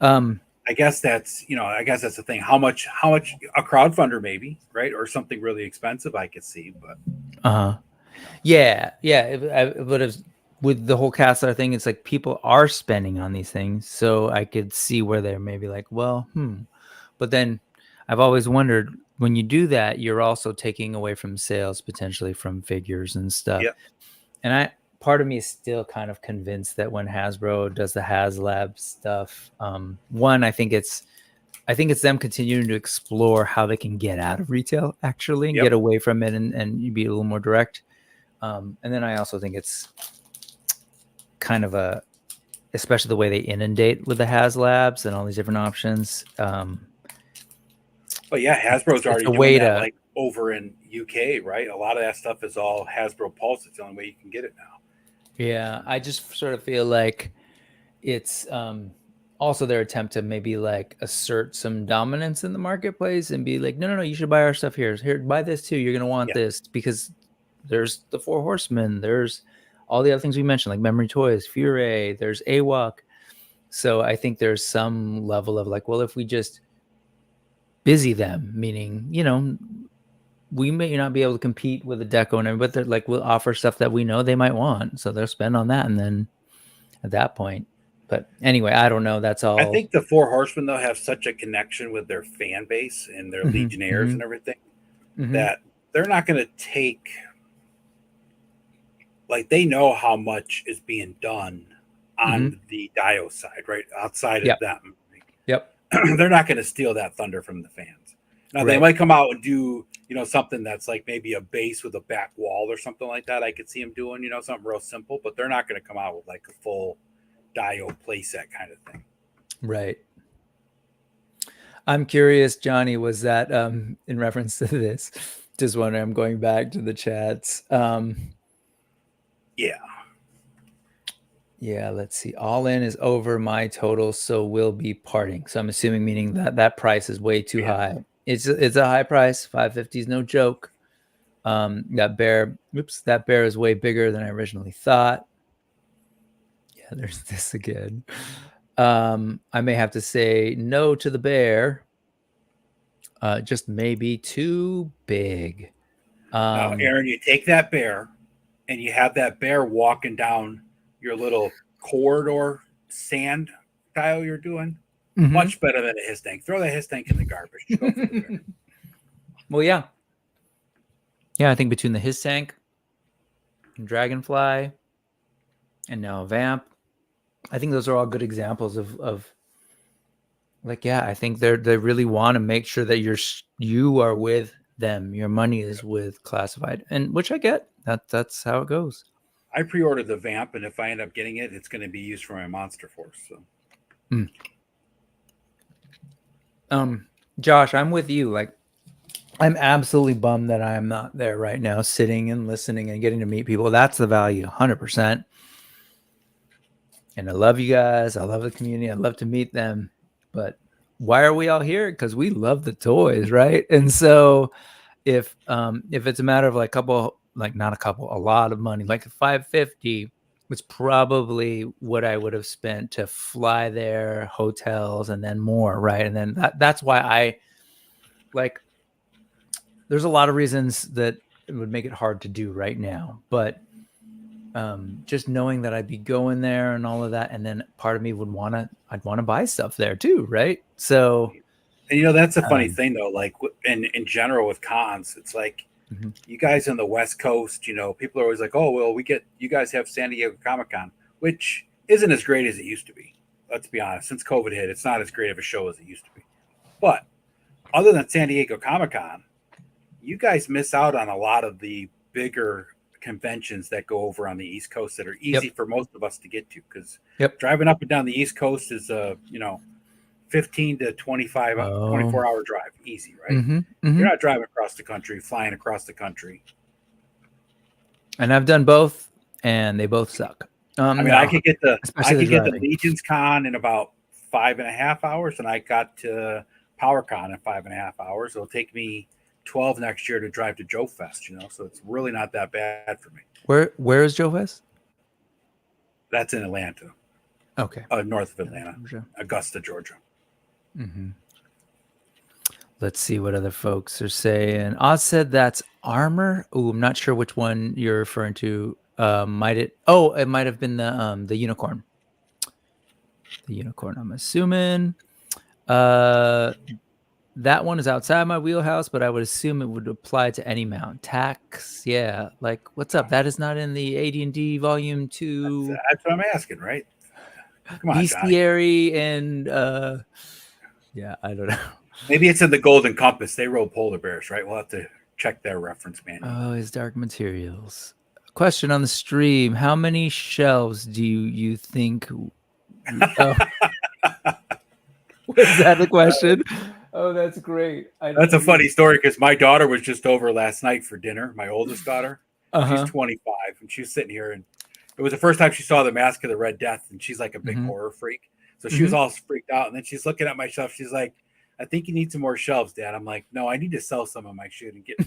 I guess that's the thing. How much a crowdfunder maybe, right? Or something really expensive I could see, but yeah. But with the whole Castler thing, it's like people are spending on these things, so I could see where they're maybe like, well, but then I've always wondered, when you do that, you're also taking away from sales potentially from figures and stuff. Yep. And part of me is still kind of convinced that when Hasbro does the HasLab stuff, one, I think it's them continuing to explore how they can get out of retail actually and get away from it and be a little more direct. And then I also think it's kind of especially the way they inundate with the HasLabs and all these different options. But yeah, Hasbro's already doing that, like over in UK, right? A lot of that stuff is all Hasbro Pulse. It's the only way you can get it now. Yeah, I just sort of feel like it's also their attempt to maybe like assert some dominance in the marketplace and be like, no, you should buy our stuff here. Here, buy this too. You're gonna want this because there's the Four Horsemen. There's all the other things we mentioned, like Memory Toys, Fury. There's AWOC. So I think there's some level of like, well, if we just busy them, meaning, we may not be able to compete with the Deco and everything, but they're like, we'll offer stuff that we know they might want. So they'll spend on that. And then at that point, but anyway, I don't know. That's all. I think the Four Horsemen, though, have such a connection with their fan base and their Legionnaires and everything that they're not going to take, like, they know how much is being done on the Dio side, right? Outside of them. Yep. They're not going to steal that thunder from the fans. Now, they might come out and do, something that's like maybe a base with a back wall or something like that. I could see them doing, something real simple, but they're not going to come out with like a full Dio playset kind of thing. Right. I'm curious, Johnny, was that in reference to this? Just wondering, I'm going back to the chats. Yeah, let's see. All in is over my total, so we'll be parting. So I'm assuming meaning that price is way too high. It's a high price. 550 is no joke. That bear is way bigger than I originally thought. Yeah, there's this again. I may have to say no to the bear. Just maybe too big. Now, Aaron, you take that bear and you have that bear walking down your little corridor sand tile you're doing. Much better than a HISS tank. Throw the HISS tank in the garbage. Well, yeah. Yeah, I think between the HISS tank and Dragonfly and now Vamp, I think those are all good examples of like, I think they really want to make sure that you are with them. Your money is with Classified, and which I get. That's how it goes. I pre-ordered the Vamp, and if I end up getting it, it's going to be used for my Monster Force. So, Josh, I'm with you. Like, I'm absolutely bummed that I am not there right now, sitting and listening and getting to meet people. That's the value, 100%. And I love you guys. I love the community. I'd love to meet them. But why are we all here? Because we love the toys, right? And so if it's a matter of like a lot of money, like $550 was probably what I would have spent to fly there, hotels, and then more, right? And then that's why I like. There's a lot of reasons that it would make it hard to do right now, but just knowing that I'd be going there and all of that, and then part of me I'd want to buy stuff there too, right? So, and that's a funny thing though. Like in general with cons, it's like you guys on the West Coast, people are always like, "Oh, well, you guys have San Diego Comic-Con, which isn't as great as it used to be." Let's be honest. Since COVID hit, it's not as great of a show as it used to be. But other than San Diego Comic-Con, you guys miss out on a lot of the bigger conventions that go over on the East Coast that are easy for most of us to get to, because driving up and down the East Coast is 15 to 24-hour drive, easy, right? You're not driving across the country, flying across the country. And I've done both, and they both suck. I mean, no, I could get the driving. Legions Con in about 5.5 hours, and I got to PowerCon in 5.5 hours. It'll take me 12 next year to drive to Joe Fest, so it's really not that bad for me. Where is Joe Fest? That's in Atlanta. Okay. North of Atlanta, Augusta, Georgia. Mm-hmm. Let's see what other folks are saying. Oz said that's armor. Oh, I'm not sure which one you're referring to. It might have been the unicorn. The unicorn, I'm assuming. That one is outside my wheelhouse, but I would assume it would apply to any mount. Tax, yeah. Like, what's up? That is not in the AD&D Volume 2. That's what I'm asking, right? Come on, Bestiary and yeah, I don't know. Maybe it's in the Golden Compass. They roll polar bears, right? We'll have to check their reference manual. Oh, his Dark Materials. Question on the stream: how many shelves do you think? Oh. Was that the question? Oh, that's great. That's a funny story because my daughter was just over last night for dinner. My oldest daughter, she's 25, and she was sitting here, and it was the first time she saw the Mask of the Red Death, and she's like a big horror freak, so she was all freaked out. And then she's looking at my shelf. She's like, "I think you need some more shelves, Dad." I'm like, "No, I need to sell some of my shit and get."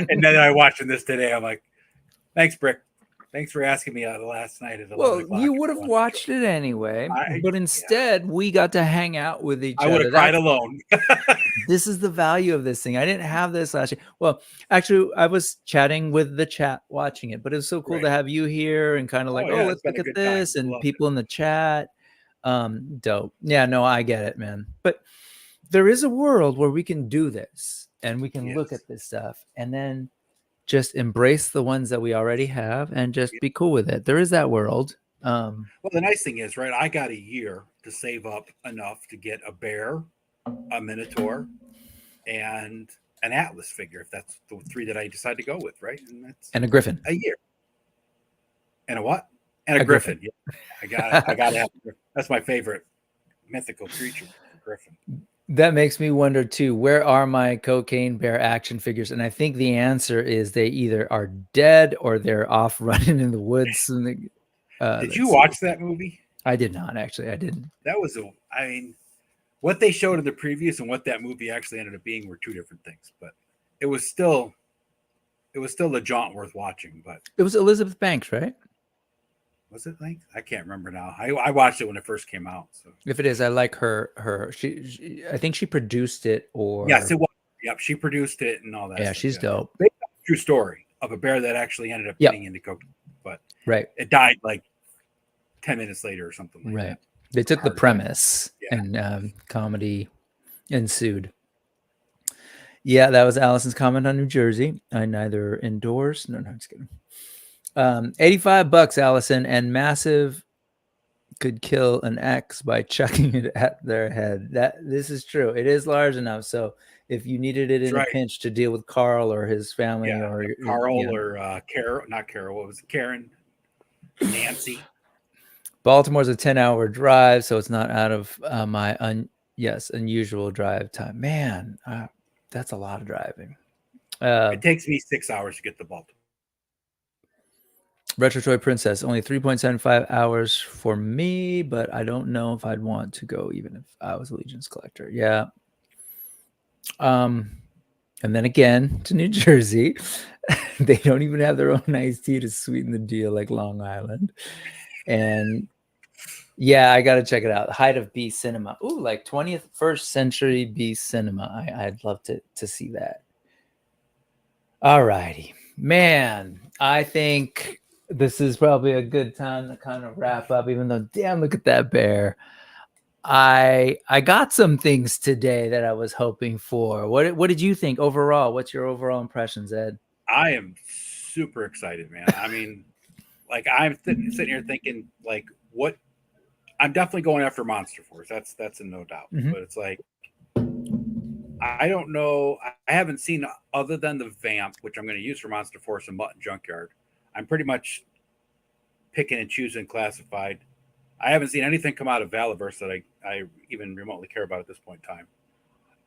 And then I watching this today. I'm like, "Thanks, Brick. Thanks for asking me last night at 11 o'clock." Well, you would have watched it anyway, but instead we got to hang out with each other. I would have cried alone. This is the value of this thing. I didn't have this last year. Well, actually, I was chatting with the chat watching it, but it was so cool to have you here and kind of like, let's look at this, and people in the chat. Dope. Yeah, no, I get it, man. But there is a world where we can do this and we can look at this stuff and then just embrace the ones that we already have and just be cool with it. There is that world. Well, the nice thing is, right, I got a year to save up enough to get a bear, a minotaur, and an Atlas figure, if that's the three that I decide to go with, right? And a griffin. A year. And a what? And a griffin. Yeah, I got to have. That's my favorite mythical creature, a griffin. That makes me wonder too, where are my cocaine bear action figures? And I think the answer is they either are dead or they're off running in the woods. Did you watch that movie? I did not, actually. I didn't. That was what they showed in the previews and what that movie actually ended up being were two different things, but it was still a jaunt worth watching. But it was Elizabeth Banks, right? Was it like? I can't remember now. I watched it when it first came out. So if it is, I like her. She I think she produced it, or yes, it was. Yep, she produced it and all that. Yeah, she's dope. True story of a bear that actually ended up getting into cocaine, but it died like 10 minutes later or something like that. They took the premise and comedy ensued. Yeah, that was Allison's comment on New Jersey. I neither endorse. No, I'm just kidding. $85, Allison, and Massive could kill an X by chucking it at their head. This is true. It is large enough. So if you needed it in a pinch to deal with Carl or his family, or Carl or Carol, not Carol. What was it? Karen, Nancy. Baltimore's a 10-hour drive, so it's not out of my unusual drive time. Man, that's a lot of driving. It takes me 6 hours to get to Baltimore. Retro Toy Princess, only 3.75 hours for me, but I don't know if I'd want to go even if I was a Legion's collector. Yeah. And then again to New Jersey, they don't even have their own iced tea to sweeten the deal like Long Island. And yeah, I got to check it out. Height of B Cinema. Ooh, like 21st century B Cinema. I'd love to see that. All righty, man. I think this is probably a good time to kind of wrap up, even though, damn, look at that bear. I got some things today that I was hoping for. What did you think overall? What's your overall impressions, Ed? I am super excited, man. I mean, like I'm sitting here thinking, like, what? I'm definitely going after Monster Force. That's a no doubt. Mm-hmm. But it's like, I don't know. I haven't seen, other than the Vamp, which I'm going to use for Monster Force and Mutton Junkyard. I'm pretty much picking and choosing classified. I haven't seen anything come out of Valaverse that I even remotely care about at this point in time.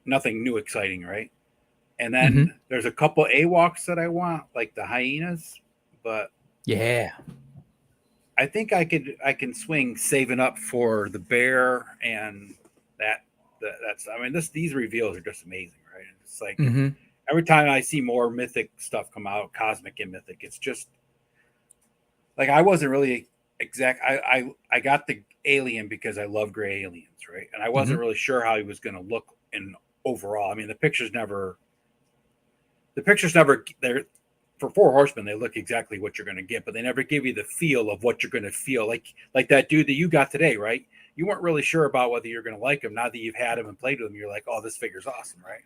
Nothing new, exciting, right? And then there's a couple AWOCs that I want, like the hyenas, but yeah, I think I can swing saving up for the bear and that's I mean these reveals are just amazing, right? It's like mm-hmm. every time I see more mythic stuff come out, cosmic and mythic, it's just like I wasn't really exact. I got the alien because I love gray aliens, right? And I wasn't Mm-hmm. really sure how he was going to look in overall. I mean, the pictures never they're for Four Horsemen, they look exactly what you're going to get, but they never give you the feel of what you're going to feel like that dude that you got today, right? You weren't really sure about whether you're going to like him. Now that you've had him and played with him, you're like, oh, this figure's awesome, right?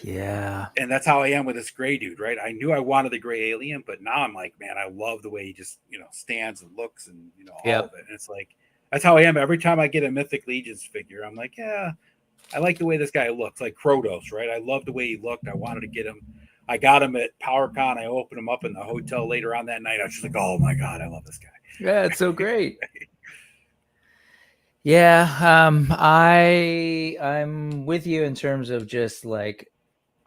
Yeah. And that's how I am with this gray dude, right? I knew I wanted the gray alien, but now I'm like, man, I love the way he just, stands and looks and, all of it. And it's like, that's how I am. Every time I get a Mythic Legions figure, I'm like, yeah, I like the way this guy looks, like Krotos, right? I love the way he looked. I wanted to get him. I got him at PowerCon. I opened him up in the hotel later on that night. I was just like, oh my God, I love this guy. Yeah, it's so great. Yeah, I'm with you in terms of just like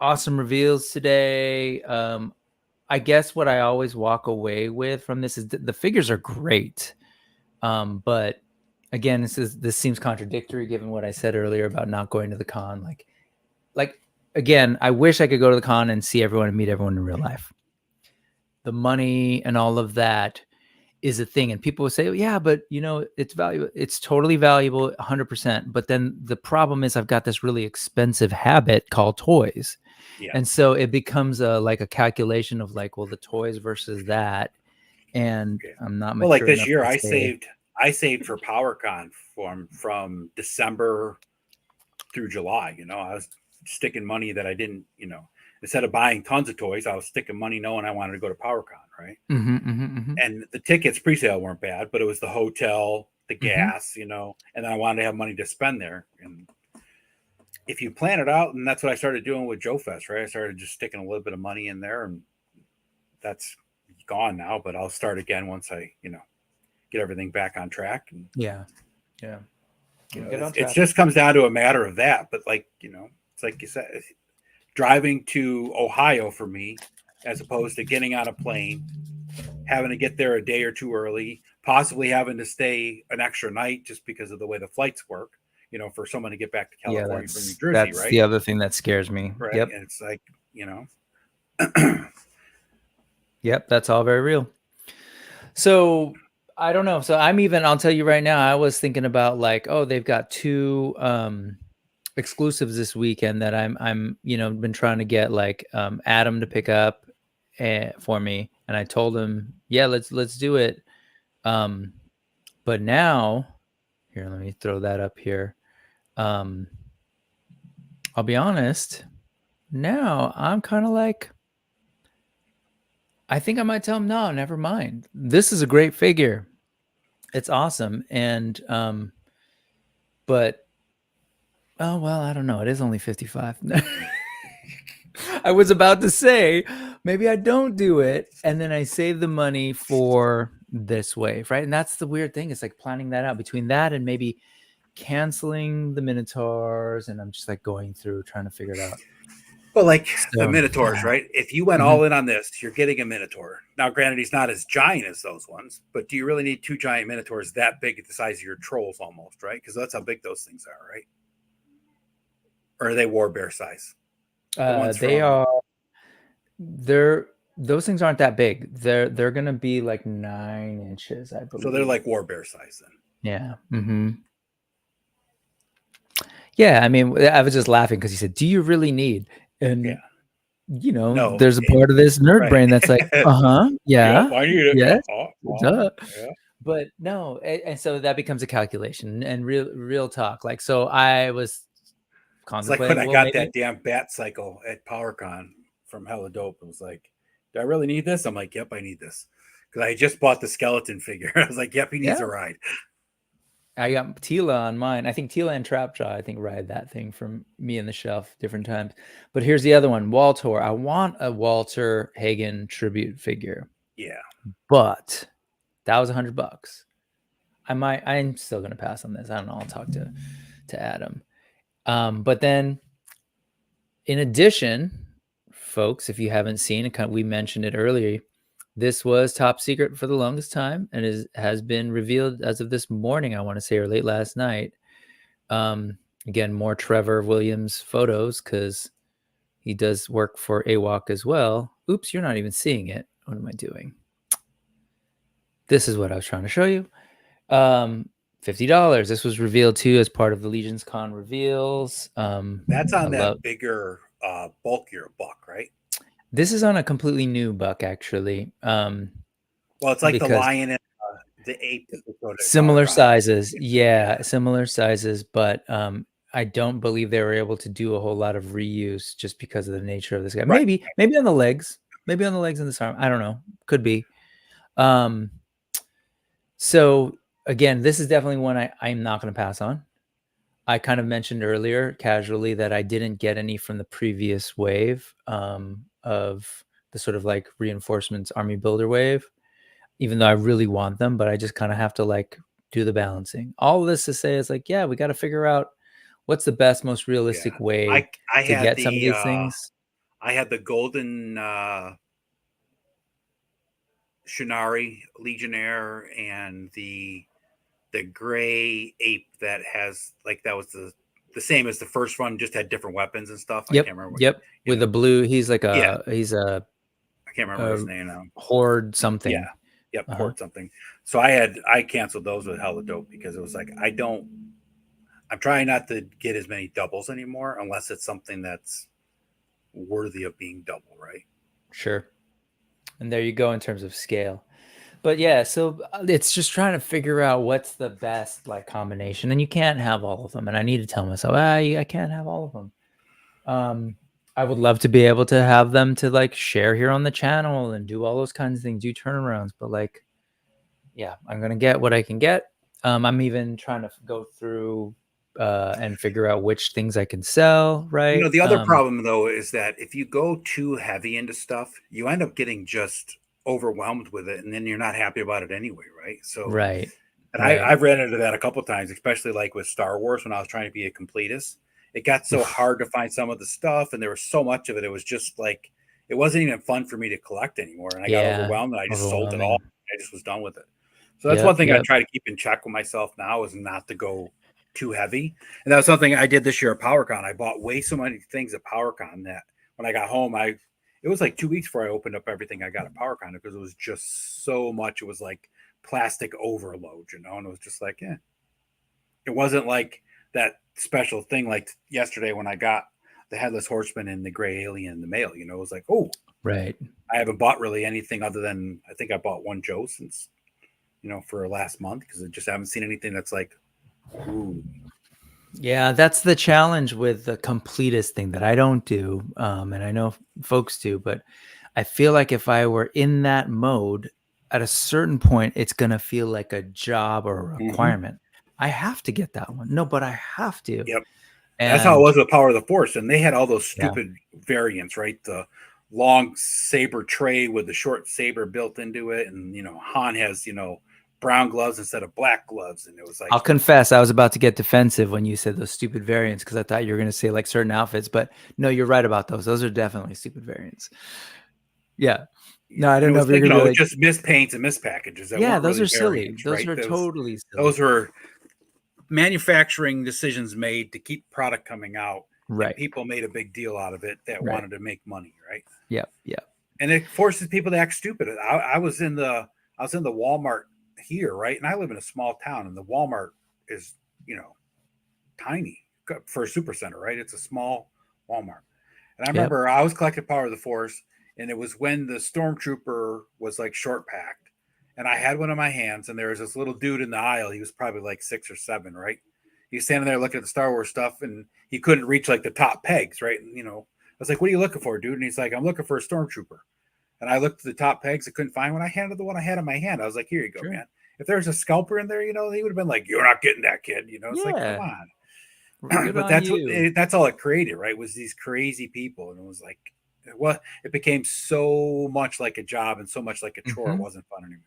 awesome reveals today. I guess what I always walk away with from this is the figures are great. But again, this seems contradictory given what I said earlier about not going to the con. Like again, I wish I could go to the con and see everyone and meet everyone in real life. The money and all of that is a thing, and people will say, oh, yeah, but it's valuable. It's totally valuable, 100%. But then the problem is I've got this really expensive habit called toys. Yeah. And so it becomes a calculation of like, well, the toys versus that. And I'm not mature like this year, I saved for PowerCon from December through July. I was sticking money that I didn't, instead of buying tons of toys, I was sticking money knowing I wanted to go to PowerCon, right? Mm-hmm, mm-hmm, mm-hmm. And the tickets pre-sale weren't bad, but it was the hotel, the gas, and then I wanted to have money to spend there. And if you plan it out, and that's what I started doing with Joe Fest, right? I started just sticking a little bit of money in there, and that's gone now, but I'll start again once I, get everything back on track. And yeah. It just comes down to a matter of that. But it's like you said, driving to Ohio for me, as opposed to getting on a plane, having to get there a day or two early, possibly having to stay an extra night just because of the way the flights work, for someone to get back to California from New Jersey, that's right? The other thing that scares me. Right. Yep. And it's like, Yep, that's all very real. So I don't know. So I'll tell you right now, I was thinking about like, oh, they've got 2 exclusives this weekend that I'm been trying to get like Adam to pick up for me, and I told him, yeah, let's do it. But now here, let me throw that up here. I'll be honest, now I'm kind of like, I think I might tell him, no, never mind. This is a great figure. It's awesome. And, but, oh, well, I don't know. It is only 55. I was about to say, maybe I don't do it. And then I save the money for this wave, right? And that's the weird thing. It's like planning that out between that and maybe canceling the Minotaurs. And I'm just like going through trying to figure it out. Well, like the Minotaurs, right? If you went all in on this, you're getting a Minotaur. Now, granted, he's not as giant as those ones, but do you really need 2 giant Minotaurs that big at the size of your trolls almost, right? Because that's how big those things are, right? Or are they war bear size? Those things aren't that big. They're gonna be like 9 inches, I believe. So they're like war bear size then. Yeah. Mm-hmm. Yeah, I mean, I was just laughing because he said, "Do you really need?" And no, there's a part of this nerd brain that's like, yeah, I need it. Yes, duh. Yeah. But no, and so that becomes a calculation and real talk. Like, so I was contemplating. It's like when I got that damn Bat Cycle at PowerCon from Hella Dope. It was like, do I really need this? I'm like, yep, I need this because I just bought the skeleton figure. I was like, yep, he needs a ride. I got Tila on mine. I think Tila and Trapjaw, ride that thing from me and the shelf different times. But here's the other one, Walter. I want a Walter Hagen tribute figure. Yeah. But that was $100. I'm still going to pass on this. I don't know. I'll talk to Adam. But then in addition, folks, if you haven't seen it, we mentioned it earlier, This was top secret for the longest time and has been revealed as of this morning, I want to say, or late last night. Again, more Trevor Williams photos because he does work for AWOC as well. Oops, you're not even seeing it. What am I doing? This is what I was trying to show you. $50. This was revealed too as part of the Legions Con reveals. That's on that bigger, bulkier buck, right? This is on a completely new buck, actually. Well, it's like the lion and the ape. Similar sizes, yeah, similar sizes, but I don't believe they were able to do a whole lot of reuse just because of the nature of this guy. Right. Maybe on the legs, maybe on the legs and this arm. I don't know. Could be. So again, this is definitely one I'm not going to pass on. I kind of mentioned earlier casually that I didn't get any from the previous wave of the sort of like reinforcements army builder wave, even though I really want them, but I just kind of have to like do the balancing. All of this to say is like, yeah, we got to figure out what's the best, most realistic way to get some of these things. I had the golden Shinari Legionnaire and the gray ape that has like that was the same as the first one, just had different weapons and stuff. Yep. I can't remember. Yep. With the blue, he's like he's a I can't remember his name now. Horde something. Yeah. Yep. Horde something. So I canceled those with hella dope because it was like I'm trying not to get as many doubles anymore unless it's something that's worthy of being double, right? Sure. And there you go in terms of scale. But yeah, so it's just trying to figure out what's the best like combination, and you can't have all of them. And I need to tell myself, I can't have all of them. I would love to be able to have them to like share here on the channel and do all those kinds of things, do turnarounds. But like, yeah, I'm gonna get what I can get. I'm even trying to go through and figure out which things I can sell. Right. You know, the other problem though is that if you go too heavy into stuff, you end up getting just overwhelmed with it, and then you're not happy about it anyway, right? So right. And I've ran into that a couple of times, especially like with Star Wars when I was trying to be a completist. It got so hard to find some of the stuff, and there was so much of it. It was just like it wasn't even fun for me to collect anymore, and I got overwhelmed, and I just sold it all. I just was done with it. So that's one thing I try to keep in check with myself now is not to go too heavy. And that was something I did this year at PowerCon. I bought way so many things at PowerCon that when I got home, it was like 2 weeks before I opened up everything I got at PowerCon because it was just so much. It was like plastic overload, you know, and it was just like, yeah. It wasn't like that special thing like yesterday when I got the Headless Horseman and the Gray Alien in the mail, you know, it was like, oh, right. I haven't bought really anything other than I think I bought one Joe since, you know, for last month because I just haven't seen anything that's like, ooh. Yeah, that's the challenge with the completist thing that I don't do. And I know folks do, but I feel like if I were in that mode at a certain point, it's going to feel like a job or a requirement. I have to get that one. No, but I have to. Yep. And that's how it was with Power of the Force. And they had all those stupid variants, right? The long saber tray with the short saber built into it. And, you know, Han has, you know, brown gloves instead of black gloves. And it was like, I'll confess, I was about to get defensive when you said those stupid variants because I thought you were going to say like certain outfits. But no, you're right about those. Those are definitely stupid variants. Yeah. No, I don't know if you're going to just mispaints and mispackages. Yeah, those are silly. Those are totally silly. Those were manufacturing decisions made to keep product coming out. Right. People made a big deal out of it that wanted to make money, right? Yeah, yeah. And it forces people to act stupid. I was in the Walmart here, right? And I live in a small town, and the Walmart is, you know, tiny for a super center, right? It's a small Walmart. And I remember I was collecting Power of the Force, and it was when the Stormtrooper was like short packed. And I had one in my hands, and there was this little dude in the aisle. He was probably like 6 or 7, right? He was standing there looking at the Star Wars stuff, and he couldn't reach like the top pegs, right? And, you know, I was like, what are you looking for, dude? And he's like, I'm looking for a Stormtrooper. And I looked at the top pegs. I couldn't find one. I handed the one I had in my hand. I was like, here you go, man. If there's a scalper in there, you know, he would have been like, you're not getting that, kid. You know, it's like, come on. But that's all it created, right? Was these crazy people. And it was like, well, it became so much like a job and so much like a chore. It wasn't fun anymore.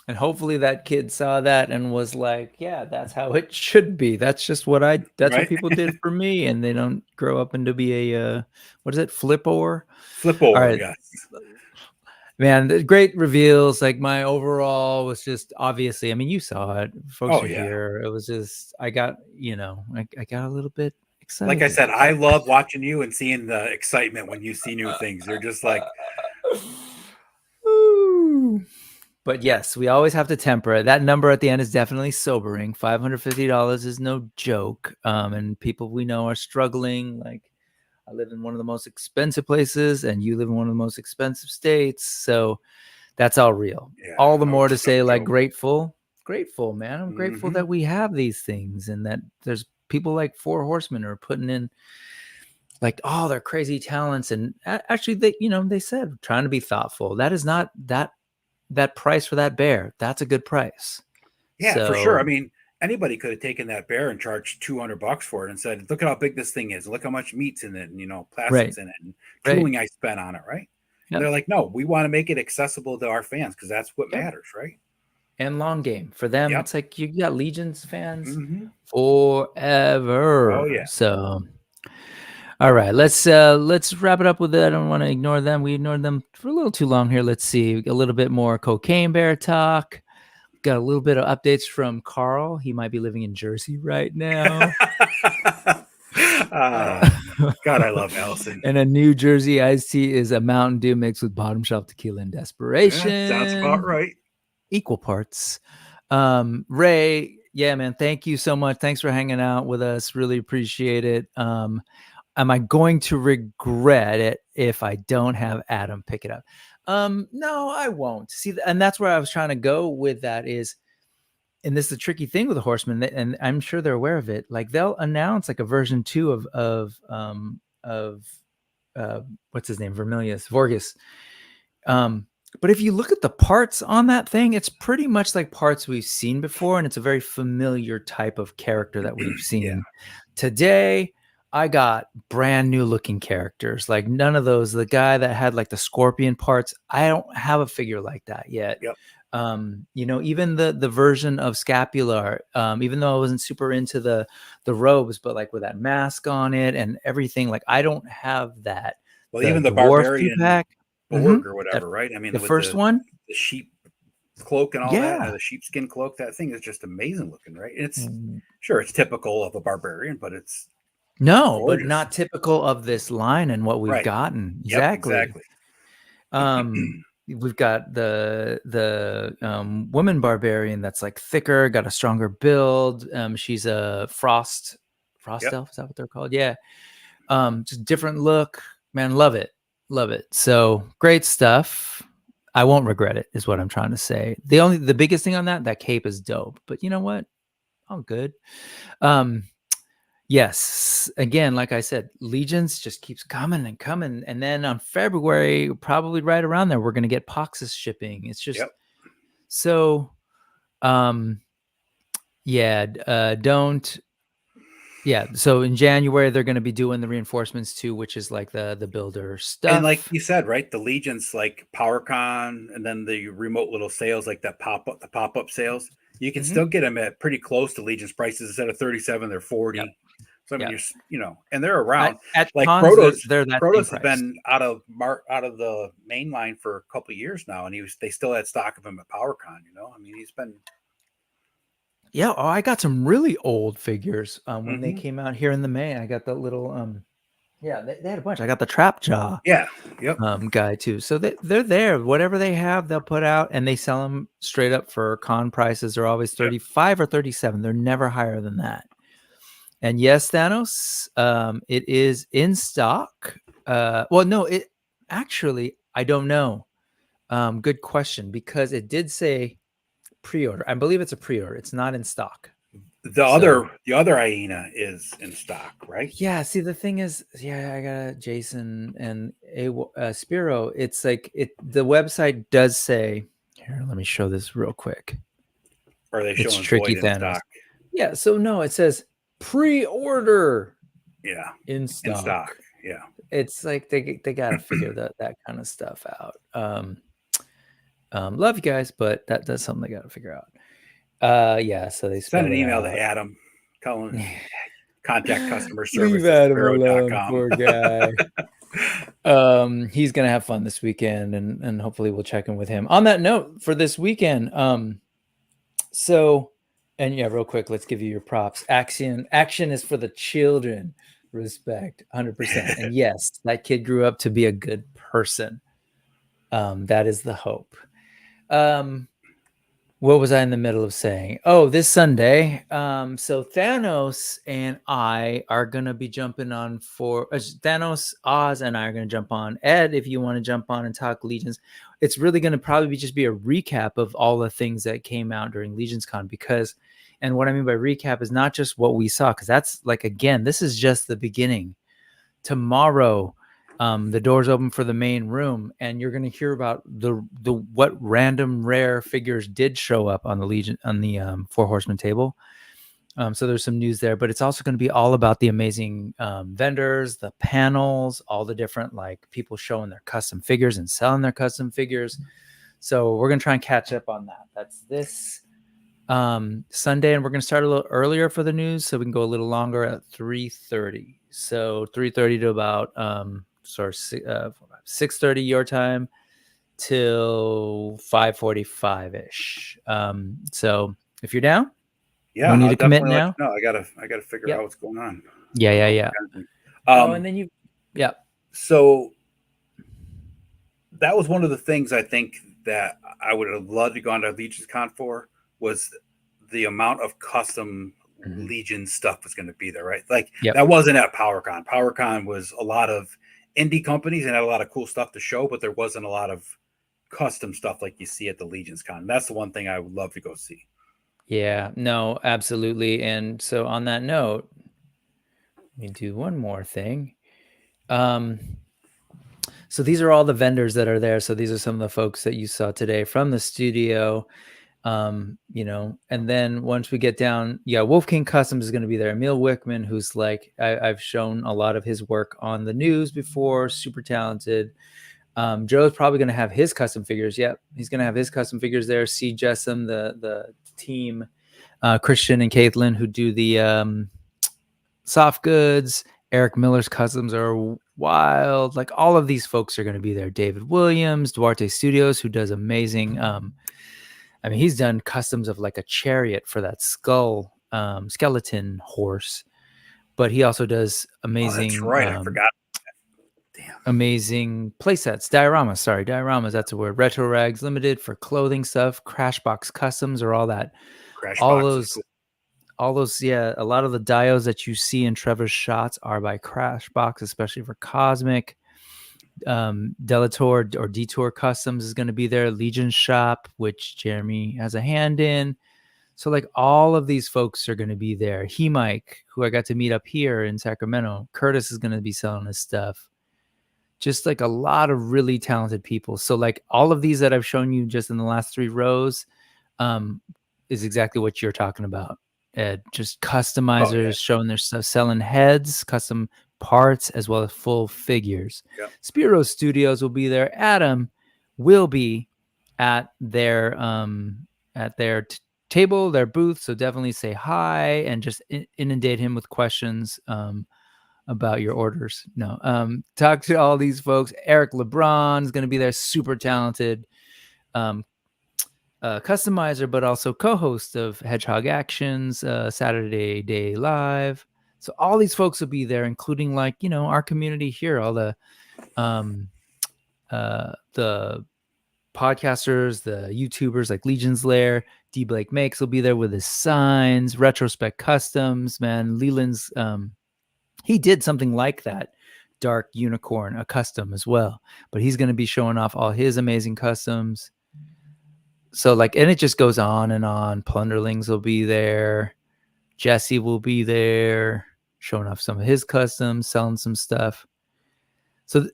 And hopefully that kid saw that and was like, yeah, that's how it should be. That's just what what people did for me. And they don't grow up into be a, what is it? Flipper? Flipper, yes. Man, the great reveals. Like my overall was just obviously. I mean, you saw it. Folks are here. It was just. I got I got a little bit excited. Like I said, I love watching you and seeing the excitement when you see new things. They're just like. But yes, we always have to temper it. That number at the end is definitely sobering. $550 is no joke. And people we know are struggling. Like I live in one of the most expensive places and you live in one of the most expensive states. So that's all real. Yeah, all the more to say like grateful, man. I'm grateful that we have these things and that there's people like Four Horsemen are putting in like all their crazy talents. And actually they said trying to be thoughtful. That is not that price for that bear. That's a good price. Yeah, for sure. I mean, anybody could have taken that bear and charged $200 for it and said, look at how big this thing is. Look how much meat's in it and, plastics in it and tooling I spent on it. Right. Yep. They're like, no, we want to make it accessible to our fans because that's what matters. Right. And long game for them. It's like you got Legions fans forever. Oh yeah. So, all right, let's wrap it up with it. I don't want to ignore them. We ignored them for a little too long here. Let's see a little bit more Cocaine Bear talk. Got a little bit of updates from Carl. He might be living in Jersey right now. God, I love Allison. And a New Jersey iced tea is a Mountain Dew mixed with bottom shelf tequila and desperation. Yeah, sounds about right. Equal parts. Ray, yeah, man, thank you so much. Thanks for hanging out with us. Really appreciate it. Am I going to regret it if I don't have Adam pick it up? No, I won't. See, and that's where I was trying to go with that is, and this is the tricky thing with the Horsemen, and I'm sure they're aware of it. Like they'll announce like a version 2 of what's his name? Vorgus. But if you look at the parts on that thing, it's pretty much like parts we've seen before, and it's a very familiar type of character that we've seen. Today, I got brand new looking characters, like none of those. The guy that had like the scorpion parts, I don't have a figure like that yet. Yep. Even the version of Scapular, even though I wasn't super into the robes, but like with that mask on it and everything, like I don't have that. Well, even the barbarian Borg or whatever, right? I mean, the first one, the sheep cloak and all that, the sheepskin cloak, that thing is just amazing looking, right? It's sure it's typical of a barbarian, but it's gorgeous. But not typical of this line and what we've gotten. Exactly. We've got the woman barbarian that's like thicker, got a stronger build. She's a frost elf. Is that what they're called? Yeah. Just different look, man. Love it. So great stuff. I won't regret it is what I'm trying to say. The biggest thing on that cape is dope, but you know what? All good. Yes. Again, like I said, Legions just keeps coming and coming. And then on February, probably right around there, we're going to get Poxus shipping. It's just so, so in January, they're going to be doing the reinforcements too, which is like the builder stuff. And like you said, right, the Legions like PowerCon and then the remote little sales, like the pop-up sales, you can still get them at pretty close to Legion's prices. Instead of 37, they're 40. Yep. So I mean, and they're around. At like cons, Protoss has been out of the main line for a couple of years now, and they still had stock of him at PowerCon. I mean, he's been. Yeah, I got some really old figures when they came out here in the May. I got the little they had a bunch. I got the Trap Jaw guy too. So they're there. Whatever they have, they'll put out, and they sell them straight up for con prices. They're always 35 or 37. They're never higher than that. And yes, Thanos, it is in stock. No, it actually, I don't know. Good question, because it did say pre-order. I believe it's a pre-order. It's not in stock. The other hyena is in stock, right? Yeah. See, the thing is, I got Jason and Spiro. It's like the website does say here. Let me show this real quick. Are they showing it's tricky Void in stock? Yeah. So no, it says pre-order. Yeah. In stock. Yeah. It's like they got to figure that kind of stuff out. Love you guys, but that's something they got to figure out. So they send an email to Adam. Contact customer service. Leave Adam alone, poor guy. He's gonna have fun this weekend, and hopefully we'll check in with him. On that note, for this weekend, so, and yeah, real quick, let's give you your props. Action is for the children. Respect, 100%. And yes, that kid grew up to be a good person. That is the hope. What was I in the middle of saying? Oh, this Sunday. So Thanos and I are gonna be jumping on for Thanos, Oz, and I are gonna jump on. Ed, if you want to jump on and talk Legions, it's really gonna probably just be a recap of all the things that came out during Legions Con, because, and what I mean by recap is not just what we saw, because that's like, again, this is just the beginning. Tomorrow, the doors open for the main room, and you're going to hear about the what random rare figures did show up on the Legion, on the Four Horsemen table. So there's some news there, but it's also going to be all about the amazing vendors, the panels, all the different like people showing their custom figures and selling their custom figures. So we're going to try and catch up on that. That's this Sunday, and we're going to start a little earlier for the news, so we can go a little longer at 3:30. So 3:30 to about 6:30 your time till 5:45 ish. So if you're down, yeah, no need I'll to commit now. No, I gotta figure out what's going on. Yeah. And then So that was one of the things I think that I would have loved to go on to Legion's Con for, was the amount of custom Legion stuff was going to be there, right? Like that wasn't at PowerCon. PowerCon was a lot of indie companies and had a lot of cool stuff to show, but there wasn't a lot of custom stuff like you see at the Legion's Con. That's the one thing I would love to go see. Yeah, no, absolutely. And so on that note, let me do one more thing. So these are all the vendors that are there. So these are some of the folks that you saw today from the studio. And then once we get down, Wolf King Customs is going to be there. Emil Wickman, who's like, I've shown a lot of his work on the news before, super talented. Joe's probably going to have his custom figures. Yep, he's going to have his custom figures there. C. Jessam, the team, Christian and Caitlin, who do the soft goods. Eric Miller's customs are wild. Like all of these folks are going to be there. David Williams, Duarte Studios, who does amazing. He's done customs of like a chariot for that skull skeleton horse, but he also does amazing. That's right. I forgot. Damn. Amazing playsets. Dioramas. That's a word. Retro Rags Limited for clothing stuff. Crashbox Customs or all that. All those, yeah, a lot of the dios that you see in Trevor's shots are by Crashbox, especially for Cosmic. Delator or Detour Customs is going to be there. Legion Shop, which Jeremy has a hand in. So like all of these folks are going to be there. Mike, who I got to meet up here in Sacramento. Curtis is going to be selling his stuff. Just like a lot of really talented people. So like all of these that I've shown you just in the last 3 rows is exactly what you're talking about, Ed. Just customizers showing their stuff, selling heads, custom parts, as well as full figures. Spiro Studios will be there. Adam will be at their table, their booth. So definitely say hi and just inundate him with questions about your orders. Talk to all these folks. Eric LeBron is going to be there, super talented customizer, but also co-host of Hedgehog Actions, Saturday Day Live. So all these folks will be there, including like, our community here, all the podcasters, the YouTubers like Legion's Lair, D Blake Makes will be there with his signs. Retrospect Customs, man. Leland's he did something like that. Dark Unicorn, a custom as well, but he's going to be showing off all his amazing customs. So like, and it just goes on and on. Plunderlings will be there. Jesse will be there, showing off some of his customs, selling some stuff. So,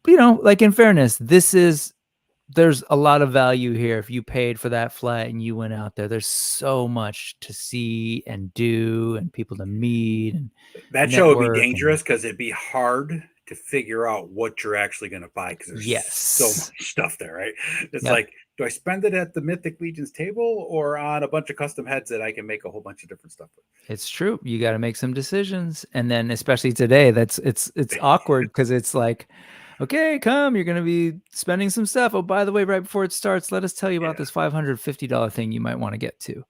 like in fairness, there's a lot of value here. If you paid for that flight and you went out there, there's so much to see and do and people to meet. And that show would be dangerous because it'd be hard to figure out what you're actually going to buy because there's so much stuff there, right? It's like do I spend it at the Mythic Legion's table or on a bunch of custom heads that I can make a whole bunch of different stuff with? It's true. You got to make some decisions. And then especially today, it's awkward because it's like, okay, come, you're going to be spending some stuff. Oh, by the way, right before it starts, let us tell you about this $550 thing you might want to get to.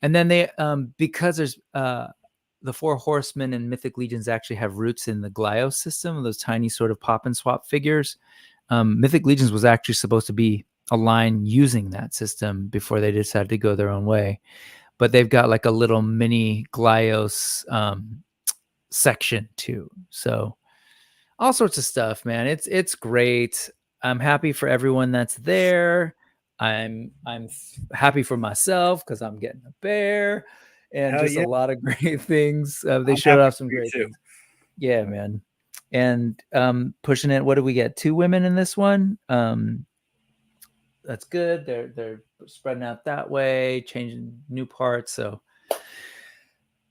And then they, because there's the Four Horsemen and Mythic Legions actually have roots in the Glyos system, those tiny sort of pop and swap figures. Mythic Legions was actually supposed to be a line using that system before they decided to go their own way. But they've got like a little mini Glyos section too. So all sorts of stuff, man. It's great. I'm happy for everyone that's there. I'm happy for myself because I'm getting a bear and just a lot of great things. They showed off some great things. Yeah, man. And pushing it. What do we get? 2 women in this one. That's good. They're spreading out that way, changing new parts. So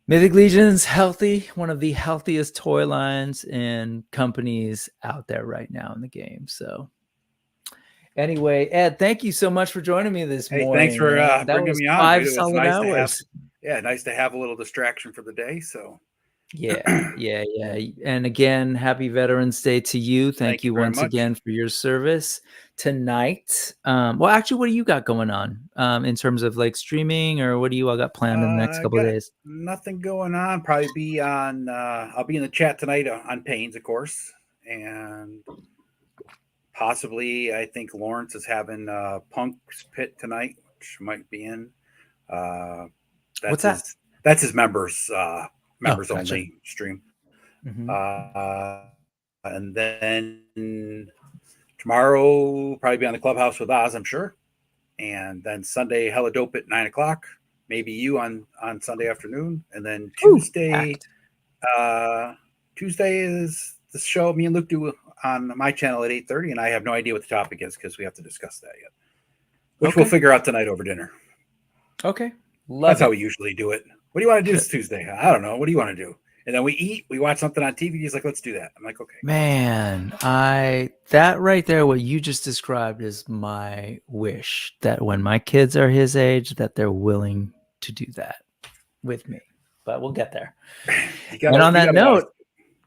Mythic Legion's healthy, one of the healthiest toy lines and companies out there right now in the game. So anyway, Ed, thank you so much for joining me this morning. Thanks for bringing me on. 5 solid hours. Nice to have a little distraction for the day. So yeah. And again, happy Veterans Day to you. Thank you once again for your service tonight. Well, actually, what do you got going on in terms of like streaming, or what do you all got planned in the next couple of days? Nothing going on. Probably be on, I'll be in the chat tonight on Pains, of course. And possibly, I think Lawrence is having Punk's Pit tonight, which might be in. What's that? That's his members only stream. Mm-hmm. And then tomorrow probably be on the Clubhouse with Oz, I'm sure. And then Sunday, hella dope at 9:00. Maybe you on Sunday afternoon. And then Tuesday, Tuesday is the show me and Luke do on my channel at 8:30, and I have no idea what the topic is because we have to discuss that yet, which we'll figure out tonight over dinner. Okay. That's how we usually do it. What do you want to do this Tuesday? I don't know. What do you want to do? And then we eat, we watch something on TV. He's like, let's do that. I'm like, okay. Man, that right there, what you just described is my wish that when my kids are his age, that they're willing to do that with me. But well get there. And on that note,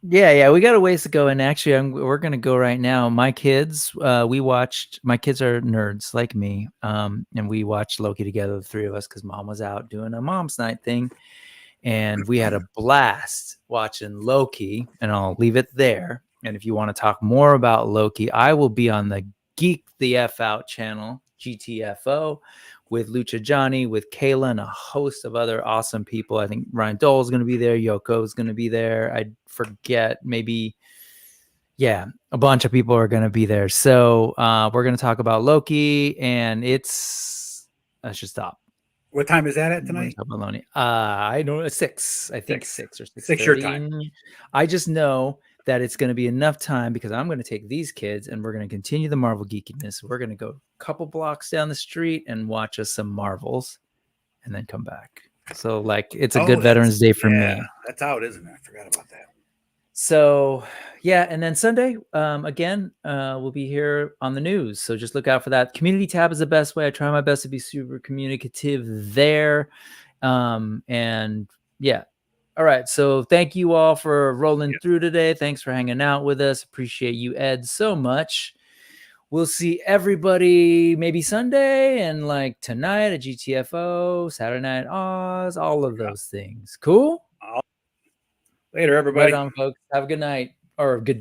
yeah, we got a ways to go. And actually, we're going to go right now. My kids, my kids are nerds like me. And we watched Loki together, the 3 of us, because mom was out doing a mom's night thing. And we had a blast watching Loki, and I'll leave it there. And if you want to talk more about Loki, I will be on the Geek the F Out channel, GTFO, with Lucha Johnny, with Kayla, and a host of other awesome people. I think Ryan Dole is going to be there. Yoko is going to be there. I forget, maybe, a bunch of people are going to be there. So we're going to talk about Loki, and I should stop. What time is that at tonight? I don't know. 6. I think 6 or 6. 6 your time. I just know that it's going to be enough time because I'm going to take these kids and we're going to continue the Marvel geekiness. We're going to go a couple blocks down the street and watch us some Marvels and then come back. So like, it's a good Veterans Day for me. That's out, isn't it? I forgot about that. So and then Sunday, again, we'll be here on the news. So just look out for that. Community tab is the best way. I try my best to be super communicative there. All right. So thank you all for rolling through today. Thanks for hanging out with us. Appreciate you, Ed, so much. We'll see everybody maybe Sunday and like tonight at GTFO, Saturday Night Oz, all of those things. Cool? Later, everybody. Right on, folks. Have a good night or a good day.